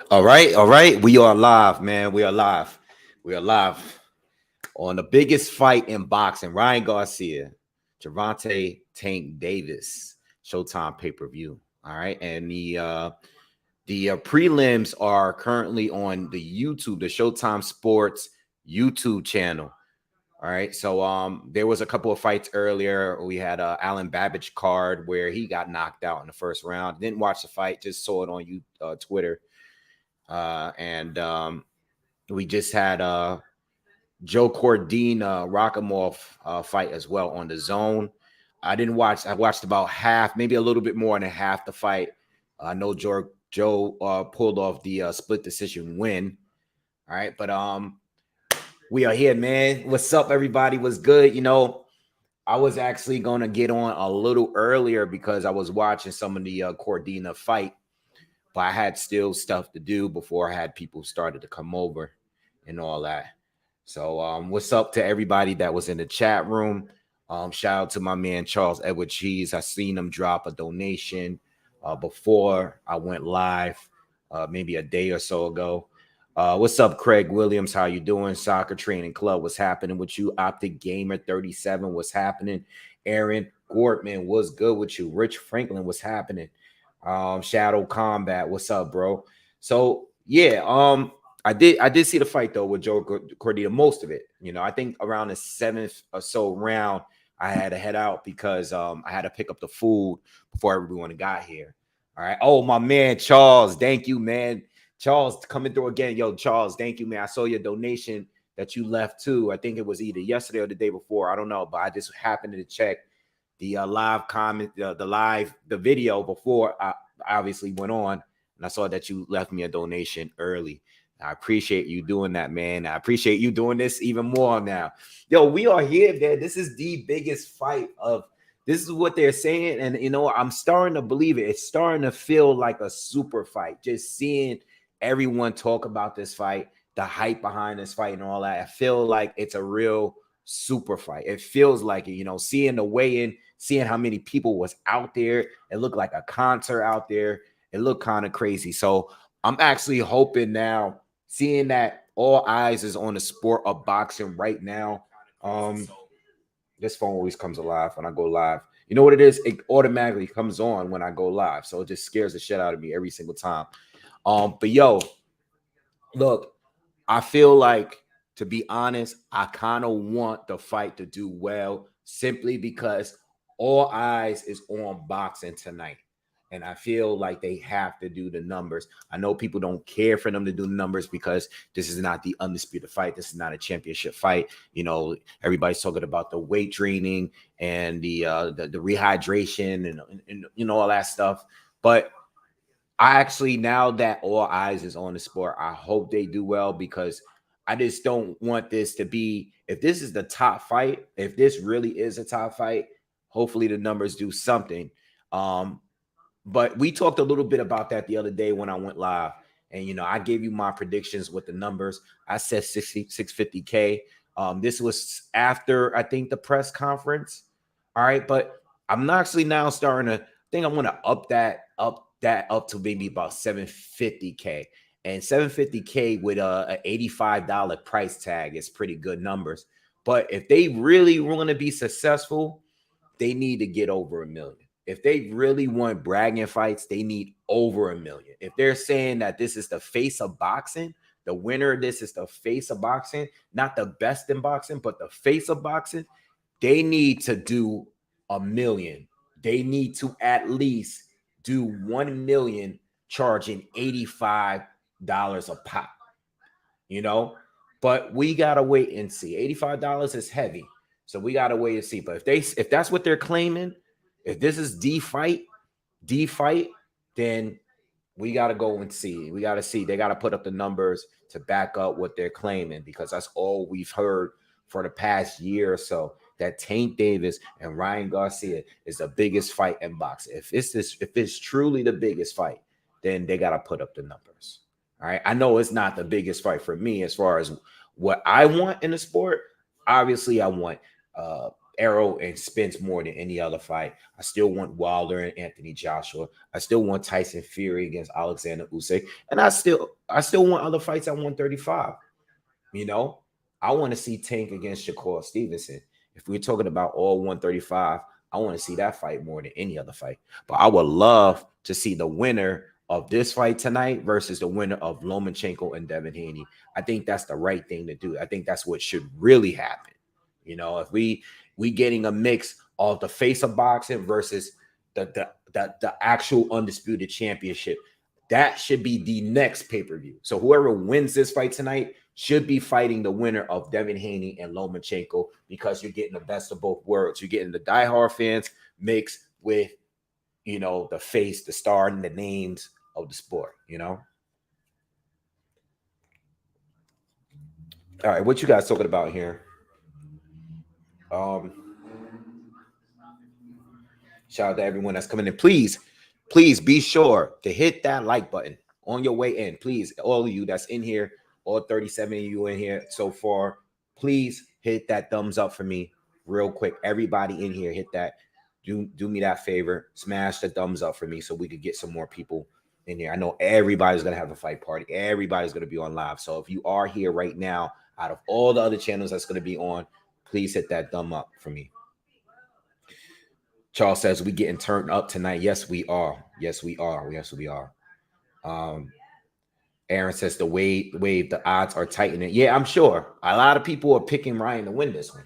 All right. We are live, man. We are live. We are live on the biggest fight in boxing. Ryan Garcia, Gervonta Tank Davis, Showtime pay-per-view. All right. And the prelims are currently on the YouTube, the Showtime Sports YouTube channel. All right. So there was a couple of fights earlier. We had Alan Babbage card where he got knocked out in the first round. Didn't watch the fight, just saw it on Twitter. And we just had Joe Cordina Rockamore fight as well on the zone. I didn't watch. I watched about half, maybe a little bit more than half the fight. I know Joe pulled off the split decision win. All right, but we are here, man. What's up, everybody? What's good? I was actually going to get on a little earlier because I was watching some of the Cordina fight, but I had still stuff to do before I had people started to come over and all that. So what's up to everybody that was in the chat room? Shout out to my man Charles Edward Cheese. I seen him drop a donation before I went live, maybe a day or so ago. What's up, Craig Williams? How you doing? Soccer Training Club, what's happening with you? Optic Gamer 37, what's happening? Aaron Gortman, what's good with you? Rich Franklin, what's happening? Shadow Combat, what's up, bro? So yeah, I did see the fight though with Joe Cordina, most of it. I think around the seventh or so round, I had to head out because I had to pick up the food before everyone got here. All right. Oh, my man Charles, thank you, man. Charles coming through again. Yo, Charles, thank you, man. I saw your donation that you left too. I think it was either yesterday or the day before. I don't know, but I just happened to check the live comment, the video before I obviously went on, and I saw that you left me a donation early. I appreciate you doing that, man. I appreciate you doing this even more now. Yo, we are here, man. This is the biggest fight of. This is what they're saying, and I'm starting to believe it. It's starting to feel like a super fight. Just seeing everyone talk about this fight, the hype behind this fight, and all that. I feel like it's a real super fight. It feels like it. Seeing the weigh-in, seeing how many people was out there, it looked like a concert out there. It looked kind of crazy. So I'm actually hoping now, seeing that all eyes is on the sport of boxing right now. This phone always comes alive when I go live. You know what it is? It automatically comes on when I go live. So it just scares the shit out of me every single time. But yo, look, I feel like, to be honest, I kind of want the fight to do well simply because all eyes is on boxing tonight. And I feel like they have to do the numbers. I know people don't care for them to do the numbers because this is not the undisputed fight. This is not a championship fight. Everybody's talking about the weight training and the rehydration and all that stuff. But I actually, now that all eyes is on the sport, I hope they do well because I just don't want this to be, if this is the top fight, if this really is a top fight, hopefully the numbers do something. But we talked a little bit about that the other day when I went live. And, I gave you my predictions with the numbers. I said 650K. This was after, I think, the press conference. All right. But I'm actually now starting to think I want to up that to maybe about 750K. And 750K with an $85 price tag is pretty good numbers. But if they really want to be successful, they need to get over 1 million. If they really want bragging fights, they need over 1 million. If they're saying that this is the face of boxing, the winner of this is the face of boxing, not the best in boxing, but the face of boxing, they need to do 1 million. They need to at least do 1 million charging $85 a pop, but we got to wait and see. $85 is heavy. So we got to wait and see. But if that's what they're claiming, if this is D fight, then we got to go and see. We got to see. They got to put up the numbers to back up what they're claiming because that's all we've heard for the past year or so, that Tank Davis and Ryan Garcia is the biggest fight in boxing. If it's truly the biggest fight, then they got to put up the numbers. All right. I know it's not the biggest fight for me as far as what I want in the sport. Obviously, I want Arrow and Spence more than any other fight. I still want Wilder and Anthony Joshua. I still want Tyson Fury against Alexander Usyk, and I still want other fights at 135. You know, I want to see Tank against Shakur Stevenson. If we're talking about all 135, I want to see that fight more than any other fight. But I would love to see the winner of this fight tonight versus the winner of Lomachenko and Devin Haney. I think that's the right thing to do. I think that's what should really happen. You know, if we getting a mix of the face of boxing versus the actual undisputed championship, that should be the next pay-per-view. So whoever wins this fight tonight should be fighting the winner of Devin Haney and Lomachenko, because you're getting the best of both worlds. You're getting the diehard fans mixed with, you know, the face, the star, and the names of the sport, you know? All right, what you guys talking about here? Shout out to everyone that's coming in. Please be sure to hit that like button on your way in. Please, all of you that's in here, all 37 of you in here so far, please hit that thumbs up for me real quick. Everybody in here, hit that. Do me that favor. Smash the thumbs up for me so we could get some more people in here. I know everybody's going to have a fight party. Everybody's going to be on live. So if you are here right now, out of all the other channels that's going to be on, please hit that thumb up for me. Charles says, we getting turned up tonight. Yes, we are. Yes, we are. Yes, we are. Aaron says the wave, the odds are tightening. Yeah, I'm sure. A lot of people are picking Ryan to win this one.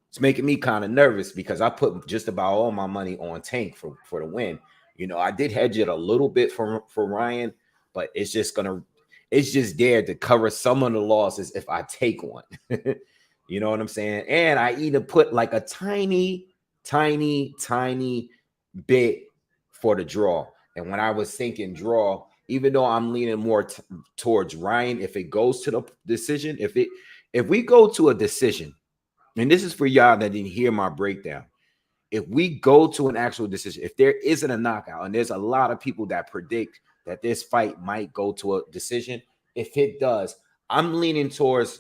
It's making me kind of nervous because I put just about all my money on Tank for the win. You know, I did hedge it a little bit for Ryan, but it's just there to cover some of the losses if I take one. You know what I'm saying? And I either put like a tiny bit for the draw. And when I was thinking draw, even though I'm leaning more towards Ryan, if it goes to the decision, if we go to a decision, and this is for y'all that didn't hear my breakdown, if we go to an actual decision, if there isn't a knockout, and there's a lot of people that predict that this fight might go to a decision, if it does, I'm leaning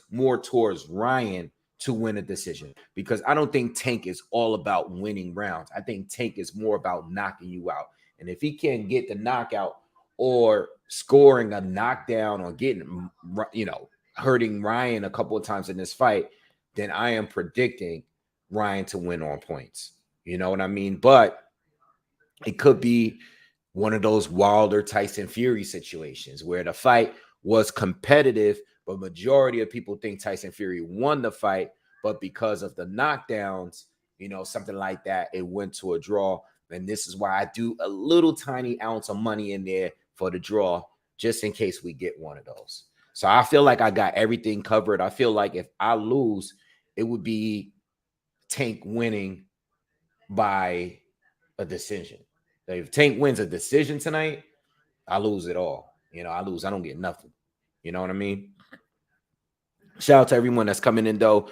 more towards Ryan to win a decision, because I don't think Tank is all about winning rounds. I think Tank is more about knocking you out. And if he can't get the knockout or scoring a knockdown or getting, you know, hurting Ryan a couple of times in this fight, then I am predicting Ryan to win on points. You know what I mean? But it could be one of those Wilder Tyson Fury situations where the fight was competitive, but majority of people think Tyson Fury won the fight, but because of the knockdowns, you know, something like that, it went to a draw. And this is why I do a little tiny ounce of money in there for the draw, just in case we get one of those. So I feel like I got everything covered. I feel like if I lose, it would be Tank winning by a decision. If Tank wins a decision tonight, I lose it all. You know, I lose. I don't get nothing. You know what I mean? Shout out to everyone that's coming in, though.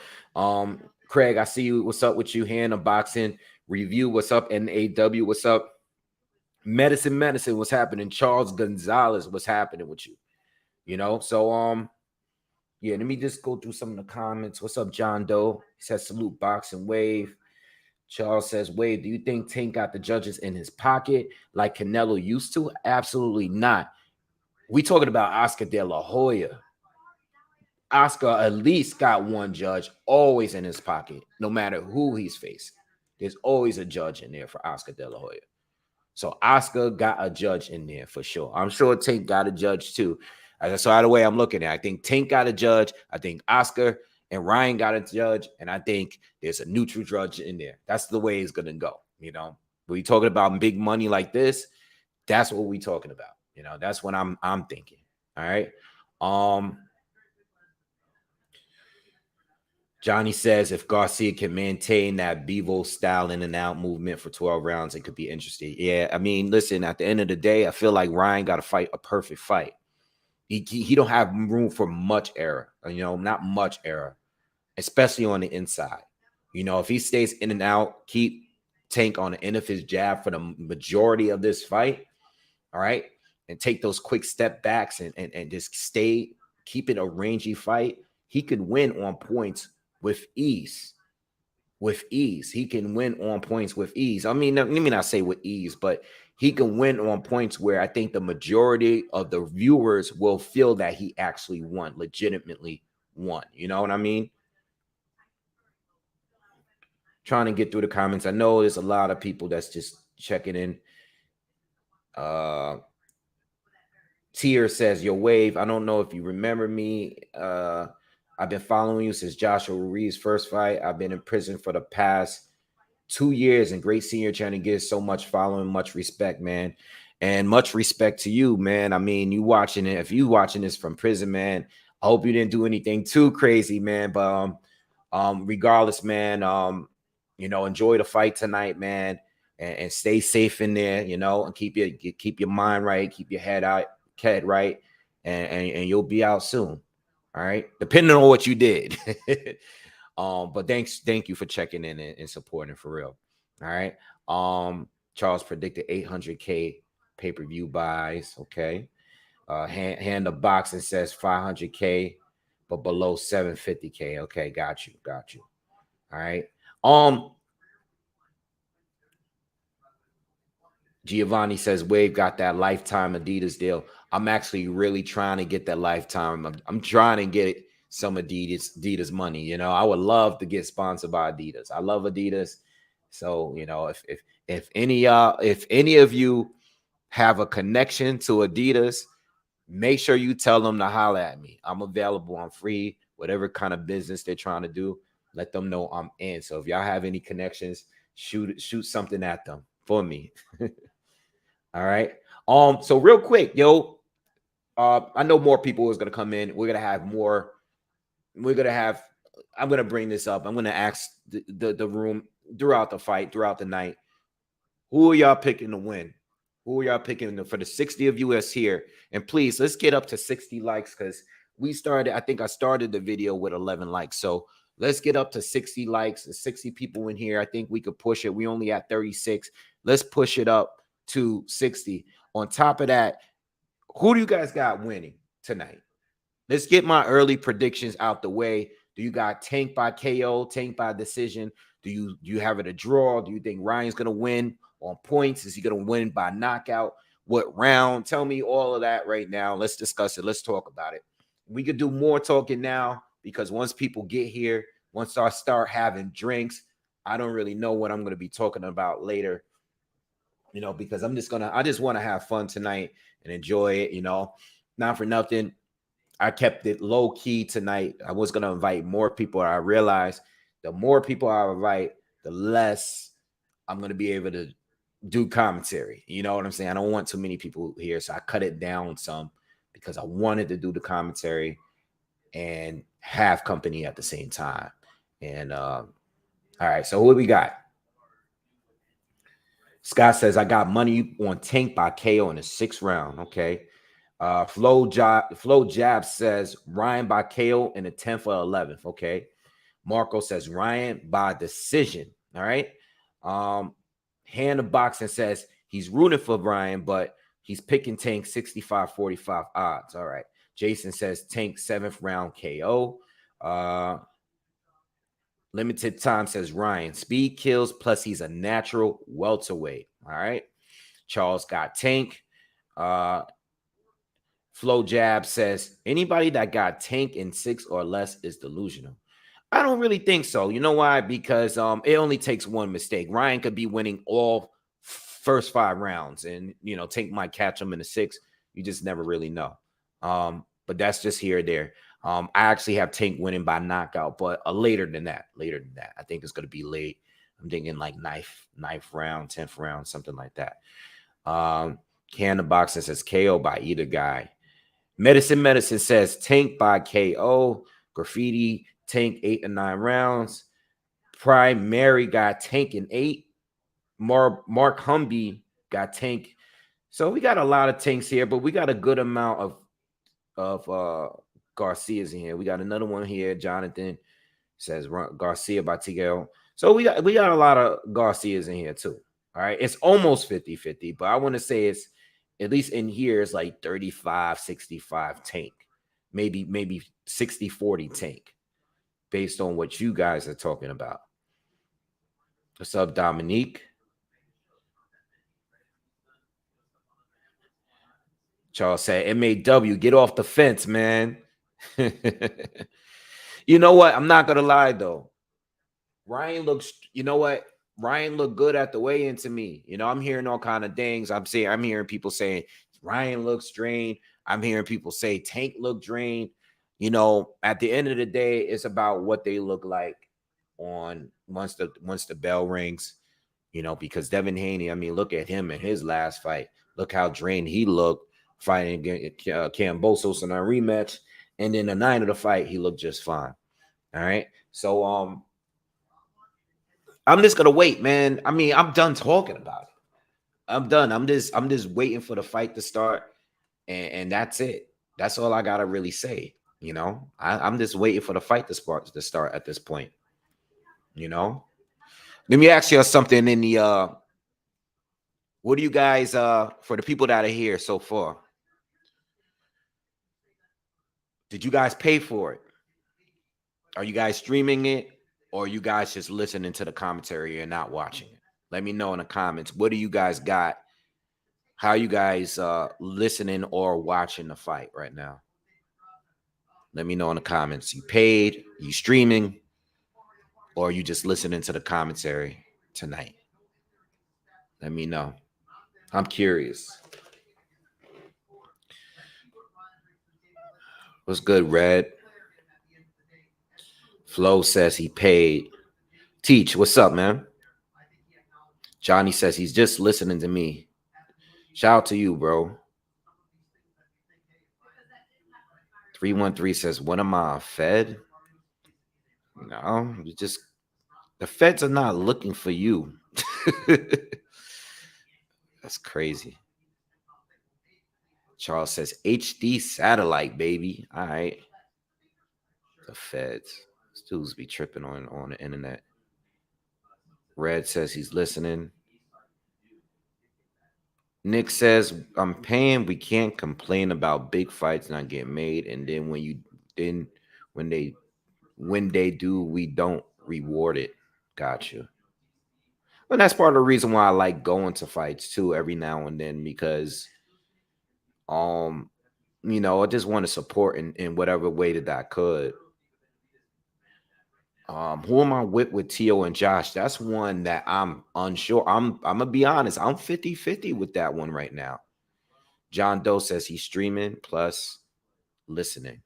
Craig, I see you. What's up with you? Hand of Boxing Review. What's up? NAW. What's up? Medicine. What's happening? Charles Gonzalez. What's happening with you? You know, so yeah, let me just go through some of the comments. What's up, John Doe? He says salute Boxingwave. Charles says, Wade, do you think Tank got the judges in his pocket like Canelo used to? Absolutely not. We talking about Oscar De La Hoya. Oscar at least got one judge always in his pocket, no matter who he's facing. There's always a judge in there for Oscar De La Hoya. So Oscar got a judge in there for sure. I'm sure Tank got a judge too. So either way I'm looking at, I think Tank got a judge. I think Oscar and Ryan got a judge, and I think there's a neutral judge in there. That's the way it's gonna go. You know, when we talking about big money like this, that's what we talking about. You know, that's what I'm thinking. All right. Johnny says if Garcia can maintain that Bevo style in and out movement for 12 rounds, it could be interesting. Yeah, I mean, listen, at the end of the day, I feel like Ryan got to fight a perfect fight. He don't have room for much error, you know, not much error, especially on the inside. You know, if he stays in and out, keep Tank on the end of his jab for the majority of this fight, all right, and take those quick step backs and just keep it a rangy fight, he could win on points with ease. with ease. He can win on points with ease. I mean, let me not say with ease, but he can win on points where I think the majority of the viewers will feel that he actually won, legitimately won. You know what I mean? Trying to get through the comments. I know there's a lot of people that's just checking in. Tier says, "Your wave. I don't know if you remember me. I've been following you since Joshua Ruiz's first fight. I've been in prison for the past 2 years, and great senior trying to get so much following, much respect, man, and much respect to you, man. I mean, you watching it. If you watching this from prison, man, I hope you didn't do anything too crazy, man. But regardless, man, enjoy the fight tonight, man, and stay safe in there, and keep your mind right, keep your head right, and you'll be out soon. All right, depending on what you did. But thank you for checking in and supporting for real. All right. Charles predicted 800K pay-per-view buys. Okay. Hand the box and says 500K, but below 750K. Okay, got you. All right. Giovanni says Wave got that lifetime Adidas deal. I'm actually really trying to get that lifetime. I'm trying to get some Adidas money. I would love to get sponsored by Adidas. I love Adidas. So, if any of you have a connection to Adidas, make sure you tell them to holler at me. I'm available. I'm free. Whatever kind of business they're trying to do, let them know I'm in. So if y'all have any connections, shoot something at them for me. All right. So real quick, I know more people is gonna come in. We're gonna have more. I'm gonna bring this up. I'm gonna ask the room throughout the fight, throughout the night. Who are y'all picking to win? Who are y'all picking for the 60 of us here? And please, let's get up to 60 likes because I think I started the video with 11 likes. So let's get up to 60 likes. There's 60 people in here. I think we could push it. We only at 36. Let's push it up to 60. On top of that, who do you guys got winning tonight? Let's get my early predictions out the way. Do you got Tank by KO, Tank by decision? Do you have it a draw? Do you think Ryan's going to win on points? Is he going to win by knockout? What round? Tell me all of that right now. Let's discuss it. Let's talk about it. We could do more talking now because once people get here, once I start having drinks, I don't really know what I'm going to be talking about later, because I just want to have fun tonight and enjoy it, not for nothing. I kept it low key tonight. I was going to invite more people. I realized the more people I invite, the less I'm going to be able to do commentary. You know what I'm saying? I don't want too many people here. So I cut it down some because I wanted to do the commentary and have company at the same time. And all right. So what we got? Scott says, I got money on Tank by KO in the 6th round. Okay. Flo Jab says Ryan by KO in the 10th or 11th. Okay. Marco says Ryan by decision. All right. Hand of boxing says he's rooting for Ryan, but he's picking Tank 65-45 odds. All right. Jason says Tank 7th round KO. Limited time says Ryan. Speed kills, plus he's a natural welterweight. All right. Charles got Tank. Flo Jab says anybody that got Tank in 6 or less is delusional. I don't really think so. You know why? Because it only takes one mistake. Ryan could be winning all first 5 rounds, and Tank might catch him in the 6th. You just never really know. But that's just here or there. I actually have Tank winning by knockout, but later than that. I think it's going to be late. I'm thinking like 9th round, 10th round, something like that. Can the boxing says KO by either guy. Medicine says Tank by KO. Graffiti Tank 8 to 9 rounds. Primary got Tank in 8. Mark Humby got Tank. So we got a lot of Tanks here, but we got a good amount of Garcias in here. We got another one here. Jonathan says Garcia by TKO. So we got a lot of Garcias in here too. All right. It's almost 50-50, but I want to say it's at least in here it's like 35-65 Tank. Maybe 60-40 Tank based on what you guys are talking about. What's up, Dominique? Charles said, MAW, get off the fence, man. You know what? I'm not gonna lie though. Ryan looks, you know what? Ryan looked good at the weigh-in to me. You know, I'm hearing all kind of things. I'm hearing people saying Ryan looks drained. I'm hearing people say Tank looked drained. You know, at the end of the day, it's about what they look like on once the bell rings. You know, because Devin Haney, I mean, look at him in his last fight. Look how drained he looked fighting against Kambosos in a rematch. And then the night of the fight, he looked just fine. All right. So I'm just gonna wait, man. I mean, I'm done talking about it. I'm done. I'm just waiting for the fight to start, and that's it. That's all I gotta really say. You know, I'm just waiting for the fight to start at this point. You know, let me ask you something in the what do you guys for the people that are here so far? Did you guys pay for it? Are you guys streaming it, or are you guys just listening to the commentary and not watching it? Let me know in the comments. What do you guys got? How you guys listening or watching the fight right now? Let me know in the comments. You paid, you streaming, or you just listening to the commentary tonight? Let me know. I'm curious. What's good, Red? Flo says he paid. Teach, what's up, man? Johnny says he's just listening to me. Shout out to you, bro. 313 says, what am I, Fed? No, you just the feds are not looking for you. That's crazy. Charles says HD satellite, baby. All right. The feds. Dudes be tripping on the internet. Red says he's listening. Nick says, I'm paying. We can't complain about big fights not getting made. And then when they do, we don't reward it. Gotcha. And that's part of the reason why I like going to fights too every now and then, because I just want to support in whatever way that I could. Who am I with Tio and Josh? That's one that I'm unsure. I'm gonna be honest, I'm 50-50 with that one right now. John Doe says he's streaming plus listening.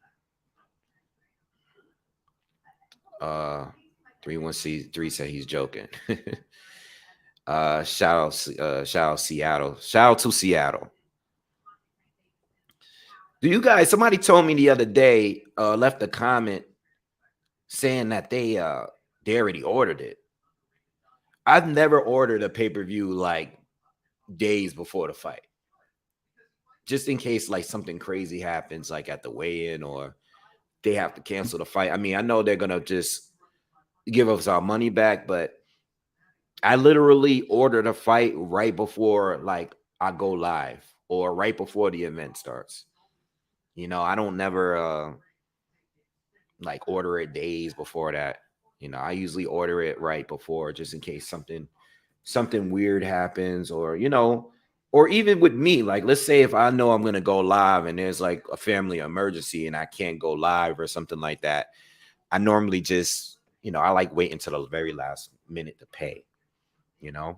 313 said he's joking. Shout out Seattle. Shout out to Seattle. Do you guys, somebody told me the other day, left a comment saying that they already ordered it. I've never ordered a pay-per-view like days before the fight, just in case like something crazy happens, like at the weigh-in, or they have to cancel the fight. I mean, I know they're gonna just give us our money back, but I literally ordered a fight right before like I go live or right before the event starts. You know, I don't never like order it days before that. You know, I usually order it right before, just in case something weird happens, or or even with me, like let's say if I know I'm gonna go live and there's like a family emergency and I can't go live or something like that, I normally just I like wait until the very last minute to pay. Let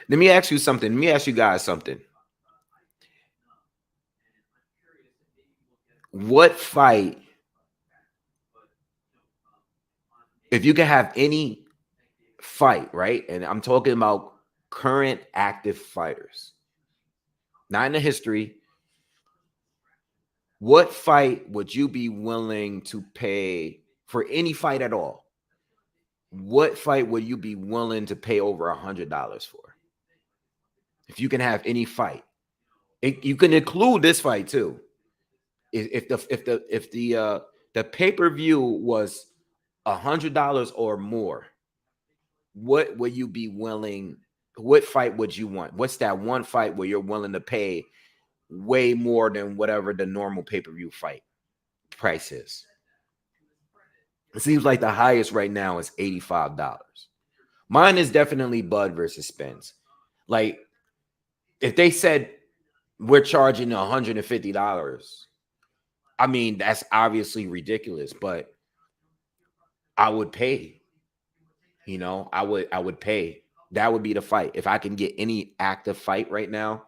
me ask you something. Let me ask you guys something. What fight, if you can have any fight, right? And I'm talking about current active fighters, not in the history. What fight would you be willing to pay for any fight at all? What fight would you be willing to pay over $100 for? If you can have any fight, you can include this fight too. If the pay-per-view was $100 or more, what would you be willing? What fight would you want? What's that one fight where you're willing to pay way more than whatever the normal pay-per-view fight price is? It seems like the highest right now is $85. Mine is definitely Bud versus Spence. Like, if they said we're charging $150, I mean, that's obviously ridiculous, but I would pay. I would pay. That would be the fight. If I can get any active fight right now,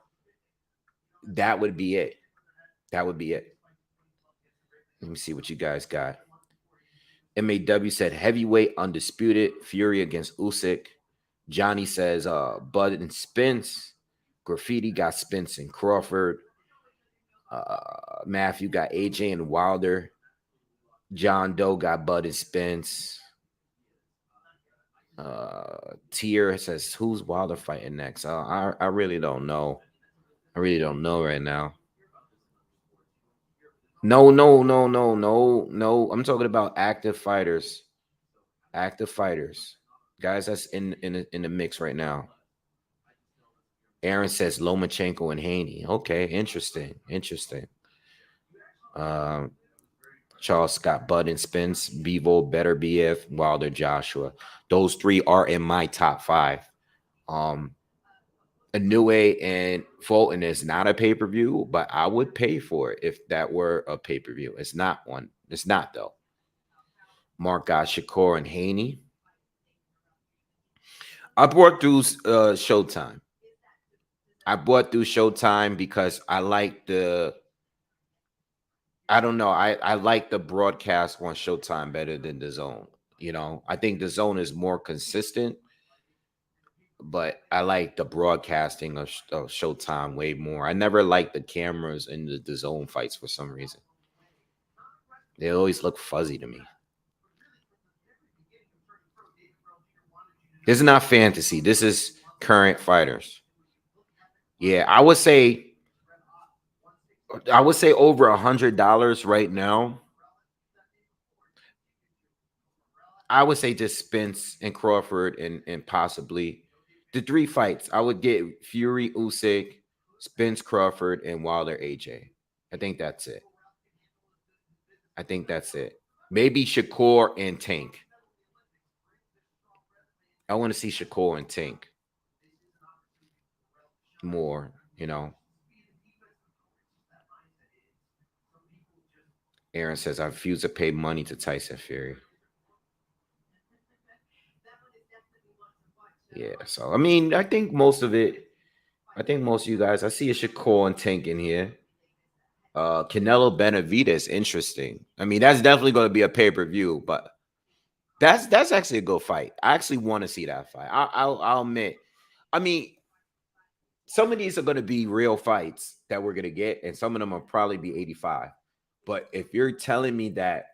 that would be it. That would be it. Let me see what you guys got. MAW said heavyweight undisputed, Fury against Usyk. Johnny says Bud and Spence. Graffiti got Spence and Crawford. Matthew got AJ and Wilder. John Doe got Bud and Spence. Tier says who's Wilder fighting next? I really don't know. I really don't know right now. No. I'm talking about active fighters. Active fighters. Guys that's in the mix right now. Aaron says Lomachenko and Haney. Okay, interesting. Charles Scott, Bud and Spence, Bevo, Better BF, Wilder, Joshua. Those three are in my top 5. Inoue and Fulton is not a pay-per-view, but I would pay for it if that were a pay-per-view. It's not one. It's not, though. Mark got Shakur and Haney. I brought through Showtime. Because I like I don't know. I like the broadcast on Showtime better than the Zone. I think the Zone is more consistent, but I like the broadcasting of Showtime way more. I never liked the cameras in the Zone fights for some reason. They always look fuzzy to me. This is not fantasy. This is current fighters. Yeah, I would say over $100 right now. I would say just Spence and Crawford and possibly the 3 fights. I would get Fury, Usyk, Spence, Crawford, and Wilder, AJ. I think that's it. Maybe Shakur and Tank. I want to see Shakur and Tank more, Aaron says, I refuse to pay money to Tyson Fury. Yeah, so I mean, I think most of you guys, I see a Shakur and Tank in here. Canelo Benavidez, interesting. I mean, that's definitely going to be a pay-per-view, but that's actually a good fight. I actually want to see that fight. I'll admit. I mean, some of these are going to be real fights that we're going to get, and some of them will probably be 85. But if you're telling me that,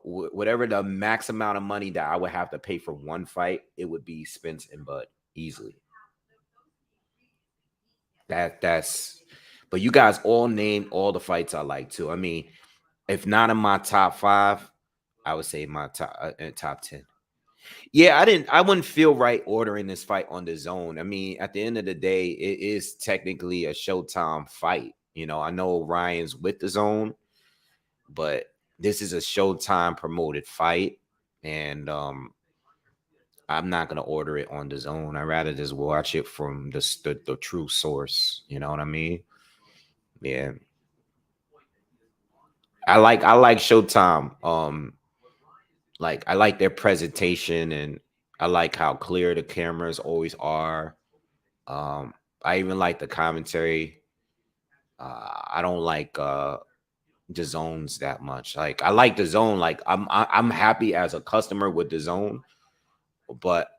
whatever the max amount of money that I would have to pay for one fight, it would be Spence and Bud easily. But you guys all named all the fights I like too. I mean, if not in my top 5, I would say my top 10. Yeah, I wouldn't feel right ordering this fight on the Zone. I mean, at the end of the day, it is technically a Showtime fight. I know Ryan's with the Zone, but this is a Showtime promoted fight, and I'm not gonna order it on the Zone. I'd rather just watch it from the true source. You know what I mean? Yeah. I like Showtime. Like I like their presentation, and I like how clear the cameras always are. I even like the commentary. I don't like the Zones that much. Like I like the Zone. Like I'm happy as a customer with the Zone, but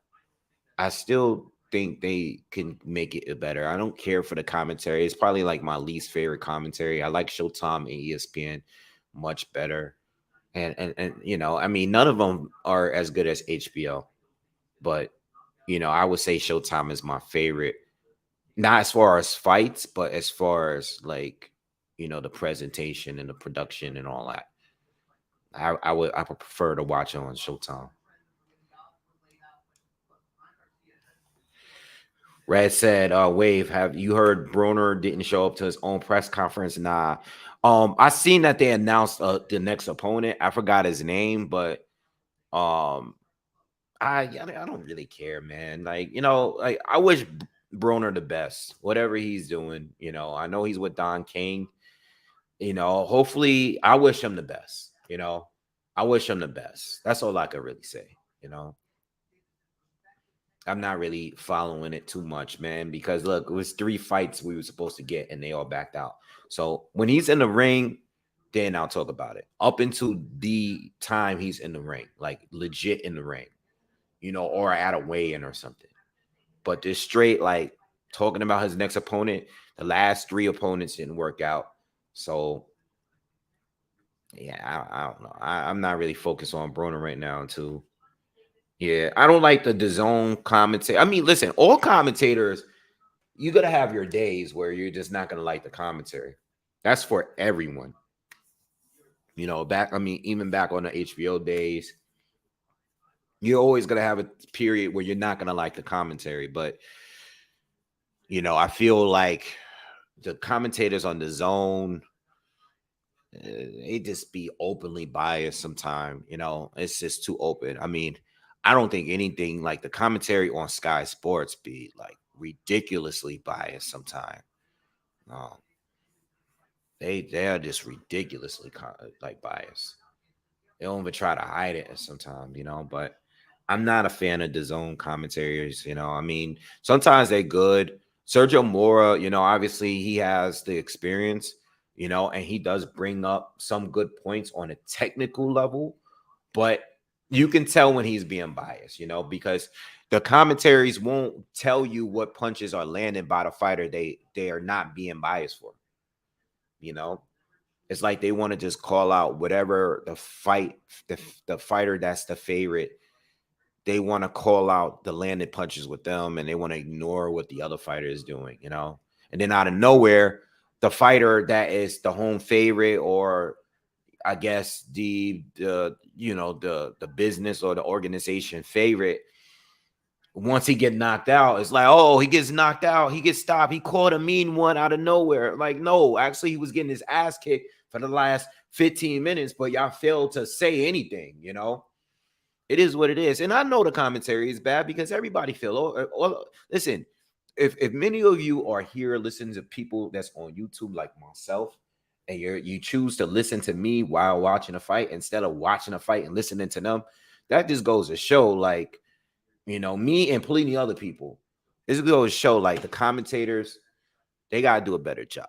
I still think they can make it better. I don't care for the commentary. It's probably like my least favorite commentary. I like Showtime and ESPN much better. And I mean, none of them are as good as HBO, but I would say Showtime is my favorite. Not as far as fights, but as far as like, the presentation and the production and all that. I would prefer to watch it on Showtime. Red said, Wave, have you heard Broner didn't show up to his own press conference? Nah. I seen that they announced the next opponent. I forgot his name, but um, I don't really care, man. Like, like I wish Broner the best, whatever he's doing. I know he's with Don King. Hopefully, I wish him the best. I wish him the best. That's all I could really say. I'm not really following it too much, man, because look, it was 3 fights we were supposed to get and they all backed out. So when he's in the ring, then I'll talk about it. Up until the time he's in the ring, like legit in the ring, or at a weigh-in or something. But this straight, like talking about his next opponent, the last 3 opponents didn't work out. So yeah, I don't know. I'm not really focused on Broner right now until I don't like the DAZN commentator. I mean, listen, all commentators, you gotta have your days where you're just not gonna like the commentary. That's for everyone. Even back on the HBO days, you're always gonna have a period where you're not gonna like the commentary. But I feel like the commentators on DAZN, they just be openly biased sometimes. It's just too open. I mean, I don't think anything like the commentary on Sky Sports be like ridiculously biased sometimes. No, they are just ridiculously like biased. They don't even try to hide it sometimes, but I'm not a fan of the zone commentaries, I mean, sometimes they're good. Sergio Mora, obviously he has the experience, and he does bring up some good points on a technical level, but you can tell when he's being biased, because the commentaries won't tell you what punches are landed by the fighter they are not being biased for. It's like they want to just call out whatever the fighter that's the favorite. They want to call out the landed punches with them, and they want to ignore what the other fighter is doing, And then out of nowhere, the fighter that is the home favorite, or I guess the business or the organization favorite, once he get knocked out, it's like, oh, he gets knocked out, he gets stopped, he caught a mean one out of nowhere. Like, no, actually, he was getting his ass kicked for the last 15 minutes, but y'all failed to say anything. It is what it is. And I know the commentary is bad because everybody listen, if many of you are here listening to people that's on YouTube like myself, and you choose to listen to me while watching a fight instead of watching a fight and listening to them, that just goes to show, like, me and plenty other people, this goes to show, like, the commentators, they got to do a better job.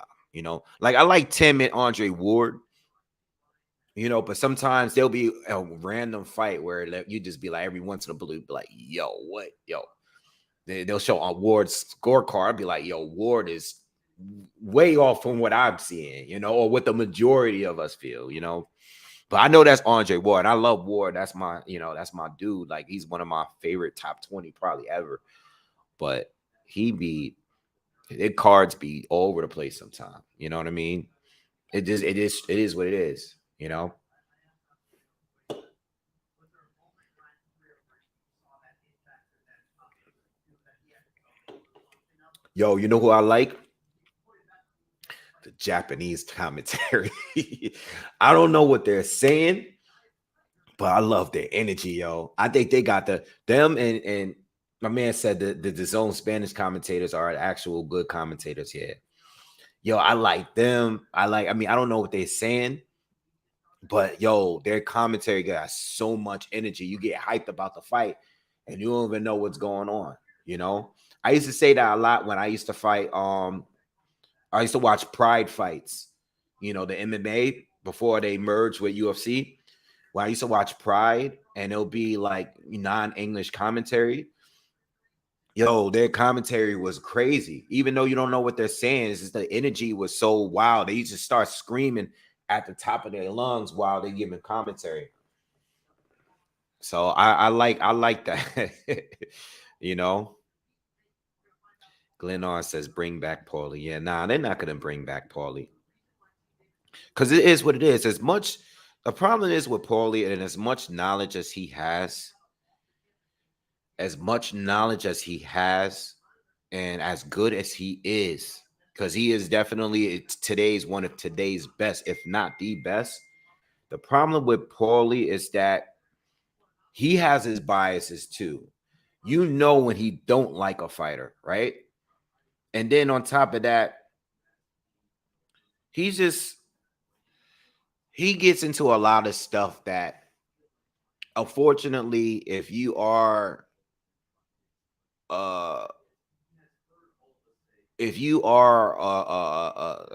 Like, I like Tim and Andre Ward, but sometimes there'll be a random fight where you just be like, every once in a blue, be like, yo, what? Yo. They'll show on Ward's scorecard. I'd be like, yo, Ward is way off from what I'm seeing, or what the majority of us feel, But I know that's Andre Ward. I love Ward. That's my dude. Like, he's one of my favorite top 20 probably ever. But their cards be all over the place sometimes. You know what I mean? It is what it is, Yo, you know who I like? The Japanese commentary. I don't know what they're saying, but I love their energy, yo. I think they got them and my man said the zone Spanish commentators are actual good commentators here. Yo, I like them. I mean, I don't know what they're saying, but yo, their commentary got so much energy. You get hyped about the fight and you don't even know what's going on, I used to say that a lot when I used to fight. I used to watch Pride fights, the MMA before they merged with UFC. When I used to watch Pride, and it'll be like non-English commentary. Yo, their commentary was crazy. Even though you don't know what they're saying, it's just the energy was so wild. They used to start screaming at the top of their lungs while they're giving commentary. So I like that. Glenn says, bring back Paulie. Yeah, nah, they're not gonna bring back Paulie. Because it is what it is. The problem is with Paulie, and as much knowledge as he has, And as good as he is, because he is definitely today's one of today's best, if not the best. The problem with Paulie is that he has his biases too. You know when he don't like a fighter, right? And then on top of that, he gets into a lot of stuff that, unfortunately, if you are uh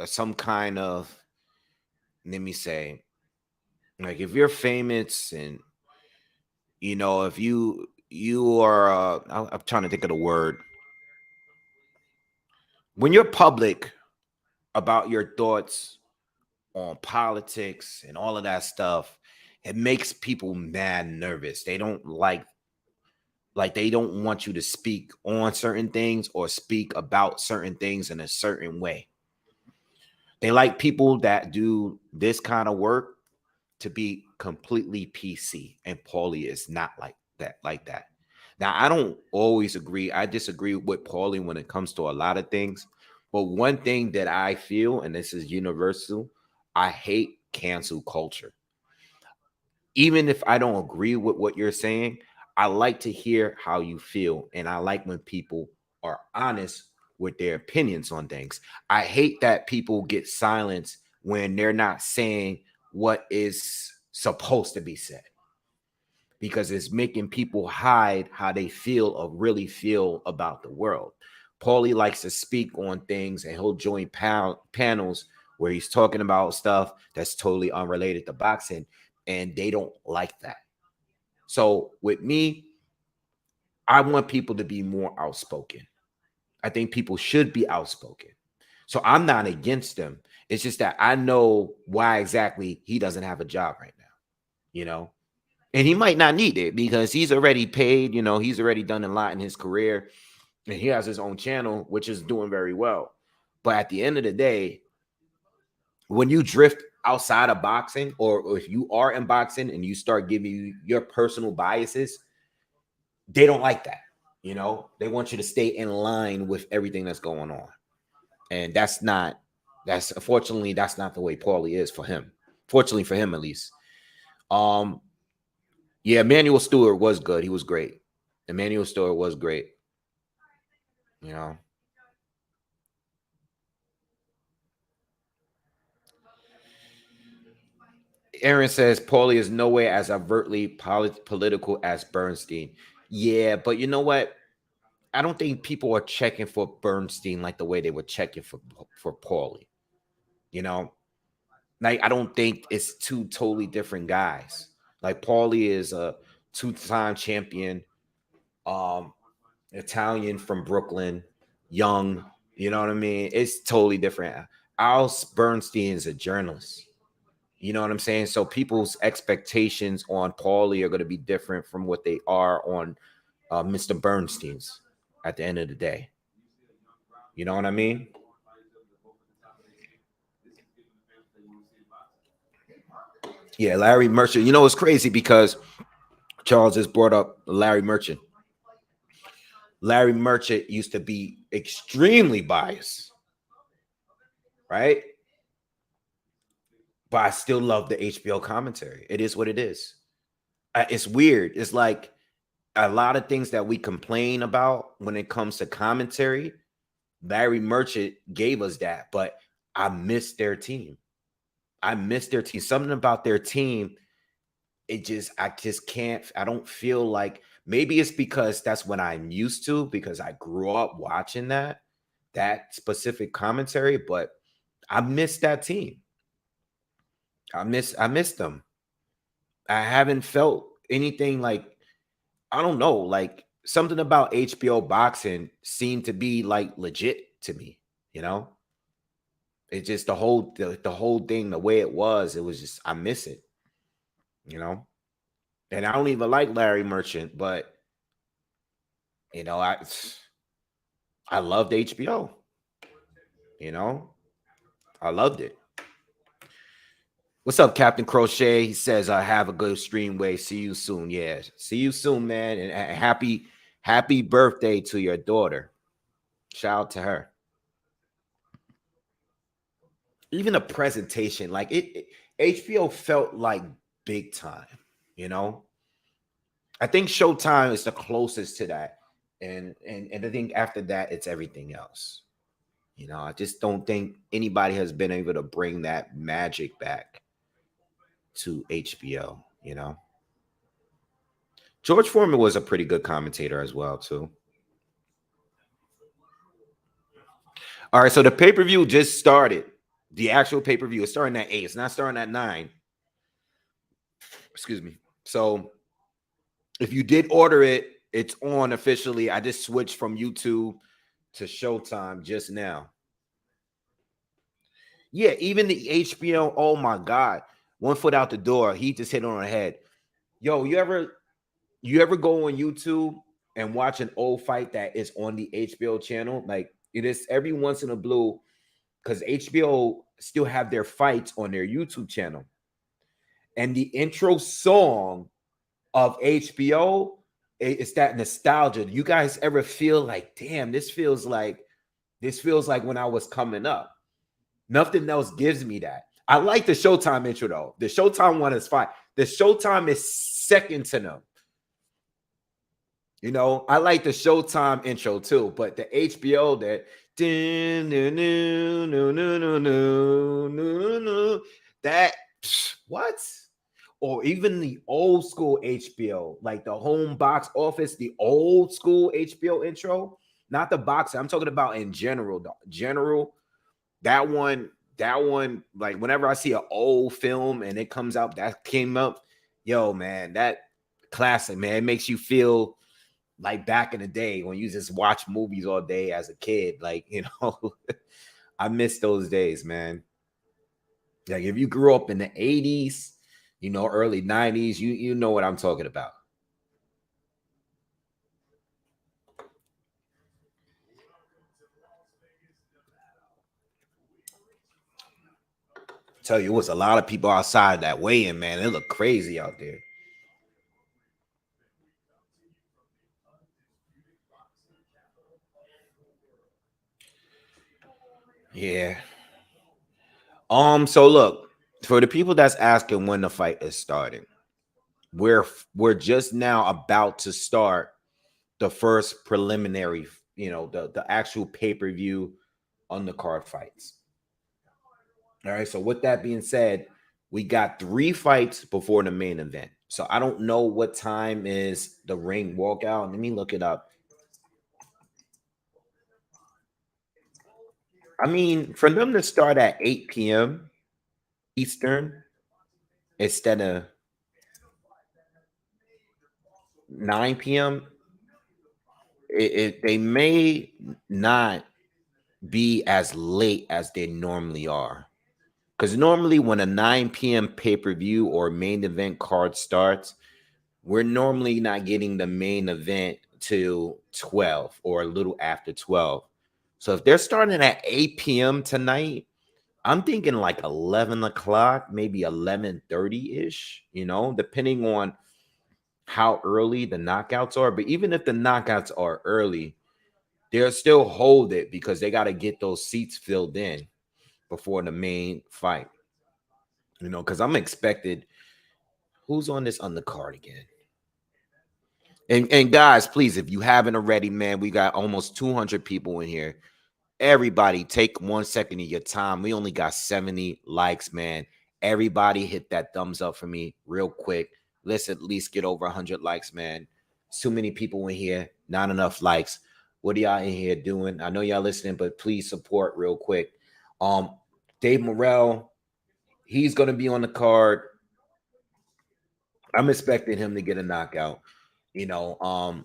some kind of, let me say, like if you're famous and if you are I'm trying to think of the word, when you're public about your thoughts on politics and all of that stuff, it makes people mad nervous. They don't like they don't want you to speak on certain things or speak about certain things in a certain way. They like people that do this kind of work to be completely PC, and Paulie is not like that. Now, I don't always agree. I disagree with Paulie when it comes to a lot of things. But one thing that I feel, and this is universal, I hate cancel culture. Even if I don't agree with what you're saying, I like to hear how you feel. And I like when people are honest with their opinions on things. I hate that people get silenced when they're not saying what is supposed to be said, because it's making people hide how they feel or really feel about the world. Paulie likes to speak on things, and he'll join panels where he's talking about stuff that's totally unrelated to boxing, and they don't like that. So with me, I want people to be more outspoken. I think people should be outspoken. So I'm not against them. It's just that I know why exactly he doesn't have a job right now, you know? And he might not need it because he's already paid, he's already done a lot in his career, and he has his own channel, which is doing very well. But at the end of the day, when you drift outside of boxing, or if you are in boxing and you start giving your personal biases, they don't like that. They want you to stay in line with everything that's going on. And unfortunately, that's not the way Paulie is for him. Fortunately for him, at least. Yeah, Emmanuel Stewart was good. He was great. Emmanuel Stewart was great. Aaron says Paulie is nowhere as overtly political as Bernstein. Yeah, but you know what? I don't think people are checking for Bernstein like the way they were checking for Paulie. Like I don't think it's two totally different guys. Like Paulie is a two-time champion, um, Italian from Brooklyn, young. You know what I mean? It's totally different. Al Bernstein is a journalist. You know what I'm saying? So people's expectations on Paulie are going to be different from what they are on Mr. Bernstein's at the end of the day. You know what I mean? Yeah, Larry Merchant. It's crazy because Charles just brought up Larry Merchant. Larry Merchant used to be extremely biased, right? But I still love the HBO commentary. It is what it is. It's weird. It's like a lot of things that we complain about when it comes to commentary. Larry Merchant gave us that, but I miss their team. I miss their team. Something about their team, I just can't, I don't feel like, maybe it's because that's what I'm used to because I grew up watching that specific commentary, but I miss that team. I miss them. I haven't felt anything like, I don't know, like something about HBO boxing seemed to be like legit to me, you know? It's just the whole thing, the way it was just, I miss it, you know? And I don't even like Larry Merchant, but you know, I loved HBO, you know? I loved it. What's up, Captain Crochet? He says, I have a good stream way. See you soon. Yeah. See you soon, man. And happy birthday to your daughter. Shout out to her. Even a presentation, like HBO felt like big time, you know. I think Showtime is the closest to that. And I think after that, it's everything else. You know, I just don't think anybody has been able to bring that magic back to HBO, you know. George Foreman was a pretty good commentator as well, too. All right, so the pay-per-view just started. The actual pay-per-view is starting at 8. It's not starting at 9. Excuse me. So if you did order it, it's on officially. I just switched from YouTube to Showtime just now. Yeah, even the HBO. Oh my God, 1 foot out the door. He just hit on the head. Yo, you ever go on YouTube and watch an old fight that is on the HBO channel? Like it is every once in a blue, because HBO still have their fights on their YouTube channel, and the intro song of HBO, it's that nostalgia. You guys ever feel like, damn, this feels like when I was coming up? Nothing else gives me that. I like the Showtime intro though. The Showtime one is fine. The Showtime is second to them. You know, I like the Showtime intro too, but the HBO that what? Or even the old school HBO, like the home box office, the old school HBO intro, not the box. I'm talking about in general. The general, that one, like whenever I see an old film and it comes out, that came up, yo, man, that classic, man. It makes you feel like back in the day when you just watch movies all day as a kid. Like, I miss those days, man. Like if you grew up in the 80s, early 90s, you know what I'm talking about. Tell you, it was a lot of people outside that weigh-in, man. It looked crazy out there. Yeah. So look, for the people that's asking when the fight is starting, we're just now about to start the first preliminary, the actual pay-per-view on the card fights. All right. So with that being said, we got 3 fights before the main event. So I don't know what time is the ring walkout. Let me look it up. I mean, for them to start at 8 p.m. Eastern instead of 9 p.m., they may not be as late as they normally are. Because normally when a 9 p.m. pay-per-view or main event card starts, we're normally not getting the main event till 12 or a little after 12. So if they're starting at 8 p.m. tonight, I'm thinking like 11 o'clock, maybe 11:30-ish, depending on how early the knockouts are. But even if the knockouts are early, they'll still hold it because they got to get those seats filled in before the main fight. Because I'm expected. Who's on this undercard again? And guys, please, if you haven't already, man, we got almost 200 people in here. Everybody, take 1 second of your time. We only got 70 likes, man. Everybody hit that thumbs up for me real quick. Let's at least get over 100 likes, man. Too many people in here, not enough likes. What are y'all in here doing? I know y'all listening, but please support real quick. Dave Morrell, he's gonna be on the card. I'm expecting him to get a knockout. You know,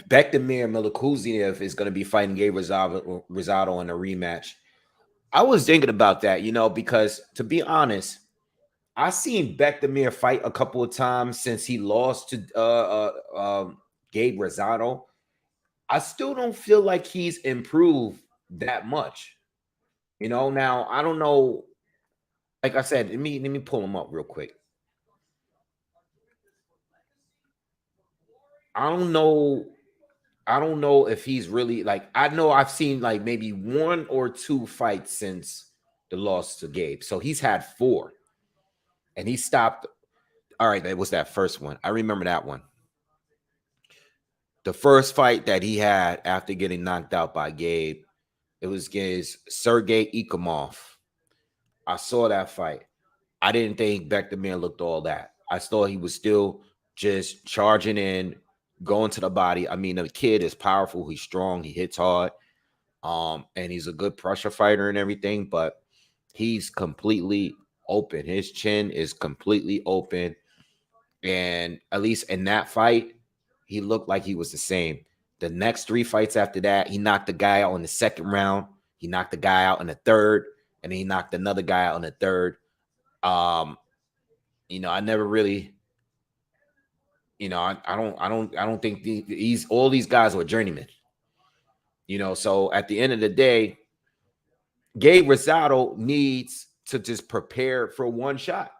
Bektamir Milikuziev is going to be fighting Gabe Rosado in a rematch. I was thinking about that, because to be honest, I seen Bektamir fight a couple of times since he lost to Gabe Rosado. I still don't feel like he's improved that much. Now I don't know. Like I said, let me pull him up real quick. I don't know I don't know if he's really like, I know I've seen like maybe one or two fights since the loss to Gabe. So he's had four and he stopped. All right, that was that first one. I remember that one. The first fight that he had after getting knocked out by Gabe, it was against Sergey Ikomov. I saw that fight. I didn't think Bektamir looked all that. I thought he was still just charging in, going to the body. I mean, the kid is powerful. He's strong. He hits hard. And he's a good pressure fighter and everything, but he's completely open. His chin is completely open. And at least in that fight, he looked like he was the same. The next three fights after that, he knocked the guy out in the second round. He knocked the guy out in the third, and he knocked another guy out in the third. Um, I never really, I don't think these all these guys were journeymen. So at the end of the day, Gabe Rosado needs to just prepare for one shot.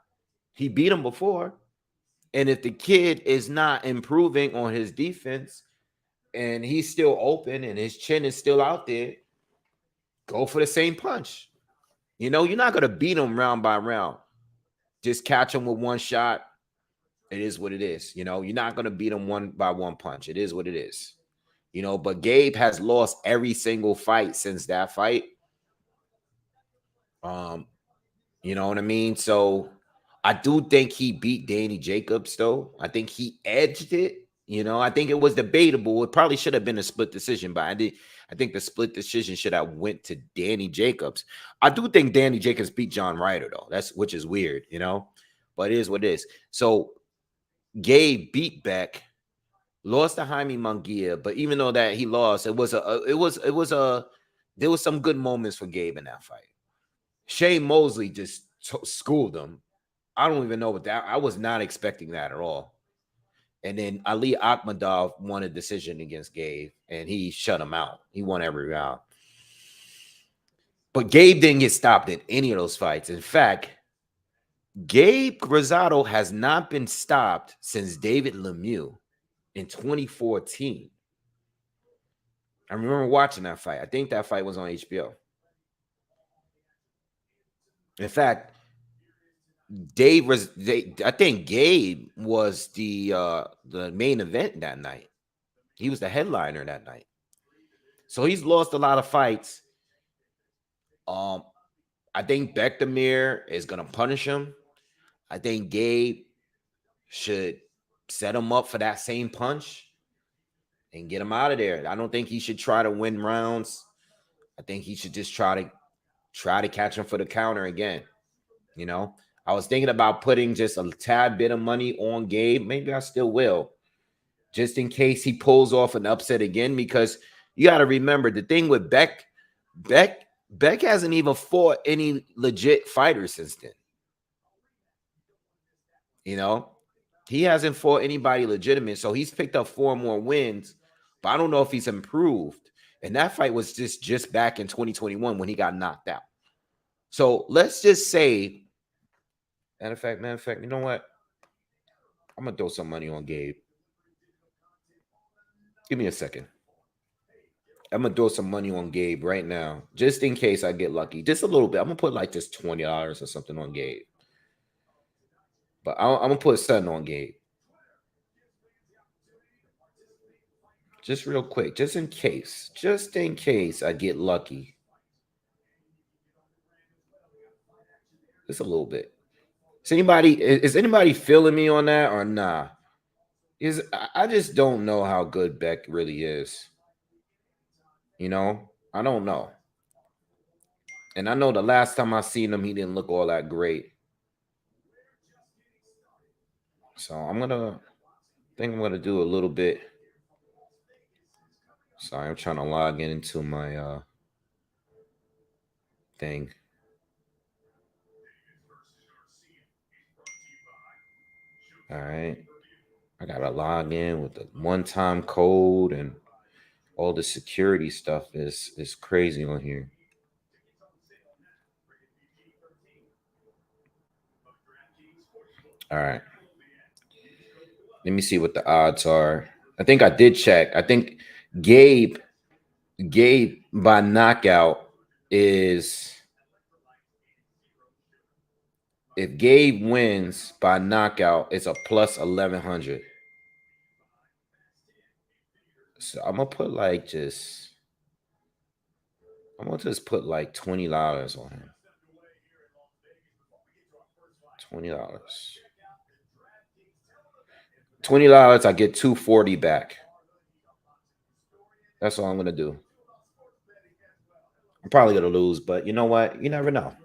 He beat him before. And if the kid is not improving on his defense and he's still open and his chin is still out there, go for the same punch. You're not going to beat him round by round. Just catch him with one shot. It is what it is. You're not going to beat him one by one punch. It is what it is. But Gabe has lost every single fight since that fight. You know what I mean? So I do think he beat Danny Jacobs, though. I think he edged it. I think it was debatable. It probably should have been a split decision, but I think the split decision should have went to Danny Jacobs. I do think Danny Jacobs beat John Ryder, though. Which is weird, but it is what it is. So Gabe beat Beck, lost to Jaime Munguia, but even though that he lost, there was some good moments for Gabe in that fight. Shane Mosley just schooled him. I don't even know what that. I was not expecting that at all. And then Ali Akhmadov won a decision against Gabe, and he shut him out. He won every round. But Gabe didn't get stopped in any of those fights. In fact, Gabe Rosado has not been stopped since David Lemieux in 2014. I remember watching that fight. I think that fight was on HBO. In fact, I think Gabe was the main event that night. He was the headliner that night. So he's lost a lot of fights. I think Bektamir is gonna punish him. I think Gabe should set him up for that same punch and get him out of there. I don't think he should try to win rounds. I think he should just try to catch him for the counter again. I was thinking about putting just a tad bit of money on Gabe. Maybe I still will, just in case he pulls off an upset again. Because you got to remember the thing with Beck hasn't even fought any legit fighters since then. He hasn't fought anybody legitimate. So he's picked up 4 more wins, but I don't know if he's improved. And that fight was just back in 2021 when he got knocked out. So let's just say, matter of fact, you know what? I'm going to throw some money on Gabe. Give me a second. I'm going to throw some money on Gabe right now, just in case I get lucky. Just a little bit. I'm going to put like just $20 or something on Gabe. But I'm going to put something on Gabe. Just real quick, just in case I get lucky. Just a little bit. Is anybody feeling me on that or nah? I just don't know how good Beck really is. I don't know. And I know the last time I seen him, he didn't look all that great. So I'm going to do a little bit. Sorry, I'm trying to log into my thing. All right. I got to log in with the one-time code, and all the security stuff is crazy on here. All right. Let me see what the odds are. I think I did check. I think Gabe, Gabe by knockout is, if Gabe wins by knockout, it's a plus 1100. So I'm gonna put like I'm gonna just put like $20 on him. $20. $20, I get 240 back. That's all I'm gonna do. I'm probably gonna lose, but you know what? You never know.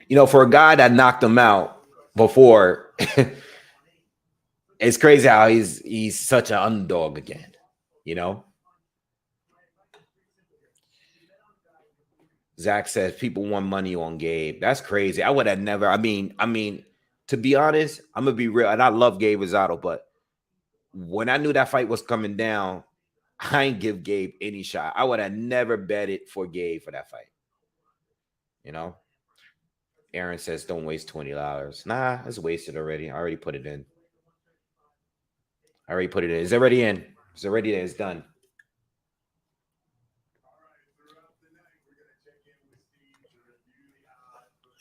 You know, for a guy that knocked him out before, it's crazy how he's such an underdog again. You know, Zach says people want money on Gabe. That's crazy. I would have never. I mean, to be honest, I'm gonna be real, and I love Gabe Rosado, but when I knew that fight was coming down, I ain't give Gabe any shot. I would have never betted for Gabe for that fight. You know, Aaron says don't waste $20. Nah, it's wasted already. I already put it in. I already put it in. It's already in. It's already there. It's done.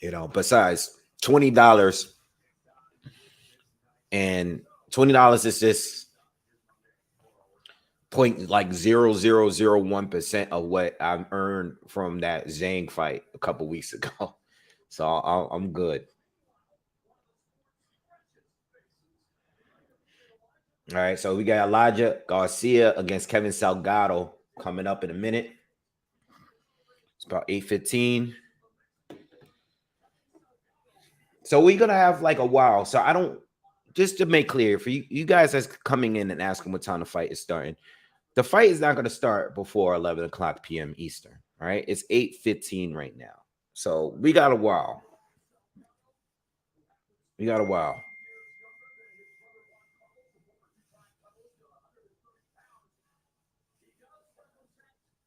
You know, besides $20 and $20 is just point like 0.0001% of what I've earned from that Zhang fight a couple weeks ago. So I'm good. All right, so we got Elijah Garcia against Kevin Salgado coming up in a minute. It's about 8:15. So we're gonna have like a while. So I don't, just to make clear for you guys that's coming in and asking what time the fight is starting. The fight is not going to start before 11 o'clock p.m. Eastern. All right, it's 8:15 right now. So we got a while. We got a while.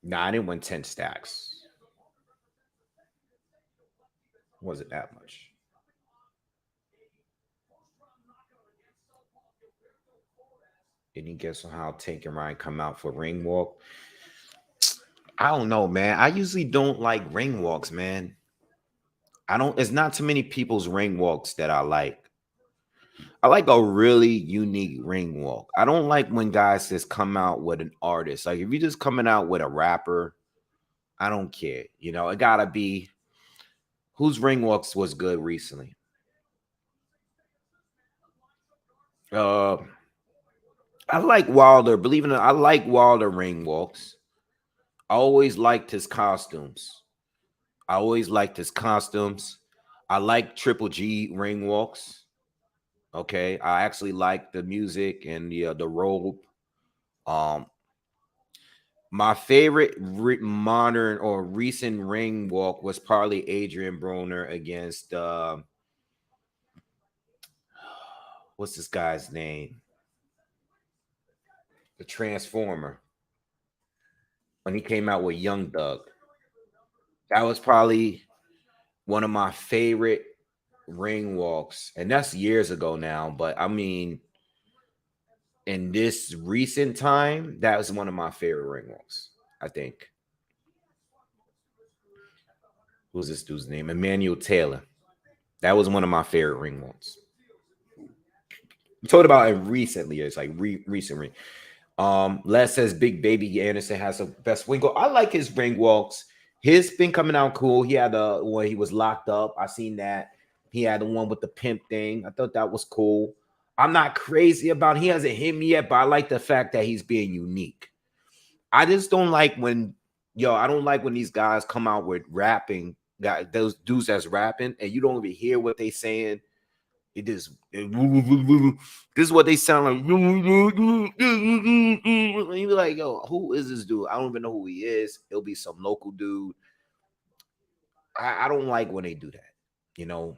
Nah, I didn't win 10 stacks. Wasn't that much. Any guess on how Tank and Ryan come out for ring walk? I don't know, man. I usually don't like ring walks, man. I don't, it's not too many people's ring walks that I like. I like a really unique ring walk. I don't like when guys just come out with an artist. Like if you're just coming out with a rapper, I don't care. You know, it gotta be whose ring walks was good recently. Uh I like Wilder. Believe it or not, I like Wilder ring walks. I always liked his costumes. I always liked his costumes. I like Triple G ring walks. Okay, I actually like the music and the robe. Um, my favorite modern or recent ring walk was probably Adrian Broner against what's this guy's name? The Transformer, when he came out with Young Thug. That was probably one of my favorite ring walks, and that's years ago now. But I mean, in this recent time, that was one of my favorite ring walks. I think. Who's this dude's name? Emmanuel Taylor. That was one of my favorite ring walks. I'm talking about in recent years, like recent. Les says Big Baby Anderson has the best ring walk. I like his ring walks. His been coming out cool. He had the when he was locked up. I seen that. He had the one with the pimp thing. I thought that was cool. I'm not crazy about he hasn't hit me yet, but I like the fact that he's being unique. I just don't like when I don't like when these guys come out with rapping, guys, those dudes that's rapping, and you don't even hear what they saying. This is what they sound like. And you be like, yo, who is this dude? I don't even know who he is. It'll be some local dude. I don't like when they do that. You know,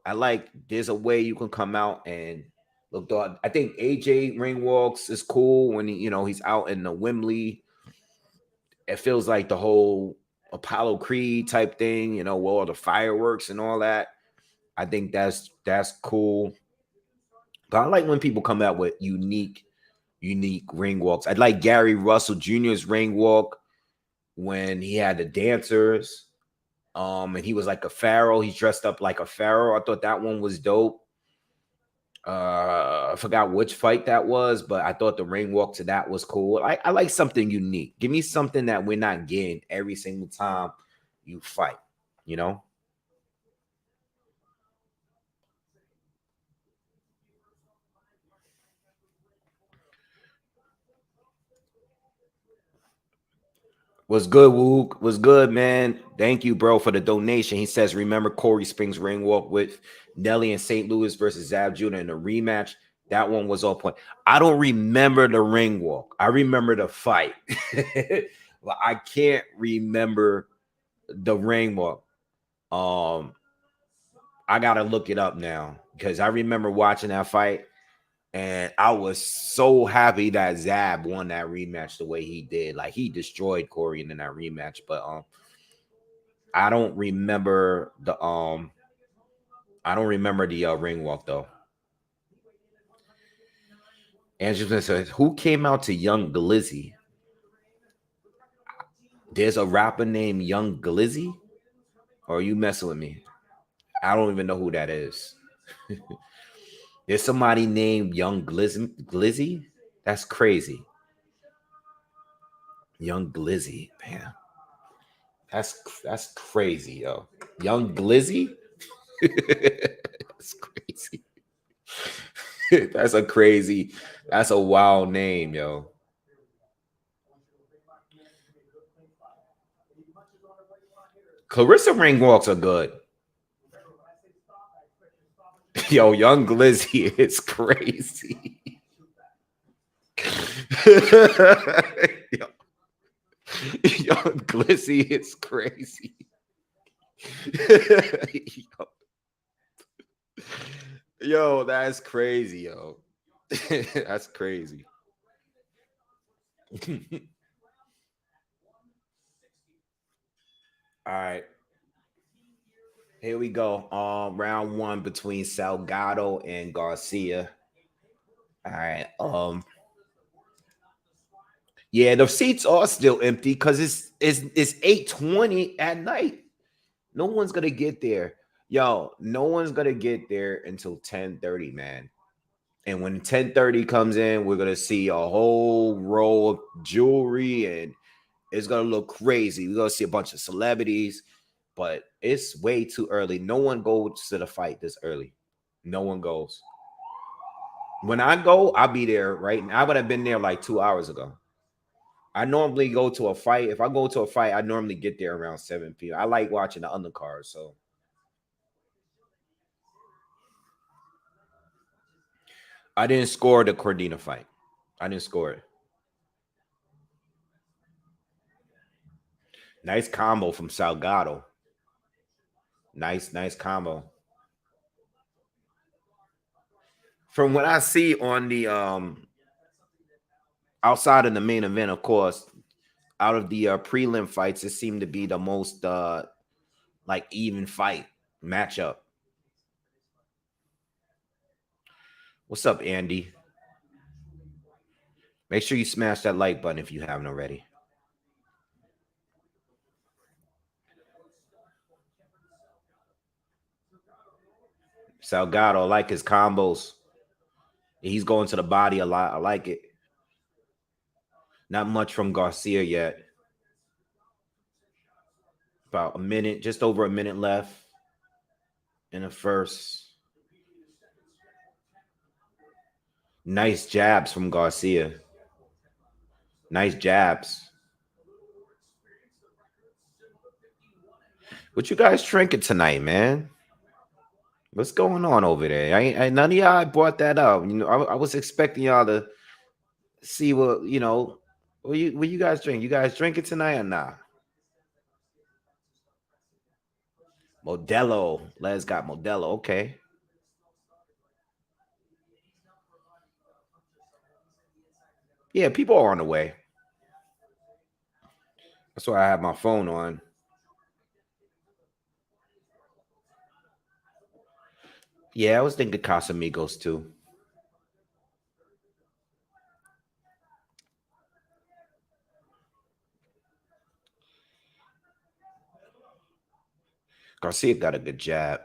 I like there's a way you can come out and look. I think AJ Ring Walks is cool when he's out in the Wembley. It feels like the whole Apollo Creed type thing, with all the fireworks and all that. I think that's cool. But I like when people come out with unique ring walks. I like Gary Russell Jr.'s ring walk when he had the dancers. And he was like a pharaoh. He's dressed up like a pharaoh. I thought that one was dope. I forgot which fight that was, but I thought the ring walk to that was cool. I like something unique. Give me something that we're not getting every single time you fight, you know? What's good, Wook? What's good, man? Thank you, bro, for the donation. He says, remember Corey Spring's ring walk with Nelly in St. Louis versus Zab Judah in the rematch? That one was on point. I don't remember the ring walk. I remember the fight. But I can't remember the ring walk. Um, I gotta look it up now because I remember watching that fight and I was so happy that Zab won that rematch the way he did. Like he destroyed Corey in that rematch. But I don't remember the ring walk though. Angela says, who came out to Young Glizzy? There's a rapper named Young Glizzy? Or are you messing with me? I don't even know who that is. There's somebody named Young Glizzy? That's crazy. Young Glizzy, man. That's crazy, yo. Young Glizzy? That's crazy. That's a wild name, yo. Clarissa ring walks are good. Yo, Young Glizzy is crazy. Yo, Young Glizzy is crazy. Yo, that's crazy, yo. That's crazy. All right. Here we go. Round one between Salgado and Garcia. All right. Yeah, the seats are still empty because it's 8:20 at night. No one's gonna get there. Yo, no one's gonna get there until 10:30, man. And when 10:30 comes in, we're gonna see a whole row of jewelry and it's gonna look crazy. We're gonna see a bunch of celebrities, but it's way too early. No one goes to the fight this early. No one goes. When I go, I'll be there right now. I would have been there like 2 hours ago. I normally go to a fight. If I go to a fight, I normally get there around 7 p.m. I like watching the undercard, so I didn't score the Cordina fight. I didn't score it. Nice combo from Salgado. Nice combo. From what I see on the outside of the main event, of course, out of the prelim fights, it seemed to be the most like even fight matchup. What's up, Andy? Make sure you smash that like button if you haven't already. Salgado, I like his combos. He's going to the body a lot. I like it. Not much from Garcia yet. About a minute, just over a minute left in the first. Nice jabs from Garcia. Nice jabs. What you guys drinking tonight, man? What's going on over there? None of y'all brought that up. I was expecting y'all to see what you guys drink. You guys drinking tonight or not? Modelo. Les got Modelo. Okay. Yeah, people are on the way. That's why I have my phone on. Yeah, I was thinking Casamigos too. Garcia got a good jab.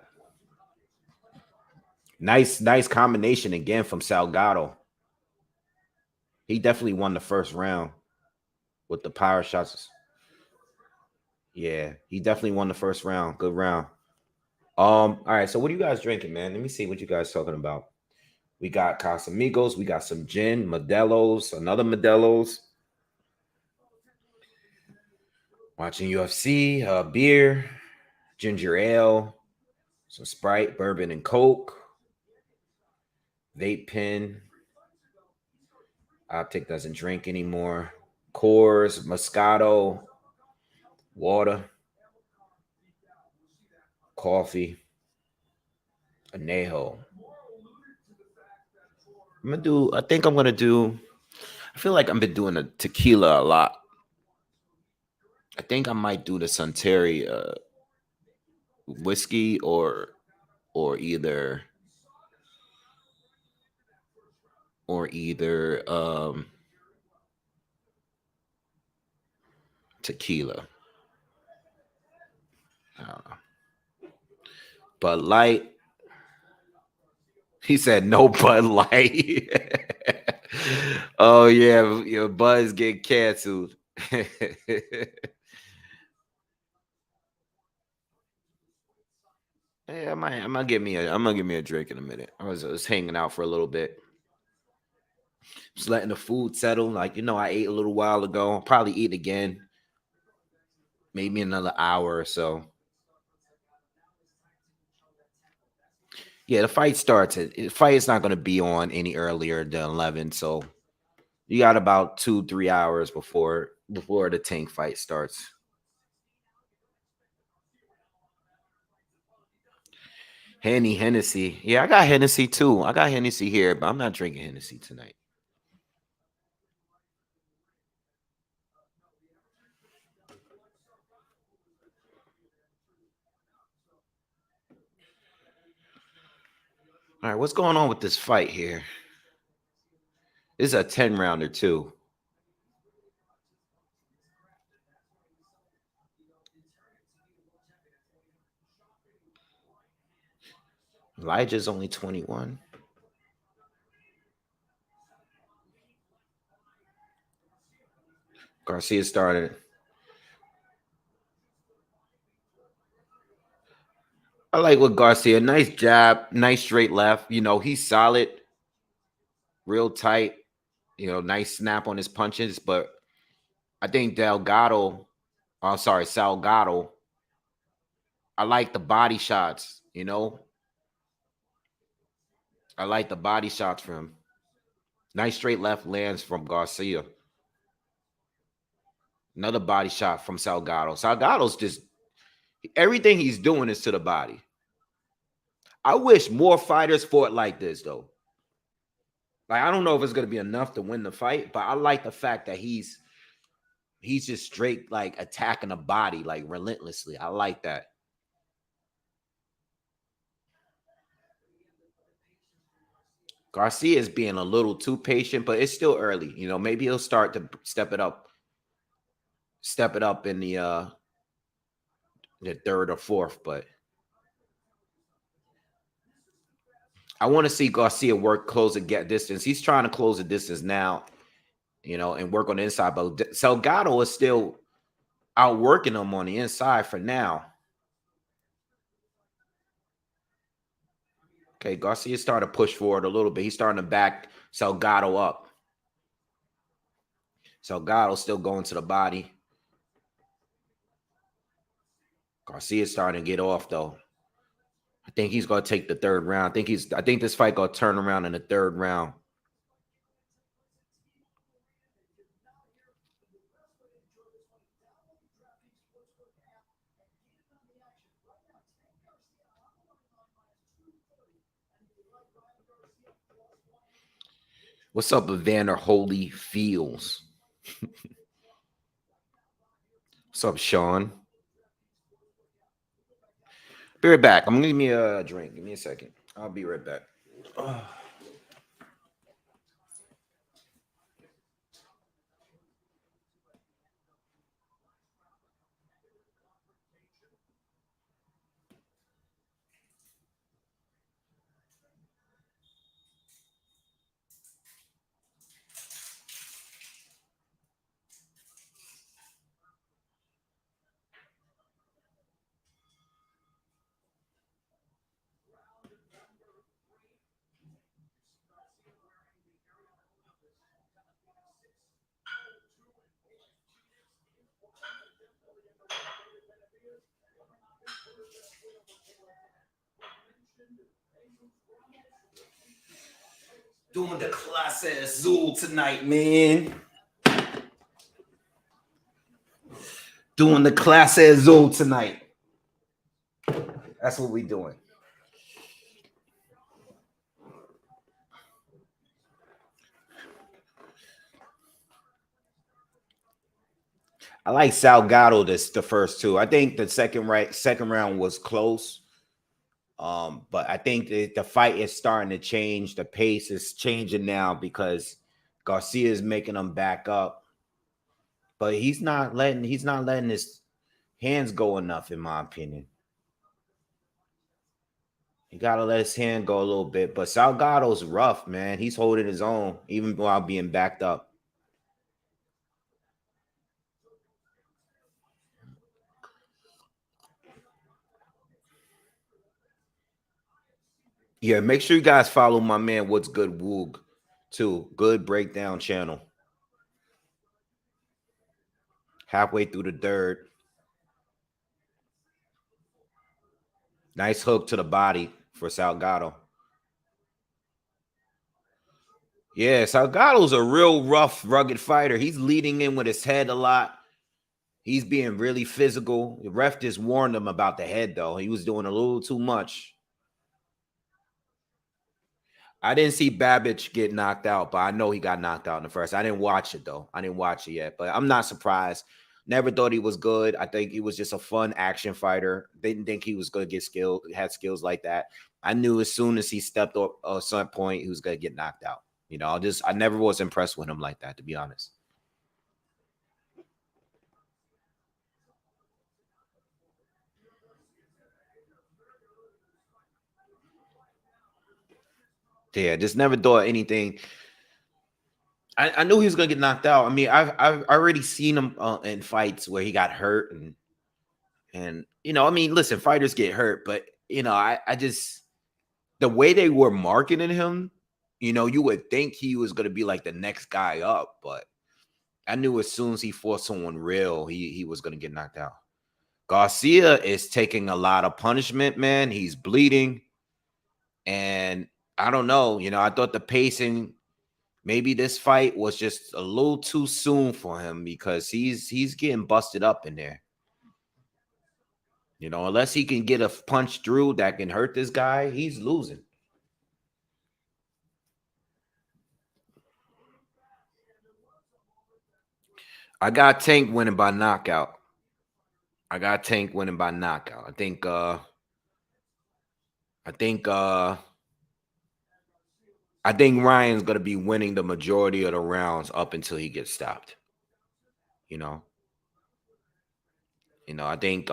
Nice combination again from Salgado. He definitely won the first round with the power shots. Yeah, he definitely won the first round. Good round. All right. So what are you guys drinking, man? Let me see what you guys talking about. We got Casamigos, we got some gin, Modelo's, another Modelo's. Watching UFC, beer, ginger ale, some Sprite, bourbon, and Coke. Vape pen. Optic doesn't drink anymore. Coors, Moscato, water, coffee, anejo. I feel like I've been doing a tequila a lot. I think I might do the Suntory whiskey or either tequila. I don't know. Bud Light. He said no Bud Light. Oh yeah, your Bud's get canceled. Hey, I'm gonna give me a drink in a minute. I was hanging out for a little bit. Just letting the food settle. Like, I ate a little while ago. I'll probably eat again. Maybe another hour or so. Yeah, the fight starts. The fight is not going to be on any earlier than 11. So you got about 2-3 hours before the Tank fight starts. Hennessy. Yeah, I got Hennessy too. I got Hennessy here, but I'm not drinking Hennessy tonight. All right, what's going on with this fight here? This is a 10 rounder too. Elijah's only 21. Garcia started. I like what Garcia. Nice jab, nice straight left. He's solid, real tight. Nice snap on his punches. But I think Salgado. I like the body shots. I like the body shots from him. Nice straight left lands from Garcia. Another body shot from Salgado. Salgado's just everything he's doing is to the body. I wish more fighters fought like this, though. Like, I don't know if it's gonna be enough to win the fight, but I like the fact that he's just straight like attacking the body like relentlessly. I like that. Garcia is being a little too patient, but it's still early. Maybe he'll start to step it up in the third or fourth, but I want to see Garcia close and get distance. He's trying to close the distance now, and work on the inside. But Salgado is still outworking him on the inside for now. Okay, Garcia starting to push forward a little bit. He's starting to back Salgado up. Salgado still going to the body. Garcia's starting to get off though. I think he's gonna take the third round. I think this fight gonna turn around in the third round. What's up, Evander Holyfields? What's up, Sean? Be right back. I'm gonna give me a drink. Give me a second. I'll be right back. Doing the class Azul tonight, man. Doing the class Azul tonight. That's what we doing. I like Salgado the first two. I think the second round was close. But I think the fight is starting to change. The pace is changing now because Garcia is making him back up. But he's not letting his hands go enough, in my opinion. He gotta let his hand go a little bit. But Salgado's rough, man. He's holding his own, even while being backed up. Yeah, make sure you guys follow my man What's Good Woog too. Good breakdown channel. Halfway through the third. Nice hook to the body for Salgado. Yeah, Salgado's a real rough, rugged fighter. He's leading in with his head a lot. He's being really physical. The ref just warned him about the head, though. He was doing a little too much. I didn't see Babbage get knocked out, but I know he got knocked out in the first. I didn't watch it, though. I didn't watch it yet, but I'm not surprised. Never thought he was good. I think he was just a fun action fighter. Didn't think he was going to get had skills like that. I knew as soon as he stepped up at some point, he was going to get knocked out. You know, I never was impressed with him like that, to be honest. Yeah, just never thought anything. I knew he was gonna get knocked out. I mean, I've already seen him in fights where he got hurt, and you know, I mean, listen, fighters get hurt, but you know, I just the way they were marketing him, you know, you would think he was gonna be like the next guy up, but I knew as soon as he fought someone real, he was gonna get knocked out. Garcia is taking a lot of punishment, man. He's bleeding, and I don't know. You know, I thought the pacing. Maybe this fight was just a little too soon for him because he's getting busted up in there. You know, unless he can get a punch through that can hurt this guy, he's losing. I got Tank winning by knockout. I got Tank winning by knockout. I think I think Ryan's gonna be winning the majority of the rounds up until he gets stopped. You know. I think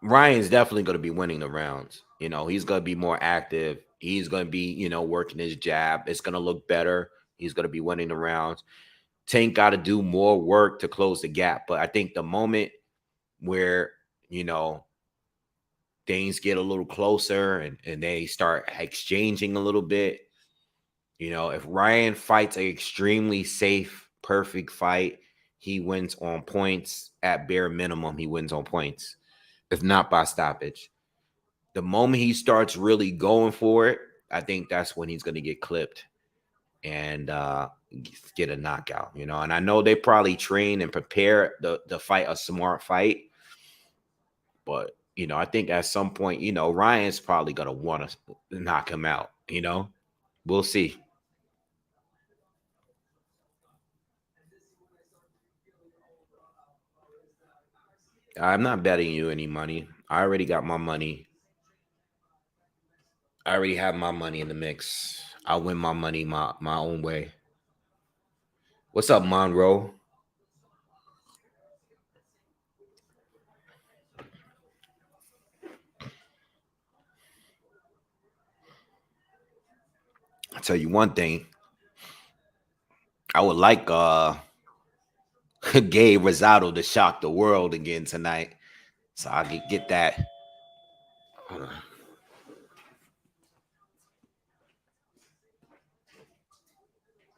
Ryan's definitely going to be winning the rounds. You know, he's going to be more active. He's going to be, working his jab. It's going to look better. He's going to be winning the rounds. Tank got to do more work to close the gap. But I think the moment where, things get a little closer and they start exchanging a little bit, if Ryan fights an extremely safe, perfect fight, he wins on points. At bare minimum, he wins on points, if not by stoppage. The moment he starts really going for it, I think that's when he's going to get clipped and get a knockout, And I know they probably train and prepare the fight a smart fight. But, I think at some point, Ryan's probably going to want to knock him out, We'll see. I'm not betting you any money. I already got my money. I already have my money in the mix. I'll win my money my own way. What's up, Monroe? I'll tell you one thing. I would like Gabe Rosado to shock the world again tonight. So I could get that. Hold on.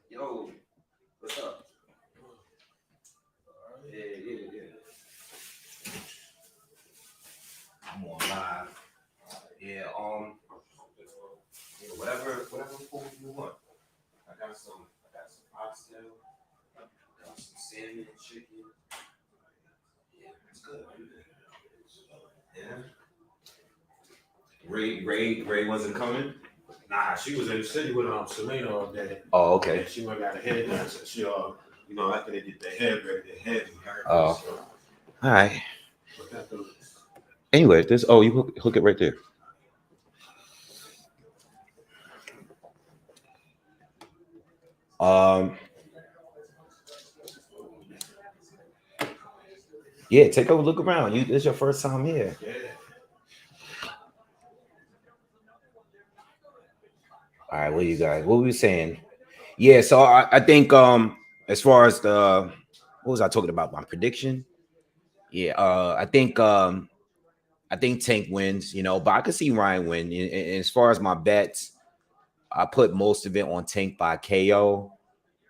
Yo, what's up? Yeah. Come on, salmon and chicken. Yeah, it's good. Yeah. Ray wasn't coming. Nah, she was in the city with Selena all day. Oh, okay. And she went got a head done, so she after they get the head ready, the head be hurt. Oh, so. All right. But that goes. Anyway, you hook it right there. Yeah, take a look around. This is your first time here. Yeah. All right, what you guys? What were we saying? Yeah, so I think as far as what was I talking about? My prediction? Yeah, I think Tank wins, but I could see Ryan win. And as far as my bets, I put most of it on Tank by KO,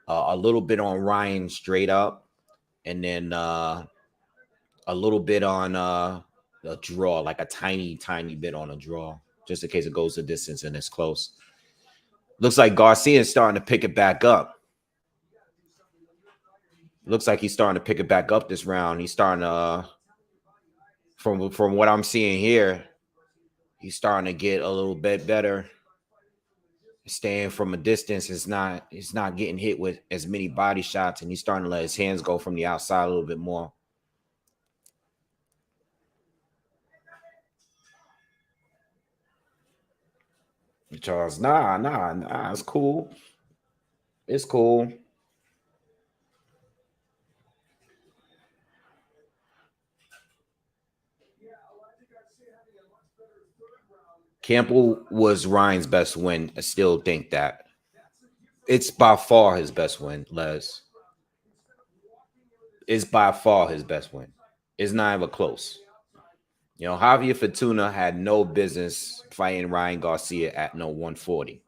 a little bit on Ryan straight up, and then a little bit on a draw, like a tiny bit on a draw, just in case it goes the distance and it's close. Looks like Garcia is starting to pick it back up. Looks like he's starting to pick it back up this round. He's starting to, from what I'm seeing here, he's starting to get a little bit better. Staying from a distance, he's not getting hit with as many body shots, and he's starting to let his hands go from the outside a little bit more. Charles, nah, it's cool. It's cool. Campbell was Ryan's best win. I still think that it's by far his best win, Les. It's by far his best win. It's not even close. Javier Fortuna had no business fighting Ryan Garcia at no 140.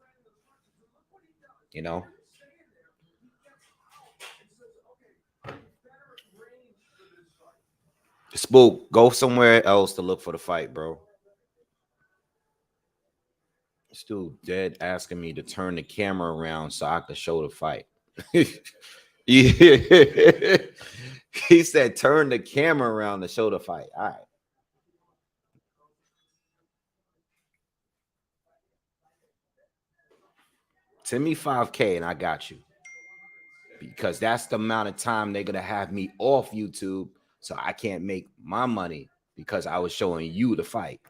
Spook, go somewhere else to look for the fight, bro. Still dead asking me to turn the camera around so I could show the fight. Yeah. He said turn the camera around to show the fight. All right. Send me 5K and I got you. Because that's the amount of time they're gonna have me off YouTube, so I can't make my money because I was showing you the fight.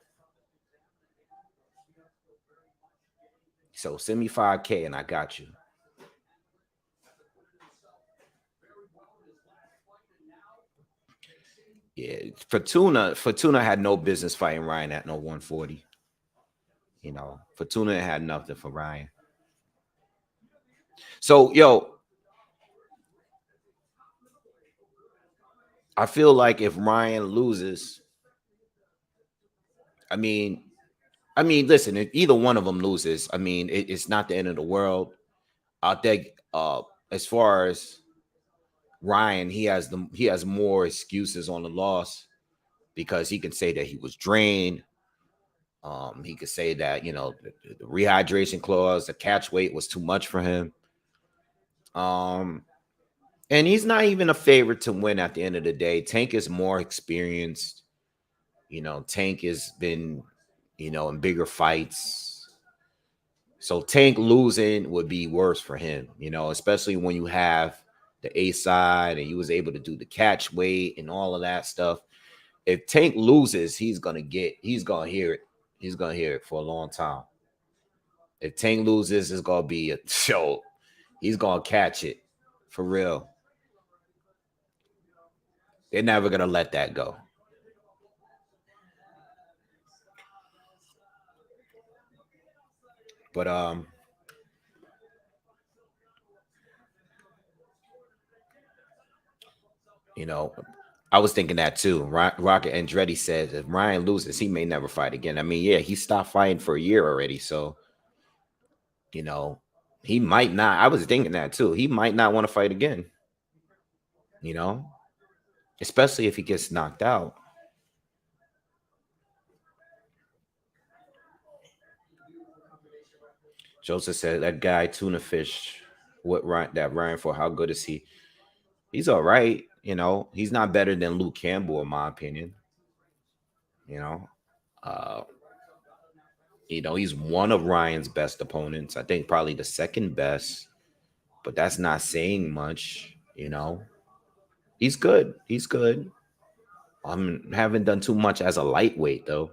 So send me 5K and I got you. Yeah, Fortuna had no business fighting Ryan at no 140. Fortuna had nothing for Ryan. So, I feel like if Ryan loses, I mean, listen, if either one of them loses, it's not the end of the world. I think as far as Ryan, he has more excuses on the loss because he can say that he was drained. He could say that the rehydration clause, the catch weight was too much for him. And he's not even a favorite to win at the end of the day. Tank is more experienced. Tank has been, in bigger fights. So Tank losing would be worse for him, especially when you have the A side and he was able to do the catch weight and all of that stuff. If Tank loses, he's gonna hear it. He's gonna hear it for a long time. If Tank loses, it's gonna be a show. He's gonna catch it for real. They're never gonna let that go. But I was thinking that too. Rocket Andretti says if Ryan loses, he may never fight again. Yeah, he stopped fighting for a year already, so he might not. I was thinking that too. He might not want to fight again. Especially if he gets knocked out. Joseph said that guy tuna fish. What Ryan for? How good is he? He's all right. He's not better than Luke Campbell, in my opinion. You know, uh, he's one of Ryan's best opponents. I think probably the second best, but that's not saying much. He's good. He's good. Haven't done too much as a lightweight though.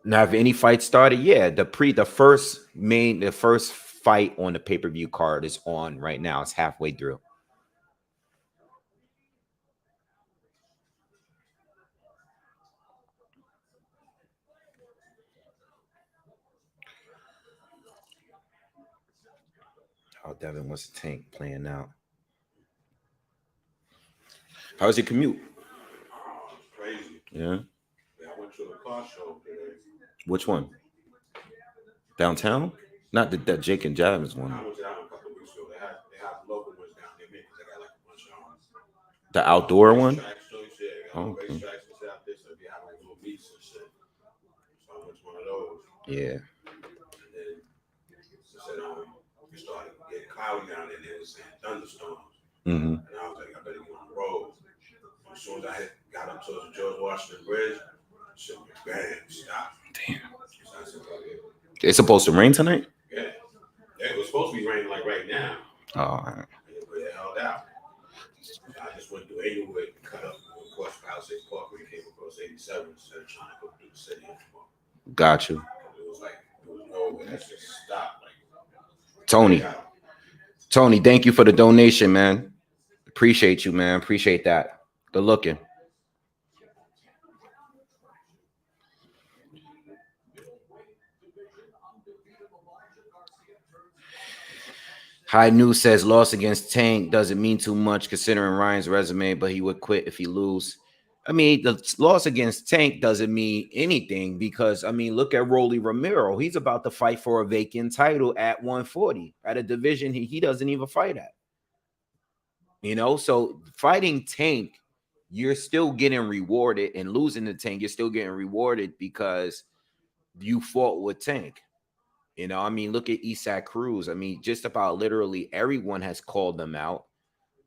Now, have any fight started? Yeah, the first fight on the pay-per-view card is on right now. It's halfway through. Oh, Devin, what's the Tank playing out? How's your commute? Oh, it's crazy. Yeah. I went to a car show today. Which one? Downtown? Not the Jake and Javins one. I went to that one a couple of weeks ago. They have local ones down there because they got like a bunch of The outdoor one? tracks, yeah, Oh, okay. racetracks and stuff out there, so they have like little meets and shit. So I went to one of those. Yeah. And then they said it started getting cloudy down there. They were saying thunderstorms. Mm-hmm. And I was like, I better get on the road. As soon as I got up towards the George Washington Bridge, shit went bam, stop. Damn. So I said, okay. It's supposed to rain tonight? Yeah. It was supposed to be raining like right now. Oh, all right. But it held out. So I just went through Inglewood, cut up across Palisades Park where you came across 87 instead of trying to go through the city anymore. Got you. It was nowhere. That just stopped. Tony, thank you for the donation, man. Appreciate you, man. Appreciate that. Good looking. High News says loss against Tank doesn't mean too much considering Ryan's resume, but he would quit if he lose. I mean, the loss against Tank doesn't mean anything because, look at Rolly Romero. He's about to fight for a vacant title at 140 at a division he doesn't even fight at. So fighting Tank, you're still getting rewarded, and losing the Tank, you're still getting rewarded because you fought with Tank. Look at Isaac Cruz. Just about literally everyone has called them out,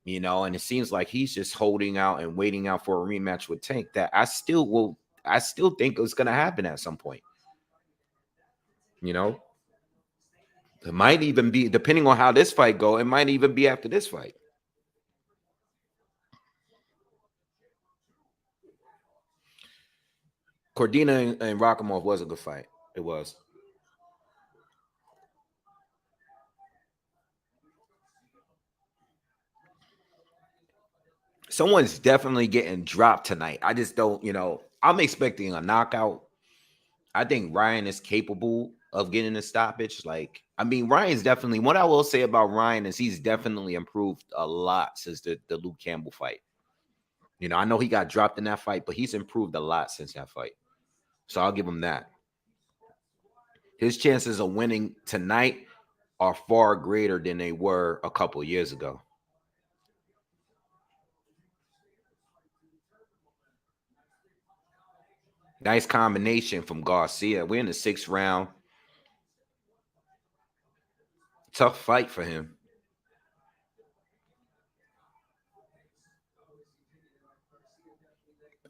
and it seems like he's just holding out and waiting out for a rematch with Tank that I still think it's going to happen at some point. It might even be, depending on how this fight go, it might even be after this fight. Cordina and Rakhimov was a good fight. It was. Someone's definitely getting dropped tonight. I just don't, I'm expecting a knockout. I think Ryan is capable of getting a stoppage. Ryan's definitely, what I will say about Ryan is he's definitely improved a lot since the Luke Campbell fight. I know he got dropped in that fight, but he's improved a lot since that fight. So I'll give him that. His chances of winning tonight are far greater than they were a couple years ago. Nice combination from Garcia. We're in the 6th round. Tough fight for him.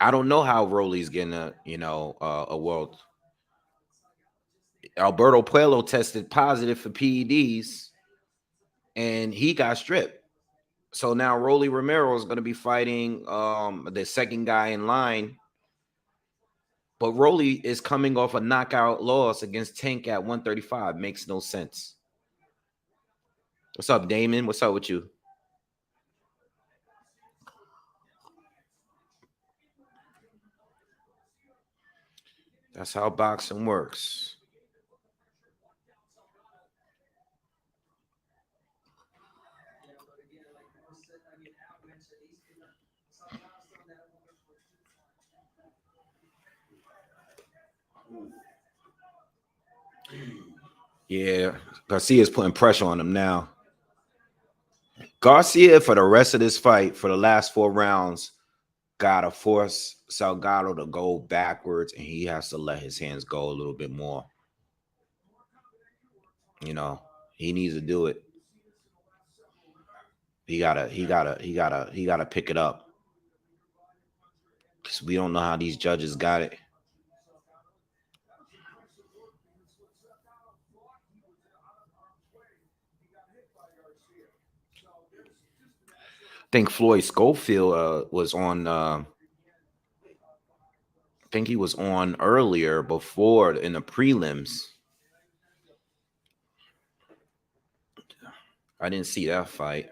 I don't know how Rolly's getting a world. Alberto Puello tested positive for PEDs, and he got stripped. So now Rolly Romero is going to be fighting the second guy in line. But Rolly is coming off a knockout loss against Tank at 135. Makes no sense. What's up, Damon? What's up with you? That's how boxing works. Yeah, Garcia's putting pressure on him now. Garcia, for the rest of this fight, for the last 4 rounds, gotta force Salgado to go backwards, and he has to let his hands go a little bit more. You know, he needs to do it. He gotta pick it up. Because we don't know how these judges got it. I think Floyd Schofield was on. I think he was on earlier before in the prelims. I didn't see that fight.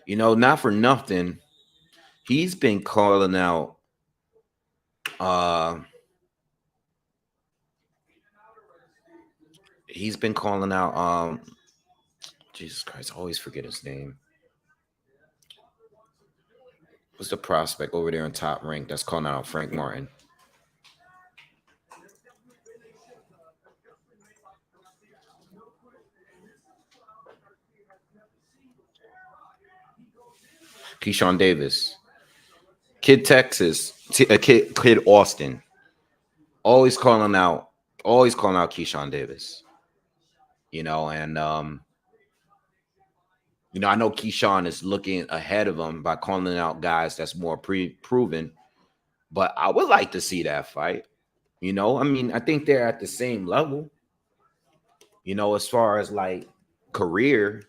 You know, not for nothing, he's been calling out. He's been calling out. Jesus Christ, I always forget his name. What's the prospect over there in Top Rank that's calling out Frank Martin? Keyshawn Davis, Kid Texas, Kid Austin, always calling out Keyshawn Davis. You know, and you know, I know Keyshawn is looking ahead of him by calling out guys that's more proven, but I would like to see that fight. You know, I mean, I think they're at the same level. You know, as far as like career,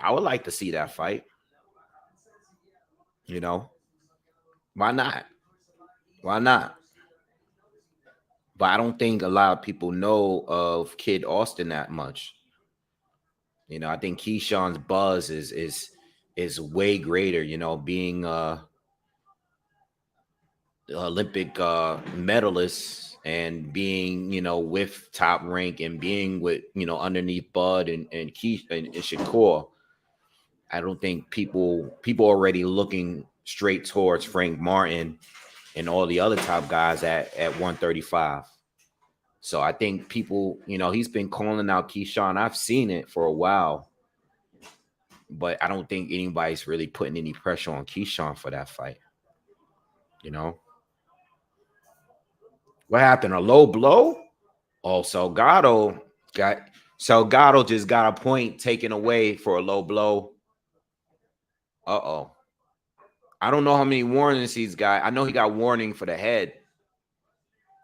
I would like to see that fight. You know, why not? Why not? But I don't think a lot of people know of Kid Austin that much. You know, I think Keyshawn's buzz is way greater. You know, being Olympic medalist and being, you know, with Top Rank and being with, you know, underneath Bud and Keith and Shakur. I don't think people already looking straight towards Frank Martin and all the other top guys at 135. So I think people, you know, he's been calling out Keyshawn. I've seen it for a while, but I don't think anybody's really putting any pressure on Keyshawn for that fight. You know, what happened? A low blow? Oh, Salgado just got a point taken away for a low blow. Uh-oh. I don't know how many warnings he's got. I know he got warning for the head.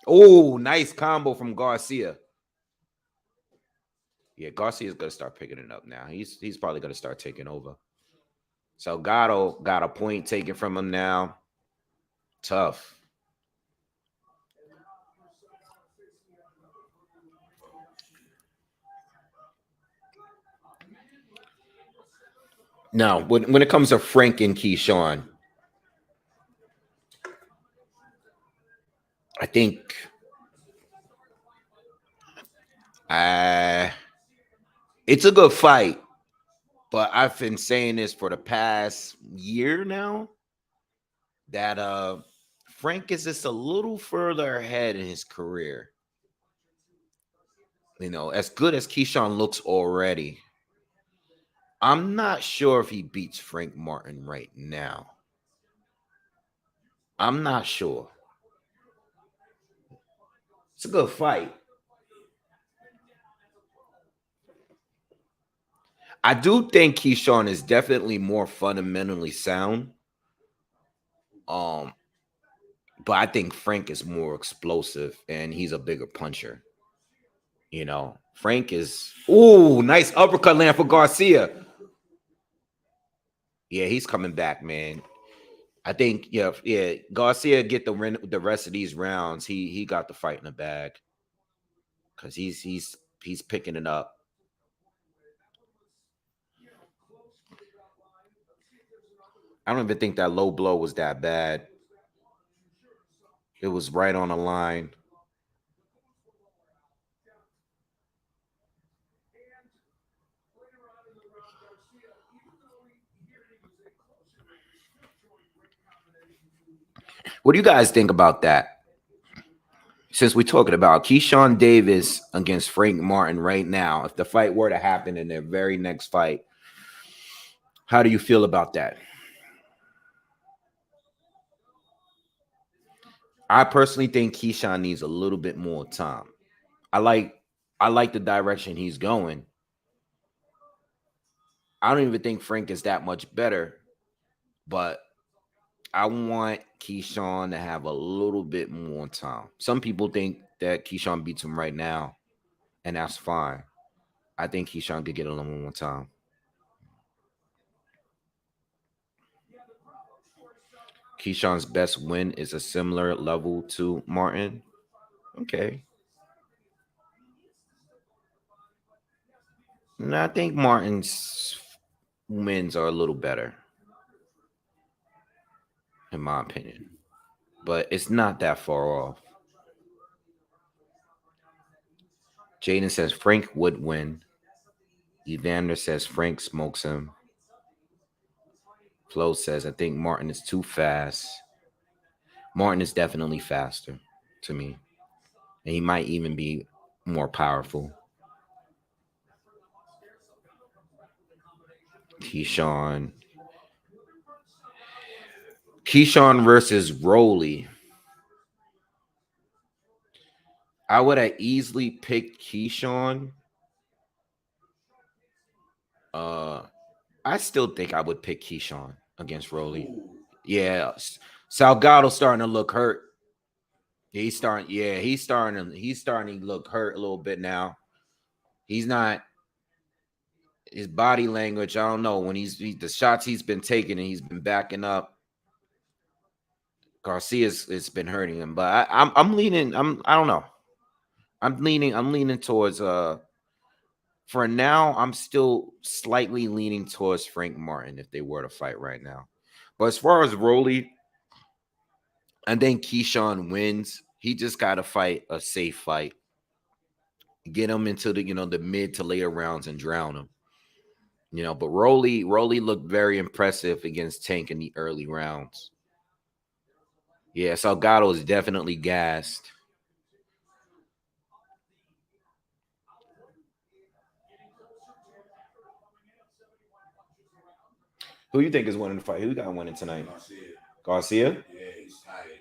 Oh, nice combo from Garcia. Yeah, Garcia's gonna start picking it up now. He's probably gonna start taking over. Salgado got a point taken from him now. Tough. Now, when it comes to Frank and Keyshawn, I think it's a good fight, but I've been saying this for the past year now that Frank is just a little further ahead in his career. You know, as good as Keyshawn looks already, I'm not sure if he beats Frank Martin right now. I'm not sure. It's a good fight. I do think Keyshawn is definitely more fundamentally sound. But I think Frank is more explosive and he's a bigger puncher. You know, Frank is nice uppercut land for Garcia. Yeah, he's coming back, man. I think yeah. Garcia get the rest of these rounds. He got the fight in the bag because he's picking it up. I don't even think that low blow was that bad. It was right on the line. What do you guys think about that? Since we're talking about Keyshawn Davis against Frank Martin right now, if the fight were to happen in their very next fight, how do you feel about that? I personally think Keyshawn needs a little bit more time. I like the direction he's going. I don't even think Frank is that much better, but I want Keyshawn to have a little bit more time. Some people think that Keyshawn beats him right now, and that's fine. I think Keyshawn could get a little more time. Keyshawn's best win is a similar level to Martin. Okay. And I think Martin's wins are a little better, in my opinion. But it's not that far off. Jaden says Frank would win. Evander says Frank smokes him. Flo says, I think Martin is too fast. Martin is definitely faster to me. And he might even be more powerful. Keyshawn versus Rolly. I would have easily picked Keyshawn. I still think I would pick Keyshawn against Rolly. Yeah. Salgado's starting to look hurt. He's starting to look hurt a little bit now. He's not, his body language, I don't know. When the shots he's been taking and he's been backing up, Garcia's been hurting him. But I'm leaning, I don't know. I'm leaning towards for now, I'm still slightly leaning towards Frank Martin if they were to fight right now. But as far as Rolly, I think Keyshawn wins. He just got to fight a safe fight. Get him into the mid to later rounds and drown him. But Rolly looked very impressive against Tank in the early rounds. Yeah, Salgado is definitely gassed. Who you think is winning the fight? Who got winning tonight? Garcia? Yeah, he's tired.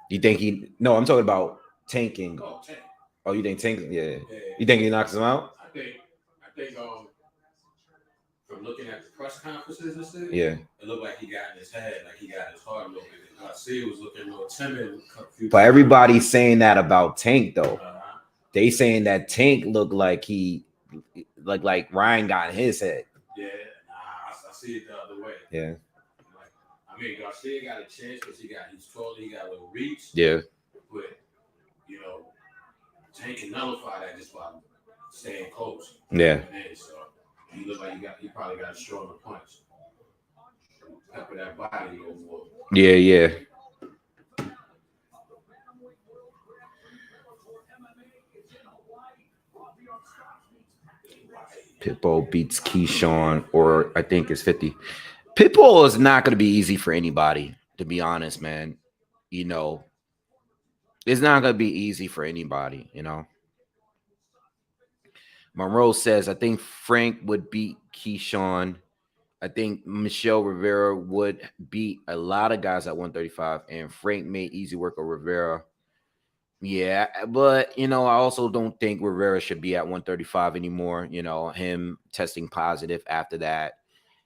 You think No, I'm talking about tanking. Oh, Tank. Oh, you think Tank? Yeah. You think he knocks him out? I think from looking at the press conferences and stuff, yeah, it looked like he got in his head, like he got his heart a little bit. Garcia was looking a little timid. But everybody's saying that about Tank though. They saying that Tank looked like he like Ryan got in his head. Yeah, I see it the other way. Yeah. I mean, Garcia got a chance because he's tall, he got a little reach. Yeah. But Tank can nullify that just by staying close. Yeah. So he looked like he probably got a stronger punch. Pepper that body a little more. Yeah. Pitbull beats Keyshawn, or I think it's 50. Pitbull is not going to be easy for anybody, to be honest, man. It's not going to be easy for anybody, Monroe says, I think Frank would beat Keyshawn. I think Michelle Rivera would beat a lot of guys at 135, and Frank made easy work of Rivera. Yeah, but I also don't think Rivera should be at 135 anymore. Him testing positive after that,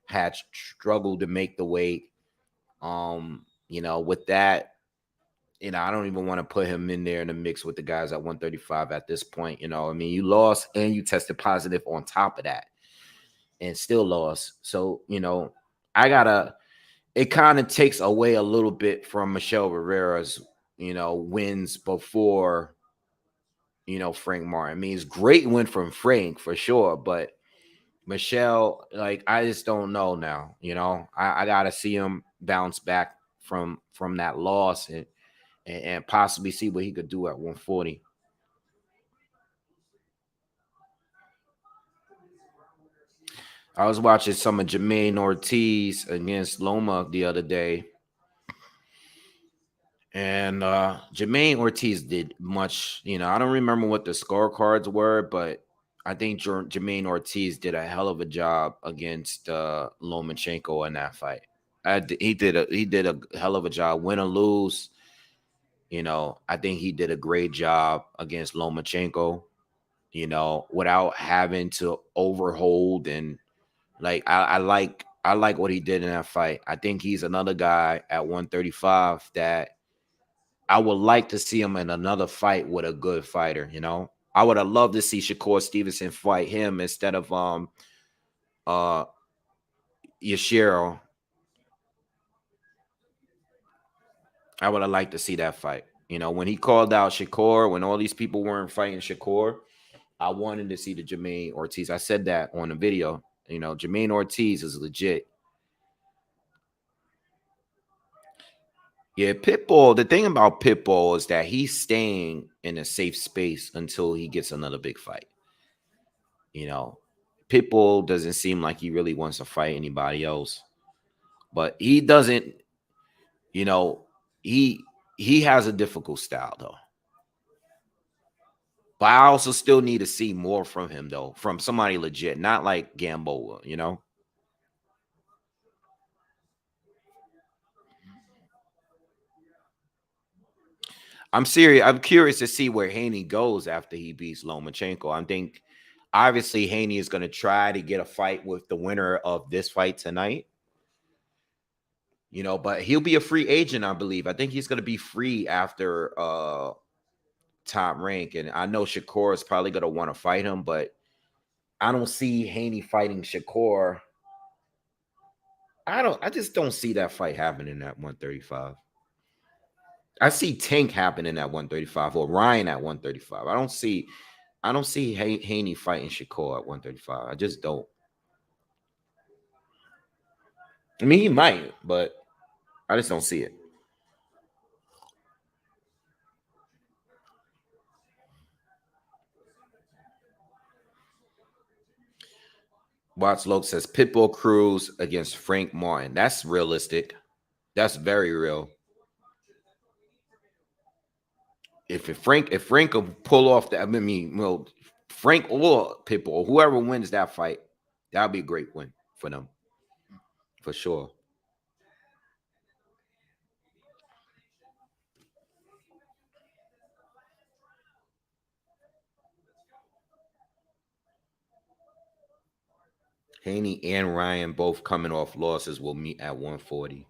had struggled to make the weight. With that, I don't even want to put him in there in the mix with the guys at 135 at this point. You lost and you tested positive on top of that, and still lost. So it kind of takes away a little bit from Michelle Rivera's wins before, Frank Martin. It's great win from Frank for sure, but Michelle, I just don't know now. I gotta see him bounce back from that loss and possibly see what he could do at 140. I was watching some of Jermaine Ortiz against Loma the other day. And Jermaine Ortiz did much, I don't remember what the scorecards were, but I think Jermaine Ortiz did a hell of a job against Lomachenko in that fight. He did a hell of a job, win or lose. You know, I think he did a great job against Lomachenko, you know, without having to overhold. And like I like what he did in that fight. I think he's another guy at 135 that I would like to see him in another fight with a good fighter, you know. I would have loved to see Shakur Stevenson fight him instead of uh Yashiro. I would have liked to see that fight. You know, when he called out Shakur, when all these people weren't fighting Shakur, I wanted to see the Jermaine Ortiz. I said that on the video. You know, Jermaine Ortiz is legit. Yeah, Pitbull. The thing about Pitbull is that he's staying in a safe space until he gets another big fight. You know, Pitbull doesn't seem like he really wants to fight anybody else, but he doesn't. You know, he he has a difficult style though. But I also still need to see more from him though, from somebody legit, not like Gamboa. You know. I'm serious. I'm curious to see where Haney goes after he beats Lomachenko. I think obviously Haney is going to try to get a fight with the winner of this fight tonight. You know, but he'll be a free agent, I believe. I think he's going to be free after top rank. And I know Shakur is probably going to want to fight him, but I don't see Haney fighting Shakur. I just don't see that fight happening at 135. I see Tank happening at 135 or Ryan at 135. I don't see Haney fighting Shakur at 135. I just don't. I mean, he might, but I just don't see it. Watts Loke says Pitbull Cruz against Frank Martin. That's realistic. That's very real. If Frank will pull off that, I mean, well, Frank or Pitbull, whoever wins that fight, that'll be a great win for them, for sure. Haney and Ryan both coming off losses will meet at 140.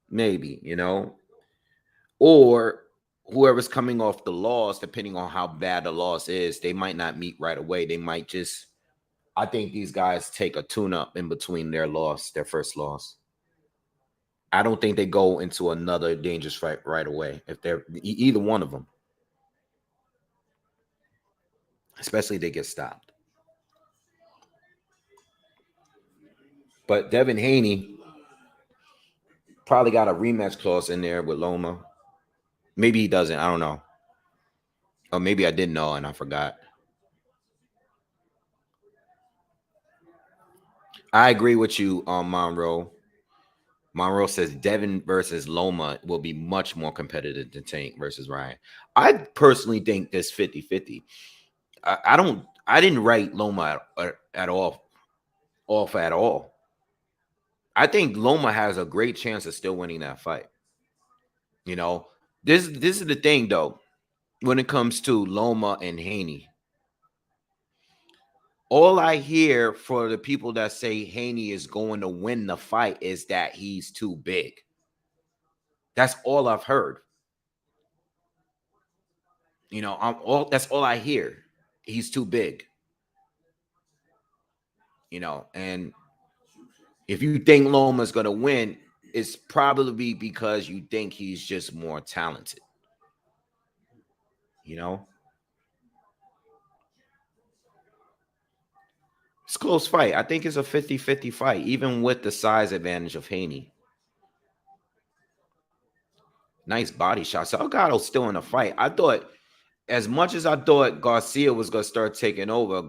Maybe, you know, or whoever's coming off the loss, depending on how bad the loss is, they might not meet right away. They might just, I think these guys take a tune up in between their loss, their first loss. I don't think they go into another dangerous fight right away if they're either one of them, especially if they get stopped. But Devin Haney probably got a rematch clause in there with Loma. Maybe he doesn't. I don't know. Or maybe I didn't know and I forgot. I agree with you on Monroe. Monroe says Devin versus Loma will be much more competitive than Tank versus Ryan. I personally think this 50-50. I didn't write Loma at all off at all. I think Loma has a great chance of still winning that fight. You know, this is the thing though, when it comes to Loma and Haney. All I hear for the people that say Haney is going to win the fight is that he's too big. That's all I've heard. You know, that's all I hear. He's too big. You know, and if you think Loma's going to win, it's probably because you think he's just more talented. You know, it's a close fight. I think it's a 50-50 fight, even with the size advantage of Haney. Nice body shot. Salgado's still in the fight. I thought, as much as I thought Garcia was going to start taking over,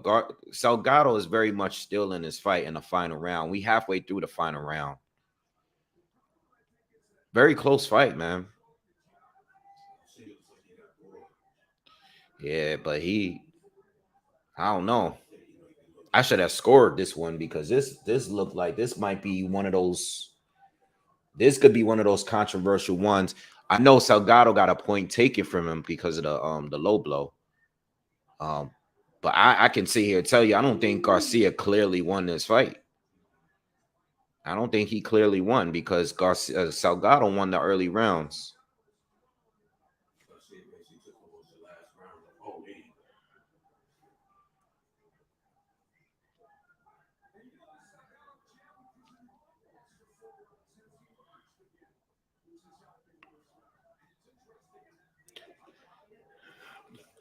Salgado is very much still in his fight in the final round. We halfway through the final round. Very close fight, man. Yeah, but I don't know. I should have scored this one because this looked like this might be one of those. This could be one of those controversial ones. I know Salgado got a point taken from him because of the low blow. But I can sit here and tell you, I don't think Garcia clearly won this fight. I don't think he clearly won because Garcia Salgado won the early rounds. Garcia basically took almost the last round. Oh, man.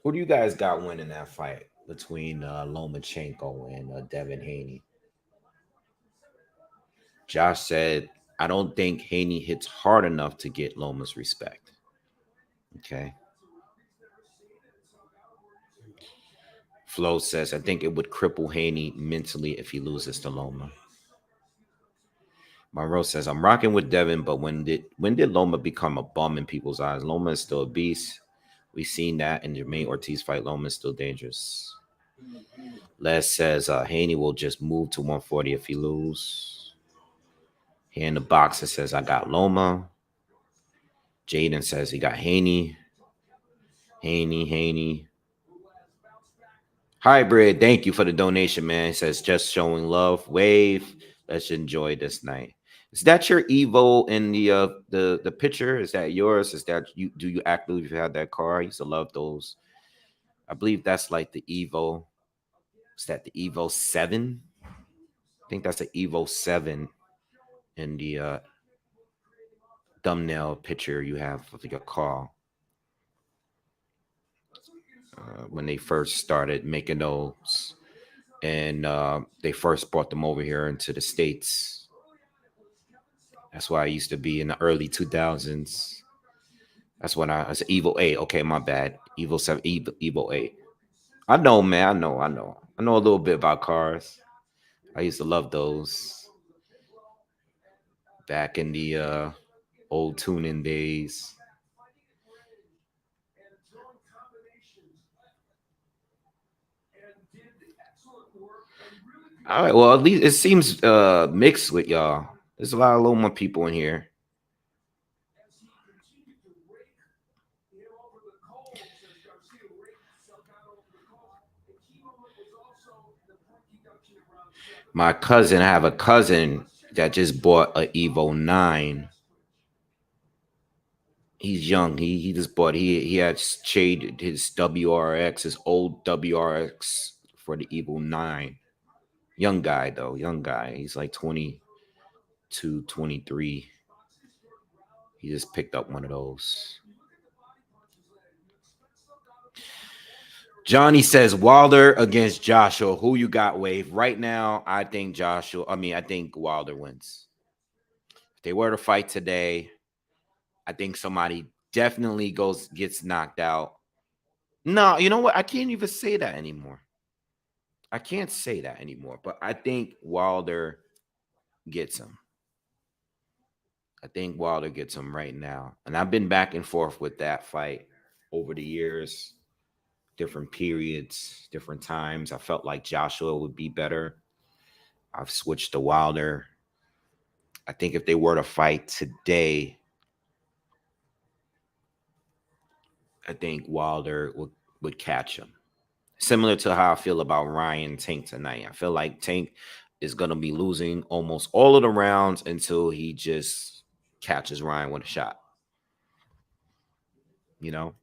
Who do you guys got winning that fight between Lomachenko and Devin Haney? Josh said, I don't think Haney hits hard enough to get Loma's respect. Okay. Flo says, I think it would cripple Haney mentally if he loses to Loma. Monroe says, I'm rocking with Devin, but when did Loma become a bum in people's eyes? Loma is still a beast. We've seen that in Jermaine Ortiz fight. Loma is still dangerous. Les says Haney will just move to 140 if he lose. Here in the box, it says, I got Loma. Jaden says he got Haney. Haney. Hybrid, thank you for the donation, man. It says, just showing love. Wave. Let's enjoy this night. Is that your Evo in the picture? Is that yours? Is that you? Do you actively have that car? I used to love those. I believe that's like the Evo. Is that the Evo 7? I think that's the Evo 7 in the thumbnail picture you have of your car. When they first started making those, and they first brought them over here into the States. That's why I used to be in the early 2000s. That's when I was Evo 8. Okay, my bad. Evo 7, Evo 8. I know, man. I know a little bit about cars. I used to love those back in the old tuning days. All right, well, at least it seems mixed with y'all. There's a lot of Loma people in here. My cousin, I have a cousin that just bought a Evo 9. He's young. He just bought, he had traded his WRX, his old WRX for the Evo 9. Young guy, though. Young guy. He's like 22, 23. He just picked up one of those. Johnny says Wilder against Joshua. Who you got, Wave? Right now, I think I think Wilder wins. If they were to fight today, I think somebody definitely gets knocked out. No, you know what? I can't even say that anymore. I can't say that anymore. But I think Wilder gets him. I think Wilder gets him right now. And I've been back and forth with that fight over the years. Different periods, different times. I felt like Joshua would be better. I've switched to Wilder. I think if they were to fight today, I think Wilder would catch him. Similar to how I feel about Ryan Tank tonight. I feel like Tank is going to be losing almost all of the rounds until he just catches Ryan with a shot. You know?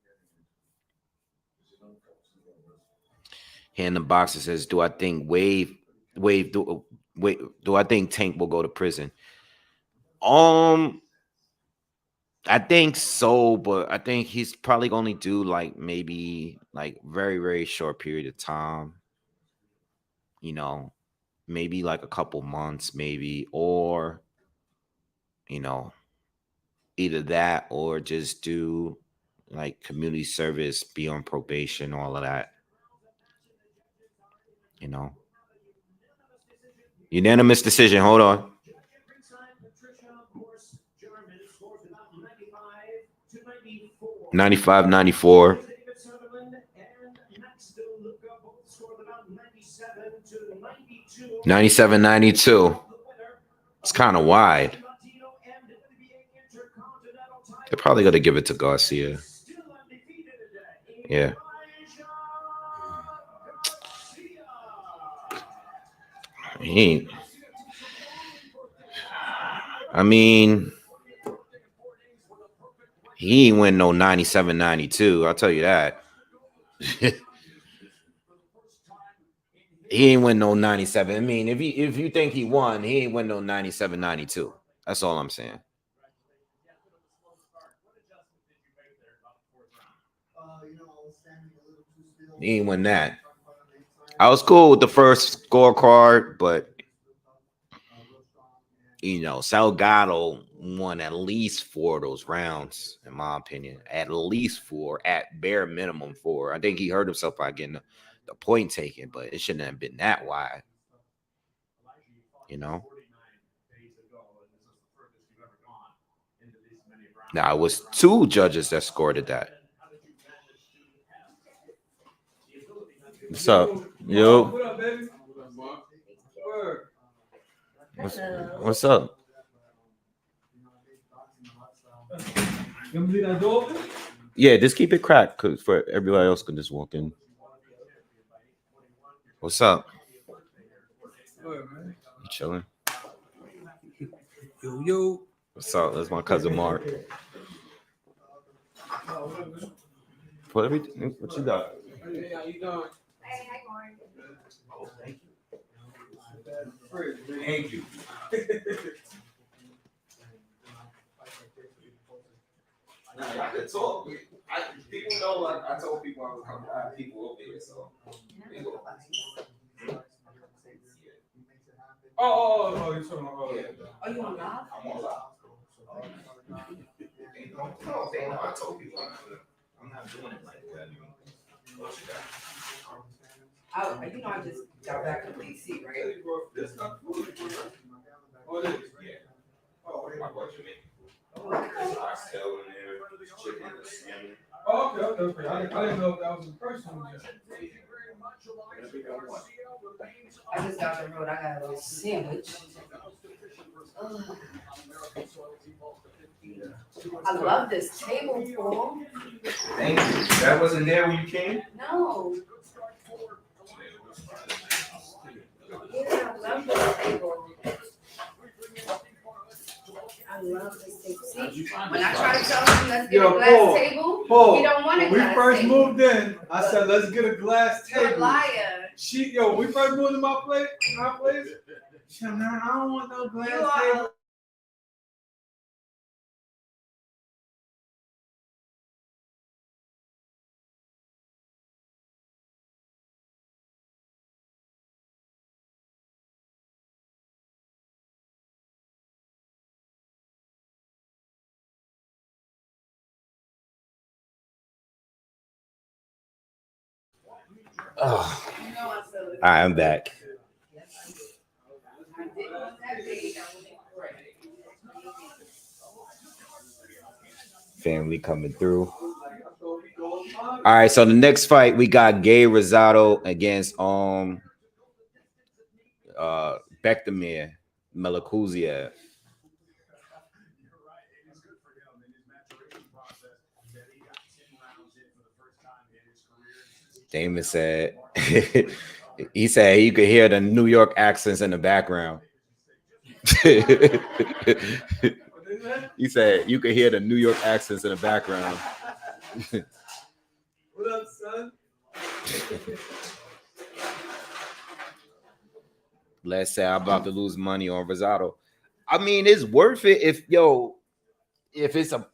Here in the box, it says, do I think do I think Tank will go to prison? I think so, but I think he's probably going to do like maybe like very, very short period of time. You know, maybe like a couple months, maybe, or, you know, either that or just do like community service, be on probation, all of that. You know, unanimous decision. Hold on. 95-94. 97-92. It's kind of wide. They're probably gonna give it to Garcia. Yeah. He ain't. I mean, he ain't win no 97-92. I'll tell you that. He ain't win no 97. I mean, if you think he won, he ain't win no 97-92. That's all I'm saying. He ain't win that. I was cool with the first scorecard, but Salgado won at least 4 of those rounds, in my opinion. At least 4, at bare minimum 4. I think he hurt himself by getting the point taken, but it shouldn't have been that wide. Now, it was 2 judges that scored at that. What's up? Yo. What up, baby? What's up? You leave that door open? Yeah, just keep it cracked because for everybody else can just walk in. What's up? You chilling? Yo. What's up? That's my cousin Mark. Put everything. What you got? Hey, how you doing? Hey, hi, Mark. Oh, thank you. Thank you. Nah, I could talk. People know, like I told people I was coming. I have people over here, so. Oh, you're talking about Are you on live? I'm on live. I told people I'm not doing it like that. I just got back from DC, right? This not food. Oh, it is? Yeah. Oh, my question, oxtail in there, chicken, salmon. Oh, okay. I didn't know if that was in person yet. I just got the road. I got a little sandwich. I love this table, Paul. Thank you. That wasn't there when you came? No. Yeah, I love this table. I love this table. See, when I try to tell him let's get a glass table, he don't want a glass table. When we first moved in, I said let's get a glass table. You're a liar. When we first moved to my place, she said, "No, I don't want no glass table." Oh. All right, I'm back. Family coming through. All right, so the next fight we got Gay Rosado against Bektamir Melakuziev. Damon said he said you could hear the New York accents in the background. He said you could hear the New York accents in the background. What up, son? Let's say I'm about to lose money on Rosado. I mean, it's worth it if it's a.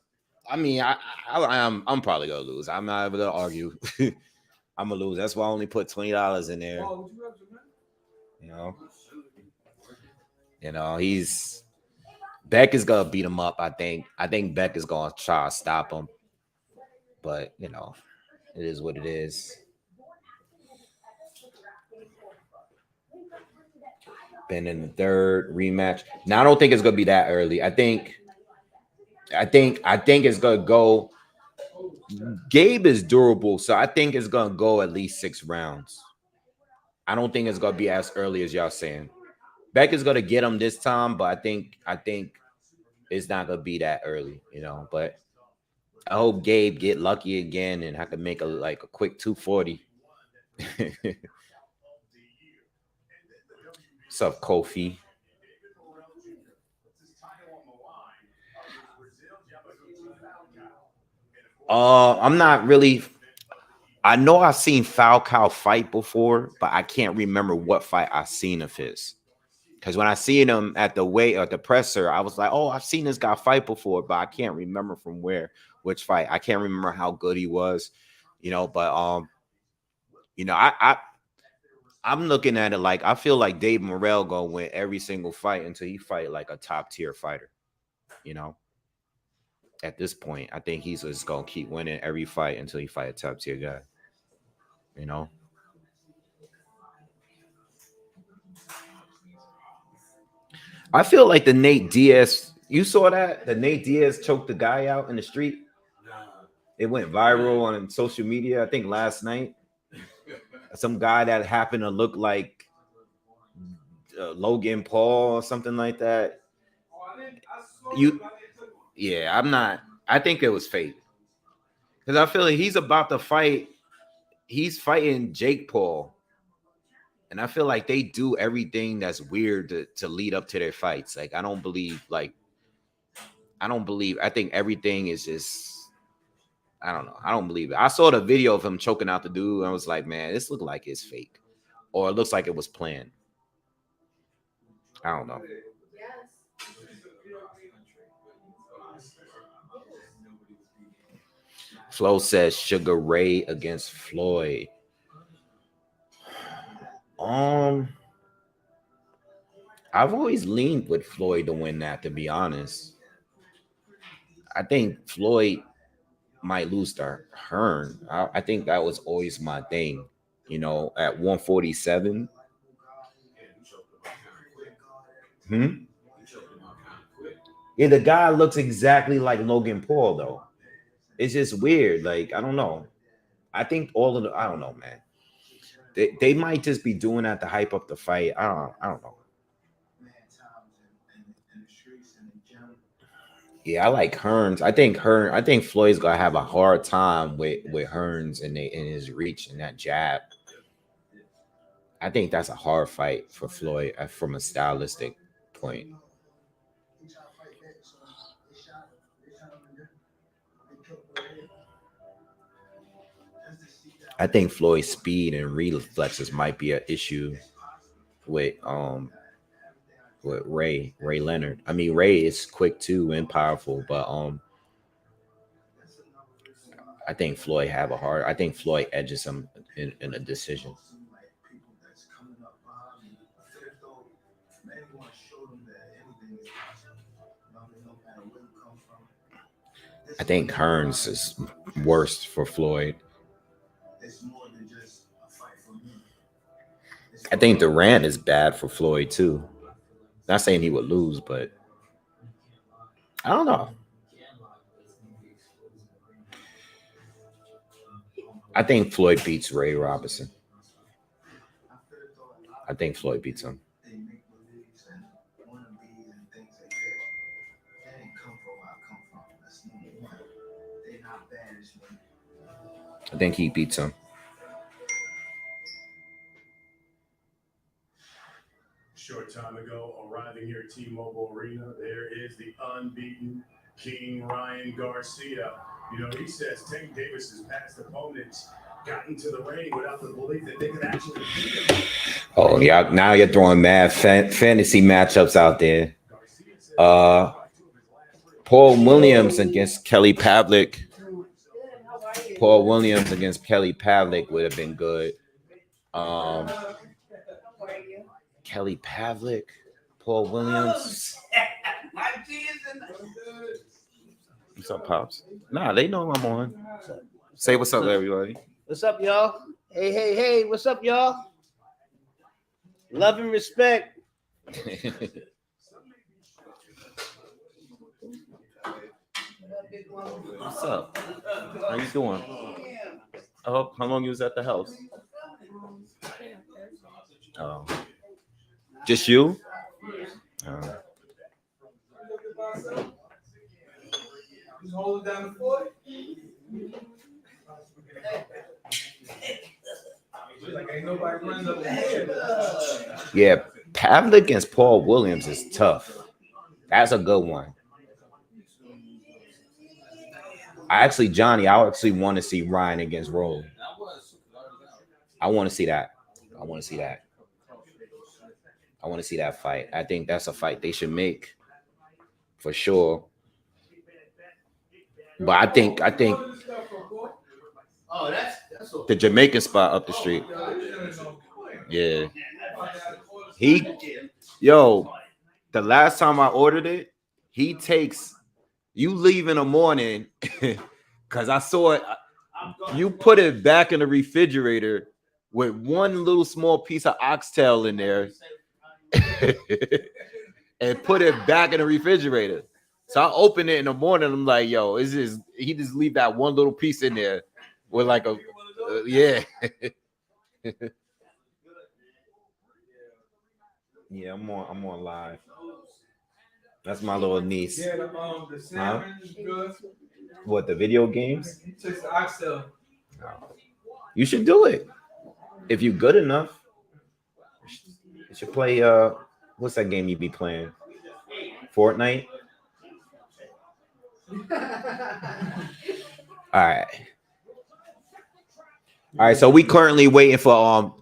I mean, I'm probably gonna lose. I'm not even gonna argue. I'm gonna lose. That's why I only put $20 in there. He's Beck is gonna beat him up. I think Beck is gonna try to stop him, but it is what it is. Been in the third rematch. Now I don't think it's gonna be that early. I think it's gonna go. Gabe is durable, so I think it's gonna go at least 6 rounds. I don't think it's gonna be as early as y'all saying. Beck is gonna get him this time, but I think it's not gonna be that early, but I hope Gabe get lucky again and I can make a quick 240. What's up, Kofi? I'm not really. I know I've seen Falcao fight before, but I can't remember what fight I've seen of his. Because when I seen him at the weight or the presser, I was like, "Oh, I've seen this guy fight before," but I can't remember from where, which fight. I can't remember how good he was, But I'm looking at it like I feel like Dave Morrell gonna win every single fight until he fight like a top tier fighter. At this point, I think he's just gonna keep winning every fight until he fight a top tier guy. I feel like the Nate Diaz. You saw that? The Nate Diaz choked the guy out in the street. It went viral on social media. I think last night. Some guy that happened to look like Logan Paul or something like that. I'm not. I think it was fake because I feel like he's about to fight. He's fighting Jake Paul. And I feel like they do everything that's weird to lead up to their fights. Like, I think everything is just, I don't know. I don't believe it. I saw the video of him choking out the dude. And I was like, man, this looked like it's fake. Or it looks like it was planned. I don't know. Flo says Sugar Ray against Floyd. I've always leaned with Floyd to win that, to be honest. I think Floyd might lose to Hearn. I think that was always my thing. At 147. Yeah, the guy looks exactly like Logan Paul, though. It's just weird. Like, I don't know. I think I don't know, man. They might just be doing that to hype up the fight. I don't know. Yeah, I like Hearns. I think Floyd's gonna have a hard time with Hearns in his reach and that jab. I think that's a hard fight for Floyd from a stylistic point. I think Floyd's speed and reflexes might be an issue with Ray Leonard. I mean, Ray is quick too and powerful, but I think Floyd edges him in a decision. I think Hearns is worse for Floyd. I think Durant is bad for Floyd too. Not saying he would lose, but I don't know. I think Floyd beats Ray Robinson. I think Floyd beats him. I think he beats him. Short time ago, arriving here at T-Mobile Arena, there is the unbeaten King Ryan Garcia. He says Tank Davis's past opponents got into the ring without the belief that they could actually beat him. Oh, yeah. Now you're throwing mad fantasy matchups out there. Paul Williams against Kelly Pavlik. Paul Williams against Kelly Pavlik would have been good. Kelly Pavlik, Paul Williams. What's up, Pops? Nah, they know I'm on. Say what's up, everybody. What's up, y'all? Hey, what's up, y'all? Love and respect. What's up? How you doing? Oh, how long you was at the house? Oh. Just you? Oh. He's holding down the fort. Ain't nobody running up the head. Yeah, Pavlik against Paul Williams is tough. That's a good one. I actually want to see Ryan against Roll. I want to see that. I want to see that fight. I think that's a fight they should make for sure. But I think Oh, that's the Jamaican spot up the street. Yeah. The last time I ordered it, he takes you leave in the morning because I saw it. You put it back in the refrigerator with one little small piece of oxtail in there and put it back in the refrigerator. So I open it in the morning. I'm like, yo, he just leave that one little piece in there with like a yeah. Yeah, I'm on live. That's my little niece. Yeah, the salmon is good. What, the video games? He takes the oxtail. You should do it. If you're good enough. You should play what's that game you be playing? Fortnite? All right, so we currently waiting for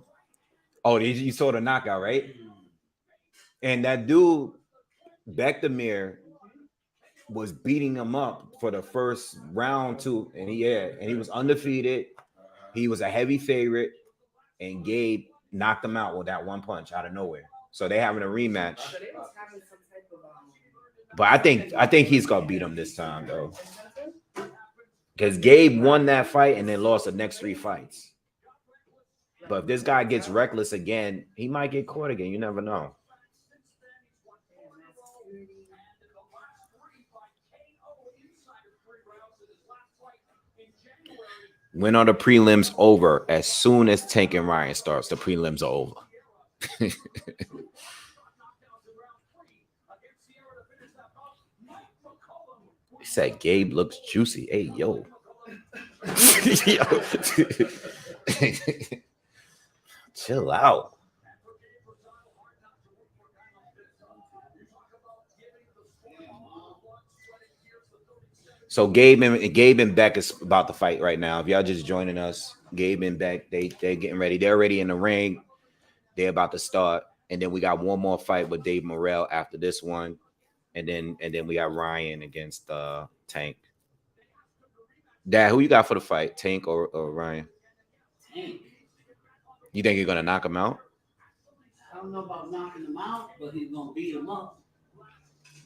you saw the knockout, right? And that dude Bekdamir was beating him up for the first round too, and he was undefeated. He was a heavy favorite, and Gabe knocked him out with that one punch out of nowhere. So they having a rematch. But I think he's gonna beat him this time though, because Gabe won that fight and then lost the next 3 fights. But if this guy gets reckless again, he might get caught again. You never know. When are the prelims over? As soon as Tank and Ryan starts, the prelims are over. He said Gabe looks juicy. Hey, yo. Chill out. So Gabe and Beck is about to fight right now. If y'all just joining us, Gabe and Beck, they're getting ready. They're already in the ring. They're about to start. And then we got one more fight with Dave Morrell after this one. And then we got Ryan against Tank. Dad, who you got for the fight? Tank or Ryan? Tank. You think you're gonna knock him out? I don't know about knocking him out, but he's gonna beat him up.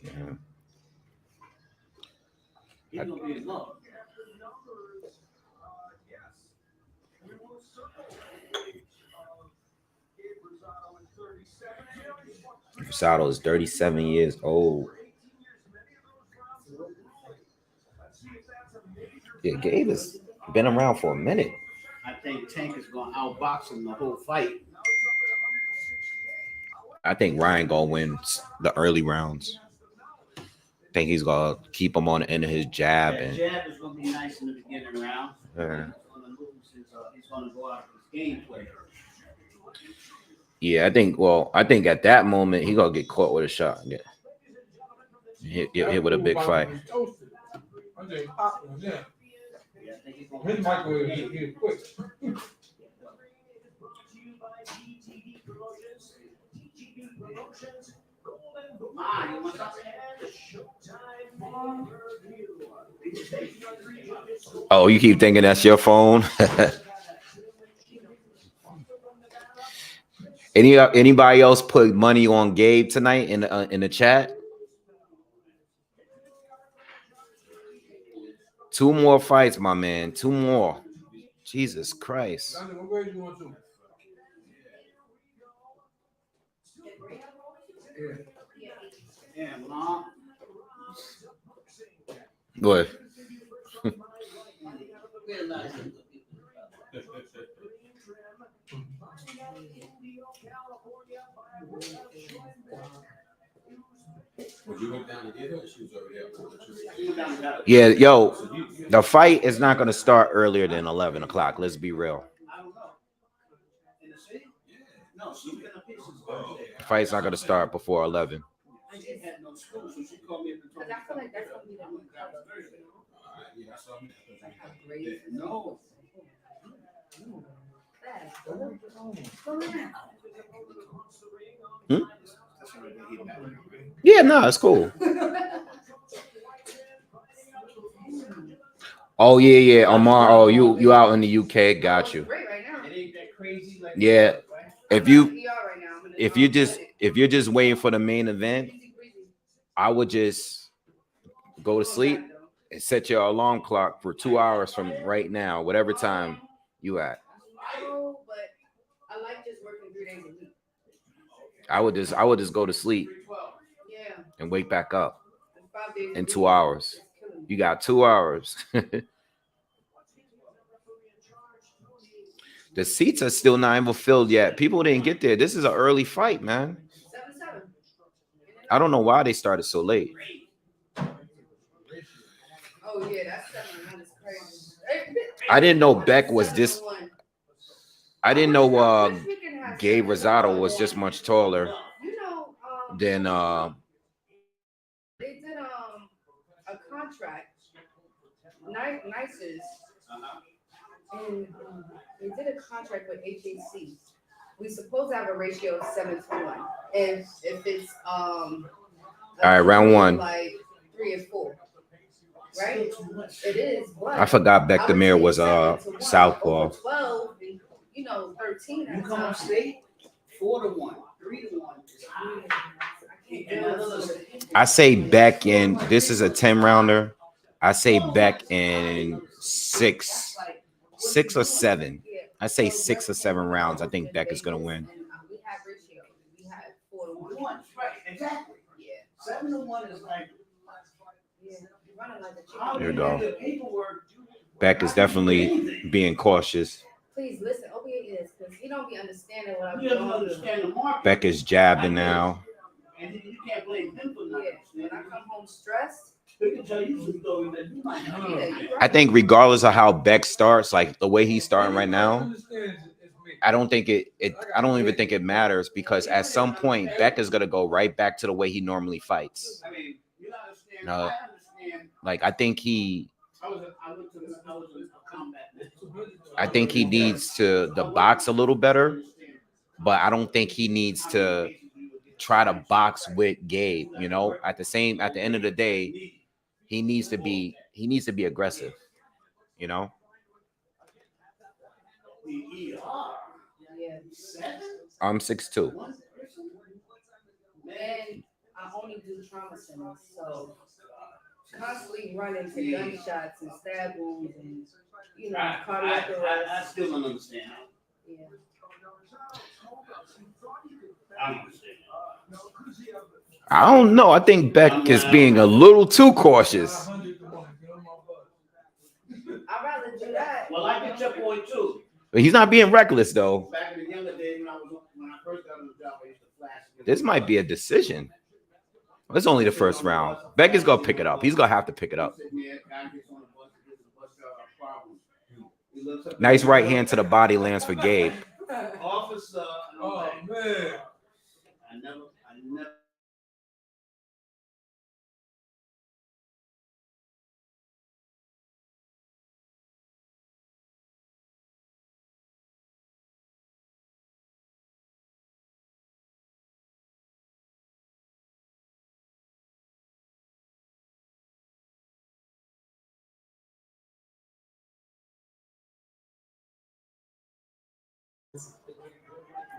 Yeah. He's gonna beat him up. Rosado is 37 years old. Yeah, Gabe has been around for a minute. I think Tank is going to outbox him the whole fight. I think Ryan going to win the early rounds. I think he's going to keep him on the end of his jab. That jab is going to be nice in the beginning round. Yeah. He's going to go out with his game play. Yeah, I think at that moment, he's going to get caught with a shot. Yeah. Hit with a big fight. His microwave is quick. Oh, you keep thinking that's your phone? Anybody else put money on Gabe tonight in the chat? 2 more fights, my man. 2 more. Jesus Christ. Yeah, Mom. Go ahead. Yeah, yo, the fight is not going to start earlier than 11 o'clock. Let's be real. No, she's been a patient since Thursday. The fight's not gonna start before 11. And she had no school, so she called me up and told Because me. I feel like that's gonna be the new color. Yeah, that's what I mean. Like how gray. No. Yeah, no, it's cool. Oh yeah, Omar. Oh, you out in the UK? Got you. Great right now. It ain't that crazy. Like Yeah. If you right now. if you're just waiting for the main event, I would just go to sleep and set your alarm clock for 2 hours from right now, whatever time you at. No, but I like just working 3 days a week. I would just go to sleep Yeah. and wake back up 5 days a in week 2 hours. is killing me. You got 2 hours. The seats are still not even filled yet. People didn't get there. This is an early fight, man. 7-7. I don't know why they started so late. Oh yeah, that's 7-1 is crazy. I didn't know Beck was this. 7-1. I didn't know This weekend has Gabe 7-1. Rosado was just much taller You know, than they did a contract, Nicers, and they did a contract with HAC. We supposed to have a ratio of 7-1. If it's all right, round one. like 3 or 4, right? It is. But I forgot Beck I would Demir take was 7-1 southpaw. over 12, and, 13 You at come on times. state, 4-1, 3-1. I say Beck in this is a 10 rounder. I say Beck in 6 or 7. I say 6 or 7 rounds. I think Beck is gonna win. We had ratio. We had 4-1. Right, exactly. Yeah. 7-1 is like. Yeah. You're running like a How chicken. Here do you go. the paperwork? Beck is definitely being cautious. Please listen. Okay, it is because he don't be understanding what I'm You don't doing. understand the market. Beck is jabbing now. And you can't blame him for not Yeah. When I understanding. come home stressed, We can tell you some stories that you might not yeah, know. you I think regardless of how Beck starts, like the way he's starting right now, I don't even think it matters because at some point Beck is gonna go right back to the way he normally fights. I mean, you understand. No. I understand. Like I think he I was a combat. I think he needs to the box a little better, but I don't think he needs to try to box with Gabe. At the end of the day, he needs to be aggressive. yeah. I'm 6'2". And I only do trauma centers, so constantly running to gunshots and stab wounds and cardiac I arrest. still don't understand. Yeah. I don't understand. I don't know. I think Beck is being a little too cautious. I'd rather do that. Well, I get your point too. But he's not being reckless though. Back in the younger days when I first got on the job, I used to flash. This might be a decision. It's only the first round. Beck is gonna pick it up. He's gonna have to pick it up. Nice right hand to the body lands for Gabe. Officer. Oh man. I never.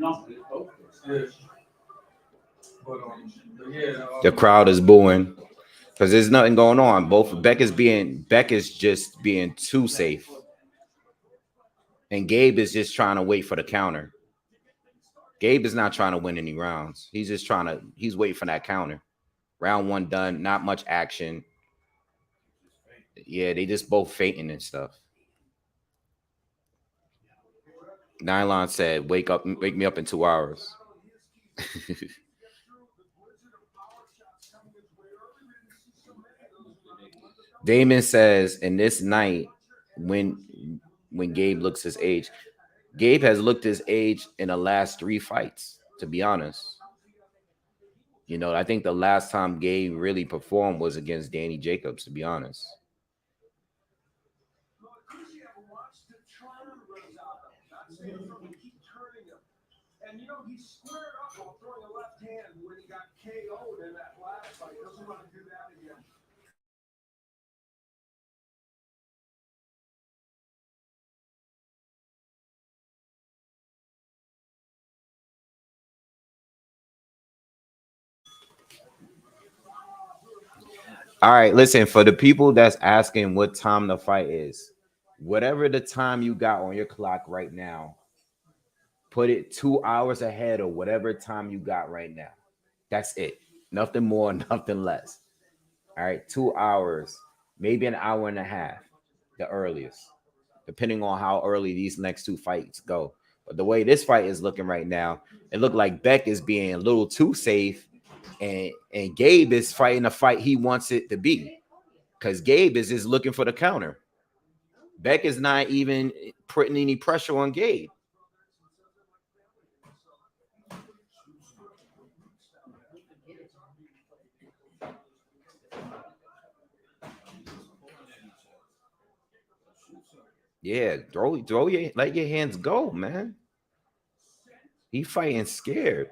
No. The crowd is booing because there's nothing going on. Beck is just being too safe, and Gabe is just trying to wait for the counter. Gabe is not trying to win any rounds. He's waiting for that counter. Round 1 done, not much action. Yeah, they just both fainting and stuff. Nylon said, wake me up in 2 hours. Damon says, in this night, when Gabe looks his age, Gabe has looked his age in the last 3 fights, to be honest. You know, I think the last time Gabe really performed was against Danny Jacobs, to be honest. And you know, he squared up while throwing a left hand when he got KO'd in that last fight. Doesn't want to do that again. All right, listen, for the people that's asking what time the fight is, whatever the time you got on your clock right now, put it 2 hours ahead of whatever time you got right now. That's it. Nothing more, nothing less. All right, 2 hours, maybe an hour and a half, the earliest, depending on how early these next 2 fights go. But the way this fight is looking right now, it looked like Beck is being a little too safe, and Gabe is fighting a fight he wants it to be. Because Gabe is just looking for the counter. Beck is not even putting any pressure on Gabe. Yeah, let your hands go, man. He fighting scared.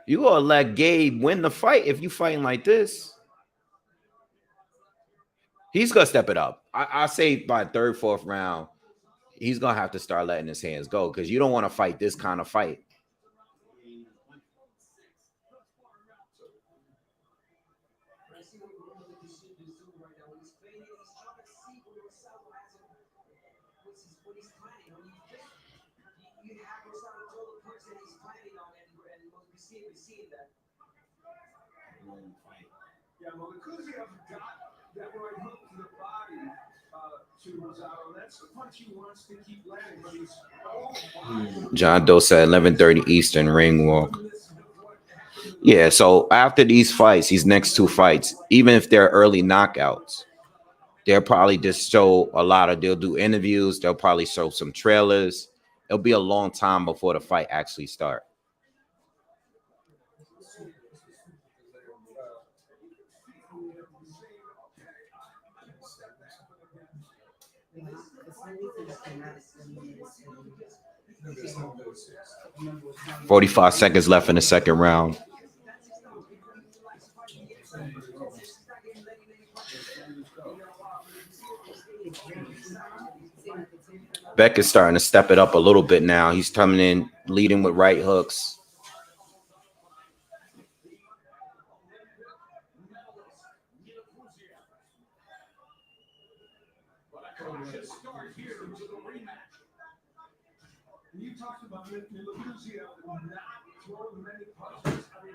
You gonna let Gabe win the fight if you fighting like this. He's gonna step it up. I say by 3rd, 4th round, he's gonna have to start letting his hands go because you don't want to fight this kind of fight. Yeah, well, the Kuzia got that right hook to the body to Rosado. That's the punch he wants to keep landing, but he's John Doe said 11:30 Eastern ring walk. Yeah, so after these fights, these next 2 fights, even if they're early knockouts, they'll probably just show they'll do interviews, they'll probably show some trailers. It'll be a long time before the fight actually starts. – 45 seconds left in the 2nd round. Beck is starting to step it up a little bit now. He's coming in, leading with right hooks. You talked about Kuzia not throwing many punches. I mean,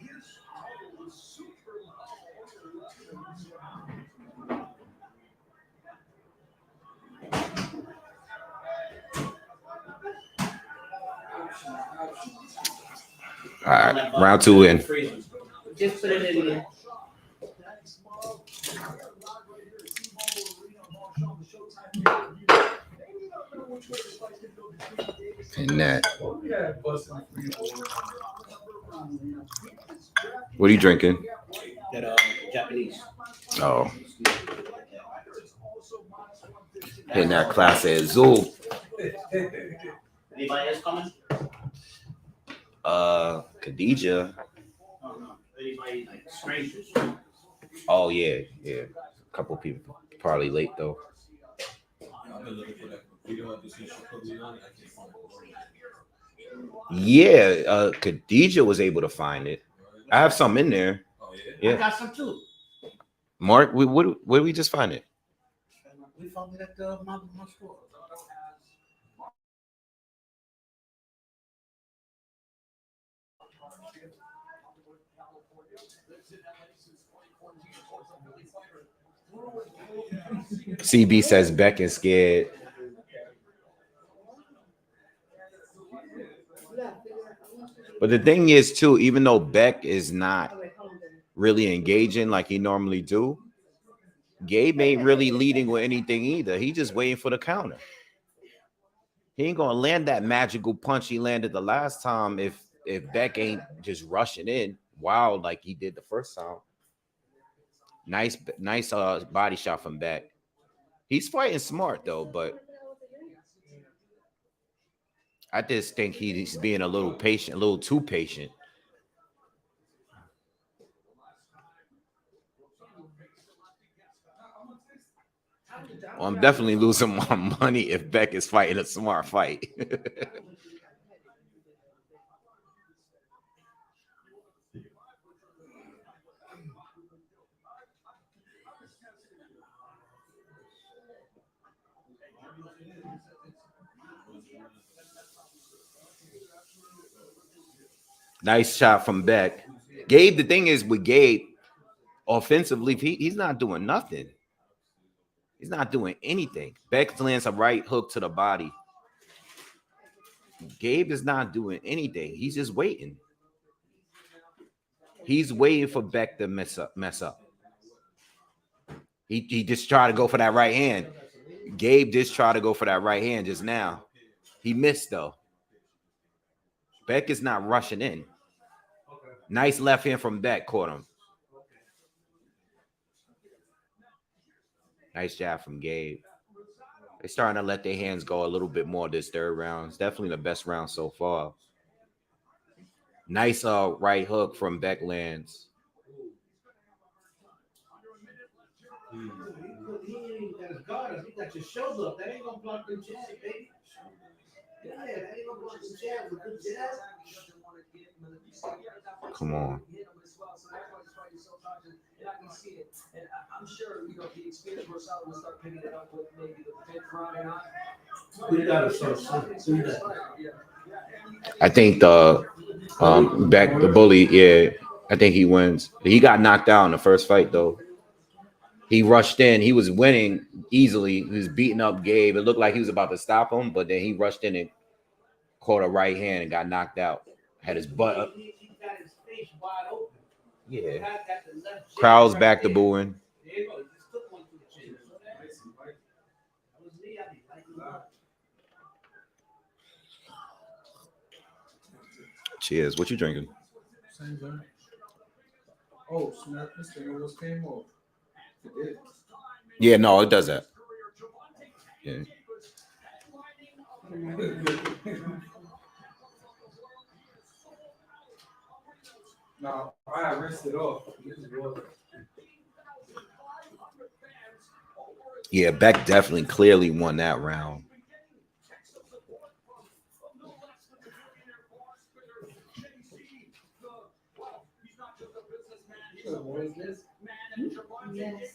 his total was super low. All right, round 2 in. Just put it in there. And that. What are you drinking? That Japanese. Oh. Hitting that Class A Azul. Anybody else coming? Khadija. Oh, no. Anybody like strangers? Oh, yeah. A couple people. Probably late, though. I've been looking for that video of this issue probably on it. I can't find it. Yeah, Khadija was able to find it. I have some in there. Oh, Yeah. I got some too. Mark, where did we just find it? We found it at my store. CB says Beck is scared. But the thing is, too, even though Beck is not really engaging like he normally do, Gabe ain't really leading with anything either. He just waiting for the counter. He ain't gonna land that magical punch he landed the last time if Beck ain't just rushing in wild like he did the first time. Nice body shot from Beck. He's fighting smart though, but I just think he's being a little patient, a little too patient. Well, I'm definitely losing my money if Beck is fighting a smart fight. Nice shot from Beck. Gabe, the thing is with Gabe, offensively, he's not doing nothing. He's not doing anything. Beck lands a right hook to the body. Gabe is not doing anything. He's just waiting. He's waiting for Beck to mess up. He just tried to go for that right hand. Gabe just tried to go for that right hand just now. He missed though. Beck is not rushing in. Nice left hand from Beck, caught him. Nice jab from Gabe. They're starting to let their hands go a little bit more this third round. It's definitely the best round so far. Nice right hook from Beck lands. He ain't got his guard up. He got your shoulder up. That ain't gonna block them jabs, baby. Yeah, that ain't gonna block them jabs. With good jabs. Come on. I'm sure the experience Rosales will start picking it up with maybe the fifth round or not. We gotta start. I think the Beck, the bully, yeah, I think he wins. He got knocked out in the first fight though. He rushed in. He was winning easily. He was beating up Gabe. It looked like he was about to stop him, but then he rushed in and caught a right hand and got knocked out. Had his butt up. He got his face wide open. Yeah. Crowds back to booing. Cheers. What you drinking? Same thing. Oh, snap! This thing almost came off. It did. Yeah, no, it does that. Yeah. No, I rinsed it off. Yeah, Beck definitely clearly won that round. What is this? Yes.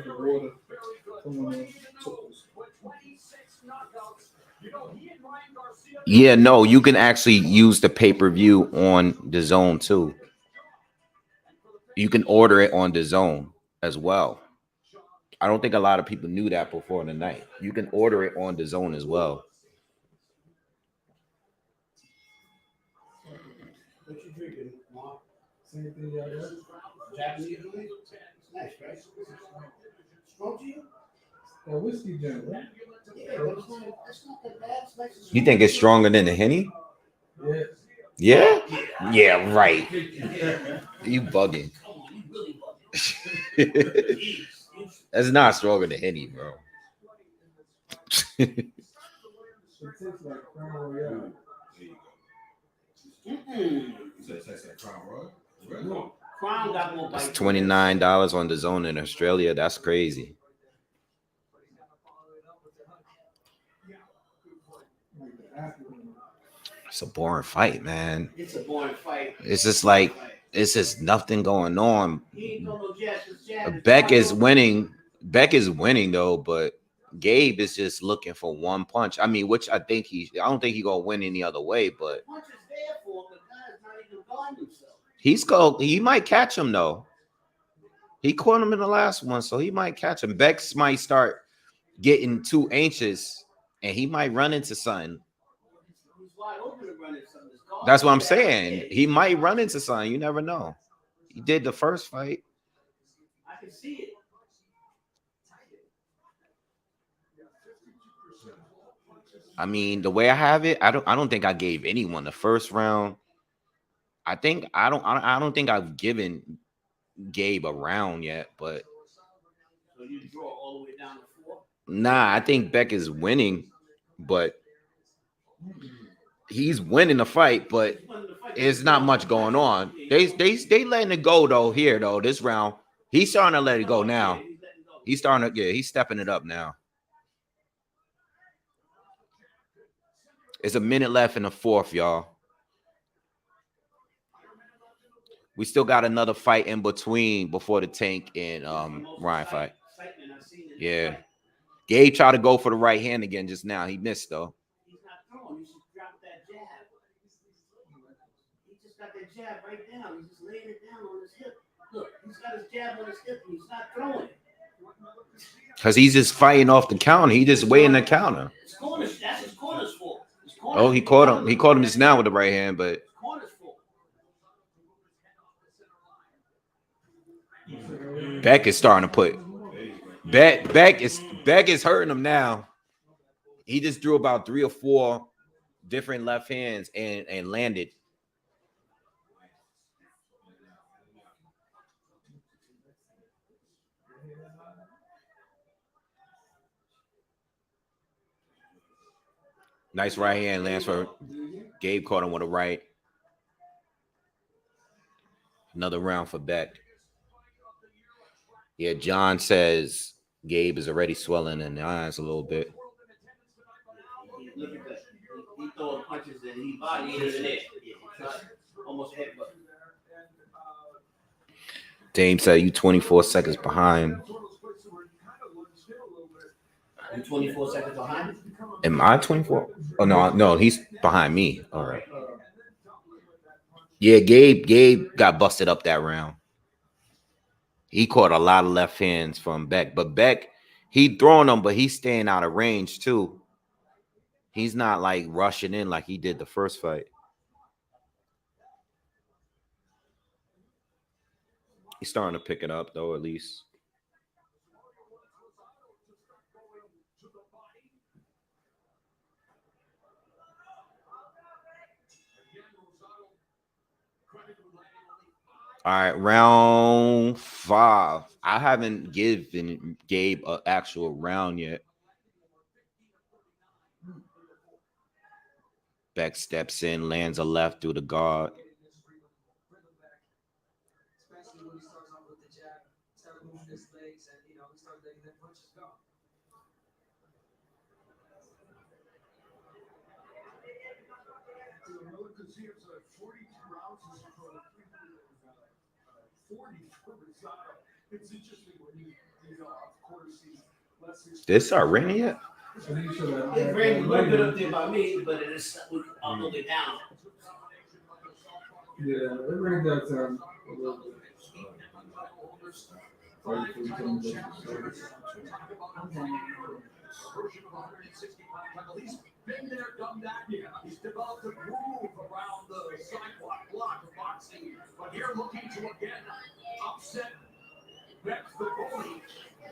Water. Come on, Yeah, no, you can actually use the pay-per-view on the Zone too. You can order it on the Zone as well. I don't think a lot of people knew that before the night. You can order it on the Zone as well. What you drinking, Mark? Same thing y'all got? Japanese drink? Nice, right? Strong to you? That whiskey gin, right? Yeah, but it's not that bad. It's nice and You think it's stronger than the Henny? Yeah. Yeah? Yeah, right. You bugging. That's not stronger than Henny, bro. It tastes like Crown Royale. No, Crown got more It's bite. $29 on the Zone in Australia. That's crazy. Like the African. It's a boring fight, man. It's a boring fight. It's just like it's just nothing going on. He ain't got no jab. Beck is winning. Beck is winning though, but Gabe is just looking for one punch. I mean, which I don't think he's gonna win any other way, but Punch is there for him, but guy's not even guarding himself. he might catch him though. He caught him in the last one, so he might catch him. Bex might start getting too anxious and he might run into something. He's wide open to run into something. His guard That's what I'm is saying. there. He might run into something. You never know. He did the first fight. I can see it. I mean, the way I have it, I don't think I gave anyone the first round. I don't think I've given Gabe a round yet, but So you draw all the way down to 4. nah, I think Beck is winning, but he's winning the fight, but it's not much going on. They letting it go though here though this round. He's starting to let it go now. He's starting to he's stepping it up now. It's a minute left in the fourth, y'all. We still got another fight in between before the Tank and Ryan fight. Yeah. Gabe tried to go for the right hand again just now. He missed though. He's not throwing. You should drop that jab. He just got that jab right down. He's just laying it down on his hip. Look, he's got his jab on his hip and he's not throwing. Because he's just fighting off the counter. He just waiting the counter. His corners, that's his corner's fault. Oh, he caught him. He caught him just now with the right hand, but Corner's fault. Beck is starting to put Beck is hurting him now. He just threw about 3 or 4 different left hands and landed. Nice right hand lands for Gabe. Caught him with a right. Another round for Beck. Yeah, John says Gabe is already swelling in the eyes a little bit. Look at that. He throwing punches and he body in it. Almost headbutt. Dame said you 24 seconds behind. You 24 seconds behind? Am I 24? Oh no, he's behind me. All right. Yeah, Gabe got busted up that round. He caught a lot of left hands from Beck, but Beck, he throwing them, but he's staying out of range too. He's not like rushing in like he did the first fight. He's starting to pick it up though, at least. All right, round 5. I haven't given Gabe an actual round yet. Beck steps in, lands a left through the guard. Especially when he starts off with the jab, started moving his legs, and he started letting the punches go. Did it start raining yet? It rained a little bit up there by me, but it is all the way down. Yeah, it rained that time. A little bit. Been there, done that. Yeah, he's developed a groove around the sidewalk block of boxing, but here looking to again upset Beck the bully.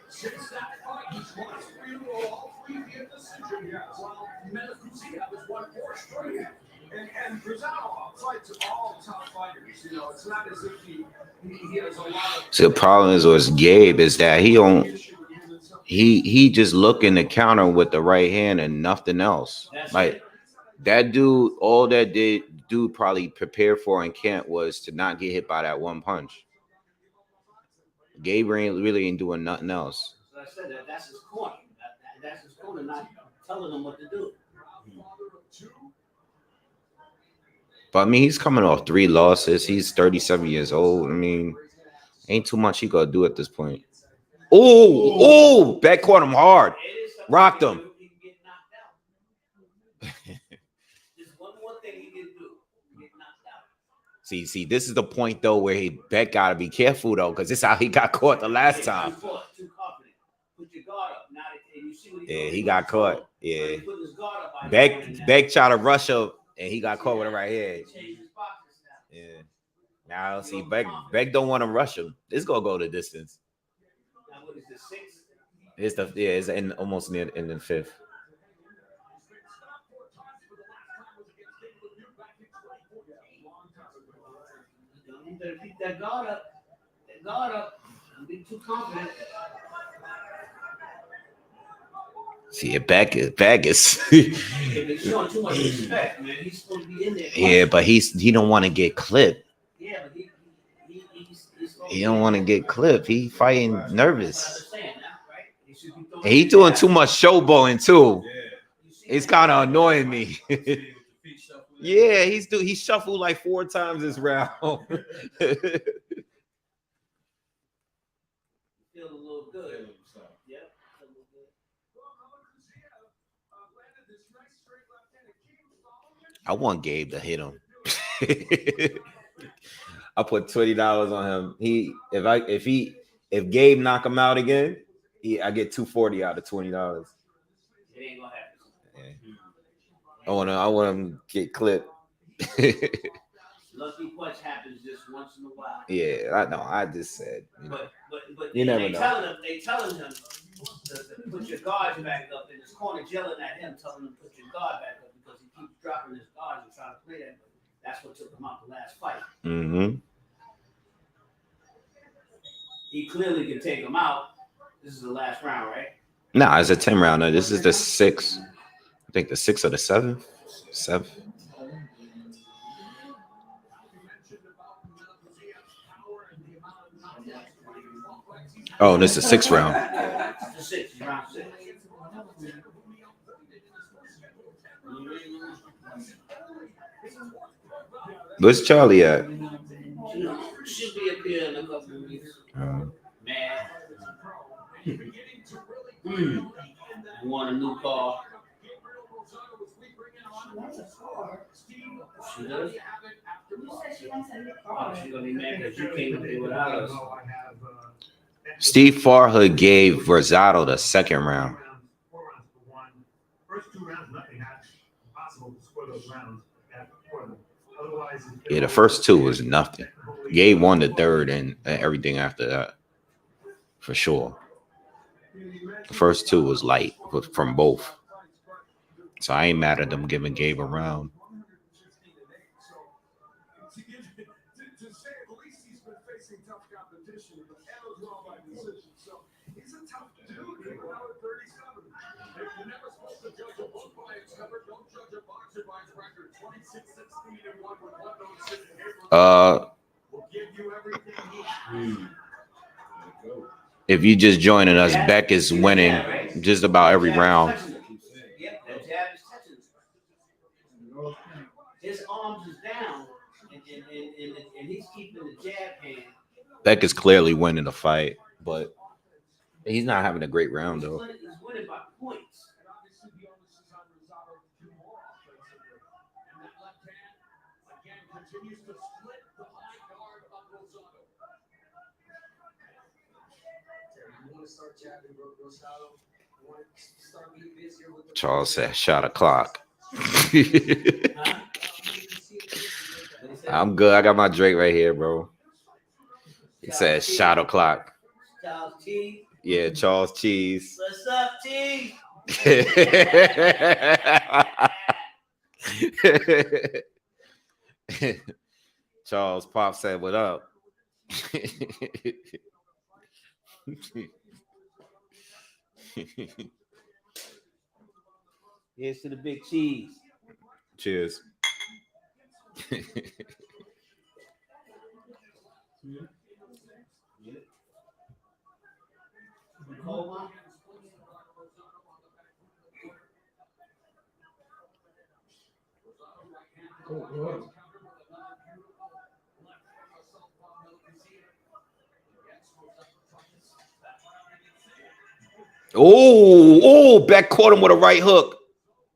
Since that fight, he's lost 3 all 3 via decision. Yeah, while Garcia has won 4 straight. And Grisano fights all top fighters. It's not as if he has a lot of. So the problem is with Gabe is that he just looking to counter with the right hand and nothing else. Like that dude, all that dude probably prepared for in camp was to not get hit by that one punch. Gabe really ain't doing nothing else. So I said that's his corner. That's his corner, not telling him what to do. But I mean, he's coming off 3 losses. He's 37 years old. I mean, ain't too much he gotta do at this point. Oh, Beck caught him hard. Rocked him. There's one more thing he can do. Get knocked out. See, this is the point though where Beck gotta be careful though, because this is how he got caught the last time. Too confident. Put your guard up. Now that you see what He got caught. Yeah. He put his guard up. Beck tried to rush up and he got caught with the right hand. Yeah. Now see Beck don't want to rush him. This gonna go the distance. It's in almost near in the fifth. You better keep that guard up. That guard up. Don't be too confident. See, back is. He's showing too much respect, man. He's supposed to be in there. Yeah, but he don't want to get clipped. Yeah, but He don't want to get clipped. He fighting nervous. understand that, right? He should be throwing And he doing too much showboating too. Yeah. It's kind of annoying me. See, with the feet shuffling. Yeah, he shuffled like 4 times this round. Feel a little good. Yep. I want Gabe to hit him. I put $20 on him. If Gabe knock him out again, I get $240 out of $20. It ain't gonna happen. Yeah. I want him to get clipped. Lucky punch happens just once in a while. Yeah, I know. I just said, But You never know. They telling him to put your guards back up in his corner, yelling at him, telling him to put your guard back up because he keeps dropping his guards and trying to play that. But that's what took him out the last fight. Mm-hmm. He clearly can take him out. This is the last round, right? No, it's a 10 rounder. This is the 6th. I think the 6th or the 7th. 7th. Oh, this is the 6th round. The 6th, round 6. Where's Charlie at? Should be up here in a couple of weeks. Man. Want a new car? She does? You said she wants a new Oh, car. she's gonna be mad because you came up here without us. Steve Farhood gave Rosado the 2nd round. 4 rounds for one. First 2 rounds, nothing happened. Impossible to score those rounds for them. Otherwise, Yeah, the first 2 was nothing. Gabe won the 3rd and everything after that. For sure. The first 2 was light from both. So I ain't mad at them giving Gabe a round. To say at least he's been facing tough competition, but handled well by decision. So he's a tough dude. He went out at 37. If you're never supposed to judge a book by its cover, don't judge a boxer by its record. 26-16-1 with 1 note sitting here. Will give you everything he has. If you just joining us, Beck is winning just about every round. Yep, that jab is touching him. His arms is down, and he's keeping the jab hand. Beck is clearly winning the fight, but he's not having a great round though. He's winning by points. And obviously the onus is on Rosado to do more offensively. And that left hand, again, continues to split the high guard of Rosado. You want to start jabbing Rosado. You want to start being busier with the Charles said, "Shot a clock." I'm good. I got my Drake right here, bro. He said, "Shot o'clock." Charles T. Yeah, Charles Cheese. What's up, T? Charles Pop said, "What up?" Here's to the big cheese. Cheers. Cold one? Oh, Beck caught him with a right hook.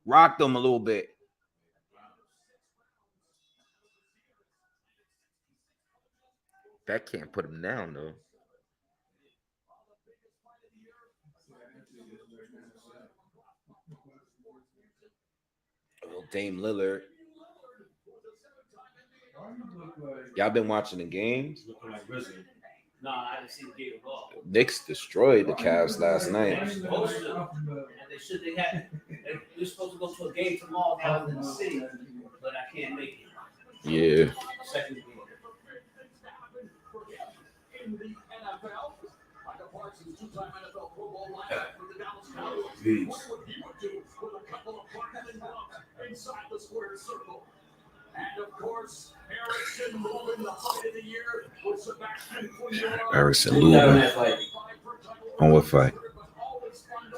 Rocked him a little bit. Beck can't put him down, though. Oh, Dame Lillard. Y'all been watching the games? Looking like Grizzly. No, I didn't see the game at all. Knicks destroyed the Cavs last night. They're supposed to. And they should. We're supposed to go to a game tomorrow down in the city, but I can't make it. Yeah. Second game. In the NFL, Michael Parsons, two-time NFL Pro Bowl linebacker for the Dallas Cowboys. Jeez. What would he do with a couple of Parkman gloves inside the square circle? And of course, Erickson moving the fight of the year with Sebastian Fundora. Erickson Who got on losing. that fight? On what fight?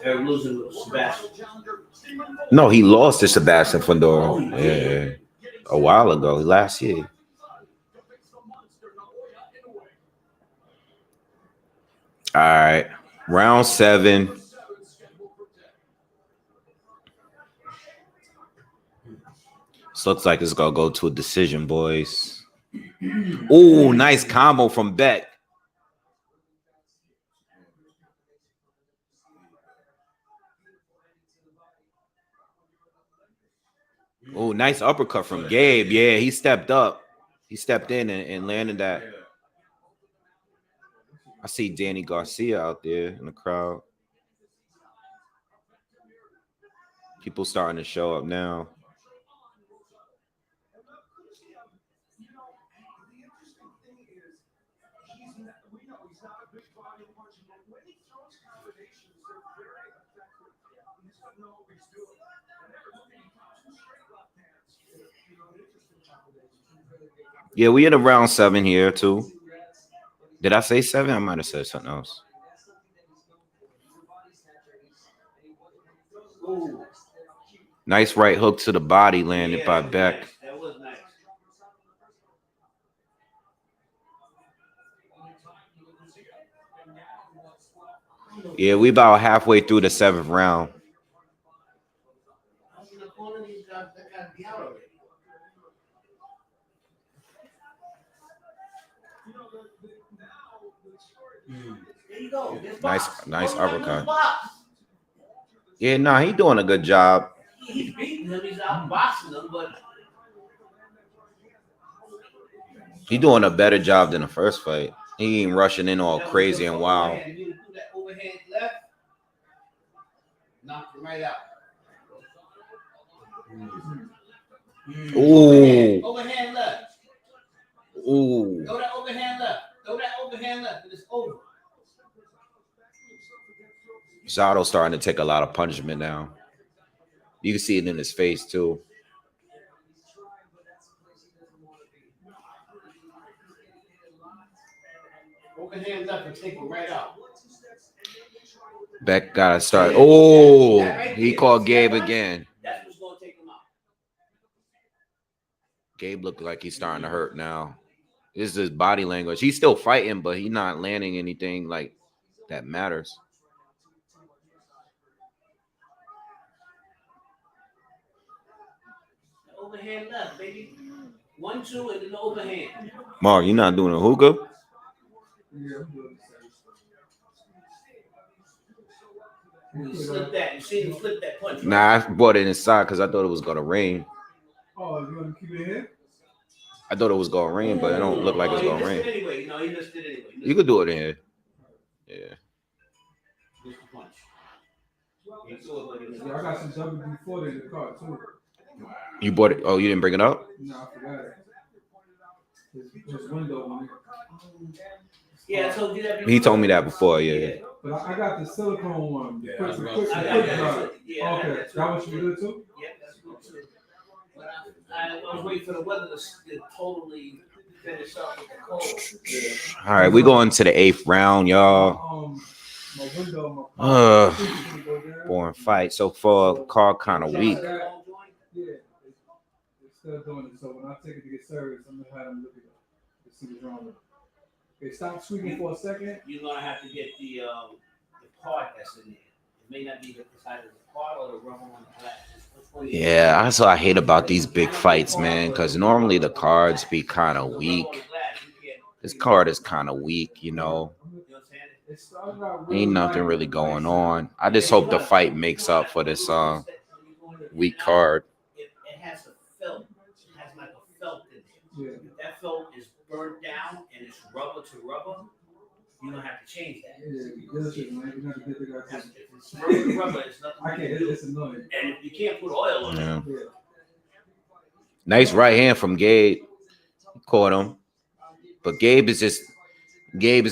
They're losing with Sebastian. No, he lost to Sebastian Fundora. Yeah. A while ago, last year. All right. Round 7. This looks like it's gonna go to a decision, boys. Oh, nice combo from Beck. Oh, nice uppercut from Gabe. Yeah, he stepped up. He stepped in and landed that. I see Danny Garcia out there in the crowd. People starting to show up now. Yeah, we in round 7 here too. Did I say 7? I might have said something else. Ooh. Nice right hook to the body landed Yeah, by that was Beck. nice. That was nice. Yeah, we about halfway through the 7th round. There you go. Nice uppercut. Yeah, nah, he doing a good job. He's beating him. He's outboxing him, but He doing a better job than the first fight. He ain't rushing in all crazy and wild. You do that overhand left, knock him right out. Ooh. Overhand left. Ooh. Throw that overhand left. Throw that overhand left. And it's over. Zotto's starting to take a lot of punishment now. You can see it in his face too. Overhand left and take him right out. Beck gotta start. Oh, he called Gabe again. That's what's going to take him out. Gabe looked like he's starting to hurt now. This is his body language. He's still fighting, but he's not landing anything like that matters. Overhand left, baby. 1, 2, and then overhand. Mark, you not doing a hookah? You slip that. You see him flip that punch. Nah, I brought it inside because I thought it was gonna rain. Oh, you want to keep it here? I thought it was gonna rain, but it don't look like it's gonna rain. Anyway, no, he missed it anyway. You could do it in here. Yeah. Missed the punch. Yeah, I got some WD-40 in the car too. You bought it. Oh, you didn't bring it up? No, I forgot it. His window on it. Yeah, I told you that. He told me that before. Yeah. But I got the silicone one. Yeah, Quick- I was quick- about to quick say, I got dry. that. Yeah, I got Okay, that. that what you do too? Yeah, that's good too. But I was waiting for the weather to totally finish up with the cold. Yeah. All right, we going to the 8th round, y'all. My window, my Boring fight. So far, car kind of weak. Yeah, they're still doing it. So when I take it to get service, I'm gonna have them look at it to see what's wrong with it. Okay, stop tweaking for a second. You're gonna have to get the part that's in there. It may not be the side of the part or the rubber on the glass. Yeah, that's what I hate about these big fights, man, because normally the cards be kind of weak. This card is kind of weak, you know. It started out really Ain't nothing really going on. I just hope the fight makes up for this weak card. It has a felt. It has like a felt in it. Yeah. If that felt is burnt down and it's rubber to rubber, You don't have to change that. Yeah, good shit, man. You have to get the guy. That's, if it's rubber, it's nothing I you can't. can do. It's annoying. And if you can't put oil on it, Yeah. Yeah. Nice right hand from Gabe. Caught him. But Gabe is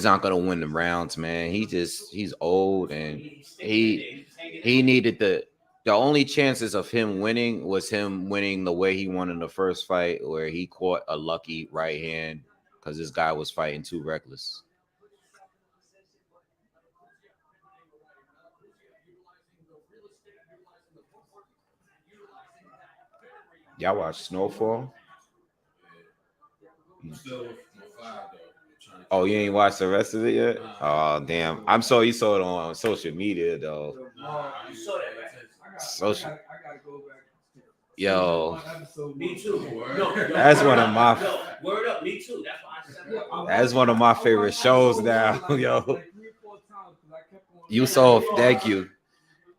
not gonna win the rounds, man. He's old and he needed the only chances of him winning was him winning the way he won in the first fight, where he caught a lucky right hand because this guy was fighting too reckless. Y'all watch Snowfall? Still with my 5 though. Oh, you ain't watched the rest of it yet? Oh, damn. I'm sorry you saw it on social media though. you saw that, right? I Social. gotta go back. Yo, Me too. That's one of my- No, word up, me too. That's why I said that. that's one of my favorite shows now, yo. You saw, thank you.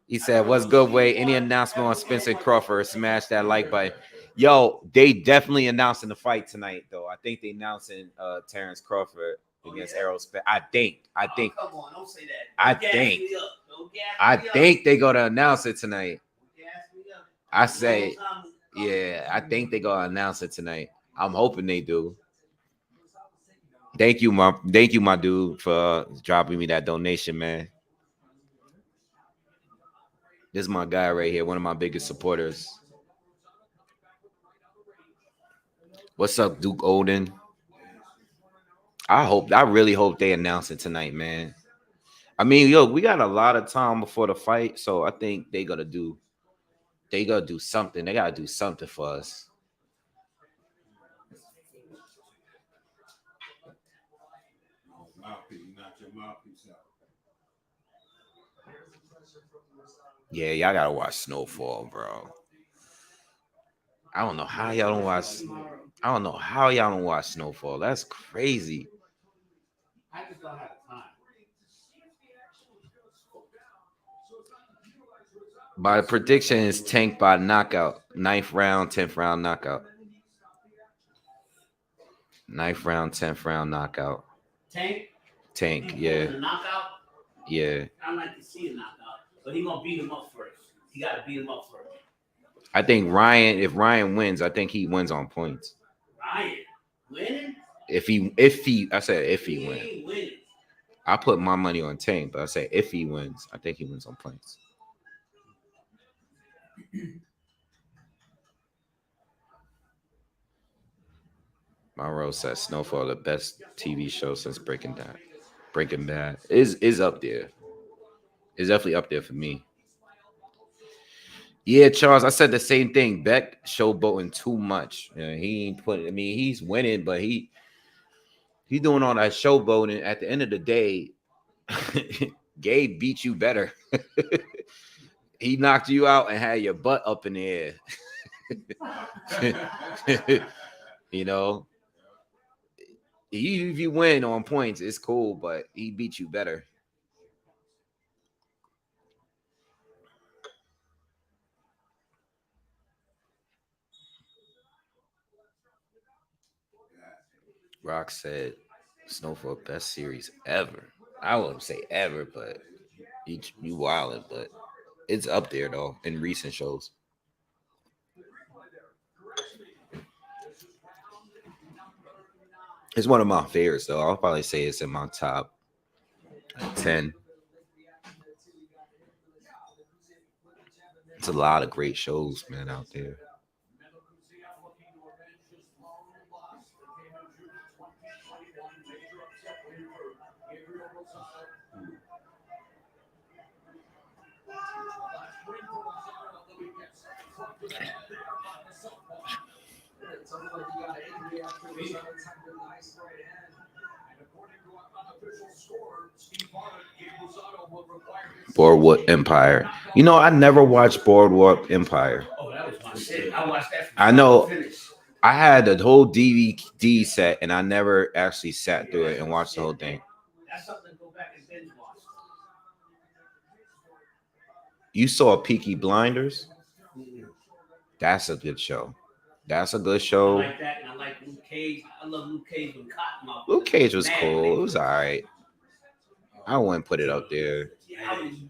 He said, "What's good, Way? Any announcement on Spencer Crawford? Smash that like button." Yo, they definitely announcing the fight tonight, though. I think they announcing Terrence Crawford against Errol Spence. I think. Oh, come on, don't say that. I Don't gas think. me up. Don't gas I me up. think they gonna announce it tonight. Don't gas me up. I say, Long time yeah, I think they gonna announce it tonight. I'm hoping they do. Thank you, my dude, for dropping me that donation, man. This is my guy right here, one of my biggest supporters. What's up, Duke Olden? I really hope they announce it tonight, man. I mean, yo, we got a lot of time before the fight, so I think they gotta do something. They gotta do something for us. Knock your mouthpiece out. Yeah, y'all gotta watch Snowfall, bro. I don't know how y'all don't watch Snowfall. That's crazy. I just don't have time. My prediction is Tank by knockout. 9th round, 10th round knockout. 9th round, 10th round knockout. Tank, yeah. A knockout. Yeah. I like to see a knockout, but he gonna beat him up first. He gotta beat him up first. I think if Ryan wins, I think he wins on points. Ryan winning? If he wins. Ain't winning. I put my money on Tank, but I say if he wins, I think he wins on points. Monroe says Snowfall, the best TV show since Breaking Bad is up there. It's definitely up there for me. Yeah, Charles, I said the same thing. Beck showboating too much. You know, he ain't putting. I mean, he's winning, but he doing all that showboating. At the end of the day, Gabe beat you better. He knocked you out and had your butt up in the air. You know, if you win on points, it's cool, but he beat you better. Rock said, Snowfall best series ever. I wouldn't say ever, but you wildin', but it's up there though in recent shows. It's one of my favorites though. I'll probably say it's in my top 10. It's a lot of great shows, man, out there. Boardwalk Empire. You know, I never watched Boardwalk Empire. Oh, that was my shit. I watched that. I know. I had the whole DVD set, and I never actually sat through it and watched the whole thing. That's something to go back and binge watch. You saw Peaky Blinders? That's a good show. That's a good show. I like that, and I like Luke Cage. I love Luke Cage when Cottonmouth. Luke Cage was cool. It was all right. I wouldn't put it up there. Yeah, On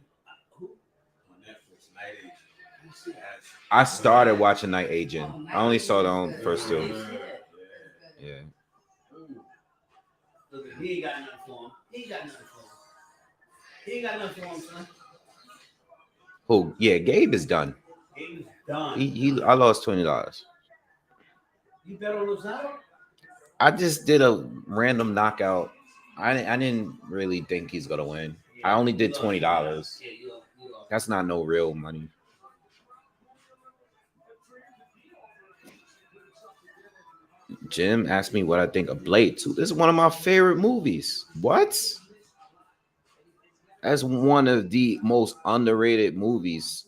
Netflix, Night Agent. I started watching Night Agent. I only saw the on first two. Yeah. Look, he ain't got nothing for him. He ain't got nothing for him. He ain't got nothing for him, son. Who? Yeah, Gabe is done. He was done. I lost $20. You bet on Lozano? I just did a random knockout. I didn't really think he's gonna win. I only did $20. Yeah, you lost. That's not no real money. Jim asked me what I think of Blade 2. This is one of my favorite movies. What? That's one of the most underrated movies,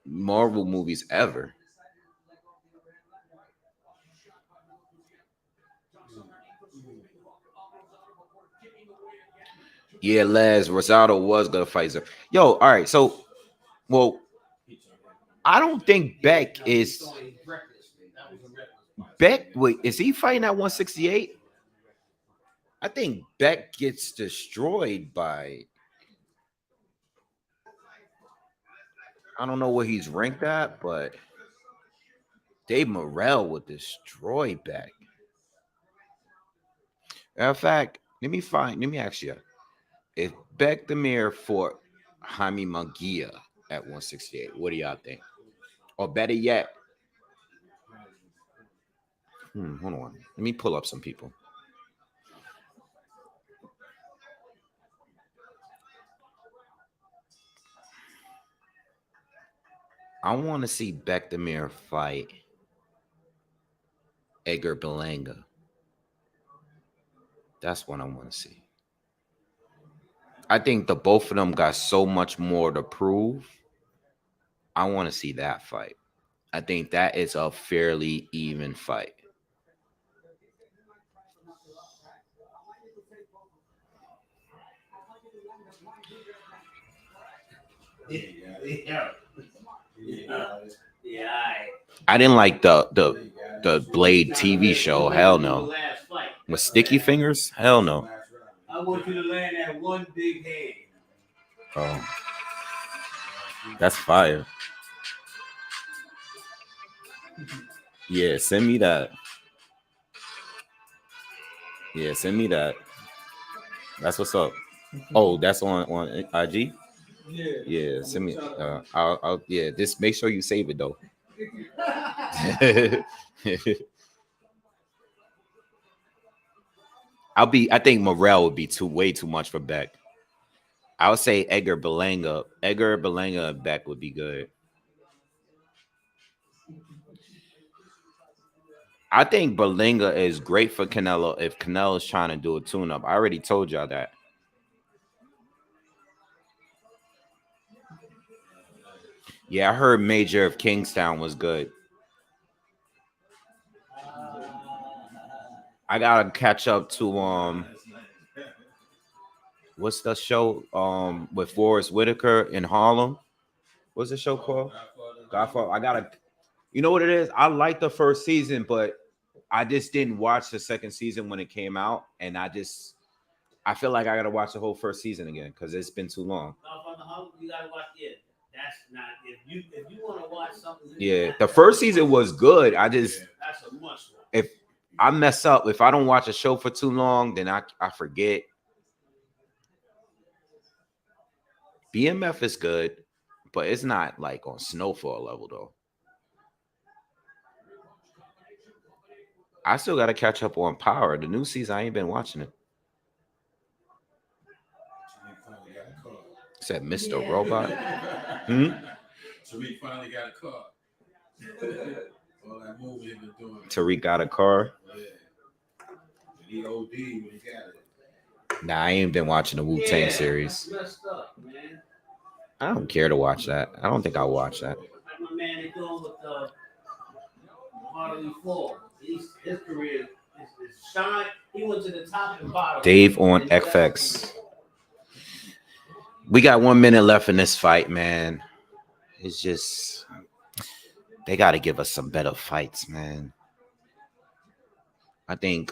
Marvel movies ever. Yeah, Les Rosado was gonna fight Zer. Yo, all right. So, well, I don't think Beck is. Beck, wait, is he fighting at 168? I think Beck gets destroyed by. I don't know where he's ranked at, but Dave Morrell would destroy Beck. Matter of fact, let me ask you. If Beck Demir fought Jaime Munguia at 168, what do y'all think? Or better yet, hold on. Let me pull up some people. I want to see Beck Demir fight Edgar Berlanga. That's what I want to see. I think the both of them got so much more to prove. I want to see that fight. I think that is a fairly even fight. Yeah. I didn't like the Blade TV show. Hell no. With sticky fingers? Hell no. I want you to land that one big head. Oh, that's fire. Yeah, send me that. Yeah, send me that. That's what's up. Oh, that's on IG? Yeah, send me. I'll yeah. Just make sure you save it though. I think Morrell would be way too much for Beck. I would say Edgar Berlanga and Beck would be good. I think Berlanga is great for Canelo if Canelo's trying to do a tune-up. I already told y'all that. Yeah, I heard Major of Kingstown was good. I gotta catch up to what's the show with Forrest Whitaker in Harlem? What's the show called? Godfather. You know what it is? I like the first season, but I just didn't watch the second season when it came out, and I feel like I gotta watch the whole first season again because it's been too long. You gotta watch it. That's not if you want to watch something. Yeah, the first season was good. That's a must. If I mess up, if I don't watch a show for too long, then I forget. BMF is good, but it's not like on Snowfall level though. I still got to catch up on Power. The new season, I ain't been watching it. Said Mr. Robot. Tariq finally got a car. All that movie he been doing. Tariq got a car. Yeah. He OD when he got it. Nah, I ain't been watching the Wu-Tang series. Messed up, man. I don't care to watch that. I don't think I'll watch that. Like my man, they doing with Harley Ford. His career is shine. He went to the top and bottom. Dave on FX. We got 1 minute left in this fight, man. It's just they got to give us some better fights, man. I think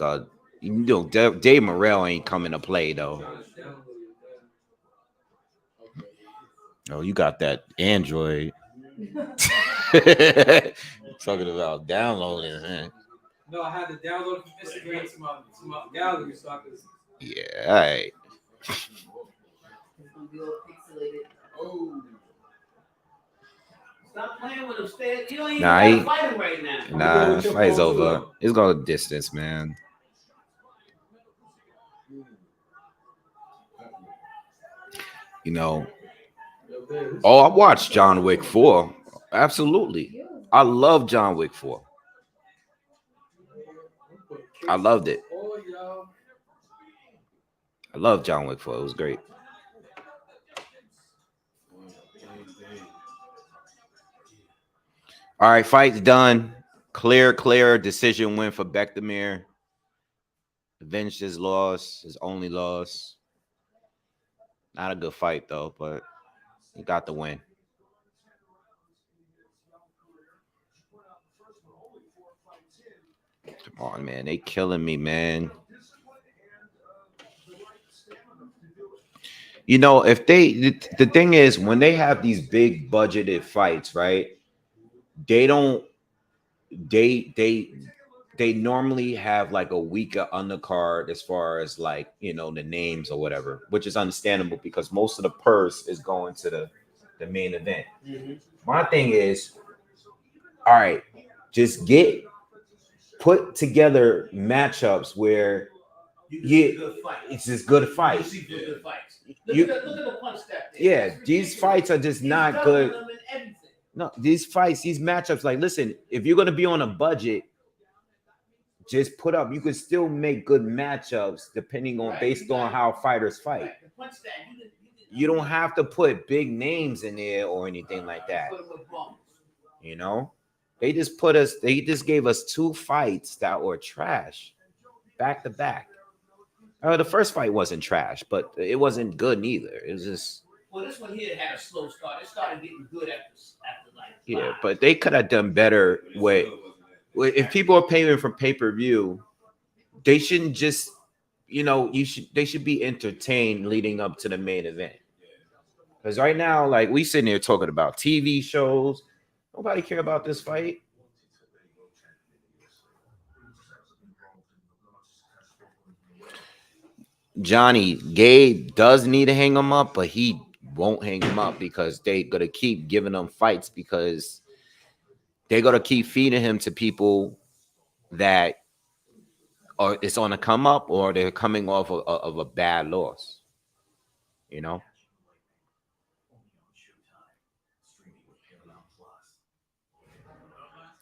Dave Morrell ain't coming to play though. Oh, you got that Android. Talking about downloading, man. No, I had to download it from Instagram to my gallery so I could. Yeah, all right. It's gonna be all pixelated. Oh. Stop playing with him, Stan. You don't even Nah, gotta he- fight him right now. Nah, fight's over. It's going to distance, man. You know. Oh, I watched John Wick 4. Absolutely. I love John Wick 4. I loved it. I love John Wick 4. It was great. All right, fight's done. Clear decision win for Bektemir. Avenged his loss, his only loss. Not a good fight, though, but he got the win. Come on, man. They killing me, man. You know, if the thing is, when they have these big budgeted fights, right? They don't, they normally have like a weaker undercard as far as like, you know, the names or whatever, which is understandable because most of the purse is going to the main event. My thing is, all right, just put together matchups where it's just good fights. Look at the punch step. Yeah, these fights are just not good. No, these fights, these matchups, like, listen, if you're going to be on a budget, just put up. You can still make good matchups depending on based on how fighters fight. You don't have to put big names in there or anything like that. You know, they just gave us 2 fights that were trash back to back. The first fight wasn't trash, but it wasn't good neither. It was just. Well, this one here had a slow start. It started getting good after like. Yeah, but they could have done better with. If people are paying for pay-per-view, they shouldn't just, you know, they should be entertained leading up to the main event. Because right now, like, we sitting here talking about TV shows. Nobody care about this fight. Johnny, Gabe does need to hang him up, but he won't hang him up because they gonna keep giving him fights because they're gonna keep feeding him to people that are it's on a come up or they're coming off of a bad loss. You know.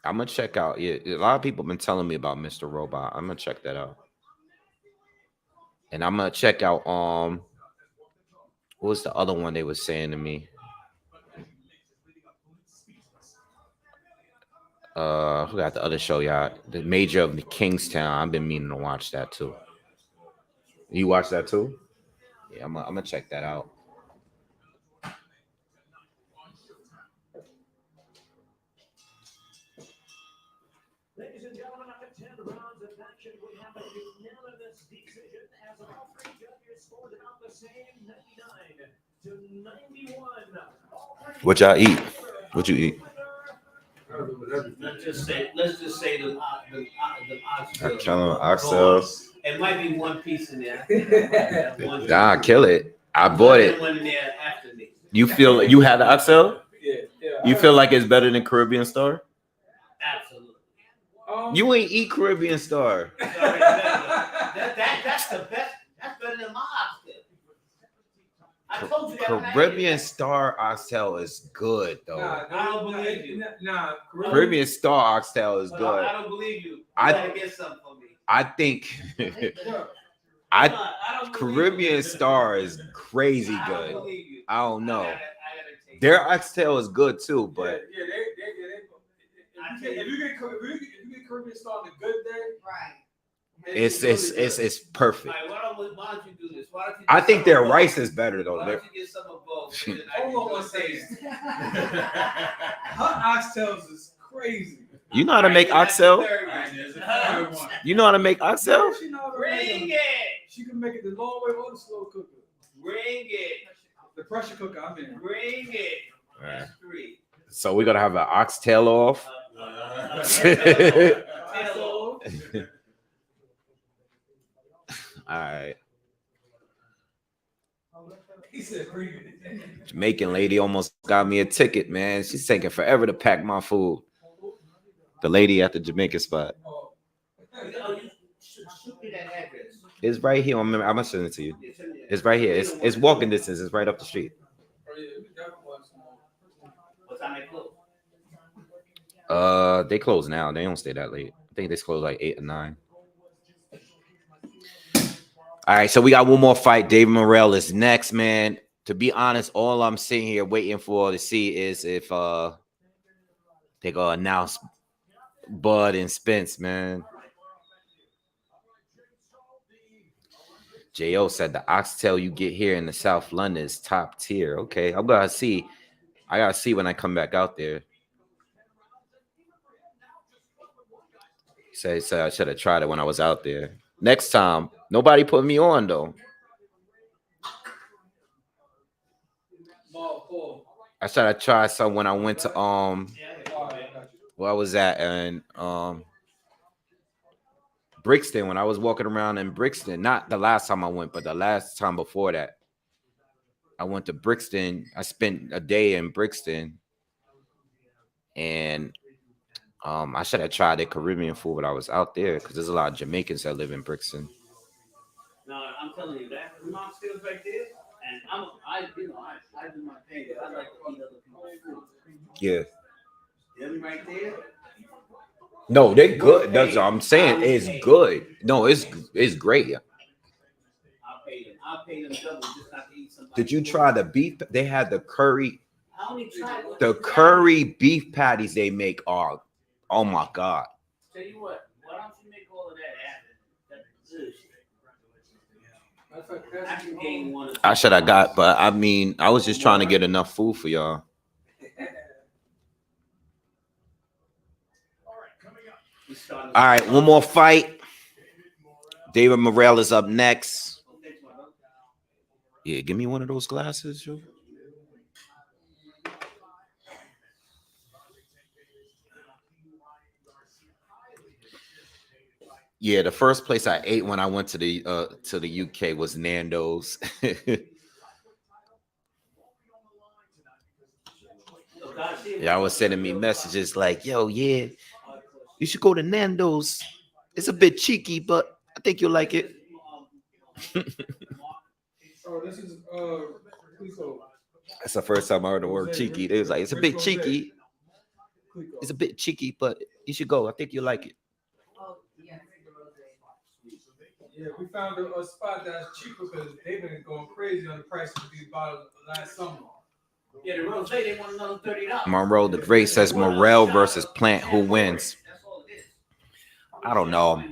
I'm gonna check out. Yeah, a lot of people have been telling me about Mr. Robot. I'm gonna check that out. And I'm gonna check out what was the other one they were saying to me? I forgot the other show, y'all. The Major of the Kingstown. I've been meaning to watch that too. You watch that too? Yeah, I'm gonna check that out. Ladies and gentlemen, after 10 rounds of action, we have a unanimous decision as all 3 judges scored about the same, 99 to 91. What y'all eat? What you eat? Let's just say the Oxtail. It might be one piece in there. Nah, kill it. I bought it. One in there after me. You feel you had the oxtail? Yeah. You feel like it's better than Caribbean Star? Absolutely. You ain't eat Caribbean Star. That's the best. That's better than my oxtail. I told you that. Caribbean Star oxtail is good though. I don't believe you. Caribbean Star oxtail is good. I don't believe you. You gotta get something for me. I think Caribbean Star is crazy good. I don't know. Their oxtail is good too, but if you get Caribbean Star on a good day, Right. it's perfect. All right, why don't you do this? I think their rice is better though. Why don't you get some of both? hold on one second. Her oxtails is crazy. You know how to make oxtail? You know how to make oxtail? She know how to Bring make it. She can make it the long way or the slow cooker. Bring it. The pressure cooker, I'm in. Bring it. All right. That's 3. So we're gonna have an oxtail off. Tail So, All right. he said, bring it. Jamaican lady almost got me a ticket, man. She's taking forever to pack my food. The lady at the Jamaican spot. Oh, you shoot me that address. It's right here. I'm gonna send it to you. It's in there. It's right here. It's walking distance. It's right up the street. oh, yeah, we definitely want some more. What time they close? They close now. They don't stay that late. I think they close like 8 or 9. All right, so we got one more fight. David Morrell is next, man. To be honest, all I'm sitting here waiting for to see is if they gonna announce Bud and Spence, man. J.O. said the oxtail you get here in the South London is top tier. Okay, I'm gonna see. I gotta see when I come back out there. Say I should have tried it when I was out there. Next time, nobody put me on though. Paul. I should have tried some when I went to All right, I got you. where I was at and Brixton, when I was walking around in Brixton. Not the last time I went, but the last time before that. I went to Brixton. I spent a day in Brixton, and I should have tried the Caribbean food when I was out there because there's a lot of Jamaicans that live in Brixton. No, I'm telling you that the mom skills right there, and I do my thing. I like to eat other people's food. Yeah. Them right there. No, they're good. That's what I'm saying. It's good. No, it's great. Yeah. I'll pay them double just not to eat something. Did you try the beef? They had the curry. I only tried The curry beef patties they make are, oh my God. Tell you what, why don't you make all of that after? That's good. I can gain one. I should have got, but I mean, I was just trying to get enough food for y'all. All right, one more fight. David Morrell is up next. Yeah, give me one of those glasses, yo. Yeah, the first place I ate when I went to the UK was Nando's. Y'all was sending me messages like, "Yo, yeah, you should go to Nando's. It's a bit cheeky, but I think you'll like it." Oh, this is Clico. That's the first time I heard the word cheeky. They was like, "It's a bit cheeky. It's a bit cheeky, but you should go. I think you'll like it." Oh, yeah. Yeah, we found a spot that's cheaper because they've been going crazy on the price of these bottles last summer. Yeah, the rose, they want another $30. Monroe the Great says Morrell versus Plant. Who wins? I don't know.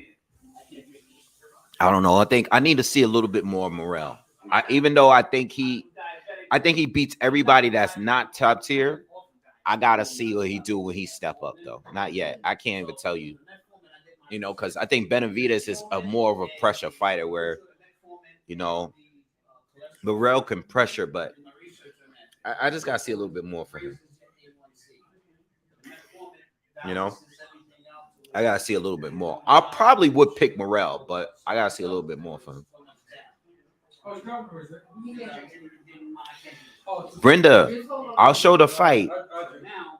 I think I need to see a little bit more of Morrell. Even though I think he beats everybody that's not top tier. I gotta see what he do when he step up though. Not yet. I can't even tell you. You know, because I think Benavidez is a more of a pressure fighter where, you know, Morrell can pressure, but I just gotta see a little bit more for him. You know, I gotta see a little bit more. I probably would pick Morrell, but I gotta see a little bit more for him. Brenda, I'll show the fight.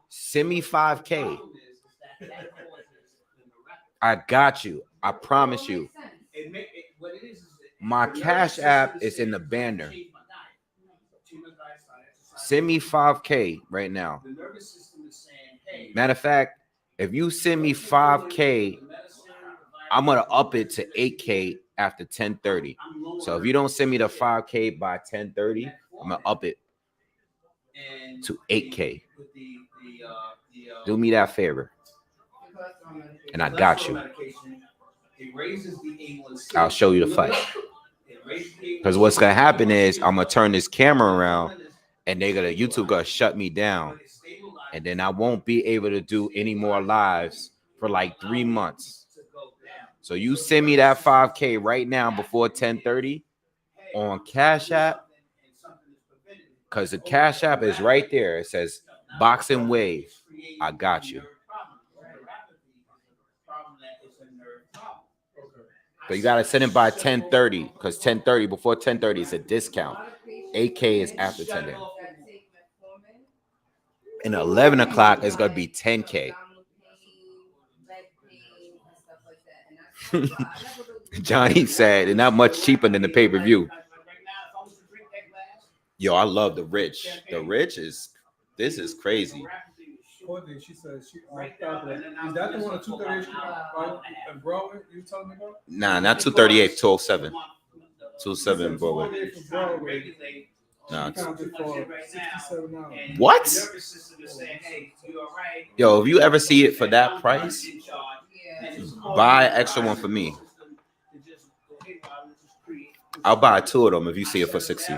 Send me 5K. I got you. I promise you. My Cash App is in the banner. Send me 5K right now. Matter of fact, if you send me 5K, I'm gonna up it to 8K after 10:30. So if you don't send me the 5K by 10:30, I'm gonna up it to 8K. Do me that favor, and I got you. I'll show you the fight. Because what's gonna happen is I'm gonna turn this camera around, and YouTube gonna shut me down, and then I won't be able to do any more lives for like 3 months. So you send me that 5K right now before 10:30 on Cash App, because the Cash App is right there. It says Boxingwave. I got you. But you gotta send it by 10:30 because 10:30 before 10:30 is a discount. 8K is after 10. And 11 o'clock is gonna be 10K. Johnny said, "And not much cheaper than the pay-per-view." Yo, I love the Rich. The Rich is crazy. Courtney, she said she thought that. Is that the one at 238 and Broadway you talking about? Nah, not 238, 207. 207 Broadway. Nah, what? Yo, if you ever see it for that price, buy an extra one for me. I'll buy 2 of them if you see it for 60.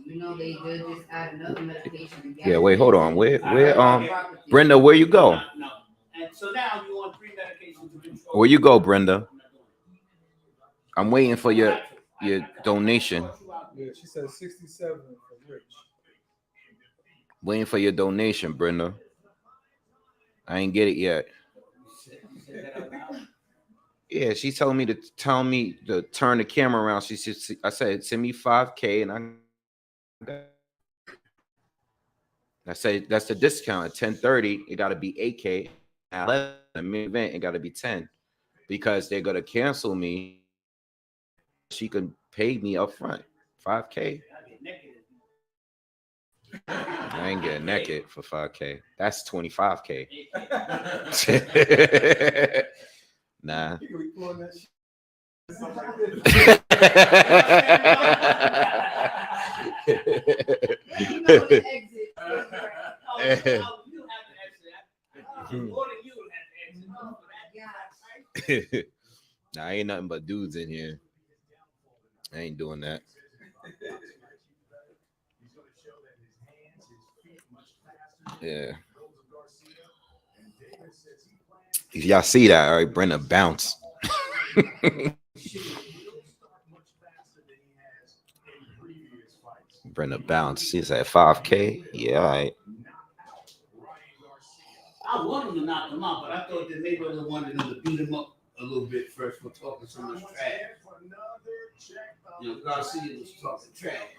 You know they did just add another medication. Yeah, wait, hold on. Where Brenda, where you go? And so now you want 3 medications to control. Where you go, Brenda? I'm waiting for your donation. Yeah, she said 67 for Rich. Waiting for your donation, Brenda. I ain't get it yet. Yeah, she told me to turn the camera around. I said, send me 5K, and I said that's the discount at 10:30. It got to be 8K. At 11 event, it got to be 10 because they're gonna cancel me. She can pay me up front 5K. I ain't getting naked for 5K. That's 25K. Nah. Nah, ain't nothing but dudes in here. I ain't doing that. Yeah. If y'all see that, all right, Brenda bounce. Brenda bounce. She's at 5K. Yeah, all right. I want him to knock him out, but I thought that maybe I wanted him to beat him up a little bit first for talking so much trash. You know, Garcia was talking trash.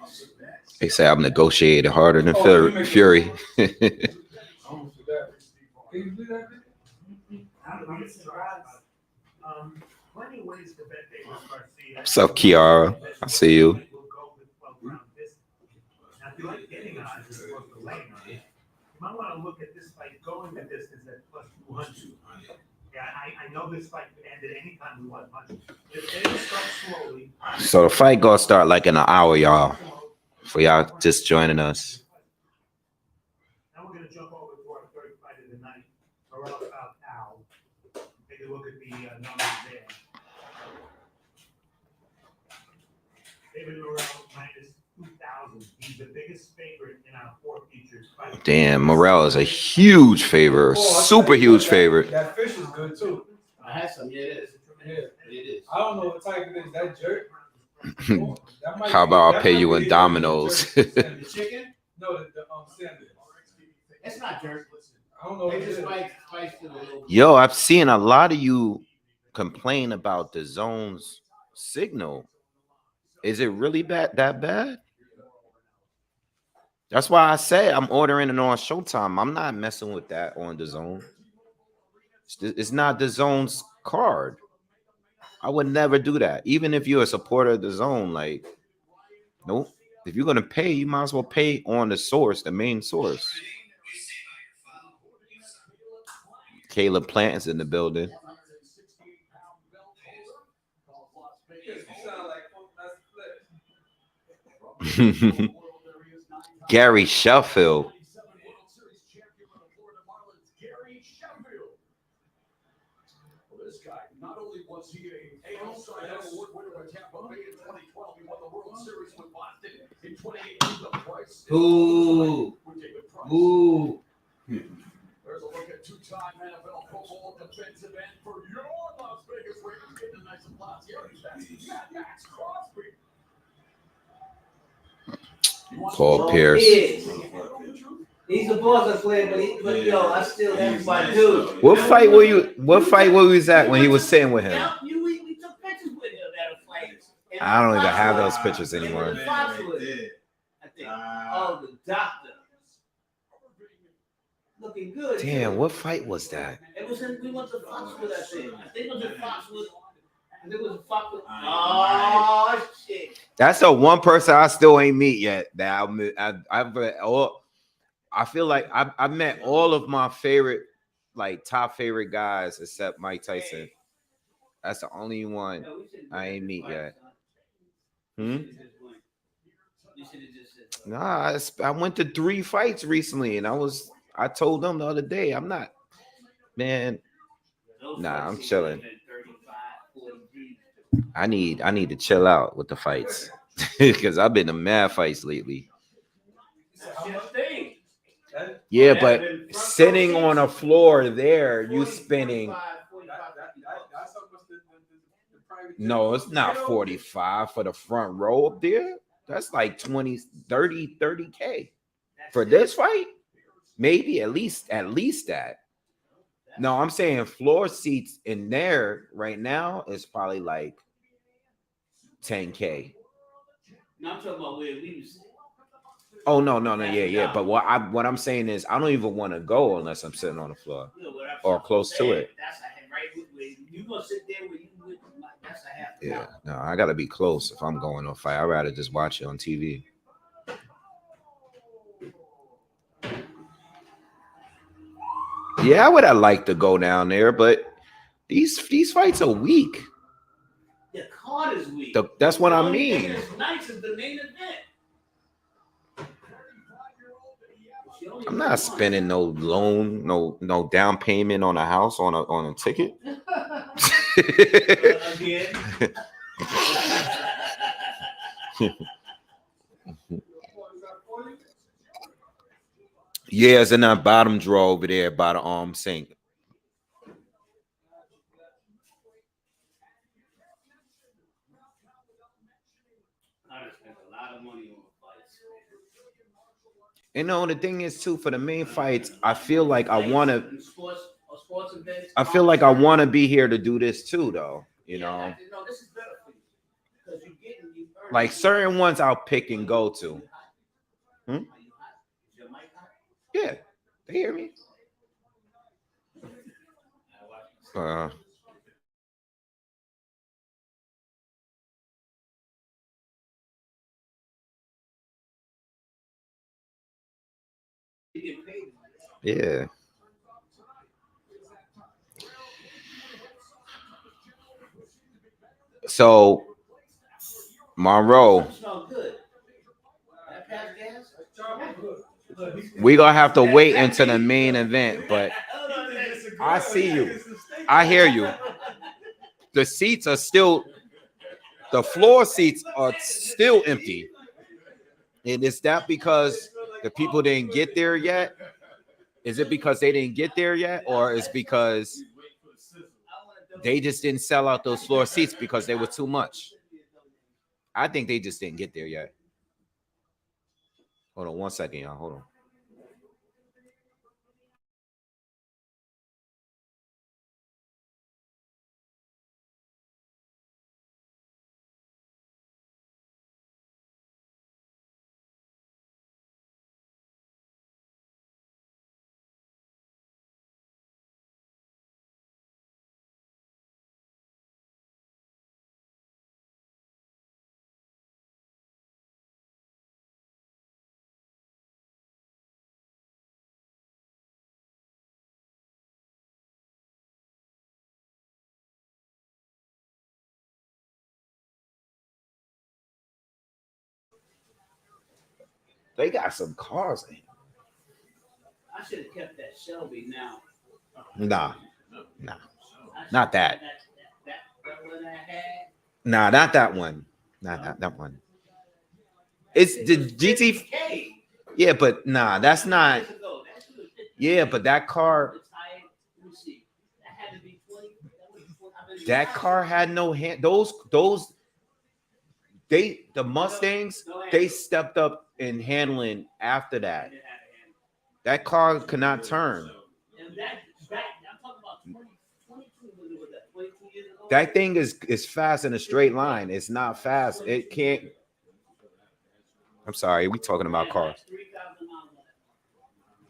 They say I'm negotiating harder than Fury. What's up, Kiara? I see you. You might want to look at this fight going the distance at plus 200. Yeah, I know this fight could end at any time we want punch. If they start slowly. So the fight gonna start like in an hour, y'all. For y'all just joining us. Now we're gonna jump over to our third fight of the night. Morel Al. Take a look at the numbers there. David Morel minus 2,000. He's the biggest favorite in our 4 featured fight. Damn, Morel is a huge favorite, super huge favorite. That fish is good too. I had some, yeah, it is. Yeah. It is. I don't know what type it is. That jerk. How about I'll pay you in Domino's? The chicken? No, the sandwich. It's not jerk. I don't know. They What it just is. spice to the little. Yo, I've seen a lot of you complain about the zone's signal. Is it really that bad? That's why I say I'm ordering it on Showtime. I'm not messing with that on the zone. It's not the zone's card. I would never do that. Even if you're a supporter of the zone, like, nope. If you're gonna pay, you might as well pay on the source, the main source. Caleb Plant's in the building. Gary Sheffield. This guy, not only was he a outside award winner at Tampa Bay in 2012, he won the World Series with Boston in 2018. The price. Ooh. Ooh. Here's a look at two-time NFL football defensive end for your Las Vegas Raiders. Getting a nice applause here. That's Max Crosby. Paul Pierce. He's a Boston player, but yo, I still that's my dude. What fight were you at when he was sitting with him? Yeah, we took pictures with him at a fight. I don't even have those pictures anymore. I think. Oh, the doctor. Looking good. Damn, what fight was that? It was we went to Foxwood, I think. I think it was in Foxwood. I think it was in Foxwood. Oh shit. That's the one person I still ain't meet yet. That I feel like I met all of my favorite, like top favorite guys except Mike Tyson. That's the only one I ain't meet yet. Nah, I went to 3 fights recently, and I told them the other day, I'm not, man. Nah, I'm chilling. I need to chill out with the fights because I've been to mad fights lately. Yeah, but sitting on a floor there, you spending. No, it's not 45 for the front row up there. That's like 20, 30K for this fight. Maybe at least that. No, I'm saying floor seats in there right now is probably like 10K. No, I'm talking about where we was. Oh no, yeah. But what I'm saying is I don't even want to go unless I'm sitting on the floor or close to it. That's right. You gonna sit there where you would. That's a half. Yeah, no, I gotta be close if I'm going to a fight. I'd rather just watch it on TV. Yeah, I would have liked to go down there, but these fights are weak. The card is weak. That's what I mean. Nice is the main event. I'm not spending no loan, no down payment on a house on a ticket. Again. Yeah, it's in that bottom drawer over there by the sink. I spent a lot of money on fights. And the thing is too, for the main fights, I feel like I want to. Sports events. I feel like I want to be here to do this too, though. You know, no, this is better for you because you like certain ones I'll pick and go to. Yeah, they hear me. Yeah. So, Monroe, we gonna have to wait until the main event, but I see you. I hear you. The seats are still, the floor seats are still empty. And is that because the people didn't get there yet? Is it because they didn't get there yet? Or is because they just didn't sell out those floor seats because they were too much? I think they just didn't get there yet. Hold on 1 second, y'all. Hold on. They got some cars in here. I should have kept that Shelby now. Nah. Not that. That one I had. Nah, not that one. Not that one. It's the GT. Yeah, but nah, that's not. Yeah, but that car, Let me see. That had to be 20. that car had no hand. The Mustangs, they stepped up in handling after that. That car could not turn. And that, I'm talking about 22 was that 22 years ago? That thing is fast in a straight line. It's not fast. It can't. I'm sorry, we talking about cars.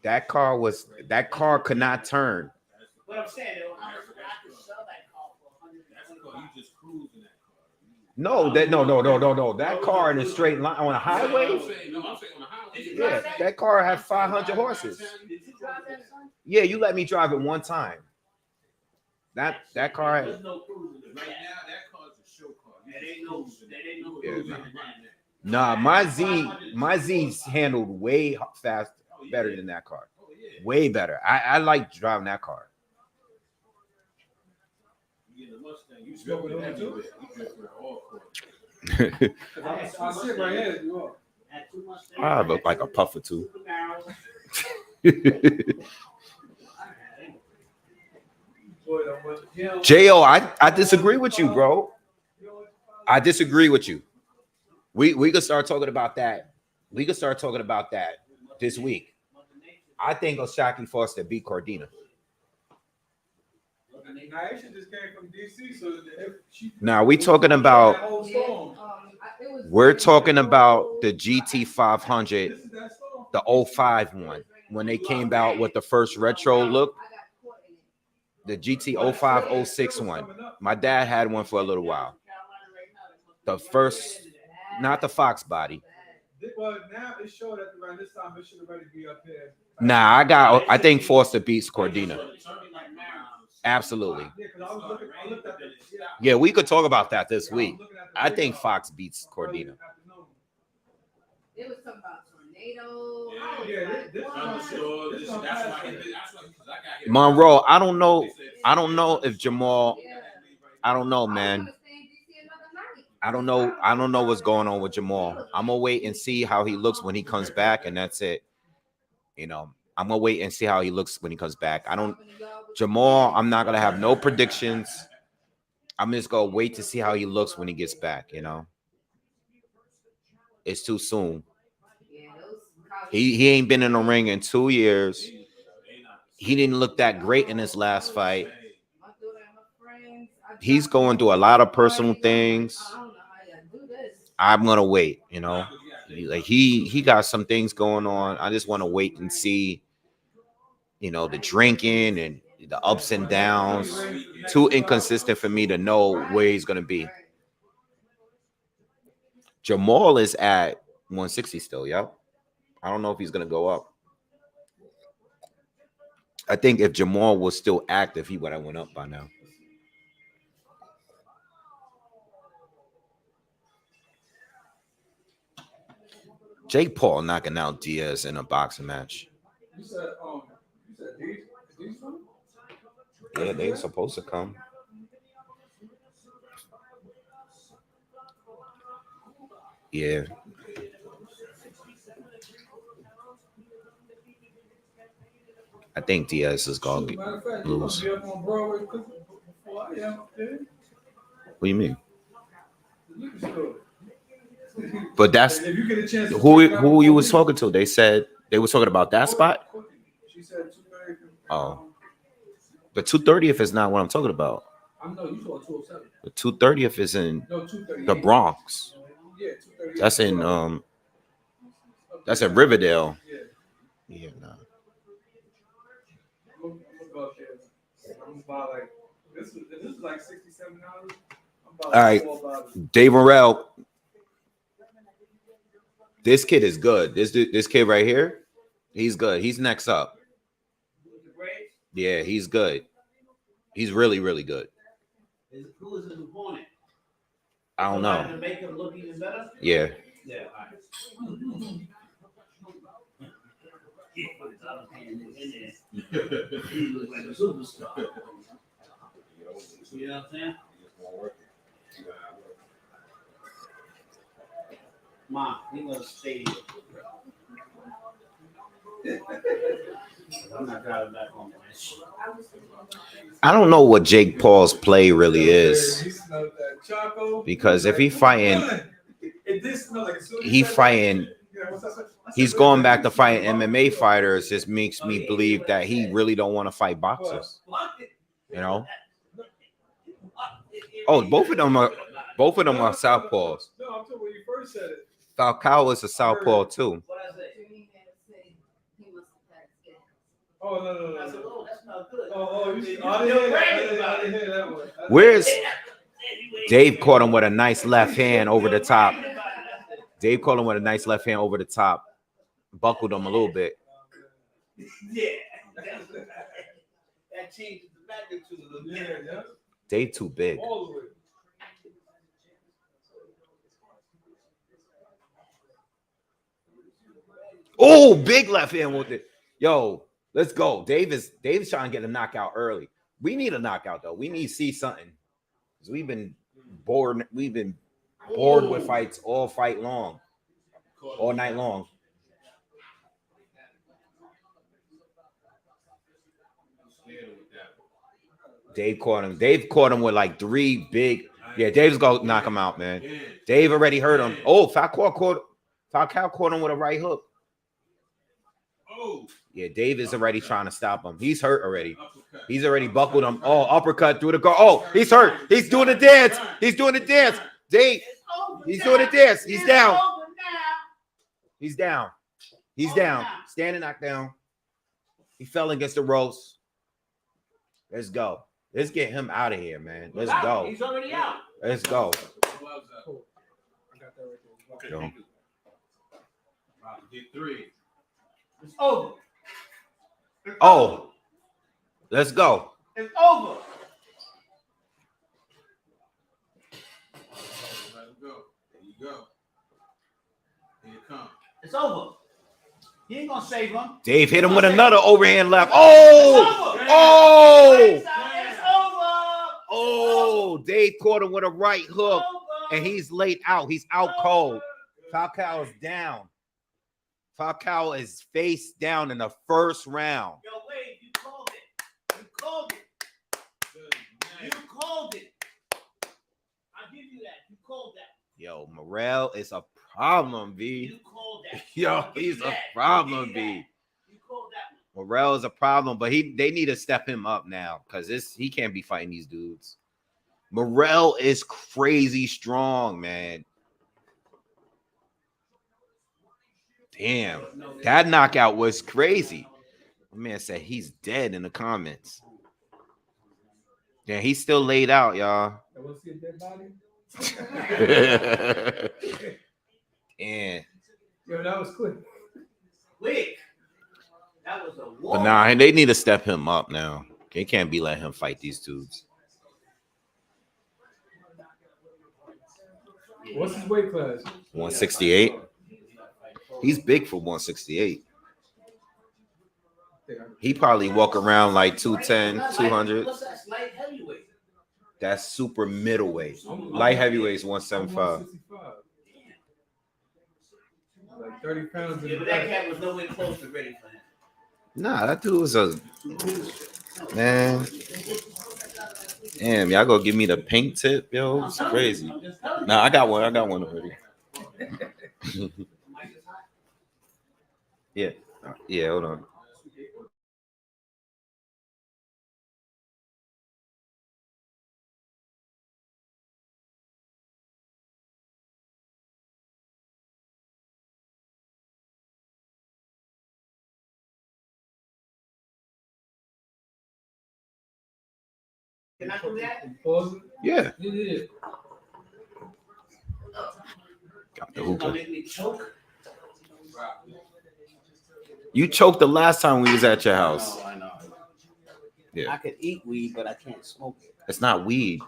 That car could not turn. But I'm saying, I could sell that car for 100. That's a car you just cruising that car. No. That car in a straight line on a highway. I'm saying on the highway. Yeah, that car had 500 horses. Did you drive that, son? Yeah, you let me drive it one time. That car had. There's no cruising. Right now, that car's a show car. That ain't no Yeah, cruising. Nah, my Z's handled way fast, better than that car. Oh, yeah. Way better. I like driving that car. You get a Mustang, you smoking on that it too? too? You drip for all course. I sit right here. You are. I look like a puff or two. J.O., I disagree with you, bro. I disagree with you. We could start talking about that. We could start talking about that this week. I think Oshaki Foster beat Cordina. Naisha just came from DC, so Now we talking about that whole storm. we're talking about the GT 500, This is that storm. the 05 one when they came out with the first retro look. The GT 05 06 one. My dad had one for a little while. The first, not the Fox body. Well, now it's showed that around this time it should already be up here. Nah, I think Foster beats Cordina. Absolutely. Yeah, because I looked at this. Yeah, we could talk about that this week. I think Fox beats Cordina. It was something about tornado. Yeah, this I'm sure that's why because I got here. Monroe, I don't know if Jamal. I don't know, man. I don't know what's going on with Jamal. I'm gonna wait and see how he looks when he comes back, and that's it. You know, I'm gonna wait and see how he looks when he comes back. Jamal, I'm not gonna have no predictions. I'm just gonna wait to see how he looks when he gets back. You know, it's too soon. He ain't been in the ring in 2 years. He didn't look that great in his last fight. He's going through a lot of personal things. I'm gonna wait, you know. Like he got some things going on. I just want to wait and see, you know, the drinking and the ups and downs. Too inconsistent for me to know where he's gonna be. Jamal is at 160 still, yep. I don't know if he's gonna go up. I think if Jamal was still active, he would have went up by now. Jake Paul knocking out Diaz in a boxing match. You said these one? Yeah, they were supposed to come. Yeah. I think Diaz is going to Matter of fact, lose. you gonna be up on Broadway before I am up there. What do you mean? The liquor store. But that's And if you get a chance to who check it out you was before talking to. They said they was talking about that spot. She said 2:30. Oh. But 230th is not what I'm talking about. I know you saw 207. The 230th is in No, 238. the Bronx. Yeah, 238. That's in Riverdale. Yeah. Yeah, no. I'm gonna go up there. I'm gonna buy like this is like $67. All right. Dave Morrell. This kid is good. This kid right here, he's good. He's next up. Yeah, he's good. He's really, really good. Who is his opponent? I don't Somebody know. to make him look even better? Yeah. Yeah, all right. He put his other hand in there. He looks like a superstar. You know what I'm saying? Mom, he gonna stay here. I'm not driving back home on that shit. I don't know what Jake Paul's play really is. He smelled that Choco. Because if he fighting, It did smell like as soon as he you said that, fighting, yeah, what's that say? I said, he's "Wait, going wait, back you to smell fighting barbecue?" MMA fighters. Just makes me believe that he really don't want to fight boxers. You know? Oh, both of them are southpaws. No, I'm talking when you first said it. Falcao is a southpaw too. What I say? Oh, no. I said, oh, that's not good. Oh, you You I still didn't bragging hear about that one. Where's Dave caught him with a nice left hand over the top. Dave caught him with a nice left hand over the top. Buckled him a little bit. Yeah. That changes the magnitude a little bit. Yeah. Dave too big. All the way. Oh, big left hand with it. Yo, let's go. Dave's trying to get a knockout early. We need a knockout though. We need to see something. Because we've been bored with fights all night long. Dave caught him with like 3 big. Yeah, Dave's gonna knock him out, man. Dave already hurt him. Oh, Falcao caught him with a right hook. Yeah, Dave is already trying to stop him. He's hurt already. He's already buckled him. Oh, uppercut through the guard. Oh, he's hurt. He's doing the dance. Dave, he's doing the dance. He's down. He's down. Standing knockdown. He fell against the ropes. Let's go. Let's get him out of here, man. Let's go. He's already out. Let's go. Cool. I got that right there. Okay, get 3. It's over. Oh, let's go. It's over. Let him go. There you go. Here it comes. It's over. He ain't gonna save him. Dave hit him with another overhand left. Oh! Oh, Dave caught him with a right hook, and he's laid out. He's out cold. Falcao is down. Falcao is face down in the first round. Yo, Wade, you called it. I'll give you that. You called that. Yo, Morrell is a problem, V. You called that. Yo, he's a problem, V. You called that one. Morrell is a problem, but they need to step him up now because he can't be fighting these dudes. Morrell is crazy strong, man. Damn, that knockout was crazy. My man said he's dead in the comments. Yeah, he's still laid out, y'all. I want to see a dead body. And Yo, that was quick. That was a war. but nah, they need to step him up now. They can't be letting him fight these dudes. What's his weight class? 168. He's big for 168. He probably walk around like 210, 200. What's that? Light heavyweight. That's super middleweight. Light heavyweight is 175. 165. Like 30 pounds in Yeah, the but that back. cat was nowhere close to ready for him. Nah, that dude was a man. Damn, y'all gonna give me the pink tip, yo? It's crazy. Nah, I got one already. Yeah, hold on. Can I do that? Pause it? Yeah, Yeah. got the This is gonna hookah. make me choke. You choked the last time we was at your house. I know. Yeah. I could eat weed, but I can't smoke it. It's not weed.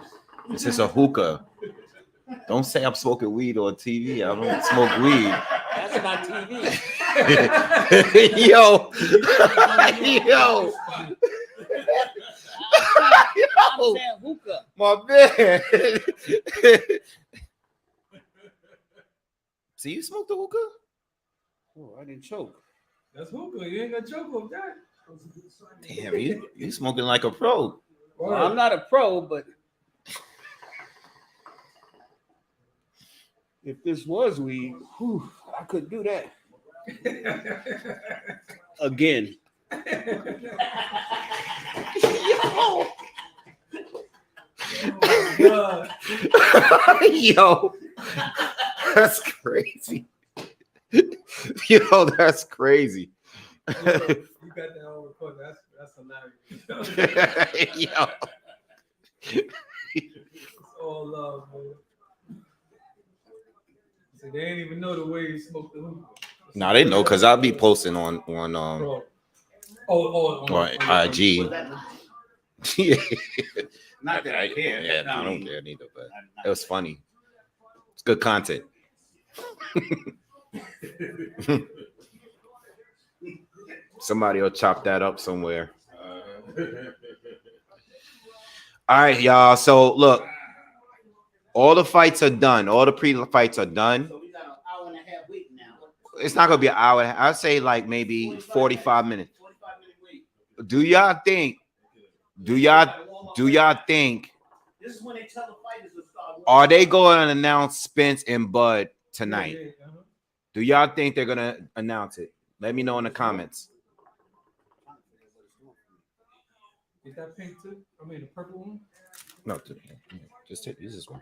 This is a hookah. Don't say I'm smoking weed on TV. I don't smoke weed. That's not TV. Yo. Yo. I'm saying hookah. My man. So you smoked the hookah? Oh, I didn't choke. That's hookah. You ain't gonna choke off that. Damn, you smoking like a pro. Well, I'm not a pro, but if this was weed, I couldn't do that again. God. Yo, that's crazy. Yo, that's crazy. You got that on record. That's hilarious. Yo. It's all love, man. So they ain't even know the way you smoke the hookah. Nah, they know because I'll be posting on on IG. Yeah. Yeah. Not that I care. Yeah, I don't care neither, but it was funny. It's good content. Somebody will chop that up somewhere. All right, y'all. So look, all the fights are done. All the pre-fights are done. So we got an hour and a half waiting now. It's not gonna be an hour. I'd say like maybe 45 minutes. 45-minute wait. Do y'all think? Do y'all think? This is when they tell the fighters to start. Are they going to announce Spence and Bud tonight? Yeah. Do y'all think they're gonna announce it? Let me know in the comments. Is that pink too? I mean the purple one? No, just take use this one.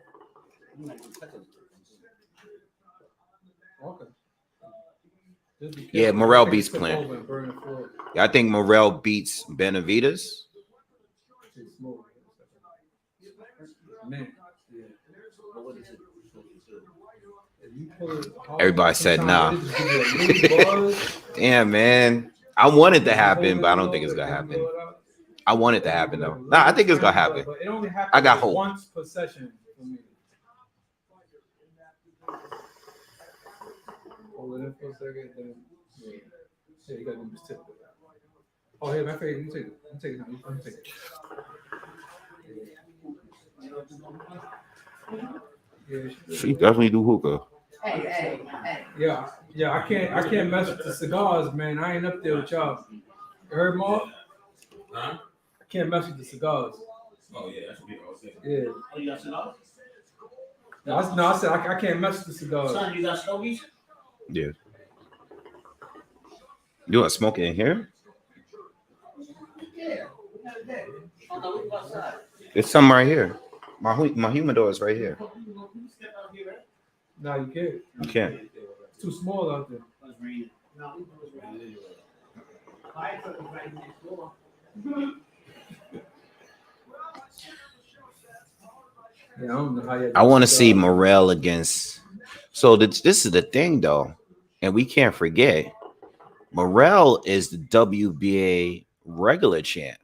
Okay. Just be Yeah, careful. Morrell Take beats a sip Clint. over and burn the floor. Yeah, I think Morrell beats Benavidez. It's smoke. Man, yeah. If you pull it hard, Everybody said nah. sometimes it just give you a little buzz. Damn, man. I want it to happen, Hold it but I don't low, think it's gonna then happen. blow it out. I want it to happen though. Nah, I think it's gonna happen. But it only happens I got hope. once per session for me. Hold it in for a second, then yeah, you gotta do this tip. Oh, hey, my favorite, you take it. You take it now. You take it. Yeah, She definitely do hookah. Hey. yeah. I can't mess with the cigars, man. I ain't up there with y'all. You heard Mark? Huh? I can't mess with the cigars. Oh yeah, that's what people say. Yeah. Oh, you got cigars? No, I said I can't mess with the cigars. Son, you got stogies? Yeah. You want smoking in here? Yeah. Oh, no, we go outside. There's some right here. My humidor is right here. Step out here, right? No, you can't. You can't. It's too small out there. It's raining. No, we do it raining. Fire truck is right next door. Yeah, I don't know how you. I want to see Morrell against. So this is the thing though, and we can't forget, Morrell is the WBA regular champ.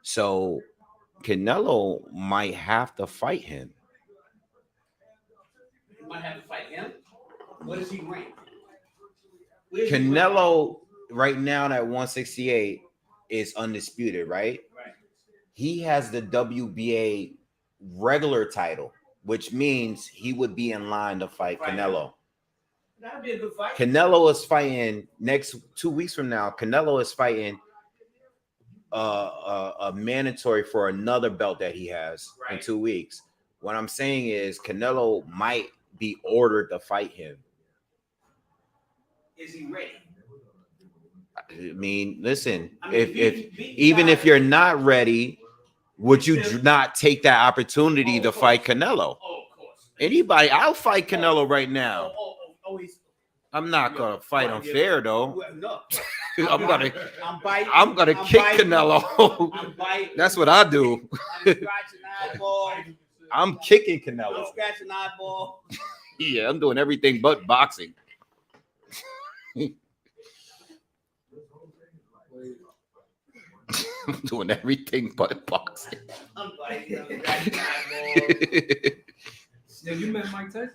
So Canelo might have to fight him. You might have to fight him. What does he rank? Canelo right now at 168 is undisputed, right? Right. He has the WBA regular title, which means he would be in line to fight Canelo. That'd be a good fight. Canelo is fighting next 2 weeks from now. Canelo is fighting a mandatory for another belt that he has in 2 weeks. What I'm saying is Canelo might be ordered to fight him. Is he ready? I mean, listen, I mean, if you're not ready, would you not take that opportunity to fight Canelo? Oh, of course. Anybody, I'll fight Canelo right now. He's. I'm not gonna fight unfair though. No. I'm gonna I'm kick biting. Canelo. I'm biting. That's what I do. I'm scratching eyeball. I'm kicking I'm Canelo. scratching eyeball. Yeah, I'm doing everything but boxing. I'm doing everything but boxing. I'm biting. I'm scratching eyeball. Yeah, you met Mike Tyson?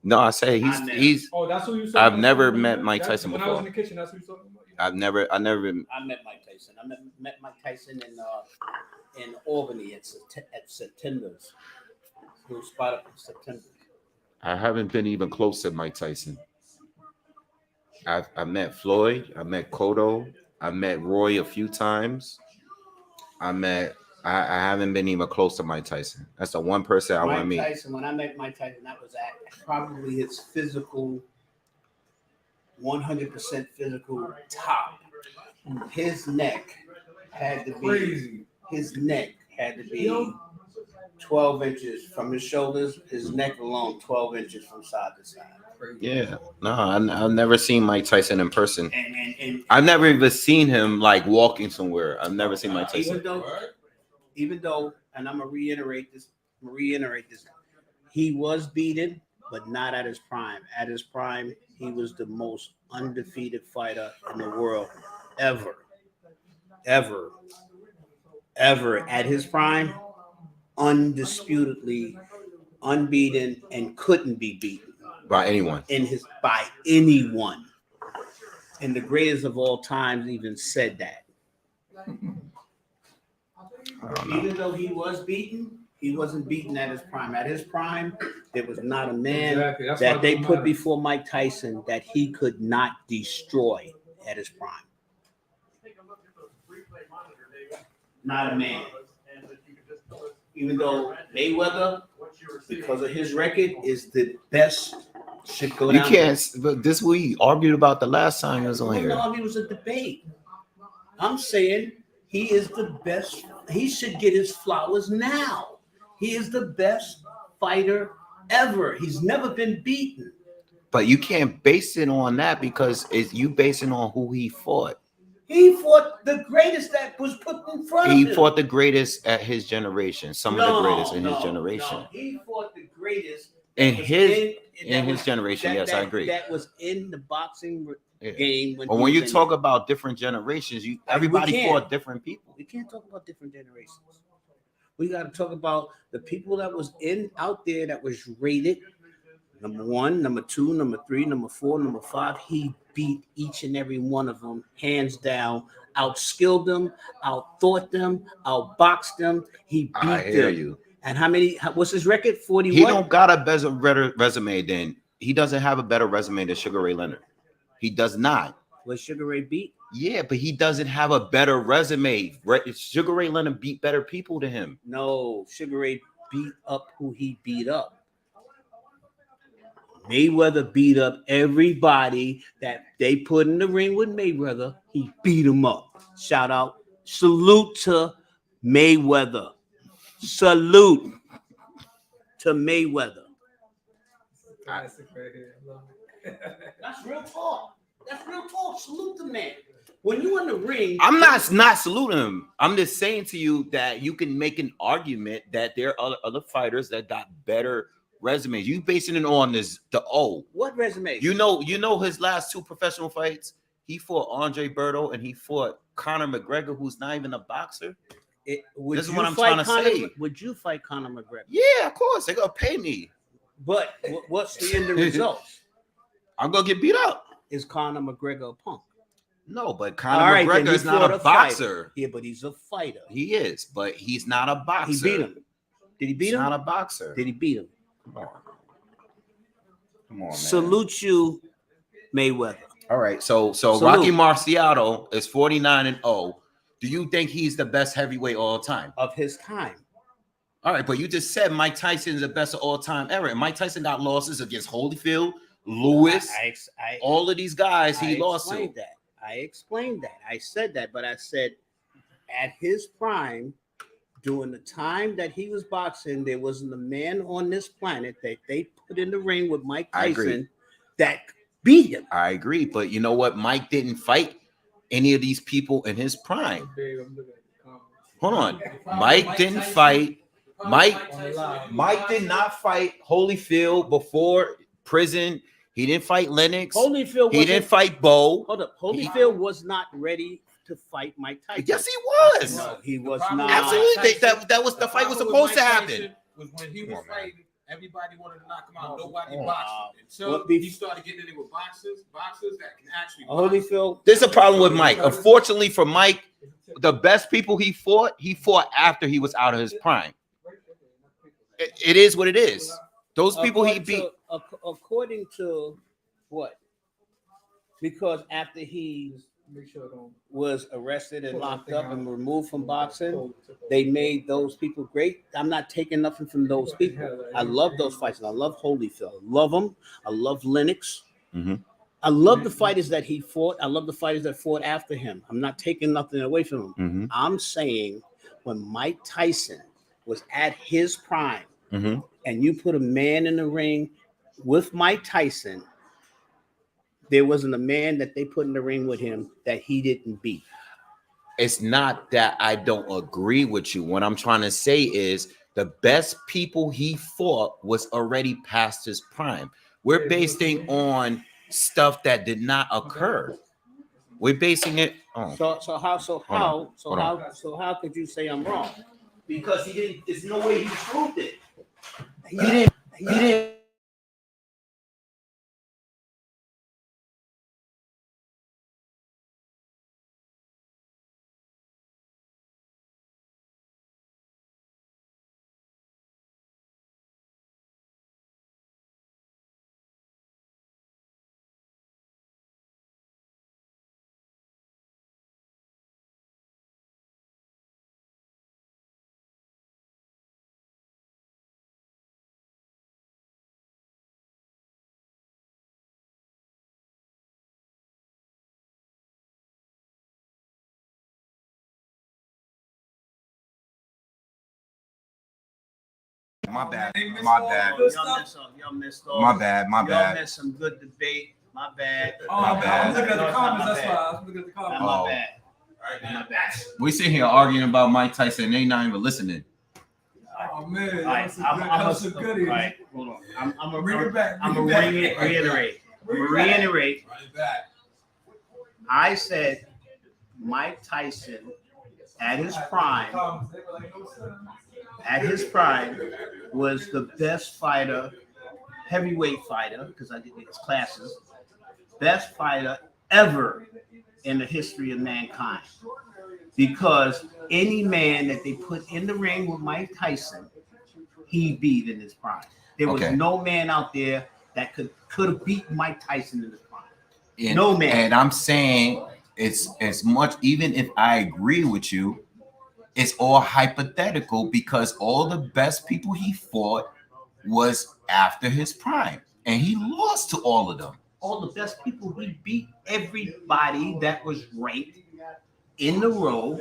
No, I say he's. Oh, that's who you saw. I've never met Mike Tyson when I was before. in the kitchen, that's who you talking about. I never. I met Mike Tyson. I met Mike Tyson in Albany at September's. He was spotted in September. I haven't been even close to Mike Tyson. I met Floyd. I met Cotto. I met Roy a few times. I haven't been even close to Mike Tyson. That's the one person I want to Mike meet. Tyson, when I met Mike Tyson, that was at probably his physical, 100% physical top. His neck had to be Crazy. his neck had to be 12 inches from his shoulders, his neck alone, 12 inches from side to side. Yeah, no, I've never seen Mike Tyson in person. And I've never even seen him like walking somewhere. I've never seen Mike Tyson. even though, and I'm gonna reiterate this, he was beaten, but not at his prime. At his prime, he was the most undefeated fighter in the world ever. At his prime, undisputedly unbeaten and couldn't be beaten By anyone. by anyone. And the greatest of all times even said that. Even though he was beaten, he wasn't beaten at his prime. At his prime, there was not a man that they put before Mike Tyson that he could not destroy at his prime. Not a man. Even though Mayweather, because of his record, is the best. Should go down. You can't. But this we argued about the last time he was on here. No, it was a debate. I'm saying he is the best. He should get his flowers now. He is the best fighter ever. He's never been beaten. But you can't base it on that because you basing on who he fought. He fought the greatest that was put in front of him. He fought the greatest at his generation. Some of the greatest in his generation. No. He fought the greatest in his generation. Yes, I agree. That was in the boxing game. But when you talk about different generations, everybody fought different people. We can't talk about different generations. We got to talk about the people that was out there that was rated number 1, number 2, number 3, number 4, number 5. He beat each and every one of them, hands down. Outskilled them, outthought them, outboxed them. He beat them. I hear you. And what's his record? 41? He don't got a better resume than, he doesn't have a better resume than Sugar Ray Leonard. He does not. Was Sugar Ray beat? Yeah, but he doesn't have a better resume. Sugar Ray Leonard beat better people than him. No, Sugar Ray beat up who he beat up. Mayweather beat up everybody that they put in the ring with Mayweather. He beat him up. Shout out. Salute to Mayweather. Salute to Mayweather. Classic right here. Love it. That's real talk. That's real talk. Salute the man. When you in the ring, I'm not saluting him. I'm just saying to you that you can make an argument that there are other fighters that got better resumes. You basing it on What resume? You know his last 2 professional fights. He fought Andre Berto and he fought Conor McGregor, who's not even a boxer. This is what I'm trying to say. Would you fight Conor McGregor? Yeah, of course. They're gonna pay me. But what's the end results? I'm gonna get beat up. Is Conor McGregor a punk? No, but Conor McGregor is not a boxer. Yeah, but he's a fighter. He is, but he's not a boxer. He beat him. Did he beat him? He's not a boxer. Did he beat him? Come on, man. Salute you, Mayweather. All right, so Rocky Marciano is 49-0. Do you think he's the best heavyweight all time? Of his time. All right, but you just said Mike Tyson is the best of all time ever. And Mike Tyson got losses against Holyfield, Lewis, all of these guys he lost to. I explained that. I said that, but I said at his prime, during the time that he was boxing, there wasn't a man on this planet that they put in the ring with Mike Tyson that beat him. I agree, but you know what? Mike didn't fight any of these people in his prime. Hold on. Mike didn't fight. Mike did not fight Holyfield before prison. He didn't fight Lennox. He didn't fight Bo. Hold up. Holyfield was not ready to fight Mike Tyson. Yes, he was. No, he was not. Absolutely. That was the fight was supposed to happen. Was when he was fighting, everybody wanted to knock him out. Nobody boxed him. Until he started getting in it with boxers that can actually Holyfield. There's a problem with Mike. Unfortunately for Mike, the best people he fought after he was out of his prime. It is what it is. Those people he beat. According to what? Because after he Make sure I don't. was arrested and Pull that locked thing up out. and removed from boxing. Hold it, They made those people great. I'm not taking nothing from those people. I love those fights. I love Holyfield. I love them. I love Lennox. Mhm. I love the fighters that he fought. I love the fighters that fought after him. I'm not taking nothing away from him. Mhm. I'm saying when Mike Tyson was at his prime Mhm. and you put a man in the ring with Mike Tyson, there wasn't a man that they put in the ring with him that he didn't beat. It's not that I don't agree with you. What I'm trying to say is the best people he fought was already past his prime. We're basing on stuff that did not occur. We're basing it on. So how could you say I'm wrong? Because he didn't. There's no way he proved it. He didn't. My bad. My bad. Y'all missed all. My bad. My Y'all bad. missed some good debate. My bad. My bad. I'm looking at the No, comments. it's That's not why I'm looking at the comments. My Oh. bad. My bad. We sit here arguing about Mike Tyson. They not even listening. Oh man, All right, that was some goodies. all right, hold on. I'm Bring it back. I'm bring gonna it back. reiterate. Bring it back. Reiterate. Run it back. I said Mike Tyson at his prime. At his prime was the best fighter, heavyweight fighter, because I did its classes, best fighter ever in the history of mankind. Because any man that they put in the ring with Mike Tyson, he beat in his prime. There was Okay. no man out there that could have beat Mike Tyson in his prime. And, No man. And I'm saying it's as much, even if I agree with you, it's all hypothetical because all the best people he fought was after his prime. And he lost to all of them. All the best people, he beat everybody that was ranked in the row.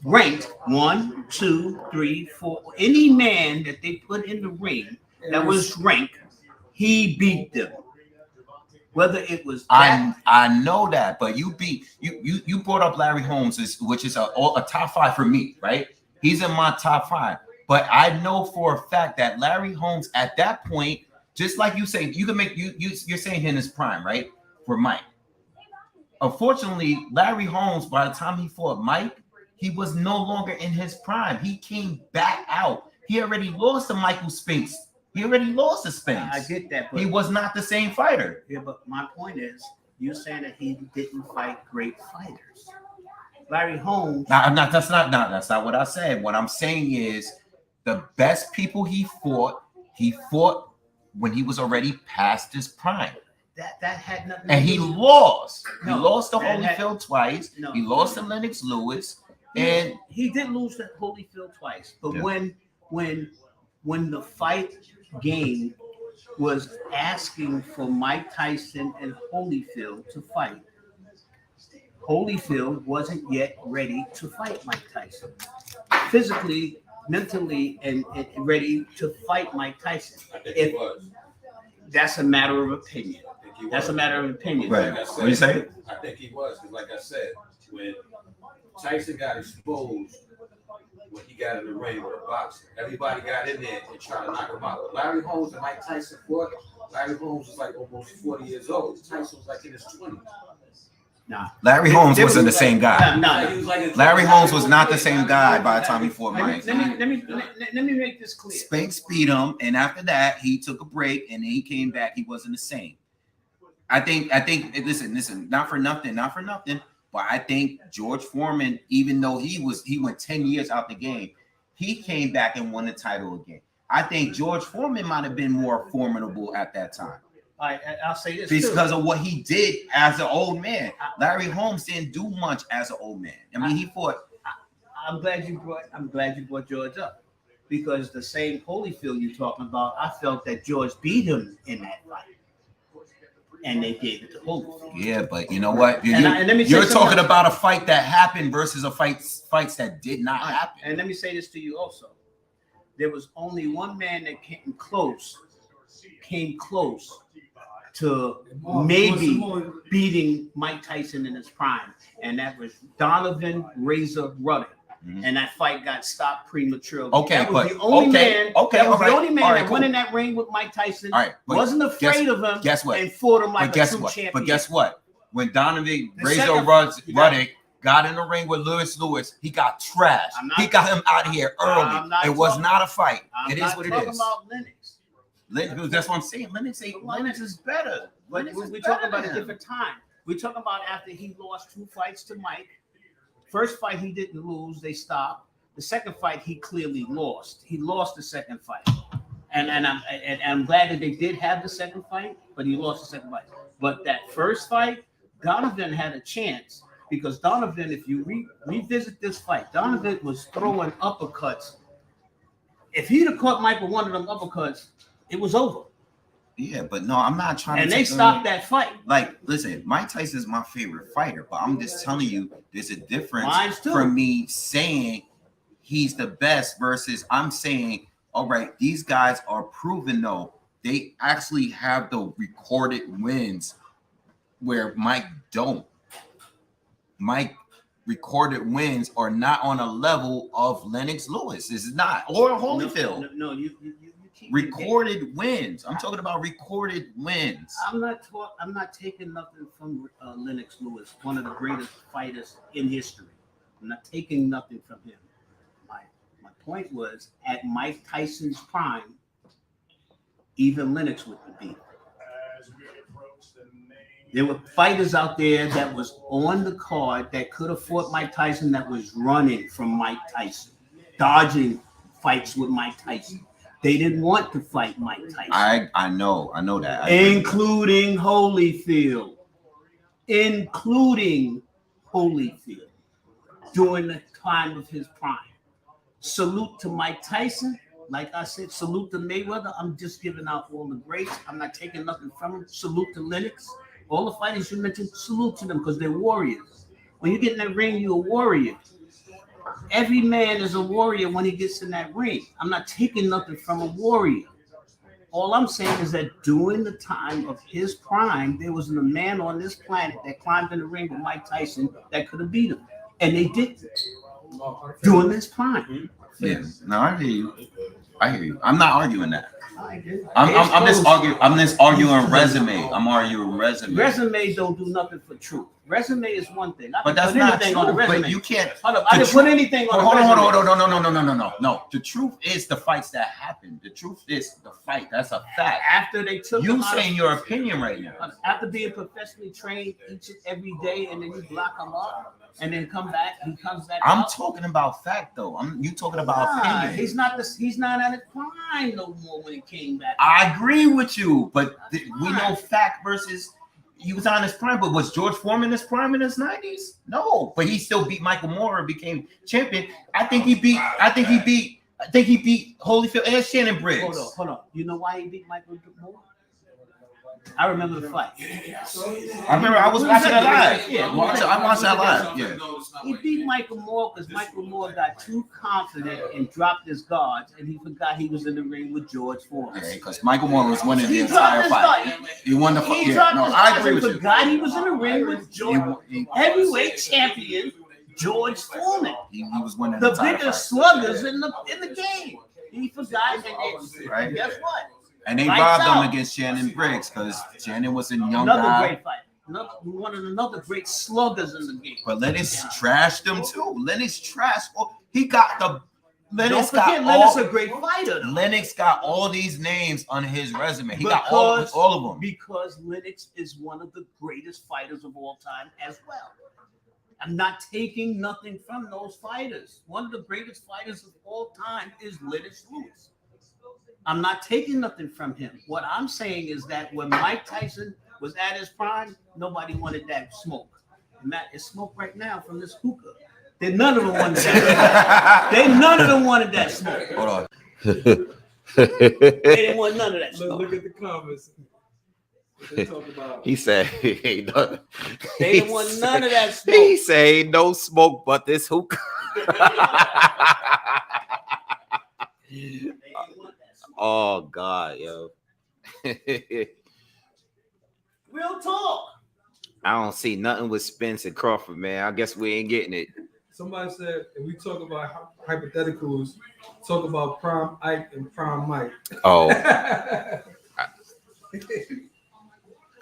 Ranked 1, 2, 3, 4. Any man that they put in the ring that was ranked, he beat them. Whether it was I know that, but you brought up Larry Holmes, which is a top 5 for me, right? He's in my top 5. But I know for a fact that Larry Holmes at that point, just like you say, you can make you're saying in his prime, right? For Mike. Unfortunately, Larry Holmes, by the time he fought Mike, he was no longer in his prime. He came back out. He already lost to Michael Spinks. He already lost to Spinks. I get that, but He was not the same fighter. yeah, but my point is, you're saying that he didn't fight great fighters. Larry Holmes. That's not what I said. What I'm saying is the best people he fought when he was already past his prime. That had nothing. And to he do. lost. He No, lost to that had- Holyfield twice. No. He lost to Lennox Lewis. And He did lose to Holyfield twice, but Yeah. when the fight game was asking for Mike Tyson and Holyfield to fight, Holyfield wasn't yet ready to fight Mike Tyson, physically, mentally, and ready to fight Mike Tyson. I think If- he was. That's a matter of opinion. I think he was. That's a matter of opinion. Right. Like I said, What do you say? I think he was, because like I said, when Tyson got exposed, when he got in the ring with a boxer, everybody got in there and tried to knock him out. But Larry Holmes and Mike Tyson fought. Larry Holmes was like almost 40 years old. Tyson was like in his 20s. Larry Holmes wasn't the same guy. Like, he was like in his Larry 20s. Holmes was not the same guy by the time he fought Mike. Let me make this clear. Spinks beat him, and after that, he took a break, and then he came back. He wasn't the same. I think. Listen. Not for nothing, but I think George Foreman, even though he went 10 years out the game, he came back and won the title again. I think George Foreman might have been more formidable at that time. I'll say this because too. of what he did as an old man. Larry Holmes didn't do much as an old man. I mean, he fought. I'm glad you brought George up, because the same Holyfield you're talking about, I felt that George beat him in that fight, and they gave it to Holyfield. Yeah, but you know what? And let me say You're something talking else. about a fight that happened versus a fights that did not happen. And let me say this to you also. There was only one man that came close to maybe beating Mike Tyson in his prime, and that was Donovan Razor Ruddock. Mhm. And that fight got stopped prematurely. Okay, that was but the only okay, man. okay, that was all right, the only man all right, that went in that ring with Mike Tyson. All right, but wasn't afraid of him. Guess what? And fought him like But guess a true what? champion. But guess what? When Donovan The Razor second- Ruddock got in the ring with Lewis, he got trashed. He got him out of here early. It was not a fight. It is what it I'm is. talking about Lennox. That's what I'm saying. Lennox is better. But Lennox is we're better talking about than a him. different time. We're talking about after he lost 2 fights to Mike. First fight he didn't lose, they stopped. The second fight he clearly lost. He lost the second fight, and I'm glad that they did have the second fight, but he lost the second fight. But that first fight, Donovan had a chance, because Donovan, if you revisit this fight, Donovan was throwing uppercuts. If he'd have caught Mike with one of them uppercuts, it was over. Yeah, but no, I'm not trying And to. they stopped that fight. Like, listen, Mike Tyson is my favorite fighter, but I'm just telling you, there's a difference Mine's too. from me saying he's the best versus I'm saying, all right, these guys are proven though. They actually have the recorded wins where Mike don't. Mike recorded wins are not on a level of Lennox Lewis. This is not, or Holyfield. No, you keep Recorded wins. I'm talking about recorded wins. I'm not taking nothing from Lennox Lewis, one of the greatest fighters in history. I'm not taking nothing from him. My point was, at Mike Tyson's prime, even Lennox would beat him. There were fighters out there that was on the card that could have fought Mike Tyson, that was running from Mike Tyson, dodging fights with Mike Tyson. They didn't want to fight Mike Tyson. I know that. Including Holyfield. During the time of his prime. Salute to Mike Tyson. Like I said, salute to Mayweather. I'm just giving out all the greats. I'm not taking nothing from him. Salute to Lennox. All the fighters you mentioned, salute to them, because they're warriors. When you get in that ring, you're a warrior. Every man is a warrior when he gets in that ring. I'm not taking nothing from a warrior. All I'm saying is that during the time of his prime, there wasn't a man on this planet that climbed in the ring with Mike Tyson that could have beat him. And they didn't. During this prime. Yeah, no, I hear you. I'm not arguing that. I'm I'm just arguing resume. I'm arguing resume. Resume don't do nothing for truth. Resume is one thing. But that's not true. On the resume. But you can't. Hold up, I didn't put anything on the resume. Hold on. No. The truth is the fights that happened. The truth is the fight. That's a fact. After they took You saying your opinion right now. After being professionally trained each and every day, and then you block him up, and then he comes back. I'm talking about fact though. You talking about opinion. He's not at his prime no more when he came back. I agree with you, but we know fact versus he was on his prime. But was George Foreman his prime in his 90s? No, but he still beat Michael Moore and became champion. I think he beat Holyfield and Shannon Briggs. Hold on. You know why he beat Michael Moore? I remember the fight. I remember I was watching that live. Yeah, I watched that live. Yeah. He beat Michael Moore because Michael Moore got too confident and dropped his guards, and he forgot he was in the ring with George Foreman. Yeah, because Michael Moore was winning the He entire dropped fight. his guard. He won the fight. He Yeah, dropped no, his I guards agree and with you. forgot he was in the ring with George, He- heavyweight champion George Foreman. He was winning The the entire biggest fight. sluggers in the game. He forgot, and Right. guess what? And they Lights robbed out. him against Shannon Briggs because Shannon was a young Another guy. great fight. Another great sluggers in the game. But Lennox trashed him too. Lennox trashed. He got the. Lennox Don't forget, got Lennox all. a great fighter. Lennox got all these names on his resume. He got all of them. Because Lennox is one of the greatest fighters of all time as well. I'm not taking nothing from those fighters. One of the greatest fighters of all time is Lennox Lewis. I'm not taking nothing from him. What I'm saying is that when Mike Tyson was at his prime, nobody wanted that smoke. And that is smoke right now from this hookah. None of them wanted that. None of them wanted that smoke. Hold on. They didn't want none of that smoke. Look at the comments. They talk about. He said, They didn't want none of that smoke. He say no smoke but this hookah. Oh God, yo. Real talk. I don't see nothing with Spence and Crawford, man. I guess we ain't getting it. Somebody said if we talk about hypotheticals, talk about Prime Ike and Prime Mike. Oh,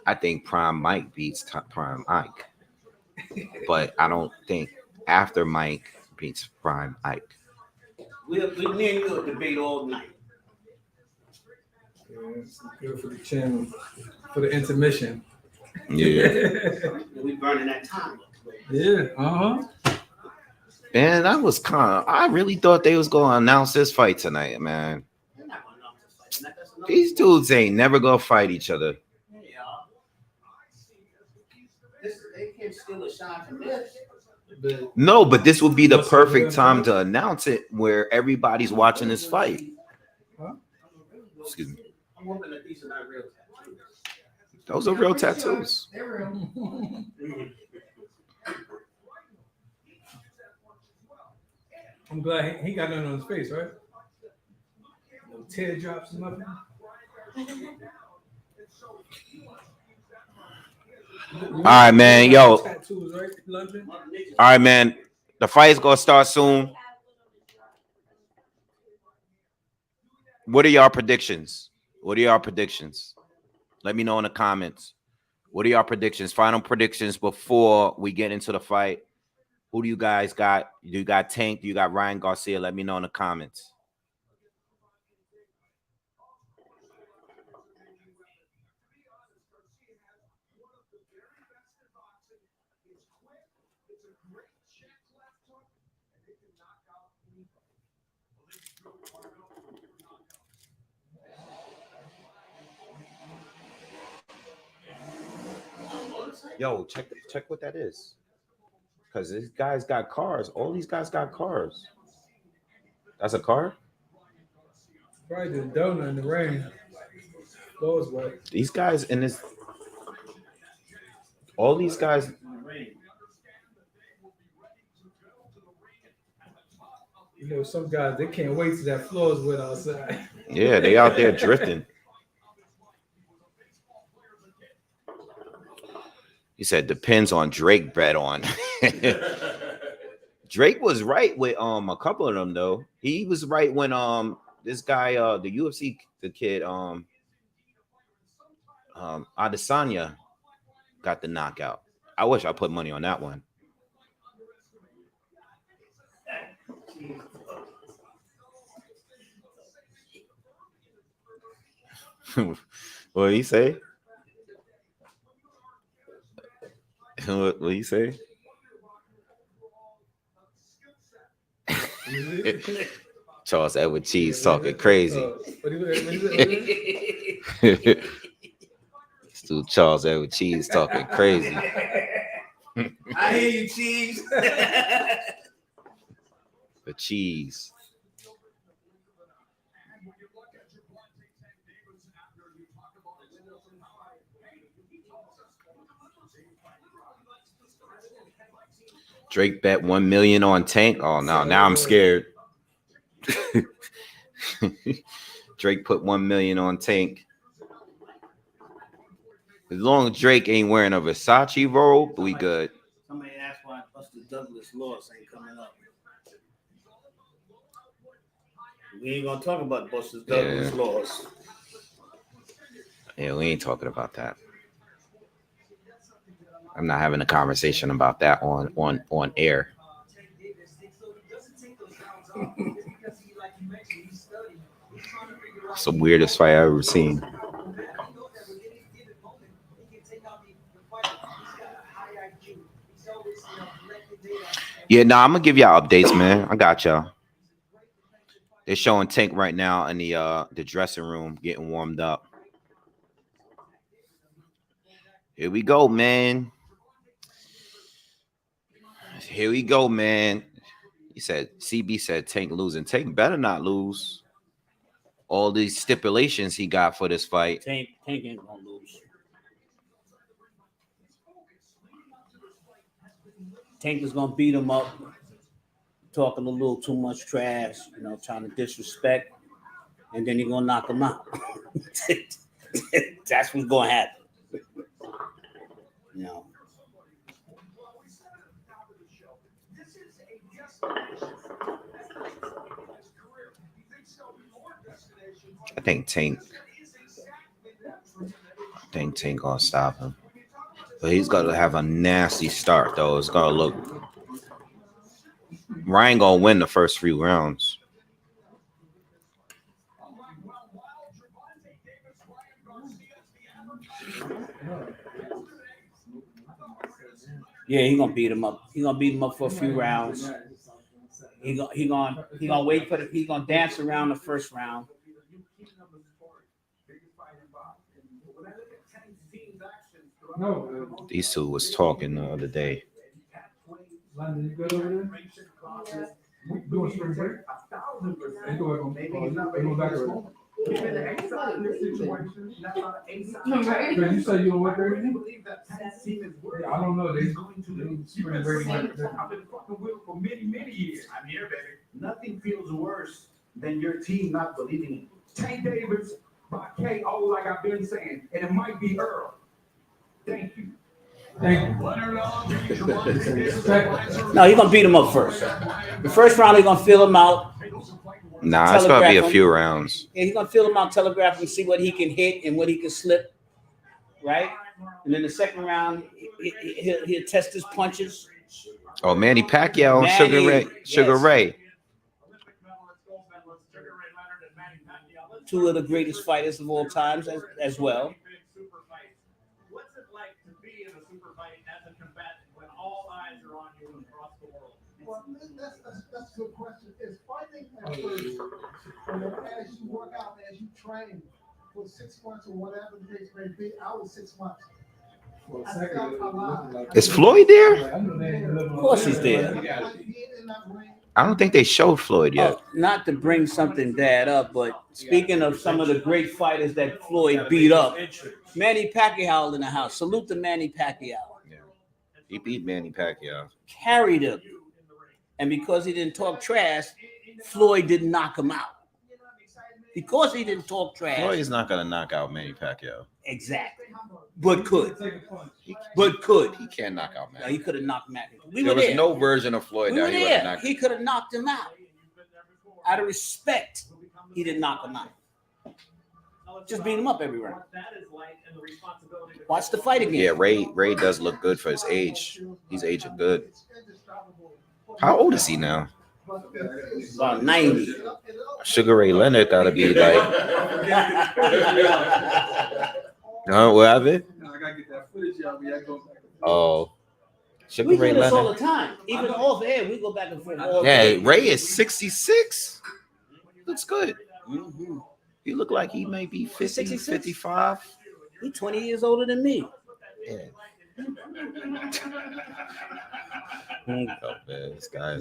I think Prime Mike beats Prime Ike, but I don't think After Mike beats Prime Ike. Me and you will debate all night. Yeah, it's good for the channel, for the intermission. Yeah. We burning that time. Yeah. Man, that was I really thought they was gonna announce this fight tonight, man. They're not gonna announce this fight. These dudes ain't never gonna fight each other. They can't steal a shot from this. No, but this would be the perfect time to announce it where everybody's watching this fight. Huh? Excuse me. I'm hoping that these are not real tattoos. Those are real tattoos. They're real. I'm glad he got nothing on his face, right? No teardrops or nothing. All right, man. Yo. Tattoos, right? London. All right, man. The fight is gonna start soon. What are y'all predictions? What are y'all predictions? Let me know in the comments. What are y'all predictions? Final predictions before we get into the fight. Who do you guys got? Do you got Tank? Do you got Ryan Garcia? Let me know in the comments. Yo, check what that is. Because these guys got cars. All these guys got cars. That's a car? Probably the donut in the rain. Floor's wet. These guys in this. All these guys. You know, some guys, they can't wait till that floor's wet outside. Yeah, they out there drifting. He said depends on Drake bet on. Drake was right with a couple of them though. He was right when this guy the UFC the kid Adesanya got the knockout. I wish I put money on that one. What did he say? What did he say? Charles Edward Cheese talking crazy. This dude Charles Edward Cheese talking crazy. I hear you, Cheese. The cheese. Drake bet 1 million on Tank. Oh no, now I'm scared. Drake put 1 million on Tank. As long as Drake ain't wearing a Versace robe, we good. Somebody asked why Buster Douglas loss ain't coming up. We ain't gonna talk about Buster Douglas loss. Yeah, we ain't talking about that. I'm not having a conversation about that on air. It's the weirdest fight I've ever seen. Yeah, I'm gonna give y'all updates, man. I got y'all. They're showing Tank right now in the dressing room getting warmed up. Here we go, man. Here we go, man. He said, CB said Tank losing. Tank better not lose. All these stipulations he got for this fight. Tank ain't gonna lose. Tank is gonna beat him up, talking a little too much trash, trying to disrespect, and then he's gonna knock him out. That's what's gonna happen. I think Tank gonna stop him. But he's got to have a nasty start, though. It's going to look... Ryan going to win the first 3 rounds. Yeah, he's going to beat him up. He's going to beat him up for a few rounds. He's going to wait for he's going to dance around the first round. No. These two was talking the other day. London, you good over there? Doing spring break? They going back already. But you say you don't work everything? Yeah, I don't know. They spring break. I've been fucking with for many years. I'm here, baby. Nothing feels worse than your team not believing in Tank Davis by KO, like I've been saying, and it might be Earl. Thank you. Thank you. No, he's gonna beat him up first. The first round, he's gonna feel him out. Nah, it's gonna be a few rounds. Yeah, he's gonna feel him out, telegraph him, see what he can hit and what he can slip. Right? And then the second round, he'll test his punches. Oh, Manny Pacquiao and Sugar Ray. Two of the greatest fighters of all times as well. What's it like to be in a super fight as a combatant when all eyes are on you across the world? Well, that's a good question. Is fighting at first, as you work out, as you train for 6 months or whatever the case may be, I was 6 months. Is Floyd there? Of course he's there. I don't think they showed Floyd yet. Oh, not to bring something bad up, but speaking of some of the great fighters that Floyd beat up, Manny Pacquiao in the house. Salute to Manny Pacquiao. Yeah. He beat Manny Pacquiao. Carried him. And because he didn't talk trash, Floyd didn't knock him out. Because he didn't talk trash. Floyd is not going to knock out Manny Pacquiao. Exactly. But could. He can't knock out Manny. No, he could have knocked Manny. There was no version of Floyd that he would have knocked. He could have knocked him out. Out of respect, he didn't knock him out. Just beat him up every round. Watch the fight again. Yeah, Ray does look good for his age. He's aging good. How old is he now? About 90. Sugar Ray Leonard gotta be like. What happened? I gotta get that footage out. Oh, Sugar We Ray do this all Leonard. the time. Even off air, we go back and forth. Yeah, Ray is 66. Looks good. Mm-hmm. He look like he may be 50, 66? 55. He's 20 years older than me. Yeah. Oh man, this guy.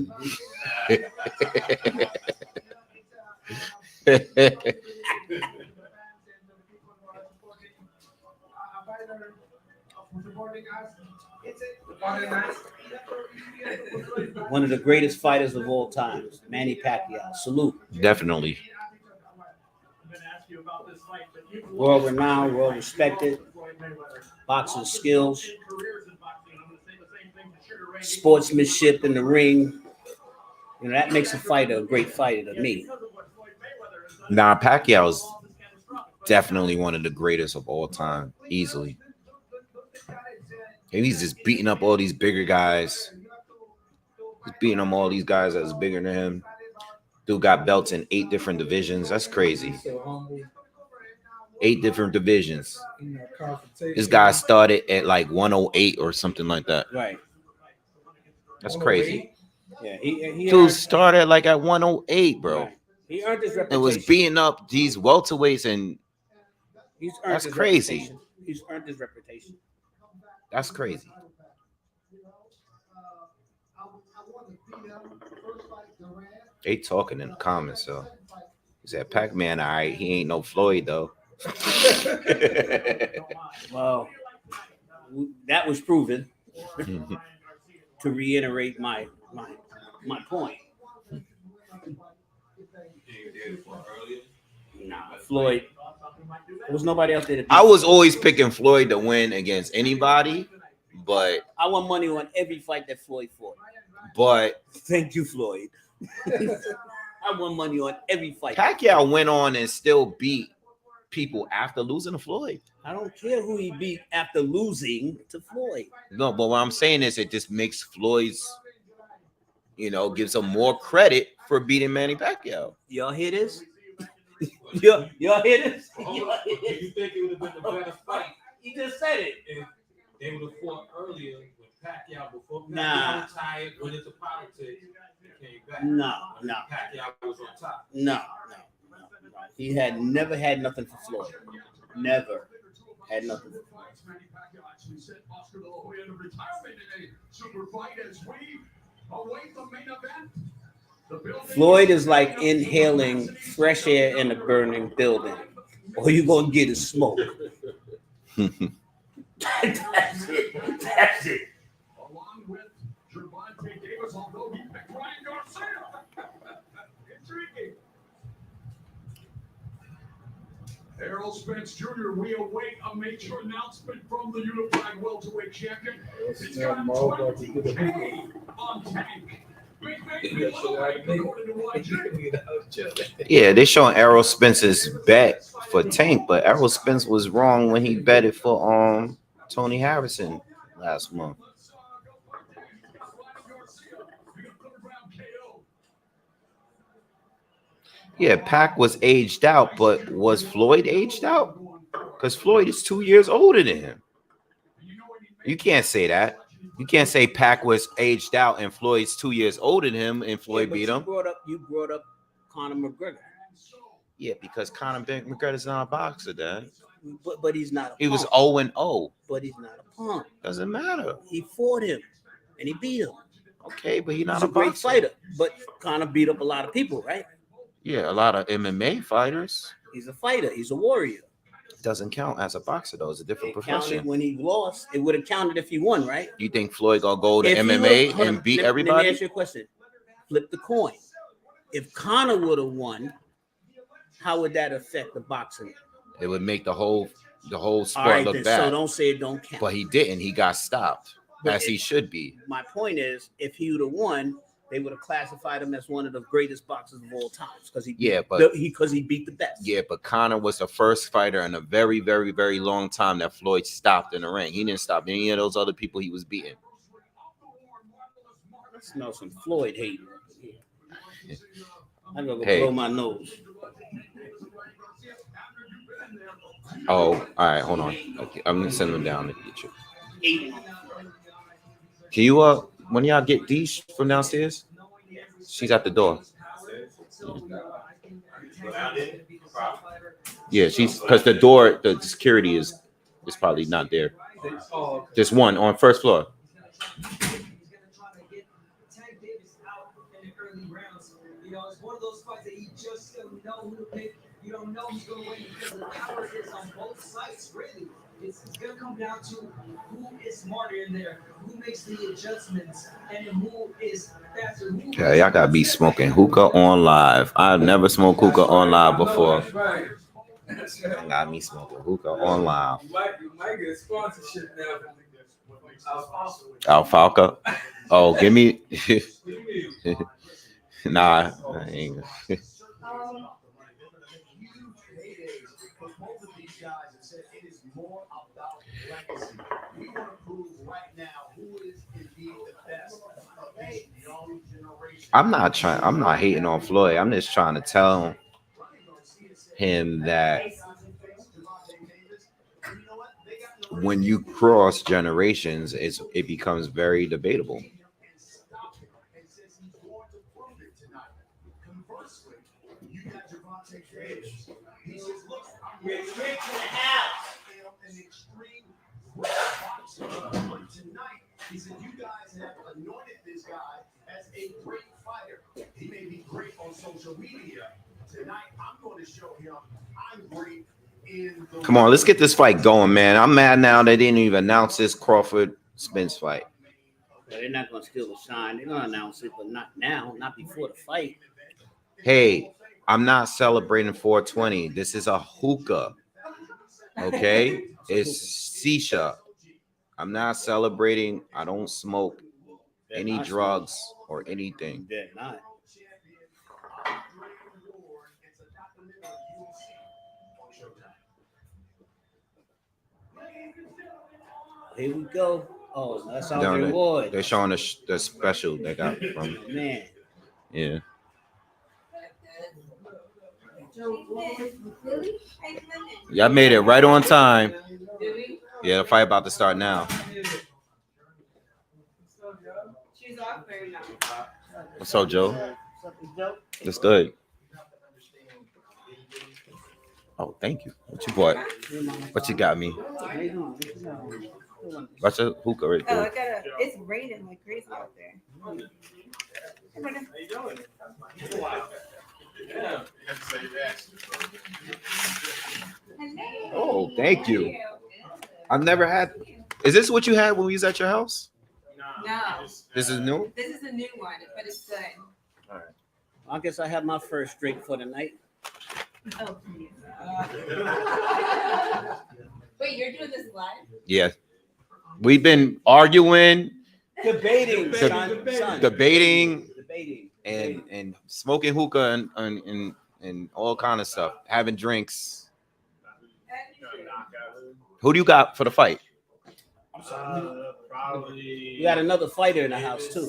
One of the greatest fighters of all time, Manny Pacquiao. Salute. Definitely. World renowned, world respected. Boxing skills. Sportsmanship in the ring. You know, that makes a fighter a great fighter to me. Nah, Pacquiao's definitely one of the greatest of all time, easily. And he's just beating up all these bigger guys. He's beating up all these guys that's bigger than him. Dude got belts in 8 different divisions. That's crazy. 8 different divisions. This guy started at like 108 or something like that. Right. That's crazy. Yeah, he Dude started like at 108, bro. Right. He earned his and reputation. was beating up these welterweights, and He's earned That's his crazy. reputation. He's earned his reputation. that's crazy. They talking in the comments, so he said Pac-Man, all right, he ain't no Floyd though. Well, that was proven. To reiterate my point. Nah, Floyd. There was nobody out there to beat. I was always picking Floyd to win against anybody, but I won money on every fight that Floyd fought. but Thank you, Floyd. I won money on every fight. Pacquiao went on and still beat people after losing to Floyd. I don't care who he beat after losing to Floyd. No, but what I'm saying is it just makes Floyd's, gives him more credit for beating Manny Pacquiao. Y'all hear this? Y'all hear this? Do you think it would have been a better fight He just said it. if they would have fought earlier with Pacquiao before Pacquiao Nah. retired, went into politics, and came back? No. Pacquiao was on top. No. He had never had nothing for Floyd. Never had nothing. Actually sent Oscar De La Hoya into retirement in a super fight as we await the main event. The building Floyd is like inhaling fresh air in a burning building. All you gonna get is smoke. That's it. along with Gervonta Davis, although he picked Ryan Garcia. Intriguing. Errol Spence Jr., we await a major announcement from the unified welterweight champion. It's got 20K on Tank. Big middleweight, according to YG. Yeah, they showing Errol Spence's bet for Tank, but Errol Spence was wrong when he betted for Tony Harrison last month. Yeah, Pac was aged out, but was Floyd aged out? Because Floyd is 2 years older than him. You can't say that. You can't say Pac was aged out and Floyd's 2 years older than him and Floyd beat him. You brought up Conor McGregor. Yeah, because Conor McGregor's not a boxer, Dad. But he's not a punk. He was 0-0. But he's not a punk. Doesn't matter. He fought him and he beat him. Okay, but he's not He's a a great boxer. fighter. But Conor beat up a lot of people, right? Yeah, a lot of MMA fighters. He's a fighter. He's a warrior. Doesn't count as a boxer though. It's a different It counted profession. when he lost. It would have counted if he won, right? You think Floyd gonna go to If he MMA would've- hold and on, beat let me everybody? ask you a question. Flip the coin. If Conor would have won, how would that affect the boxing? It would make the whole All sport right, look then, bad. so don't say it don't count. But he didn't. He got stopped, But as he should be. My point is, if he would have won, they would have classified him as one of the greatest boxers of all time because he beat the best. Yeah, but Conor was the first fighter in a very, very, very long time that Floyd stopped in the ring. He didn't stop any of those other people he was beating. I smell some Floyd hate. I'm gonna go Hey. blow my nose. Oh, all right, hold on. Okay, I'm gonna send them down to get you. Can you when y'all get Deesh from downstairs? She's at the door. Yeah, she's because the door, the security is probably not there. There's one on first floor. Tank Davis out in the early rounds. You know, it's one of those fights that you just don't know who to pick. You don't know who's going to win because the power is on both sides, really. It's going to come down to who is smarter in there, who makes the adjustments, and who is faster. Yeah, y'all gotta be smoking hookah on live. I've never smoked hookah on live before. Y'all got me smoking hookah on live. You might get a sponsorship now from Alfalfa. Oh, give me. Nah, I ain't. Both of these guys have said it is more about legacy. We want to prove right now who is indeed the best of this young generation. I'm not hating on Floyd. I'm just trying to tell him that when you cross generations, it becomes very debatable. You got Gervonta Davis. He says, look, I'm ready to an extreme boxer. Tonight, he said, you guys have anointed this guy as a great fighter. He may be great on social media. Tonight, I'm going to show him I'm great in the Come on, let's get this fight going, man. I'm mad now they didn't even announce this Crawford Spence fight. They're not gonna steal the shine. They're gonna announce it, but not now, not before the fight. Hey, I'm not celebrating 420. This is a hookah. Okay? It's shisha. I'm not celebrating. I don't smoke They're any not drugs or anything. They're not. Here we go. Oh, that's our No, reward. they're showing the special they got from. Man. Yeah. Y'all made it right on time. Yeah, the fight about to start now. She's off very now. What's up, Joe? It's good. Oh, thank you. What you bought? What you got me? What's a hookah right Oh, there? I gotta. It's raining like crazy out there. Oh, thank you. I've never had. Is this what you had when we was at your house? No, This is new. this is a new one, but it's good. I guess I have my first drink for the night. Oh, please. Wait, you're doing this live? Yeah, we've been arguing, Debating, son. debating, Debating. and smoking hookah and all kind of stuff, having drinks. Who do you got for the fight? You got another fighter in the house too.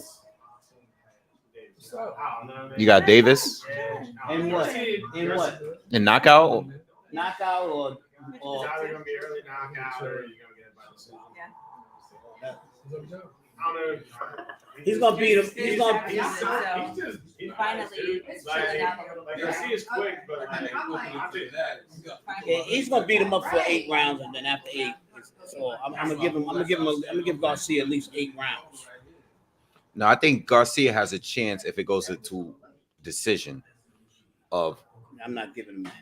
You got Davis And what? In what? and knockout. Knockout or It's either gonna be early knockout or you're gonna get it by decision. I don't know. he's gonna beat him. He's gonna Finally, it's chilling out a little Like bit. Garcia's quick, but like, he's gonna beat him up for 8 rounds, and then after 8, so I'm gonna give Garcia at least 8 rounds. No, I think Garcia has a chance if it goes into decision. Of I'm not giving him that.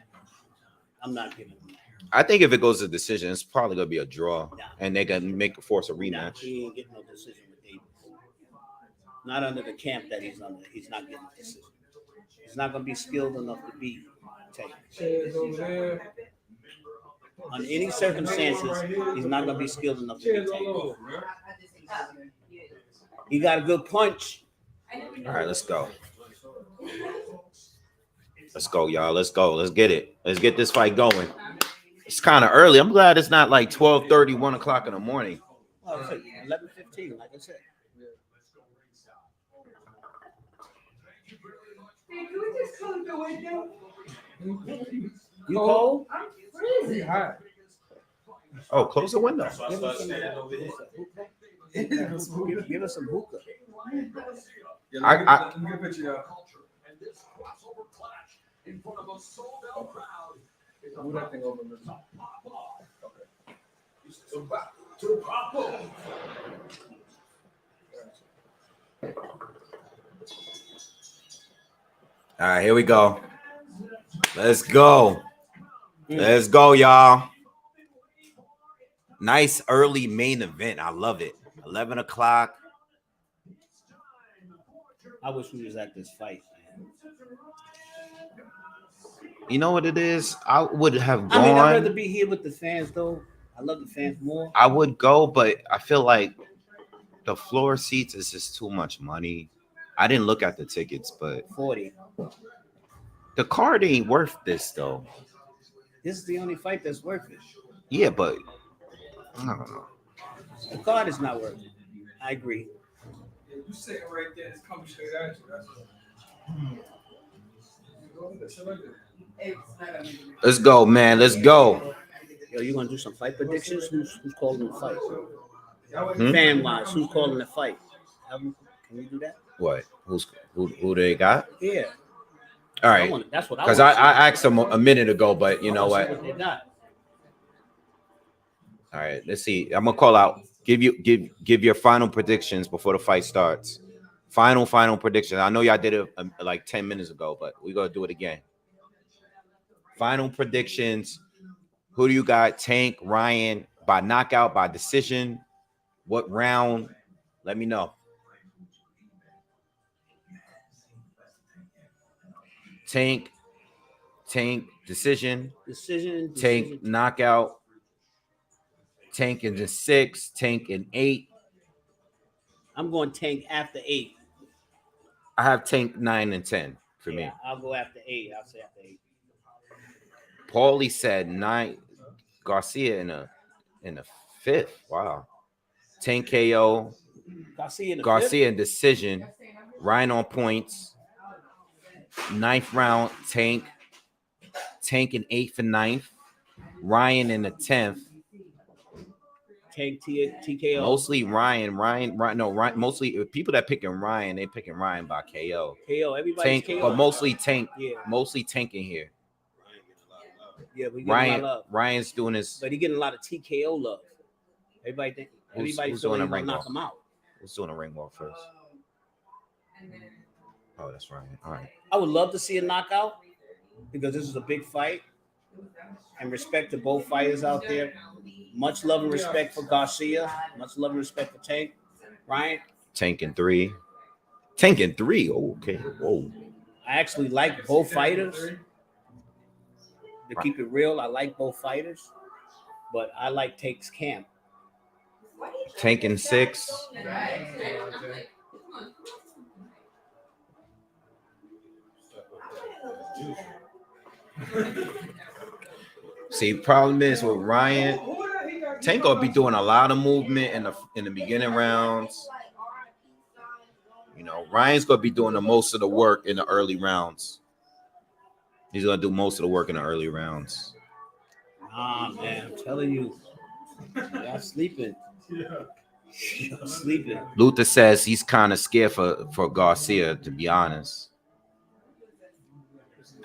I'm not giving him that. I think if it goes to decision, it's probably gonna be a draw, Nah. and they're gonna make force a Nah, rematch. he ain't getting no decision with Davis. Not under the camp that he's under. He's not getting a decision. He's not gonna be skilled enough to beat Tate. Chairs over there. Under any circumstances, he's not gonna be skilled enough to beat Chairs all Tate. over, man. He got a good punch. All right, let's go. Let's go, y'all. Let's go. Let's get it. Let's get this fight going. It's kind of early. I'm glad it's not like 12:30, 1 o'clock in the morning. Oh, it's like 11:15, like I said. You cold? I'm freezing. Hot. Oh, close the window. Give us some give us some hookah. Yeah, I- let me get a picture, y'all. And this crossover clash in front of a sold-out crowd is Move that thing over a little. to pop up. All right, here we go. Let's go. Let's go, y'all. Nice early main event. I love it. 11 o'clock. I wish we was at this fight, man. You know what it is? I would have I mean, I'd rather gone. be here with the fans, though. I love the fans more. I would go, but I feel like the floor seats is just too much money. I didn't look at the tickets, but 40. the card ain't worth this, though. This is the only fight that's worth it. Yeah, but I don't know. The card is not worth it. I agree. Yeah, you sitting right there, it's coming straight at you. That's what. Sit right there. Let's go, man. Let's go. Yo, you gonna do some fight predictions? Who's calling the fight? Hmm? Fan wise, who's calling the fight? Can we do that? What? Who they got? Yeah. All right. That's what I Because want. I asked them a minute ago, but you know what? They got. All right, let's see. I'm gonna call out. Give your final predictions before the fight starts. Final predictions. I know y'all did it like 10 minutes ago, but we gotta do it again. Final predictions. Who do you got? Tank, Ryan, by knockout, by decision? What round? Let me know. Tank, decision. Tank, knockout. Tank in the 6, Tank in 8. I'm going Tank after 8. I have Tank 9 and 10 for me. I'll go after 8. I'll say after 8. Paulie said 9. Garcia in the 5th. Wow. Tank KO. Garcia in decision. Ryan on points. 9th round. Tank in 8th and 9th. Ryan in the 10th. Tank TKO. Mostly Ryan. Mostly people that picking Ryan, they picking Ryan by KO. Everybody's Tank, KO. but mostly Tank. Yeah. Mostly Tank in here. Yeah, we getting a lot of love. Ryan's doing this. But he getting a lot of TKO love. Everybody's doing a ring knock him out. Who's doing a ring walk first? Oh, that's Ryan. All right. I would love to see a knockout because this is a big fight. And respect to both fighters out there. Much love and respect for Garcia. Much love and respect for Tank. Ryan? Tank in 3. Tank in 3. Oh, okay. Whoa. I actually like both fighters. To keep it real, I like both fighters. But I like Tank's camp. Tank in 6. See, problem is with Ryan, Tank gonna be doing a lot of movement in the beginning rounds. You know, Ryan's gonna be doing the most of the work in the early rounds. He's gonna do most of the work in the early rounds. Man, I'm telling you, y'all sleeping. Y'all sleeping. Luther says he's kind of scared for Garcia, to be honest.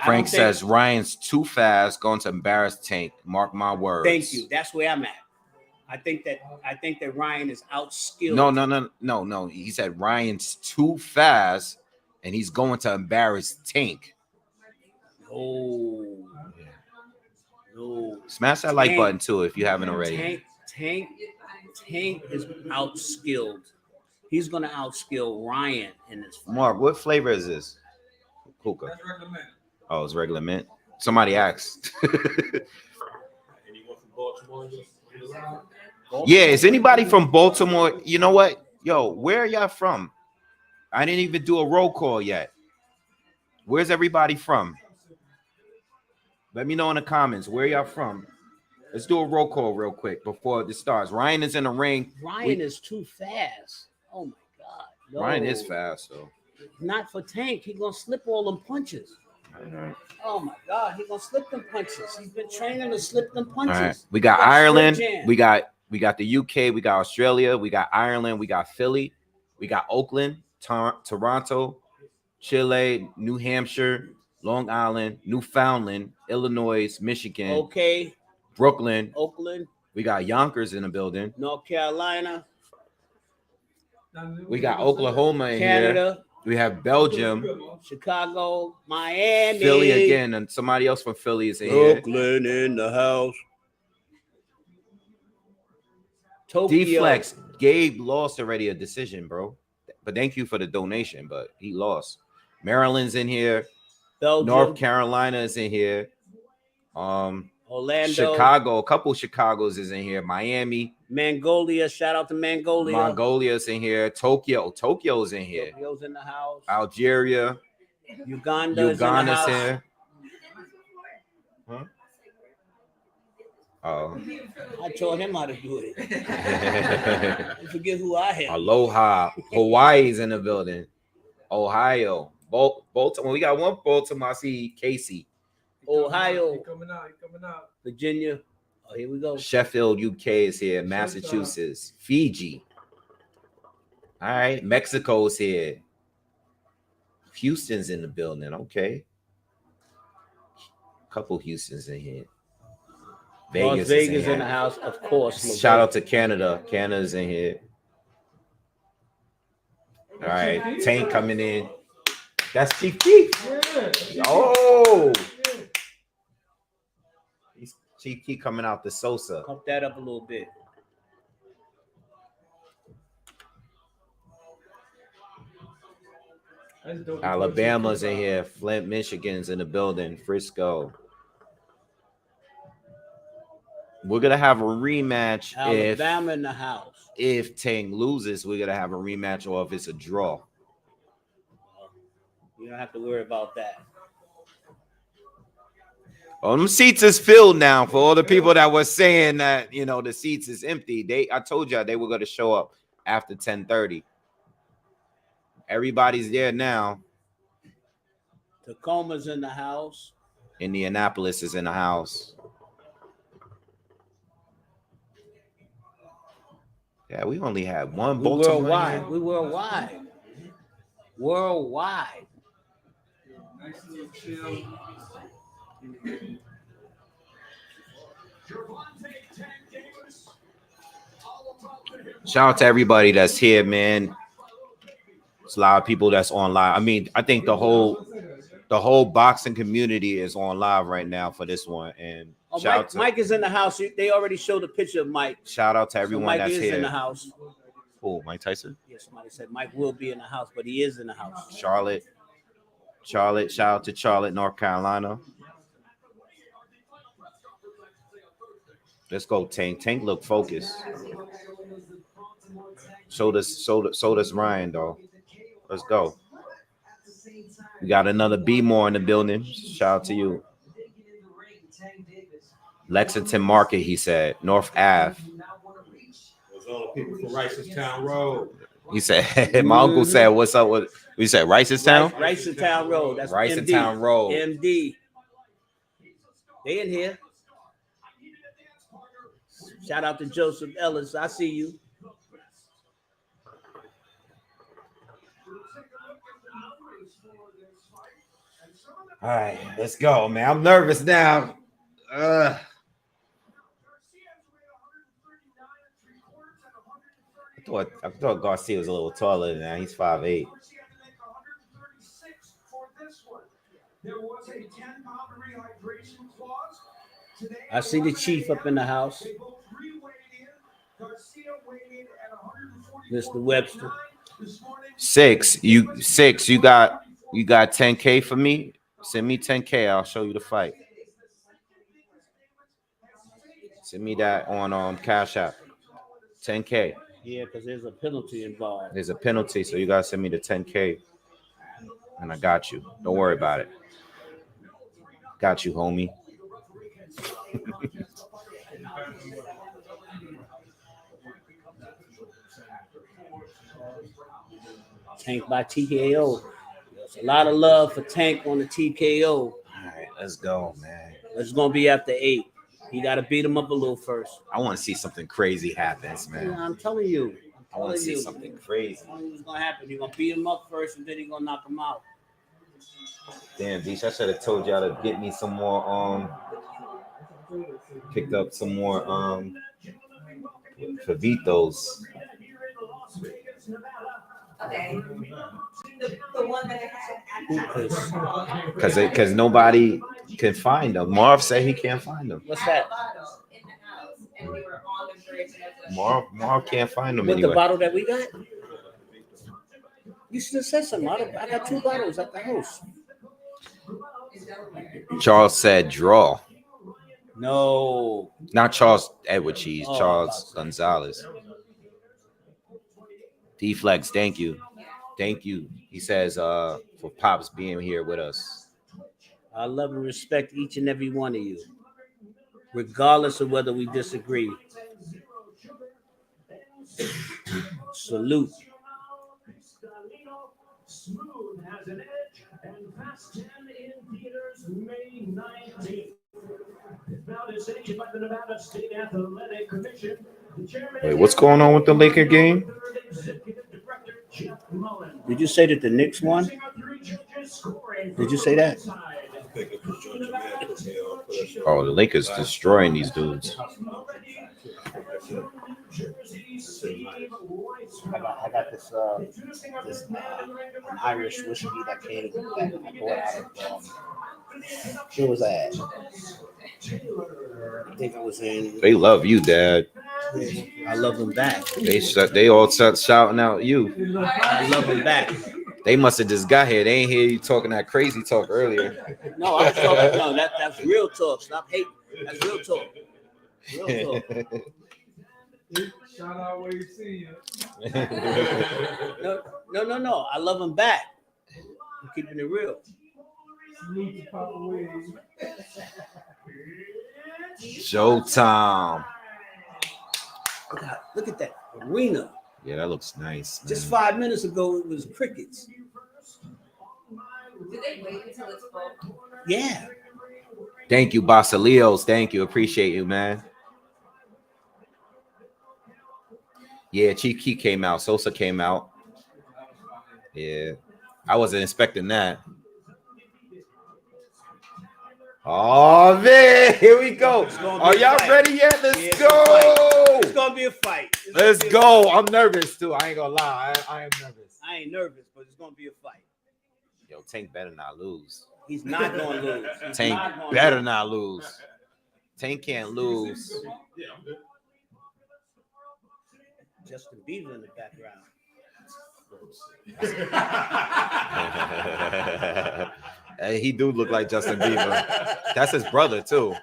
Frank says Ryan's too fast, going to embarrass Tank. Mark my words. Thank you. That's where I'm at. I think that Ryan is outskilled. No. He said Ryan's too fast, and he's going to embarrass Tank. Oh, no! Smash that like button too if you haven't already. Tank is outskilled. He's gonna outskill Ryan in this fight. Mark, what flavor is this? Hookah. That's regular mint. Oh, it's regular mint. Somebody asked. Anyone from Baltimore? Yeah, is anybody from Baltimore? You know what? Yo, where are y'all from? I didn't even do a roll call yet. Where's everybody from? Let me know in the comments. Where y'all from? Let's do a roll call real quick before this starts. Ryan is in the ring. Ryan is too fast. Oh my God. No. Ryan is fast, though. Not for Tank. He's gonna slip all them punches. Right. Oh my God, he's gonna slip them punches. He's been training to slip them punches. All right. We got Ireland. We got the UK. We got Australia. We got Ireland. We got Philly. We got Oakland, Toronto, Chile, New Hampshire, Long Island, Newfoundland, Illinois, Michigan. Okay. Brooklyn. Oakland. We got Yonkers in the building. North Carolina. We got Oklahoma in Canada. Here. We have Belgium, Chicago, Miami, Philly again, and somebody else from Philly is in here. Brooklyn in the house. Tokyo. D-Flex, Gabe lost already a decision, bro. But thank you for the donation, but he lost. Maryland's in here. Belgium. North Carolina is in here. Orlando. Chicago, a couple Chicagos is in here. Miami. Mongolia, shout out to Mongolia. Mongolia's in here. Tokyo's in here. Tokyo's in the house. Algeria. Uganda's here. Huh? Oh. I taught him how to do it. I forget who I am. Aloha. Hawaii's in the building. Ohio. Baltimore. We got one Baltimore. I see Casey. Ohio. He coming out. Virginia. Oh, here we go. Sheffield, UK is here. Massachusetts. Fiji. All right. Mexico's here. Houston's in the building. Okay. Couple Houston's in here. Las Vegas in the house, of course. Shout out to Canada. Canada's in here. All right, Tank coming in. That's Chief Keef. Yeah. Oh, he's Chief Keef coming out the Sosa. Pump that up a little bit. Alabama's in here. Flint, Michigan's in the building. Frisco. We're gonna have a rematch. Alabama in the house. If Tank loses, we're gonna have a rematch, or if it's a draw. You don't have to worry about that. Oh, them seats is filled now. For all the people that were saying that, you know, the seats is empty. I told y'all they were gonna show up after 10:30. Everybody's there now. Tacoma's in the house. Indianapolis is in the house. Yeah, we only had one Baltimore. We worldwide. Worldwide. Nice little chill. Shout out to everybody that's here, man. There's a lot of people that's on live. I mean, I think the whole boxing community is on live right now for this one. And Mike is in the house. They already showed a picture of Mike. Shout out to everyone Mike that's is here. in the house. Oh, Mike Tyson? Yeah, somebody said Mike will be in the house, but he is in the house. Charlotte. Shout out to Charlotte, North Carolina. Let's go, Tank. Tank look focused. So does Ryan, though. Let's go. We got another B more in the building. Shout out to you. Lexington Market, he said. North Ave. Those all the people from Ricestown Road. He said, my uncle said, what's up with, we said Ricestown? Ricestown Road. That's Ricestown Road. MD. They in here. Shout out to Joseph Ellis. I see you. All right, let's go, man. I'm nervous now. I thought Garcia was a little taller than that. He's 5'8". I see the Chief up in the house. Mr. Webster. Six. You got 10K for me? Send me 10K. I'll show you the fight. Send me that on Cashapp. 10K. Yeah, because there's a penalty involved. There's a penalty, so you gotta send me the 10K. And I got you. Don't worry about it. Got you, homie. Tank by TKO. There's a lot of love for Tank on the TKO. All right, let's go, man. It's gonna be after 8. You gotta beat him up a little first. I want to see something crazy happen, man. Yeah, I'm telling you. I want to see something crazy. What's gonna happen? You're gonna beat him up first, and then you're gonna knock him out. Damn, Beach, I should have told y'all to get me some more. Picked up some more Favitos. Okay. The one that I had. Because nobody can find them. Marv said he can't find them. What's that? In the house, and we were on the bridge. Marv can't find them With anywhere. the bottle that we got? You should have said something. I got 2 bottles at the house. Charles said draw. No. Not Charles Edward Cheese. Oh, Charles Gonzalez. D-Flex, thank you. Thank you. He says for Pops being here with us. I love and respect each and every one of you, regardless of whether we disagree. Salute. Smooth has an edge, and Fast 10 in theaters May 19th. It's now decided by the Nevada State Athletic Commission. Wait, what's going on with the Laker game? Did you say that the Knicks won? Did you say that? I think it was Georgia Man. Oh, the Lakers destroying these dudes. I got this an Irish whiskey that came that I bought out of where was that? I think I was in. They love you, Dad. I love them back. They all start shouting out you. I love them back. They must have just got here. They ain't hear you talking that crazy talk earlier. No, I was talking. No, that's real talk. Stop hating. That's real talk. Real talk. Shout out where you see you. No. I love them back. I'm keeping it real. Salute to Papa Wave. Showtime. Look at that arena. Yeah, that looks nice. Man. Just 5 minutes ago, it was crickets. Did they wait until it's full? Yeah. Thank you, Basilios. Thank you. Appreciate you, man. Yeah, Chief Key came out. Sosa came out. Yeah. I wasn't expecting that. Oh, man. Here we go. Are y'all ready yet? Let's go. It's going to be a fight. Let's go. I'm nervous, too. I ain't going to lie. I am nervous. I ain't nervous, but it's going to be a fight. Yo, Tank better not lose. He's not going to lose. Tank better not lose. Tank can't lose. Justin Bieber in the background. Hey, he do look like Justin Bieber. That's his brother too.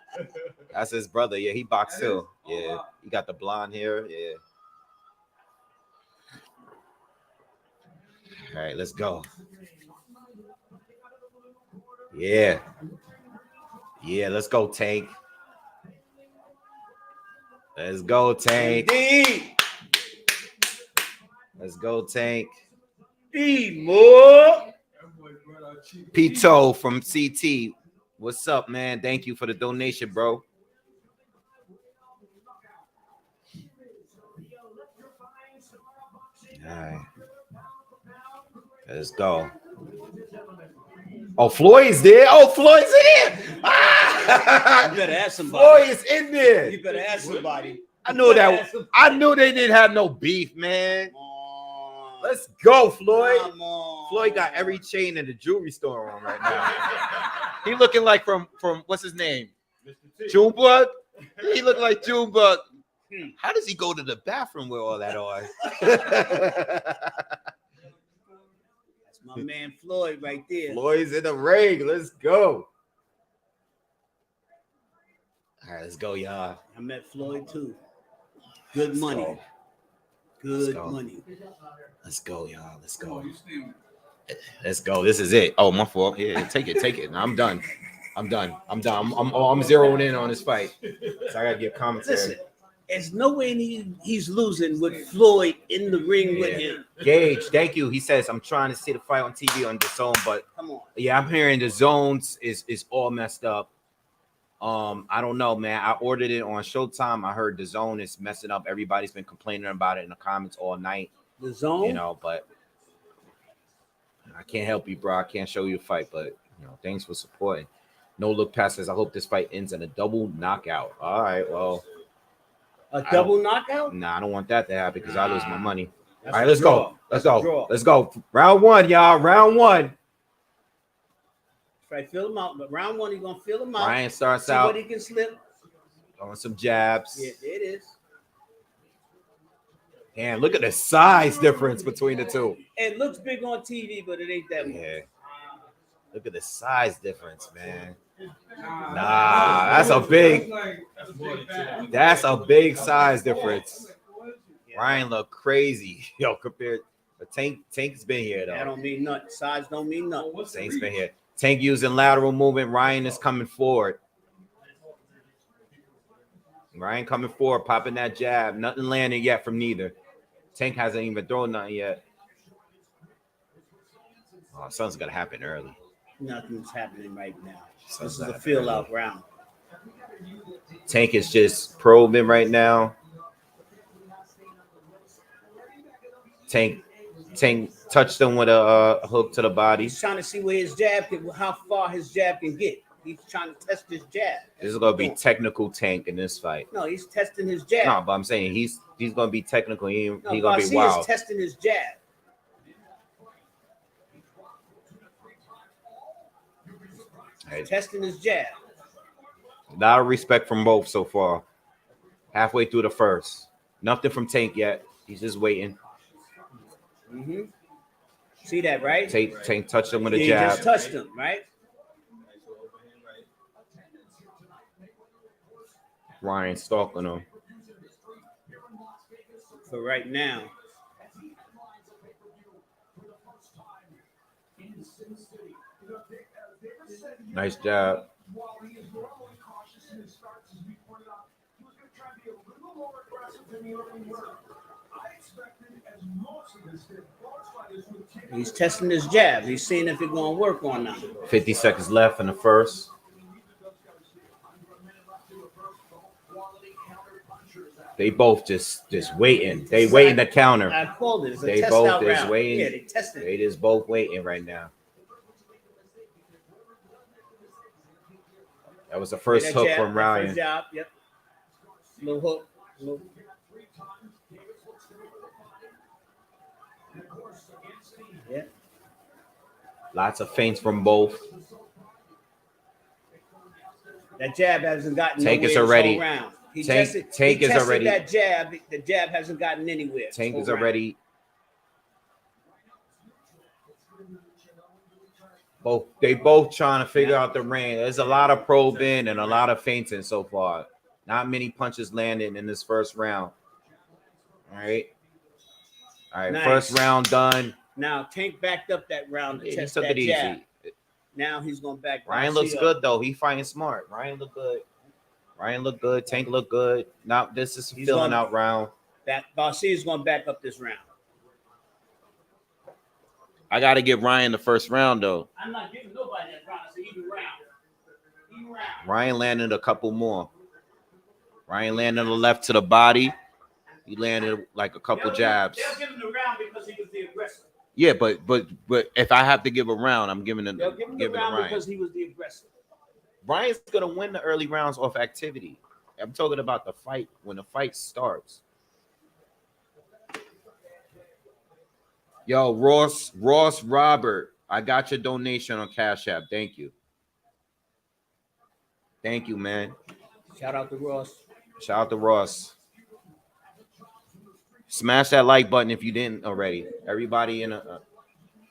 That's his brother. Yeah, he boxed too. Yeah, he got the blonde hair. Yeah. All right, let's go. Yeah. Yeah, let's go, Tank. Let's go, Tank. Let's go, Tank. More. Pito from CT. What's up, man? Thank you for the donation, bro. All right. Let's go. Oh, Floyd's there. Oh, Floyd's in here. Ah! You better ask somebody. Floyd is in there. You better ask somebody. I know that. I knew they didn't have no beef, man. Let's go, Floyd. Floyd got every chain in the jewelry store on right now. He looking like from what's his name? Junebug. He look like Junebug. How does he go to the bathroom with all that on? That's my man Floyd right there. Floyd's in the ring. Let's go. All right, let's go, y'all. I met Floyd too. Good money. Good money. Let's go, y'all. Let's go. Let's go. This is it. Oh, my fault. Yeah, take it. I'm done. I'm zeroing in on this fight. So I gotta get commentary. Listen, there's no way he's losing with Floyd in the ring with him. Gage, thank you. He says I'm trying to see the fight on TV on the zone, but come on. Yeah, I'm hearing the zones is all messed up. I don't know, man. I ordered it on Showtime. I heard the zone is messing up. Everybody's been complaining about it in the comments all night. The zone, you know, but I can't help you, bro. I can't show you the fight, but thanks for supporting. No look past says I hope this fight ends in a double knockout. All right, well, a double knockout? Nah, I don't want that to happen because I lose my money. That's all right, let's go. Let's go. Round one, y'all. Round one. Try to fill him out, but round one, he's gonna fill him out. Ryan starts see out. What he can slip. On some jabs. Yeah, it is. Damn, look at the size difference between the two. It looks big on TV, but it ain't that much. Yeah. Look at the size difference, man. Nah, that's a big size difference. Ryan look crazy. Yo, compared. But Tank's been here though. That don't mean nothing. Size don't mean nothing. Tank's been here. Tank using lateral movement. Ryan is coming forward. Ryan coming forward, popping that jab. Nothing landing yet from neither. Tank hasn't even thrown nothing yet. Oh, something's gonna happen early. Nothing's happening right now. This is a feel out round. Tank is just probing right now. Tank touched him with a hook to the body. He's trying to see where his jab can, how far his jab can get. He's trying to test his jab. This is gonna be technical Tank in this fight. No, he's testing his jab. No, but I'm saying he's gonna be technical. He's gonna be Garcia's wild. testing his jab. Hey, Testing his jab. a lot of respect from both so far. Halfway through the first, nothing from Tank yet. He's just waiting. Mm-hmm. See that, right? Tank touched him with a He jab. just touched him, right? Ryan stalking him. For right now. Nice jab. While he is normally cautious in his starts, as we pointed out, he was going to try to be a little more aggressive than he already were. I expected, as most of his box fighters would take. He's testing his jab. He's seeing if it's going to work or not. 50 seconds left in the first. They both just waiting. They waiting to counter. I called it. It's a They test both out just round. waiting. Yeah, they tested it. They just both waiting right now. That was the first hook jab, from Ryan. First jab, yep. Little hook. Little. Yeah. Lots of feints from both. That jab hasn't gotten Tank nowhere is this already- whole round. He Tank- tested, Tank he is tested already- that jab. The jab hasn't gotten anywhere. Tank this is whole round. already. They both trying to figure out the range. There's a lot of probing and a lot of feinting so far. Not many punches landed in this first round. All right. Nice. First round done. Now Tank backed up that round to Yeah, he test took that it jab. easy. Now he's going back. Ryan Garcia. looks good though. He fighting smart. Ryan look good. Tank look good. Now this is He's filling going- out round. That Garcia's going back up this round. I got to give Ryan the first round though. I'm not giving nobody that round. It's an even round. Even round. Ryan landed a couple more. Ryan landed on the left to the body. He landed like a couple jabs. They'll give him the round because he was the aggressor. Yeah, but if I have to give a round, I'm giving it. They'll give him the giving it round Ryan. because he was the aggressor. Ryan's gonna win the early rounds off activity. I'm talking about the fight when the fight starts. Yo, Ross Robert, I got your donation on Cash App. Thank you. Thank you, man. Shout out to Ross. Shout out to Ross. Smash that like button if you didn't already. Everybody in a all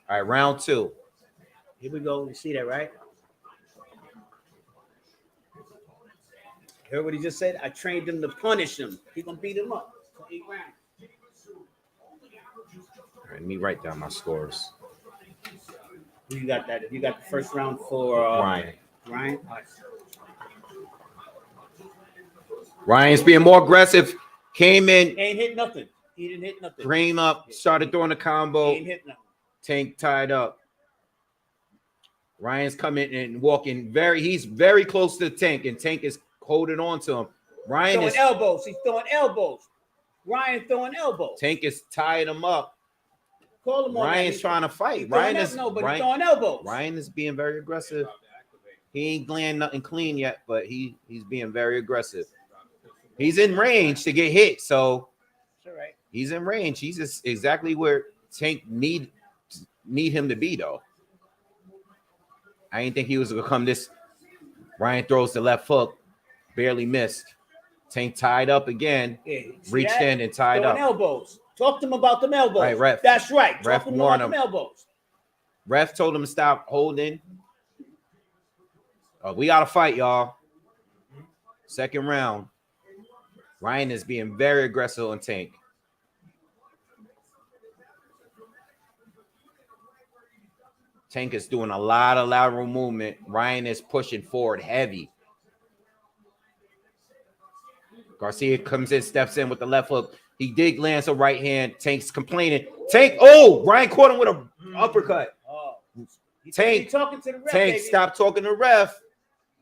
right, round 2. Here we go. You see that, right? Heard what he just said? I trained him to punish him. He gonna beat him up for 8 rounds. All right, let me write down my scores. You got that? You got the first round for Ryan. Ryan. All right. Ryan's being more aggressive. Came in, Ain't hit nothing. He didn't hit nothing. frame up, started throwing a He combo. ain't hit nothing. Tank tied up. Ryan's coming and walking he's very close to the Tank, and Tank is holding on to him. Ryan Throwing is elbows. He's throwing elbows. Ryan throwing elbows. Tank is tying him up. Call him on Ryan's that. trying to He's fight. throwing Ryan el- is no, but he's Ryan, throwing elbows. Ryan is being very aggressive. He ain't landing nothing clean yet, but he's being very aggressive. He's in range to get hit, so It's all right. he's in range. He's just exactly where Tank need him to be, though. I didn't think he was gonna come this. Ryan throws the left hook, barely missed. Tank tied up again, Yeah, see reached that? in and tied Throwing up. elbows. Talk to him about them elbows. Right, ref. That's right. Ref Talk to him warned about them elbows. Ref told him to stop holding. We got to fight, y'all. Second round. Ryan is being very aggressive on Tank. Tank is doing a lot of lateral movement. Ryan is pushing forward heavy. Garcia comes in, steps in with the left hook. He did land a right hand. Tank's complaining. Tank, Ryan caught him with an uppercut. Oh. Tank, He talking to the ref, Tank, baby. stop talking to the ref.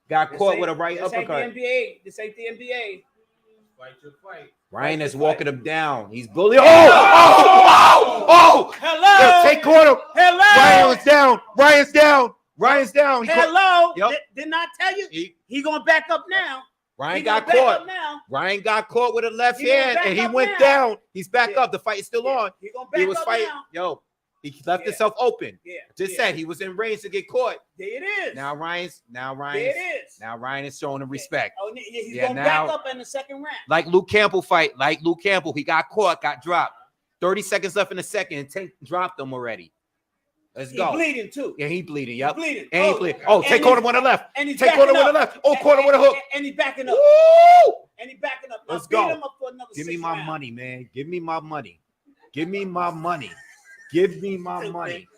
Got This caught ain't- with a right this ain't uppercut. the NBA. This ain't the NBA. Fight to fight. Ryan Fight is to walking fight. him down. He's bullying. Oh! Hello. Tank caught him. Hello. Ryan was down. Ryan's down. Ryan's down. Hello. Yup. Didn't I tell you? He gonna back up now. Ryan He got gonna back caught. up now. Ryan got caught with a left He gonna hand, back and he up went now. down. He's back Yeah. up. The fight is still on. He gonna back He was up fighting. now. Yo, he left Yeah. himself open. Yeah. Just yeah. said he was in range to get caught. There it is. Now Ryan is showing him respect. Oh, he's Yeah, gonna now- back up in the second round. Like Luke Campbell fight. Like Luke Campbell, he got caught, got dropped. 30 seconds left in the second, and Tank dropped him already. Let's He's go. bleeding too. Yeah, he bleeding. He's Yep. bleeding. And he bleeding. Oh, and take corner with a left. And he's Take backing corner with a up. left. Oh, corner with a hook. And he's backing up. Woo! And he's backing up. Now Let's beat go. him up for another Give me 6 my rounds. money, man. Give me my money. Give me my money. Give me my money.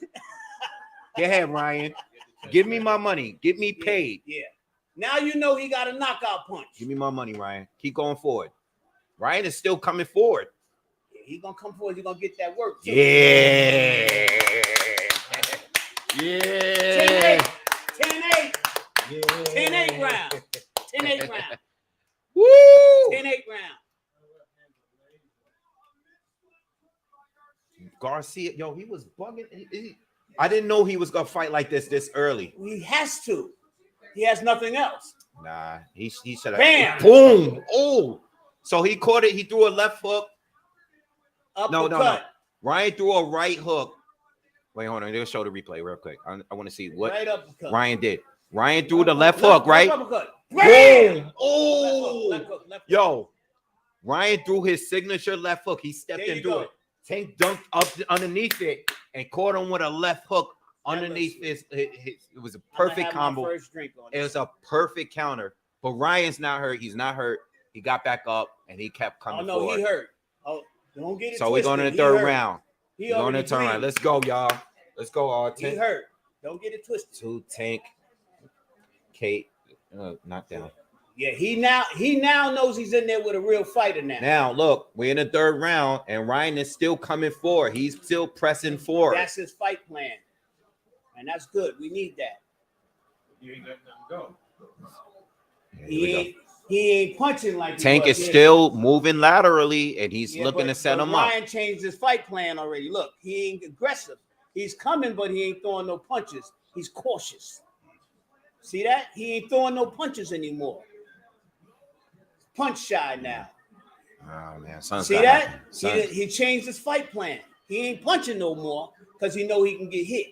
Go ahead, Ryan. Give me my money. Get me paid. Yeah. Now you know he got a knockout punch. Give me my money, Ryan. Keep going forward. Ryan is still coming forward. He's gonna come forward. He's gonna get that work. Too. Yeah. Yeah. 10-8. Yeah. 10-8 round. 10-8 round. Woo! 10-8 round. Garcia, yo, he was bugging. I didn't know he was gonna fight like this early. He has to. He has nothing else. Nah, he should have. Bam! Boom! Oh, so he caught it. He threw a left hook. No. Ryan threw a right hook. Wait, hold on. They'll show the replay real quick. I want to see what Right uppercut. Ryan did. Ryan threw the left hook, right? Uppercut. Boom! Oh, Left hook. yo, Ryan threw his signature left hook. He stepped There you into go. it. Tank dunked up underneath it and caught him with a left hook underneath his. It was a perfect combo. First drink on It was a perfect counter. But Ryan's not hurt. He's not hurt. He got back up and he kept coming Oh no, forward. he hurt. Oh, don't get it. So we're going to the twisted. third He hurt. round. He We're going to already turn around. bleeding. Let's go, y'all. Let's go, all. He hurt. Don't get it twisted. Two Tank. Kate. Knocked down. Yeah, he now knows he's in there with a real fighter now. Now, look, we're in the third round, and Ryan is still coming forward. He's still pressing forward. That's his fight plan, and that's good. We need that. You ain't letting them go. Here we go. He ain't punching like Tank he is was. still moving laterally, and he's looking to set him up. Ryan changed his fight plan already. Look, he ain't aggressive. He's coming, but he ain't throwing no punches. He's cautious. See that? He ain't throwing no punches anymore. Punch shy now. Oh man, son's See got that? nothing. Son- He changed his fight plan. He ain't punching no more because he know he can get hit.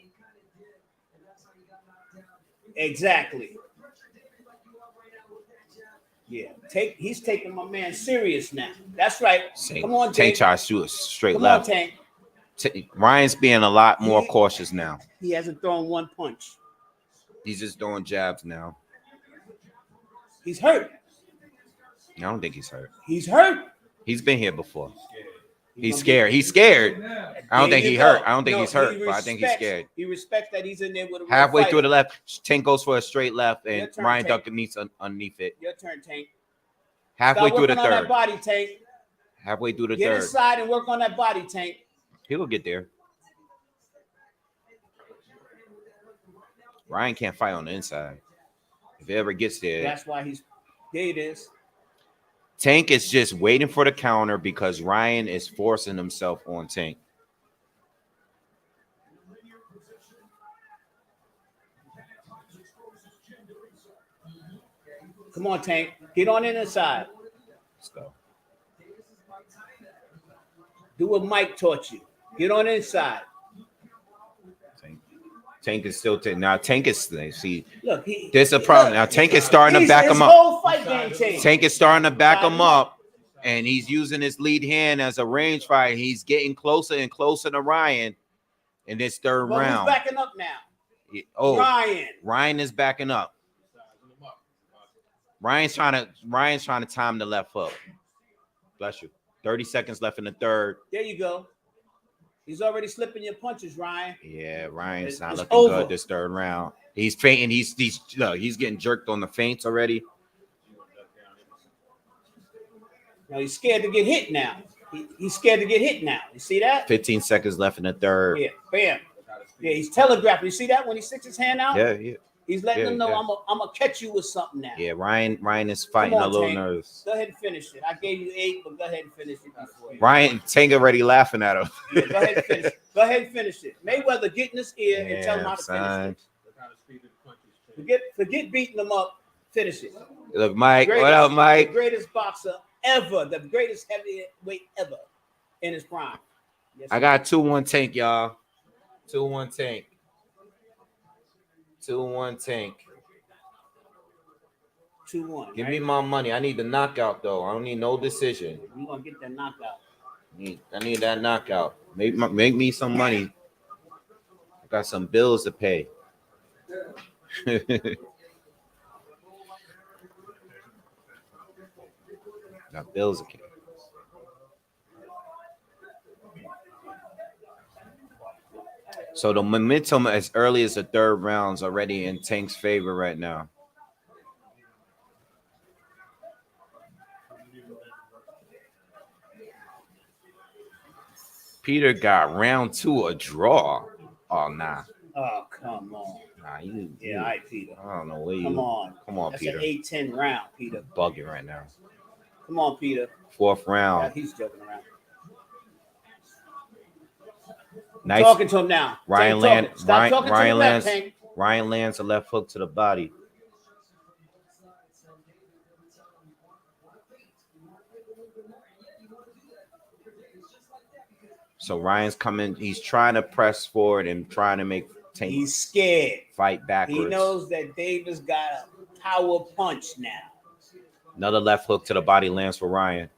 Exactly. Yeah, he's taking my man serious now. That's right. Come on, Tank Tank. tries to shoot a straight Come left. on, Tank. Ryan's being a lot more cautious now. He hasn't thrown one punch. He's just throwing jabs now. He's hurt. I don't think he's hurt. He's hurt. He's been here before. He's scared. He's scared. I don't There think you he go. hurt. I don't think No, he's hurt, he but I think he's respects- scared. He respects that he's in there with a real Halfway fighter. through the left, Tank goes for a straight left, Your and turn, Ryan Tank. Duncan needs underneath it. Your turn, Tank. Halfway Start through the working on that third. body, Tank. Halfway through the Get third. inside and work on that body, Tank. He'll get there. Ryan can't fight on the inside. If he ever gets there, That's why he's. There it is. Tank is just waiting for the counter because Ryan is forcing himself on Tank. Come on, Tank. Get on in inside. Let's go. Do what Mike taught you. Get on inside. Tank is still now. Tank is see. Look, There's a problem now. Tank is starting to back him up. His whole fight game changed. Tank is starting to back him up, and he's using his lead hand as a range fighter. He's getting closer and closer to Ryan in this third Well, round. who's backing up now? Oh, Ryan. Ryan is backing up. Ryan's trying to time the left hook. Bless you. 30 seconds left in the third. There you go. He's already slipping your punches, Ryan. Yeah, Ryan's not It's looking over. good this third round. He's fainting. He's getting jerked on the feints already. Now he's scared to get hit now. He's scared to get hit now. You see that? 15 seconds left in the third. Yeah, bam. Yeah, he's telegraphing. You see that when he sticks his hand out? Yeah. He's letting Yeah, them know yeah. I'm gonna catch you with something now. Yeah, Ryan is fighting Come a on, little Tank. nervous. Go ahead and finish it. I gave you 8, but go ahead and finish it before you. Ryan Tank already laughing at him. Yeah, go ahead and finish it. Go ahead and finish it. Mayweather, get in his ear and tell him how to son. finish it. Forget beating them up. Finish it. Look, Mike. What up, The Mike? greatest boxer ever. The greatest heavyweight ever in his prime. Yes, I got 2-1 Tank, y'all. 2-1 Tank. 2-1 Tank. 2-1. Give me my money. I need the knockout though. I don't need no decision. You're gonna get that knockout. I need that knockout. Make me some money. I got some bills to pay. Got bills to pay. So the momentum as early as the third round's already in Tank's favor right now. Peter got round 2 a draw. Oh nah. Oh, come on. Nah, Yeah, all right, Peter. I don't know where you. Come on. Come on, That's Peter. an 8-10 round, Peter. Bugging right now. Come on, Peter. 4th Yeah, round. he's joking around. Nice. Talking to him now. Ryan Tank, Land. talking. Stop talking to the left, lands. Tank. Ryan lands a left hook to the body. So Ryan's coming. He's trying to press forward and trying to make Tank He's scared. fight backwards. He knows that Davis got a power punch now. Another left hook to the body lands for Ryan.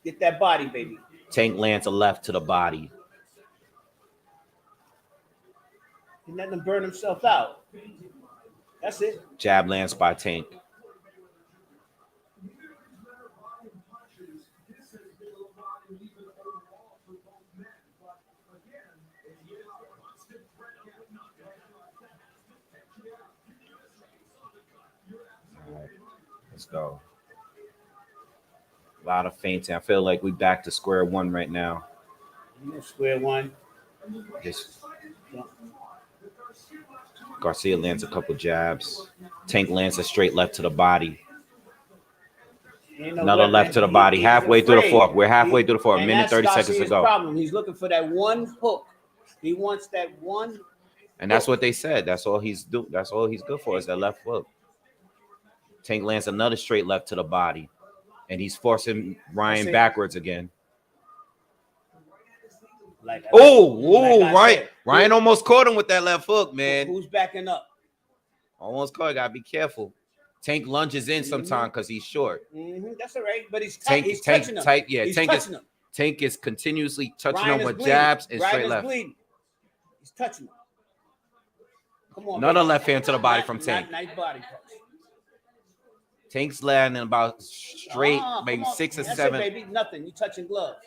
Get that body, baby. Tank lands a left to the body. He's letting him burn himself out. That's it. Jab lands by Tank. All right, let's go. A lot of feinting. I feel like we back to square one right now. Square one. This Garcia lands a couple jabs. Tank lands a straight left to the body. Another left to the body. Halfway through the fourth. We're halfway through the fourth. A minute 30 seconds to go. Problem. He's looking for that one hook. He wants that one. And that's what they said. That's all he's do. That's all he's good for is that left hook. Tank lands another straight left to the body, and he's forcing Ryan backwards again. Ryan almost caught him with that left hook, man. Who's backing up? Almost caught. Gotta be careful. Tank lunges in sometime because he's short. That's all right, but he's Tank, he's touching him. He's touching him. Tank is continuously touching Ryan him with bleeding. jabs and Ryan straight is left. Bleeding. He's touching him. Come on, Another baby. left hand to the body from Tank. Nice body touch. Tank's landing about straight, maybe 6 or 7. It, baby. Nothing. You touching gloves.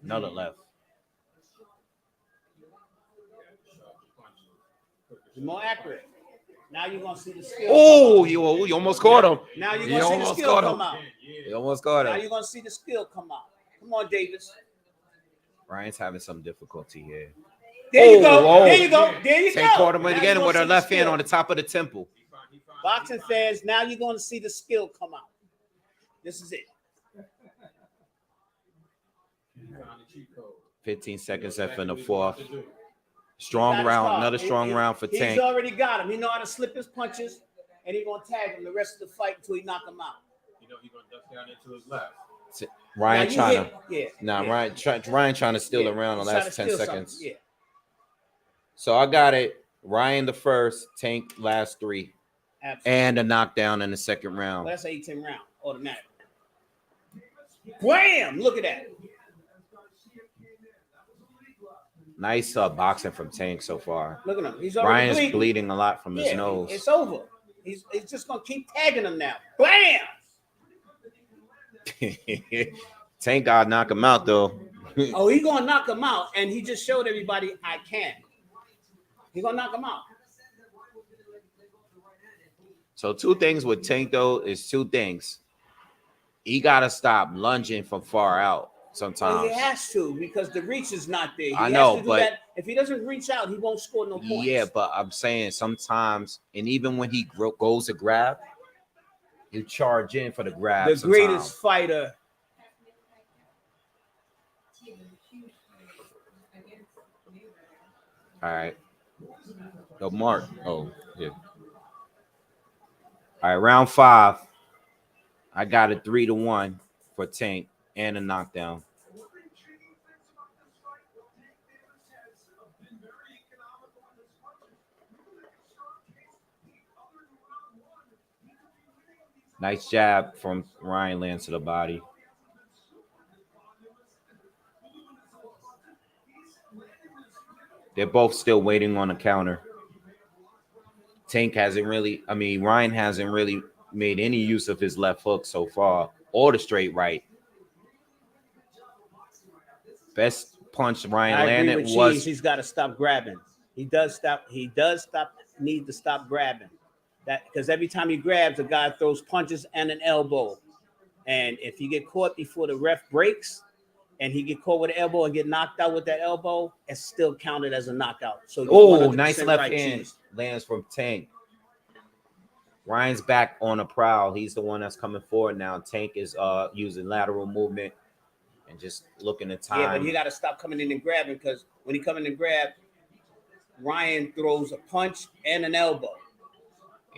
Another left. You're more accurate. Now you're gonna see the skill. Oh, you almost caught him. Now you're gonna see the skill come out. You almost caught him. Now you're gonna see the skill come out. Come on, Davis. Ryan's having some difficulty here. There you go. There you go. There you go. Tank caught him Now again you're with gonna her see the left hand skill. on the top of the temple. Boxing fans, now you're going to see the skill come out. This is it. 15 seconds left in the fourth. Strong round, another strong round for Tank. He's already got him. He know how to slip his punches, and he's going to tag him the rest of the fight until he knock him out. You know he's going to duck down into his left. Ryan trying to, Ryan trying to steal the round the last 10 seconds. Yeah. So I got it. Ryan the first, Tank last 3. Absolutely. And a knockdown in the second round. Well, that's an 8-10 round, automatic. Wham! Look at that. Nice boxing from Tank so far. Look at him. He's already Ryan's bleeding a lot from his nose. It's over. He's just going to keep tagging him now. Bam! Tank got to knock him out, though. Oh, he's going to knock him out, and he just showed everybody, I can. He's going to knock him out. So 2 things with Tank, though, is 2 things. He got to stop lunging from far out sometimes. Well, he has to because the reach is not there. I know, has to do but that. If he doesn't reach out, he won't score no points. Yeah, but I'm saying sometimes, and even when he goes to grab, he'll charge in for the grab. The greatest fighter. All right. Yo, Mark. Oh, yeah. All right, round 5. I got a 3-1 for Tank and a knockdown. Nice jab from Ryan lands to the body. They're both still waiting on a counter. Ryan hasn't really made any use of his left hook so far, or the straight right. Best punch Ryan I agree landed with was Cheese. He's got to stop grabbing. He does need to stop grabbing. That because every time he grabs, a guy throws punches and an elbow. And if you get caught before the ref breaks and he get caught with an elbow and get knocked out with that elbow, it's still counted as a knockout. So nice left hand lands from Tank. Ryan's back on a prowl. He's the one that's coming forward now. Tank is using lateral movement and just looking at time. Yeah, but you got to stop coming in and grabbing because when he come in and grab, Ryan throws a punch and an elbow.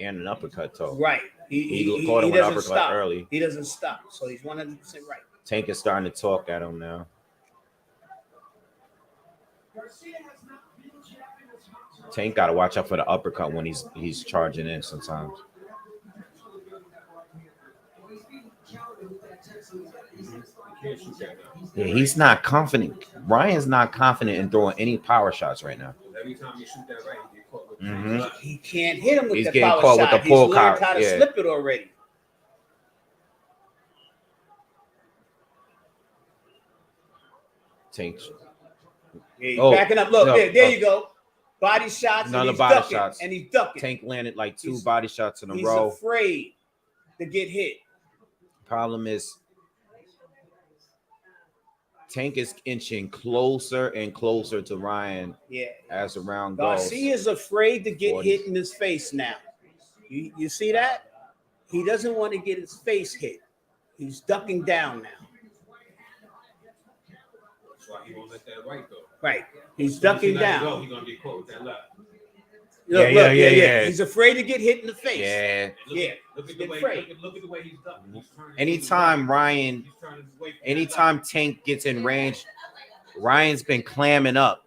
And an uppercut, too. Right. He caught him with an uppercut stop. early. He doesn't stop. So he's 100% right. Tank is starting to talk at him now. Tank got to watch out for the uppercut when he's charging in sometimes. Yeah, he's not confident. Ryan's not confident in throwing any power shots right now. Every time you shoot that right, you get caught with He can't hit him with He's the getting power caught shot. with the pull He's learned card, how to yeah. slip it already. Tank. Yeah, he's backing up. Look, there you go. Body shots. Another and he's body ducking, shots. And he's ducking. Tank landed like 2 body shots in a row. He's afraid to get hit. Problem is, Tank is inching closer and closer to Ryan as the round goes. Garcia is afraid to get 40. hit in his face now. You see that? He doesn't want to get his face hit. He's ducking down now. That's why he won't let that right go. Right. He's ducking down. He's going to get caught with that left. Look, He's afraid to get hit in the face. Yeah. Look at the way he's ducking. Anytime Tank gets in range, Ryan's been clamming up.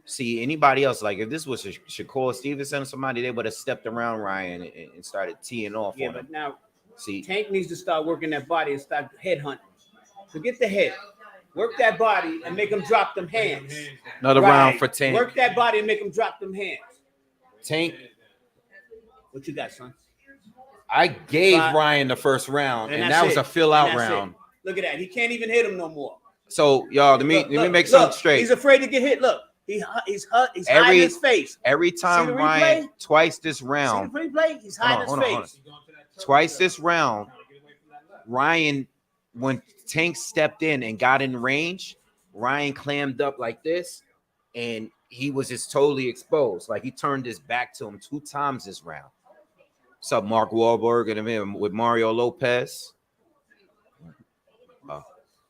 See, anybody else, like if this was Shakur Stevenson or somebody, they would have stepped around Ryan and started teeing off on him. But now, see, Tank needs to start working that body and start head hunting. Forget the head. Work that body and make him drop them hands. Another round for Tank. Work that body and make him drop them hands. Tank. What you got, son? I gave Ryan the first round, and that was a fill-out round. Look at that. He can't even hit him no more. So, y'all, let me make something straight. He's afraid to get hit. Look, he's hiding his face. Every time Ryan, twice this round. See the replay? He's hiding his face. Twice this round, Ryan, when Tank stepped in and got in range, Ryan clammed up like this, and he was just totally exposed. Like he turned his back to him 2 times this round. What's up, Mark Wahlberg and him with Mario Lopez?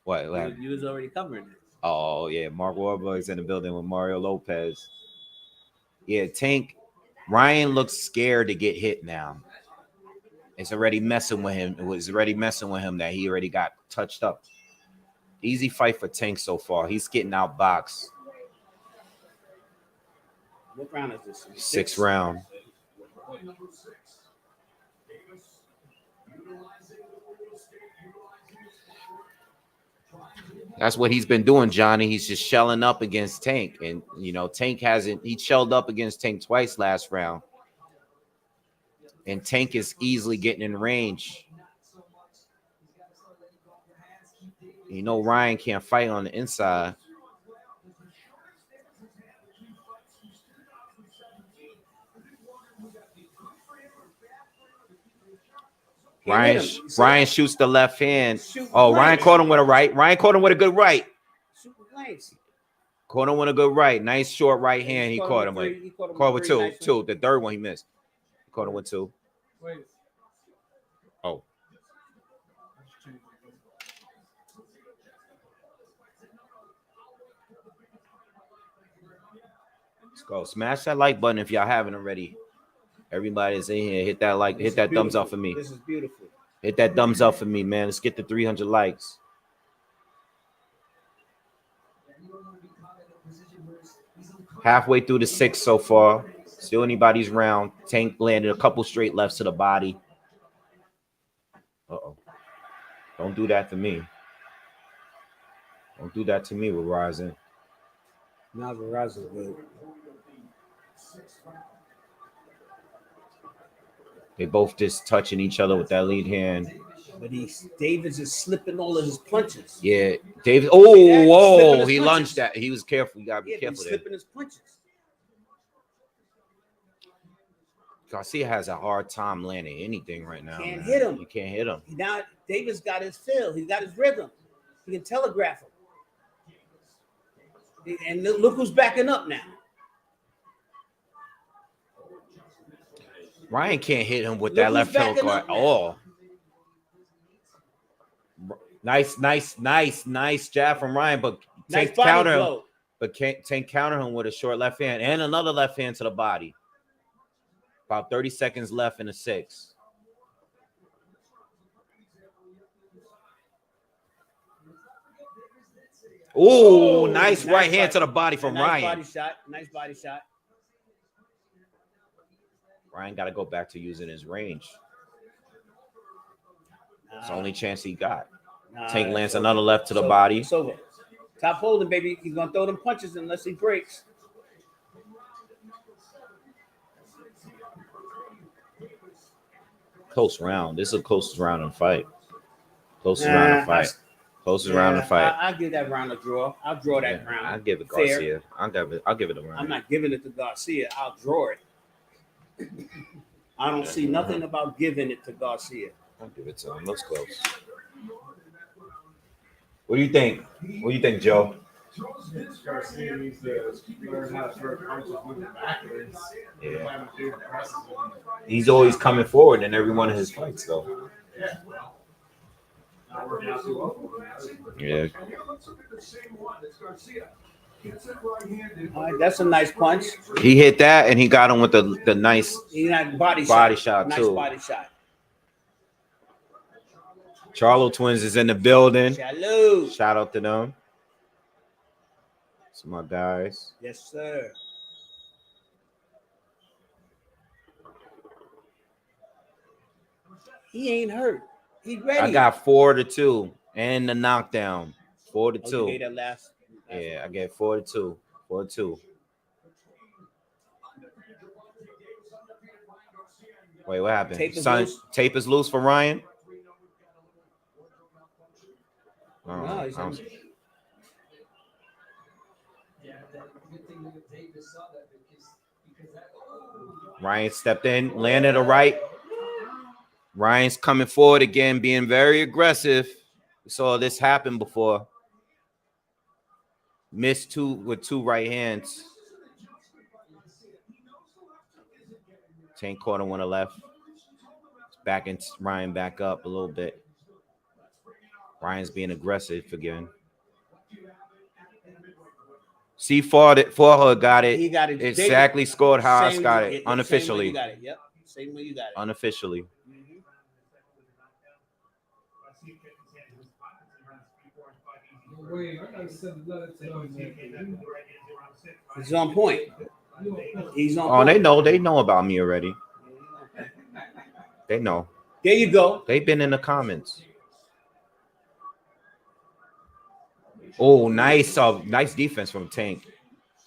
What? You was already covering it. Oh yeah, Mark Wahlberg's in the building with Mario Lopez. Yeah, Tank. Ryan looks scared to get hit now. It's already messing with him. It was already messing with him that he already got touched up. Easy fight for Tank so far. He's getting outboxed. What round is this? 6th round. That's what he's been doing, Johnny. He's just shelling up against Tank. And, Tank he shelled up against Tank twice last round. And Tank is easily getting in range. Ryan can't fight on the inside. Ryan shoots the left hand. Ryan caught him with a right. Ryan caught him with a good right. Caught him with a good right. Nice short right hand. He caught him with. Caught with 2. 2. The third one he missed. He caught him with 2. Oh. Let's go. Smash that like button if y'all haven't already. Everybody's in here. Hit that like. Hit that thumbs up for me. This is beautiful. Hit that thumbs up for me, man. Let's get to 300 likes. Halfway through the 6th so far. Still anybody's round. Tank landed a couple straight lefts to the body. Uh-oh. Don't do that to me. Don't do that to me with Rising. Now Verizon good. They both just touching each other with that lead hand. But Davis is slipping all of his punches. Yeah, David. Oh, whoa! He lunged that. He was careful. You gotta be careful he's there. slipping his punches. Garcia has a hard time landing anything right now. Can't man. hit him. You can't hit him. Now Davis got his feel. He's got his rhythm. He can telegraph him. And look who's backing up now. Ryan can't hit him with Look that who's left hand backing guard up at now. all. Nice jab from Ryan, but Nice Tank body counter him. blow. But Tank counter him with a short left hand and another left hand to the body. About 30 seconds left in the 6th. Oh, nice right hand to the body from nice Ryan. Body shot. Nice body shot. Ryan got to go back to using his range. It's the only chance he got. Tank lands another left to the body. It's over. Top holding, baby. He's going to throw them punches unless he breaks. Close round. This is a closest round in the fight. Closest round in the fight. Closest round in the fight. I'll give that round a draw. I'll draw that round. I'll give it Fair. Garcia. I'll give it a round. I'm not giving it to Garcia. I'll draw it. I don't see nothing about giving it to Garcia. I'll give it to him. Looks close. What do you think? What do you think, Joe? Garcia needs to learn how to throw punches moving backwards. Yeah. He's always coming forward in every one of his fights, though. Not working out too well. Yeah. All right, that's a nice punch. He hit that, and he got him with the nice He got body shot, nice too. body shot. Charlo Twins is in the building. Shalom. Shout out to them. Some of my guys. Yes, sir. He ain't hurt. He's ready. I got 4-2 and the knockdown. 4-2. You gave that last Yeah, I get 4-2. 4-2. Wait, what happened? Tape is loose? Tape is loose for Ryan? No, he's I don't- Ryan stepped in, landed a right. Ryan's coming forward again, being very aggressive. We saw this happen before. Missed two with two right hands. Tank caught him on the left. Backing Ryan back up a little bit. Ryan's being aggressive again. C Forhood got it. He got it. Exactly scored how I Same got way- it. Unofficially. Same way you got it. Yep. Same way you got it. Unofficially. Wait, I gotta send a letter to him. He's on point. He's on Oh, point. they know about me already. They know. There you go. They've been in the comments. Oh, nice defense from Tank.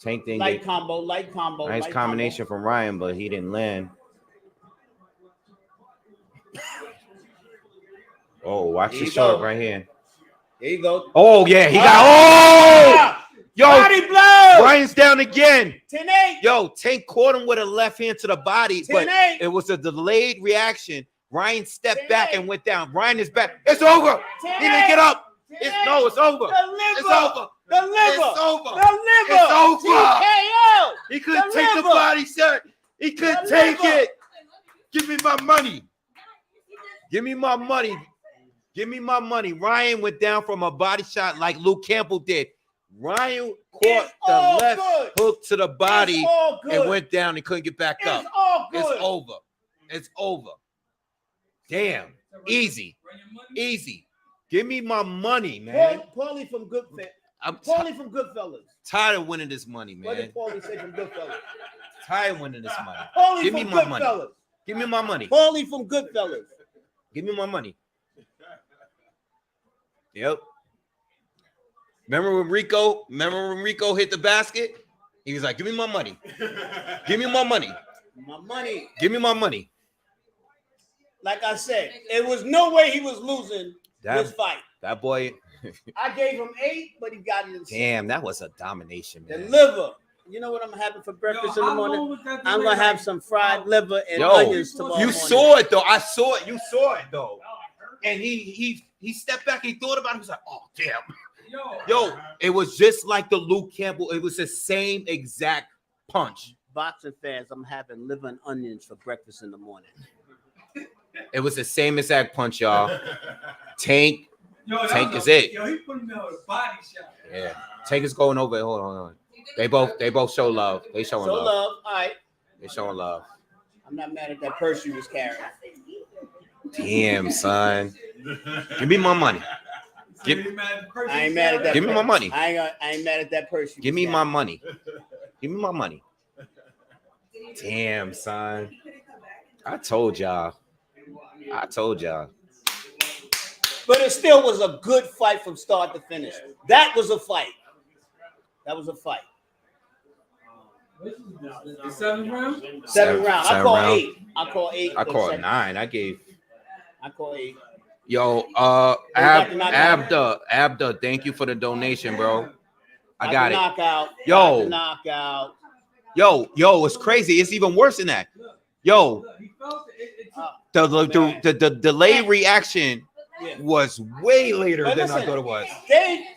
Tank didn't Light get combo, light combo. nice light combination combo. from Ryan, but he didn't land. Oh, watch There the you shot go. right here. There you go. Oh, yeah, he got Ah! yo, Body blow. Ryan's down again. 10-8. Yo, Tank caught him with a left hand to the body, but 10-8. it was a delayed reaction. Ryan stepped back and went down. Ryan is back. It's over. He didn't get up. It's over. The liver. It's over. The liver. It's over. The liver. It's over. TKO. He couldn't The take the liver. body shot. He couldn't The take liver. it. Give me my money. Give me my money. Give me my money. Ryan went down from a body shot like Luke Campbell did. Ryan caught It's the all left good. hook to the body It's all good. and went down and couldn't get back up. It's all good. It's over. It's over. Damn. Easy. Easy. Give me my money, man. Paulie from Goodfellas. I'm Paulie from Goodfellas. tired of winning this money, What man. did Paulie say from Goodfellas? Tired of winning this money. Paulie Give from me my money. Goodfellas. Give me my money. Paulie from Goodfellas. Give me my money. Yep. Remember when Rico hit the basket? He was like, give me my money. Give me my money. My money. Give me my money. Like I said, it was no way he was losing this fight. That boy. I gave him 8, but he got it in 6. Damn, that was a domination, The man. liver. You know what I'm having for breakfast in the morning? I'm gonna have some fried liver and onions tomorrow you morning. saw it though. I saw it. You saw it though. And he stepped back. He thought about it. He was like, oh damn. Yo, it was just like the Luke Campbell. It was the same exact punch. Boxing fans, I'm having liver and onions for breakfast in the morning. It was the same exact punch, y'all. Tank is it. Yo, he put him out a body shot. Yeah. Tank is going over. Hold on. They both show love. They showing love. All right. They showing love. I'm not mad at that purse you was carrying. Damn, son. Give me my money. I ain't mad at that. Give me my money. I ain't mad at that purse. Give me my money. Give me my money. Damn, son. I told y'all. But it still was a good fight from start to finish. That was a fight. The 7th round? 7 rounds. I call 8. I call 9. I call 8. Yo, Abda, thank you for the donation, bro. I got it. Knockout. Yo, it's crazy. It's even worse than that. Yo, the delay reaction was way later than I thought it was.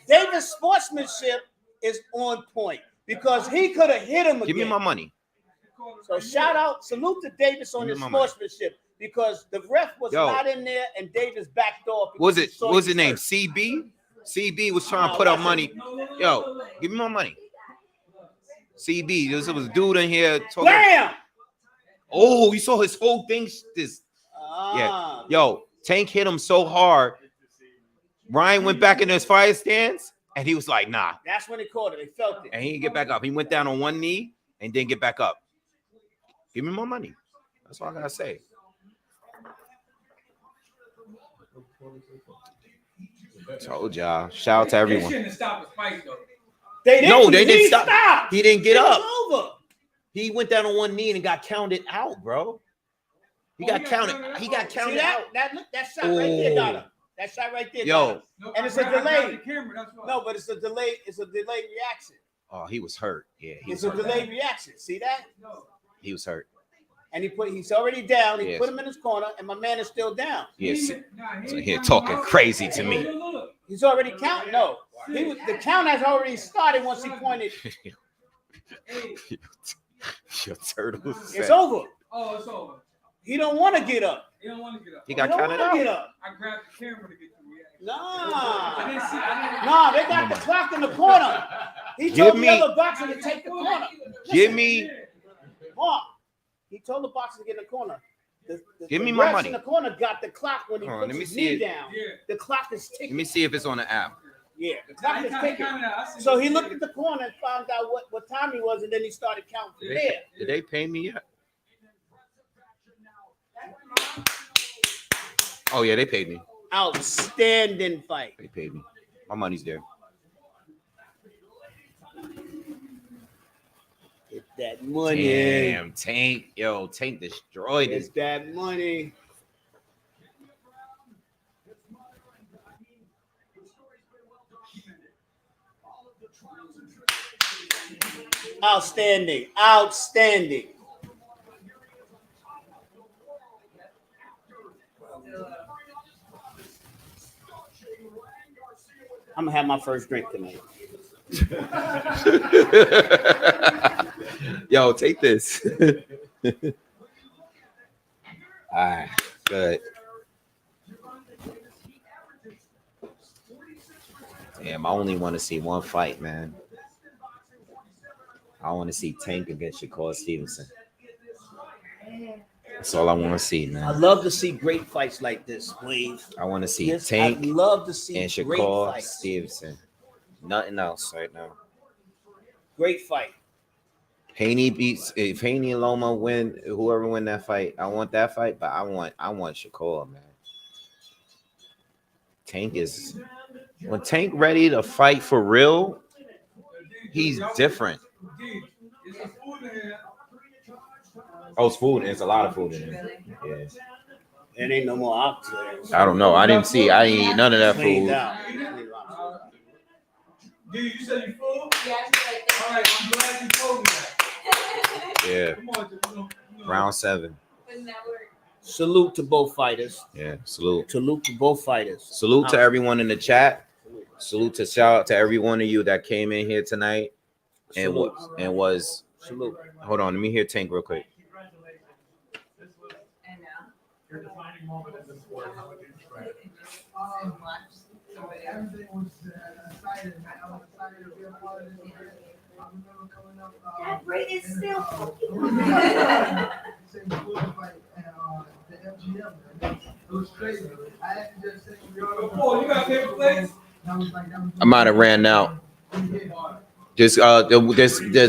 Davis' sportsmanship is on point because he could have hit him again. Give me my money. So salute to Davis on his sportsmanship because the ref was not in there and Davis backed off. What was his name? CB? CB was trying to put up money. Yo, give me my money. CB, there was a dude in here talking. Bam! Oh, you saw his whole thing. Yeah. Yo, Tank hit him so hard. Ryan went back in his fire stance and he was like, nah. That's when he caught it. He felt it. And he didn't get back up. He went down on one knee and didn't get back up. Give me my money. That's all I gotta say. Told y'all. Shout out to everyone. They shouldn't have stopped the fight though. They didn't stop. Stopped. He didn't get up. Over. He went down on one knee and got counted out, bro. He got counted out. That shot right there, Donna. That shot right there. Yo. Donna. And it's a delay. No, but it's a delay. It's a delayed reaction. Oh, he was hurt. Yeah, it's a delayed reaction. See that? He was hurt. And he's already down. He Yes. put him in his corner, and my man is still down. Yes. So here talking crazy to me. He's already counting. No, the count has already started once he pointed. Your turtles. It's over. Oh, it's over. He don't want to get up. He don't want to get up. He got counted out. Get up. I grabbed the camera to get the reaction. Nah, they got the clock in the corner. He told the other boxer to take the corner. Give me. Mark, he told the boxer to get in the corner. Give me my money. In the corner got the clock when he puts his knee down. Yeah. The clock is ticking. Let me see if it's on the app. Yeah, the clock is ticking. So he looked at the corner and found out what time he was, and then he started counting from there. Did they pay me yet? Oh yeah, they paid me. Outstanding fight. They paid me. My money's there. Get that money. Damn, Tank. Yo, Tank destroyed It's it. that money. Outstanding. Outstanding. I'm gonna have my first drink tonight. Yo, take this. All right, good. Damn, I only want to see one fight, man. I want to see Tank against Shakur Stevenson. That's all I want to see, I man. love to see great fights like this, Wave. I want to see Yes, I Tank love to see and great Shakur fights. Stevenson. Nothing else right now. Great fight. Haney beats if Haney and Loma win, whoever win that fight, I want that fight, but I want Shakur, man. Tank is when Tank ready to fight for real, he's different. Oh, it's food. It's a lot of food in there. Yeah. There ain't no more options. I don't know. I didn't see. I ain't eat none of that food. Dude, you said you full? Yeah, I feel like All right, I'm glad you told me that. Yeah. Come on, Round 7. Wouldn't that work? Salute to both fighters. Yeah. Salute. Salute to both fighters. Salute to everyone in the chat. Shout out to every one of you that came in here tonight and was. Salute. Hold on, let me hear Tank real quick. And Your defining moment in the sport. How would you describe it? Everything was exciting. I was excited to be a part of this. I remember coming up. that braid is still fucking The MGM. It was crazy. I had to just say, Oh, you got paper plates? I might have ran out. There's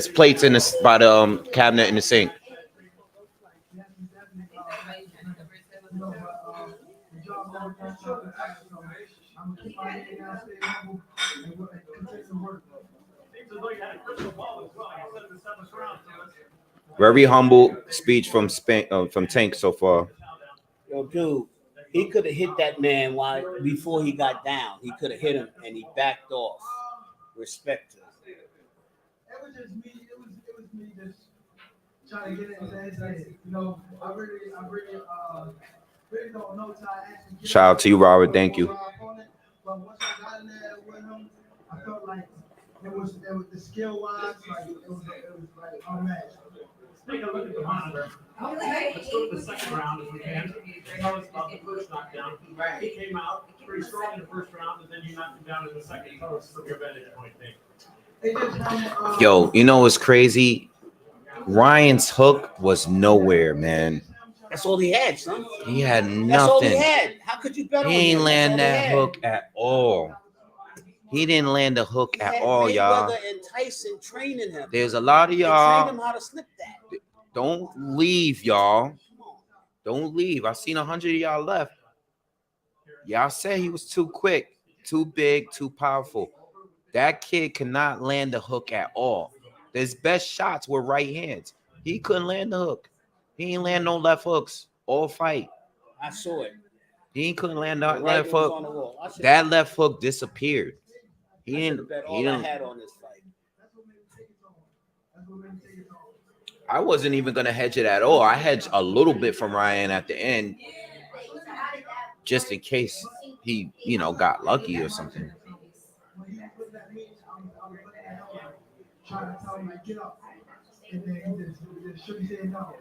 plates in the by the cabinet in the sink. I'm gonna keep my head down, stay humble, and continue to work. Seems as though you had a crystal ball as well. You said in the 7th round to us. Very humble speech from Tank so far. Yo, dude, he could have hit that man before he got down. He could have hit him and he backed off. Respect to him. It was just me. It was me just trying to get in his head. You know, I really don't know till I actually. Shout out to you, Robert. Thank you. But once I got in there with him, I felt like it was the skill wise, like it was like unmatched. Take a look at the monitor. Let's go to the 2nd round if we can. Tell us about the first knockdown. He came out pretty strong in the 1st round, and then you knocked him down in the 2nd. Tell us from your vantage point, Nick. Yo, you know what's crazy? Ryan's hook was nowhere, man. That's all he had, son. He had nothing. That's all he had. How could you bet on him? He ain't land That's all that he had. hook at all. He didn't land the hook He at had all, y'all. Mayweather and Tyson training him. There's a lot of They trained y'all. him how to slip that. Don't leave, y'all. Don't leave. I seen 100 of y'all left. Y'all said he was too quick, too big, too powerful. That kid cannot land the hook at all. His best shots were right hands. He couldn't land the hook. He ain't land no left hooks all fight. I saw it. He couldn't land that The left right was hook. on the wall. I should've- That left hook disappeared. He I didn't. should've bet He all I didn't. had on this fight. I wasn't even gonna hedge it at all. I hedged a little bit from Ryan at the end, just in case he, got lucky or something. When he put that meat, I was looking at him, trying to tell him like, get up. And then he just shook his head no.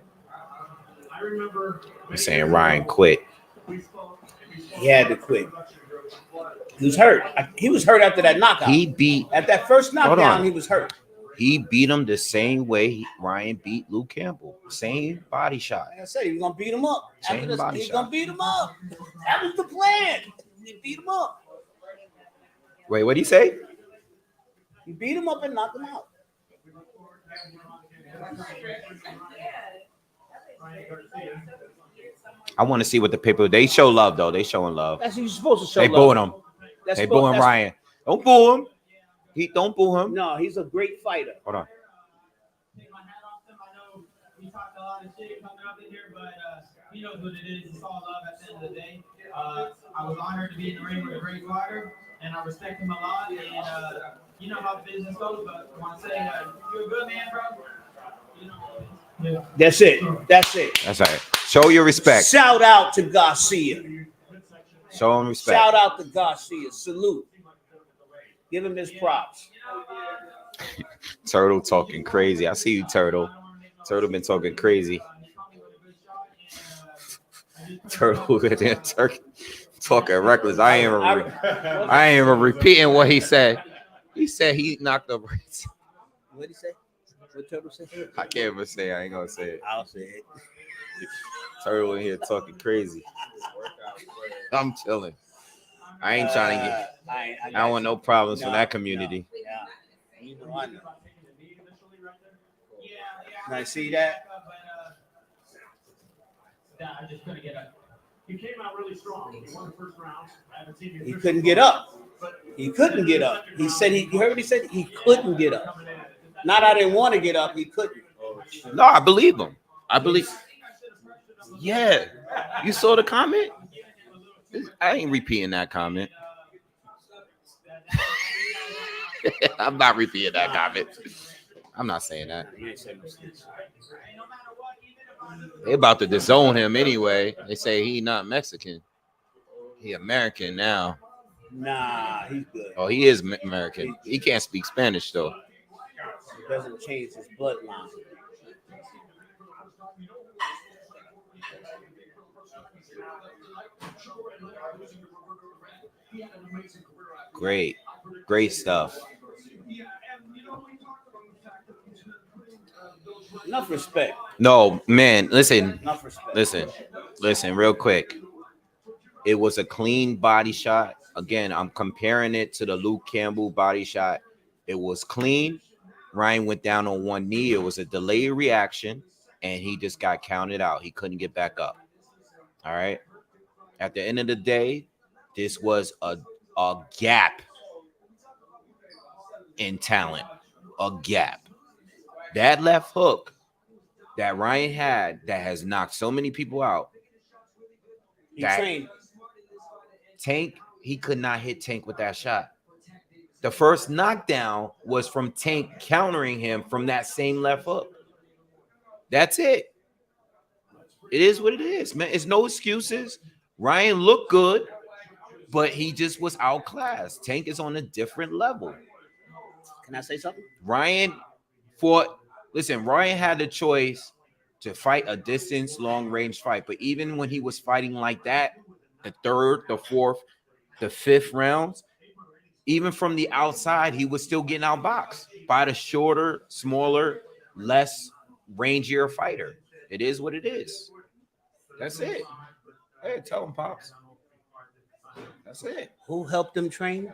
I remember I'm saying Ryan quit. He had to quit. He was hurt. He was hurt after that knockout. He beat. At that first Hold knockdown, on. he was hurt. He beat him the same way Ryan beat Luke Campbell. Same body shot. Like I said, he was gonna beat him up. Same After this, body he was shot. gonna beat him up. That was the plan. He beat him up. Wait, what did he say? He beat him up and knocked him out. I want to see what the people. They show love though. They showing love. That's what you're supposed to show. They love. booing him. That's They supposed- booing that's- Ryan. Don't boo him. Don't boo him. No, he's a great fighter. Hold on. Take my hat off him. I know we talked a lot of shit coming up in here, but he knows what it is. It's all love at the end of the day. I was honored to be in the ring with a great fighter, and I respect him a lot. And you know how business goes, but I want to say you're a good man, bro. You know. That's it. That's it. That's all right. Show your respect. Shout out to Garcia. Show him respect. Shout out to Garcia. Salute. Give him his props. Turtle talking crazy. I see you, Turtle. Turtle been talking crazy. Turtle, talking reckless. I ain't even repeating what he said. He said he knocked the brakes. What did he say? What Turtle say? I can't even say. I ain't gonna say it. I'll say it. Turtle in here talking crazy. I'm chilling. I ain't trying to get. I don't want no problems from that community. Yeah. You know I know. Now see that? I just couldn't get up. He came out really strong. He won the first round. I haven't seen him. He couldn't get up. He couldn't get up. He said you heard what he said? He couldn't get up. Not I didn't want to get up. He couldn't. No, I believe him. I believe. Yeah. You saw the comment? I ain't repeating that comment. I'm not repeating that comment. I'm not saying that. They about to disown him anyway. They say he not Mexican. He American now. Nah, he's good. Oh, he is American. He can't speak Spanish though. It doesn't change his bloodline. Great stuff. Enough respect. No, man, listen, Enough respect. listen, real quick. It was a clean body shot. Again, I'm comparing it to the Luke Campbell body shot. It was clean. Ryan went down on one knee. It was a delayed reaction, and he just got counted out. He couldn't get back up. All right. At the end of the day, this was a gap in talent. A gap. That left hook that Ryan had that has knocked so many people out. He trained. Tank, he could not hit Tank with that shot. The first knockdown was from Tank countering him from that same left hook. That's it. It is what it is, man. It's no excuses. Ryan looked good, but he just was outclassed. Tank is on a different level. Can I say something? Ryan had the choice to fight a distance, long-range fight. But even when he was fighting like that, the third, the fourth, the fifth rounds, even from the outside, he was still getting outboxed by the shorter, smaller, less rangier fighter. It is what it is. That's it. Hey, tell him, Pops. That's it. Who helped him train?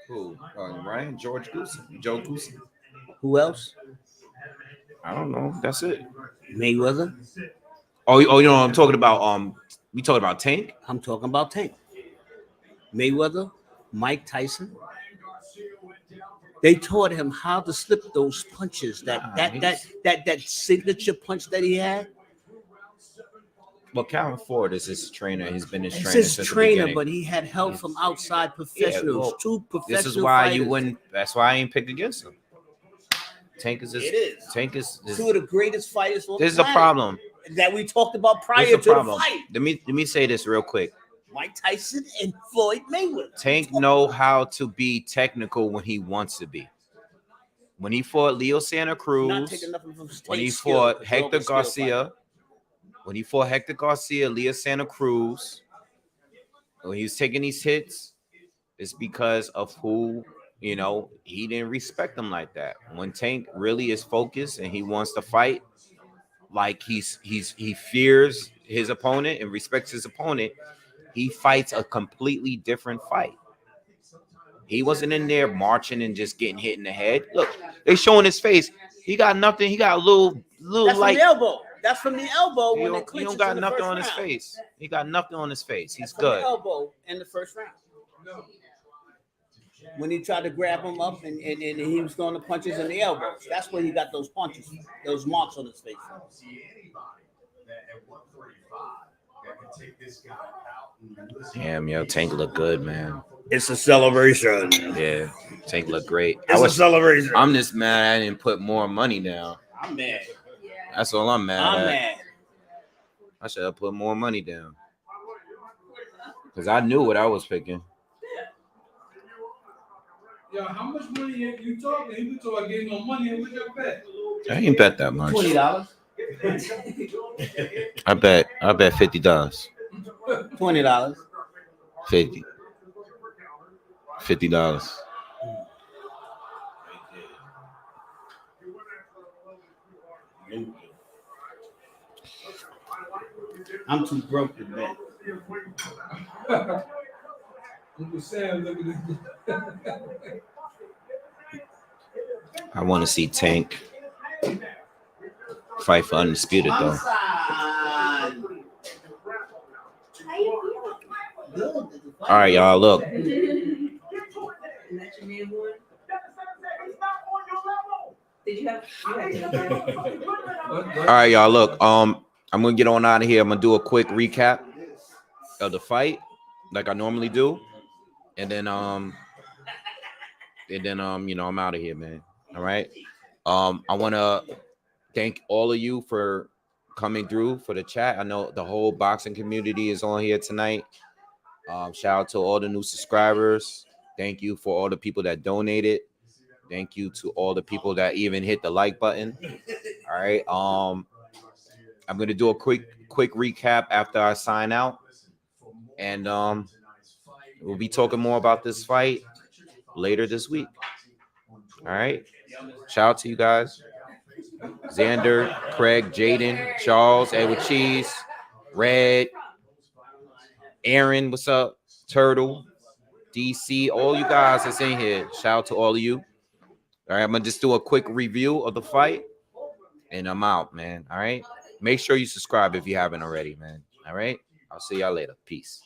Who? Ryan, Joe Goosey. Who else? I don't know. That's it. Mayweather. Oh, you know what I'm talking about? We talking about Tank? I'm talking about Tank. Mayweather, Mike Tyson. They taught him how to slip those punches. That signature punch that he had. Well, Calvin Ford is his trainer. He's been his trainer. It's his since trainer, the beginning. but he had help from outside professionals. Yeah, well, two professional. This is why fighters. you wouldn't. That's why I ain't picked against him. Tank is. Tank is two of the greatest fighters on the This is a planet problem that we talked about prior to the fight. Let me say this real quick. Mike Tyson and Floyd Mayweather. Tank know how to be technical when he wants to be. When he fought Leo Santa Cruz, when he fought Hector Garcia, Leo Santa Cruz, when he was taking these hits, it's because of who, he didn't respect them like that. When Tank really is focused and he wants to fight, like he fears his opponent and respects his opponent, he fights a completely different fight. He wasn't in there marching and just getting hit in the head. Look, they showing his face. He got nothing. He got a little That's light. from the elbow. That's from the elbow. He don't got nothing on his face. He got nothing on his face. He's good. Elbow in the first round. When he tried to grab him up and he was throwing the punches in the elbows. That's where he got those punches, those marks on his face. Damn, yo, Tank look good, man. It's a celebration. Yeah, Tank look great. It's a celebration. I'm just mad I didn't put more money down. I'm mad. That's all I'm mad at. Mad. I should have put more money down. Because I knew what I was picking. Yo, how much money you talking? You talking getting no money and we got bet. I ain't bet that much. $20. I bet $50. $20. $50. I'm too broke to bet. Uncle Sam, look at this. I want to see Tank fight for undisputed though. All right, y'all. Look. All right, y'all. Look. I'm gonna get on out of here. I'm gonna do a quick recap of the fight, like I normally do, and then you know, I'm out of here, man. All right. I want to thank all of you for coming through for the chat. I know the whole boxing community is on here tonight. Shout out to all the new subscribers. Thank you for all the people that donated. Thank you to all the people that even hit the like button. All right. I'm gonna do a quick recap after I sign out, and we'll be talking more about this fight later this week. All right. Shout out to you guys. Xander, Craig, Jaden, Charles, Edward Cheese, Red, Aaron, what's up? Turtle, DC, all you guys that's in here. Shout out to all of you. All right, I'm gonna just do a quick review of the fight, and I'm out, man. All right. Make sure you subscribe if you haven't already, man. All right. I'll see y'all later. Peace.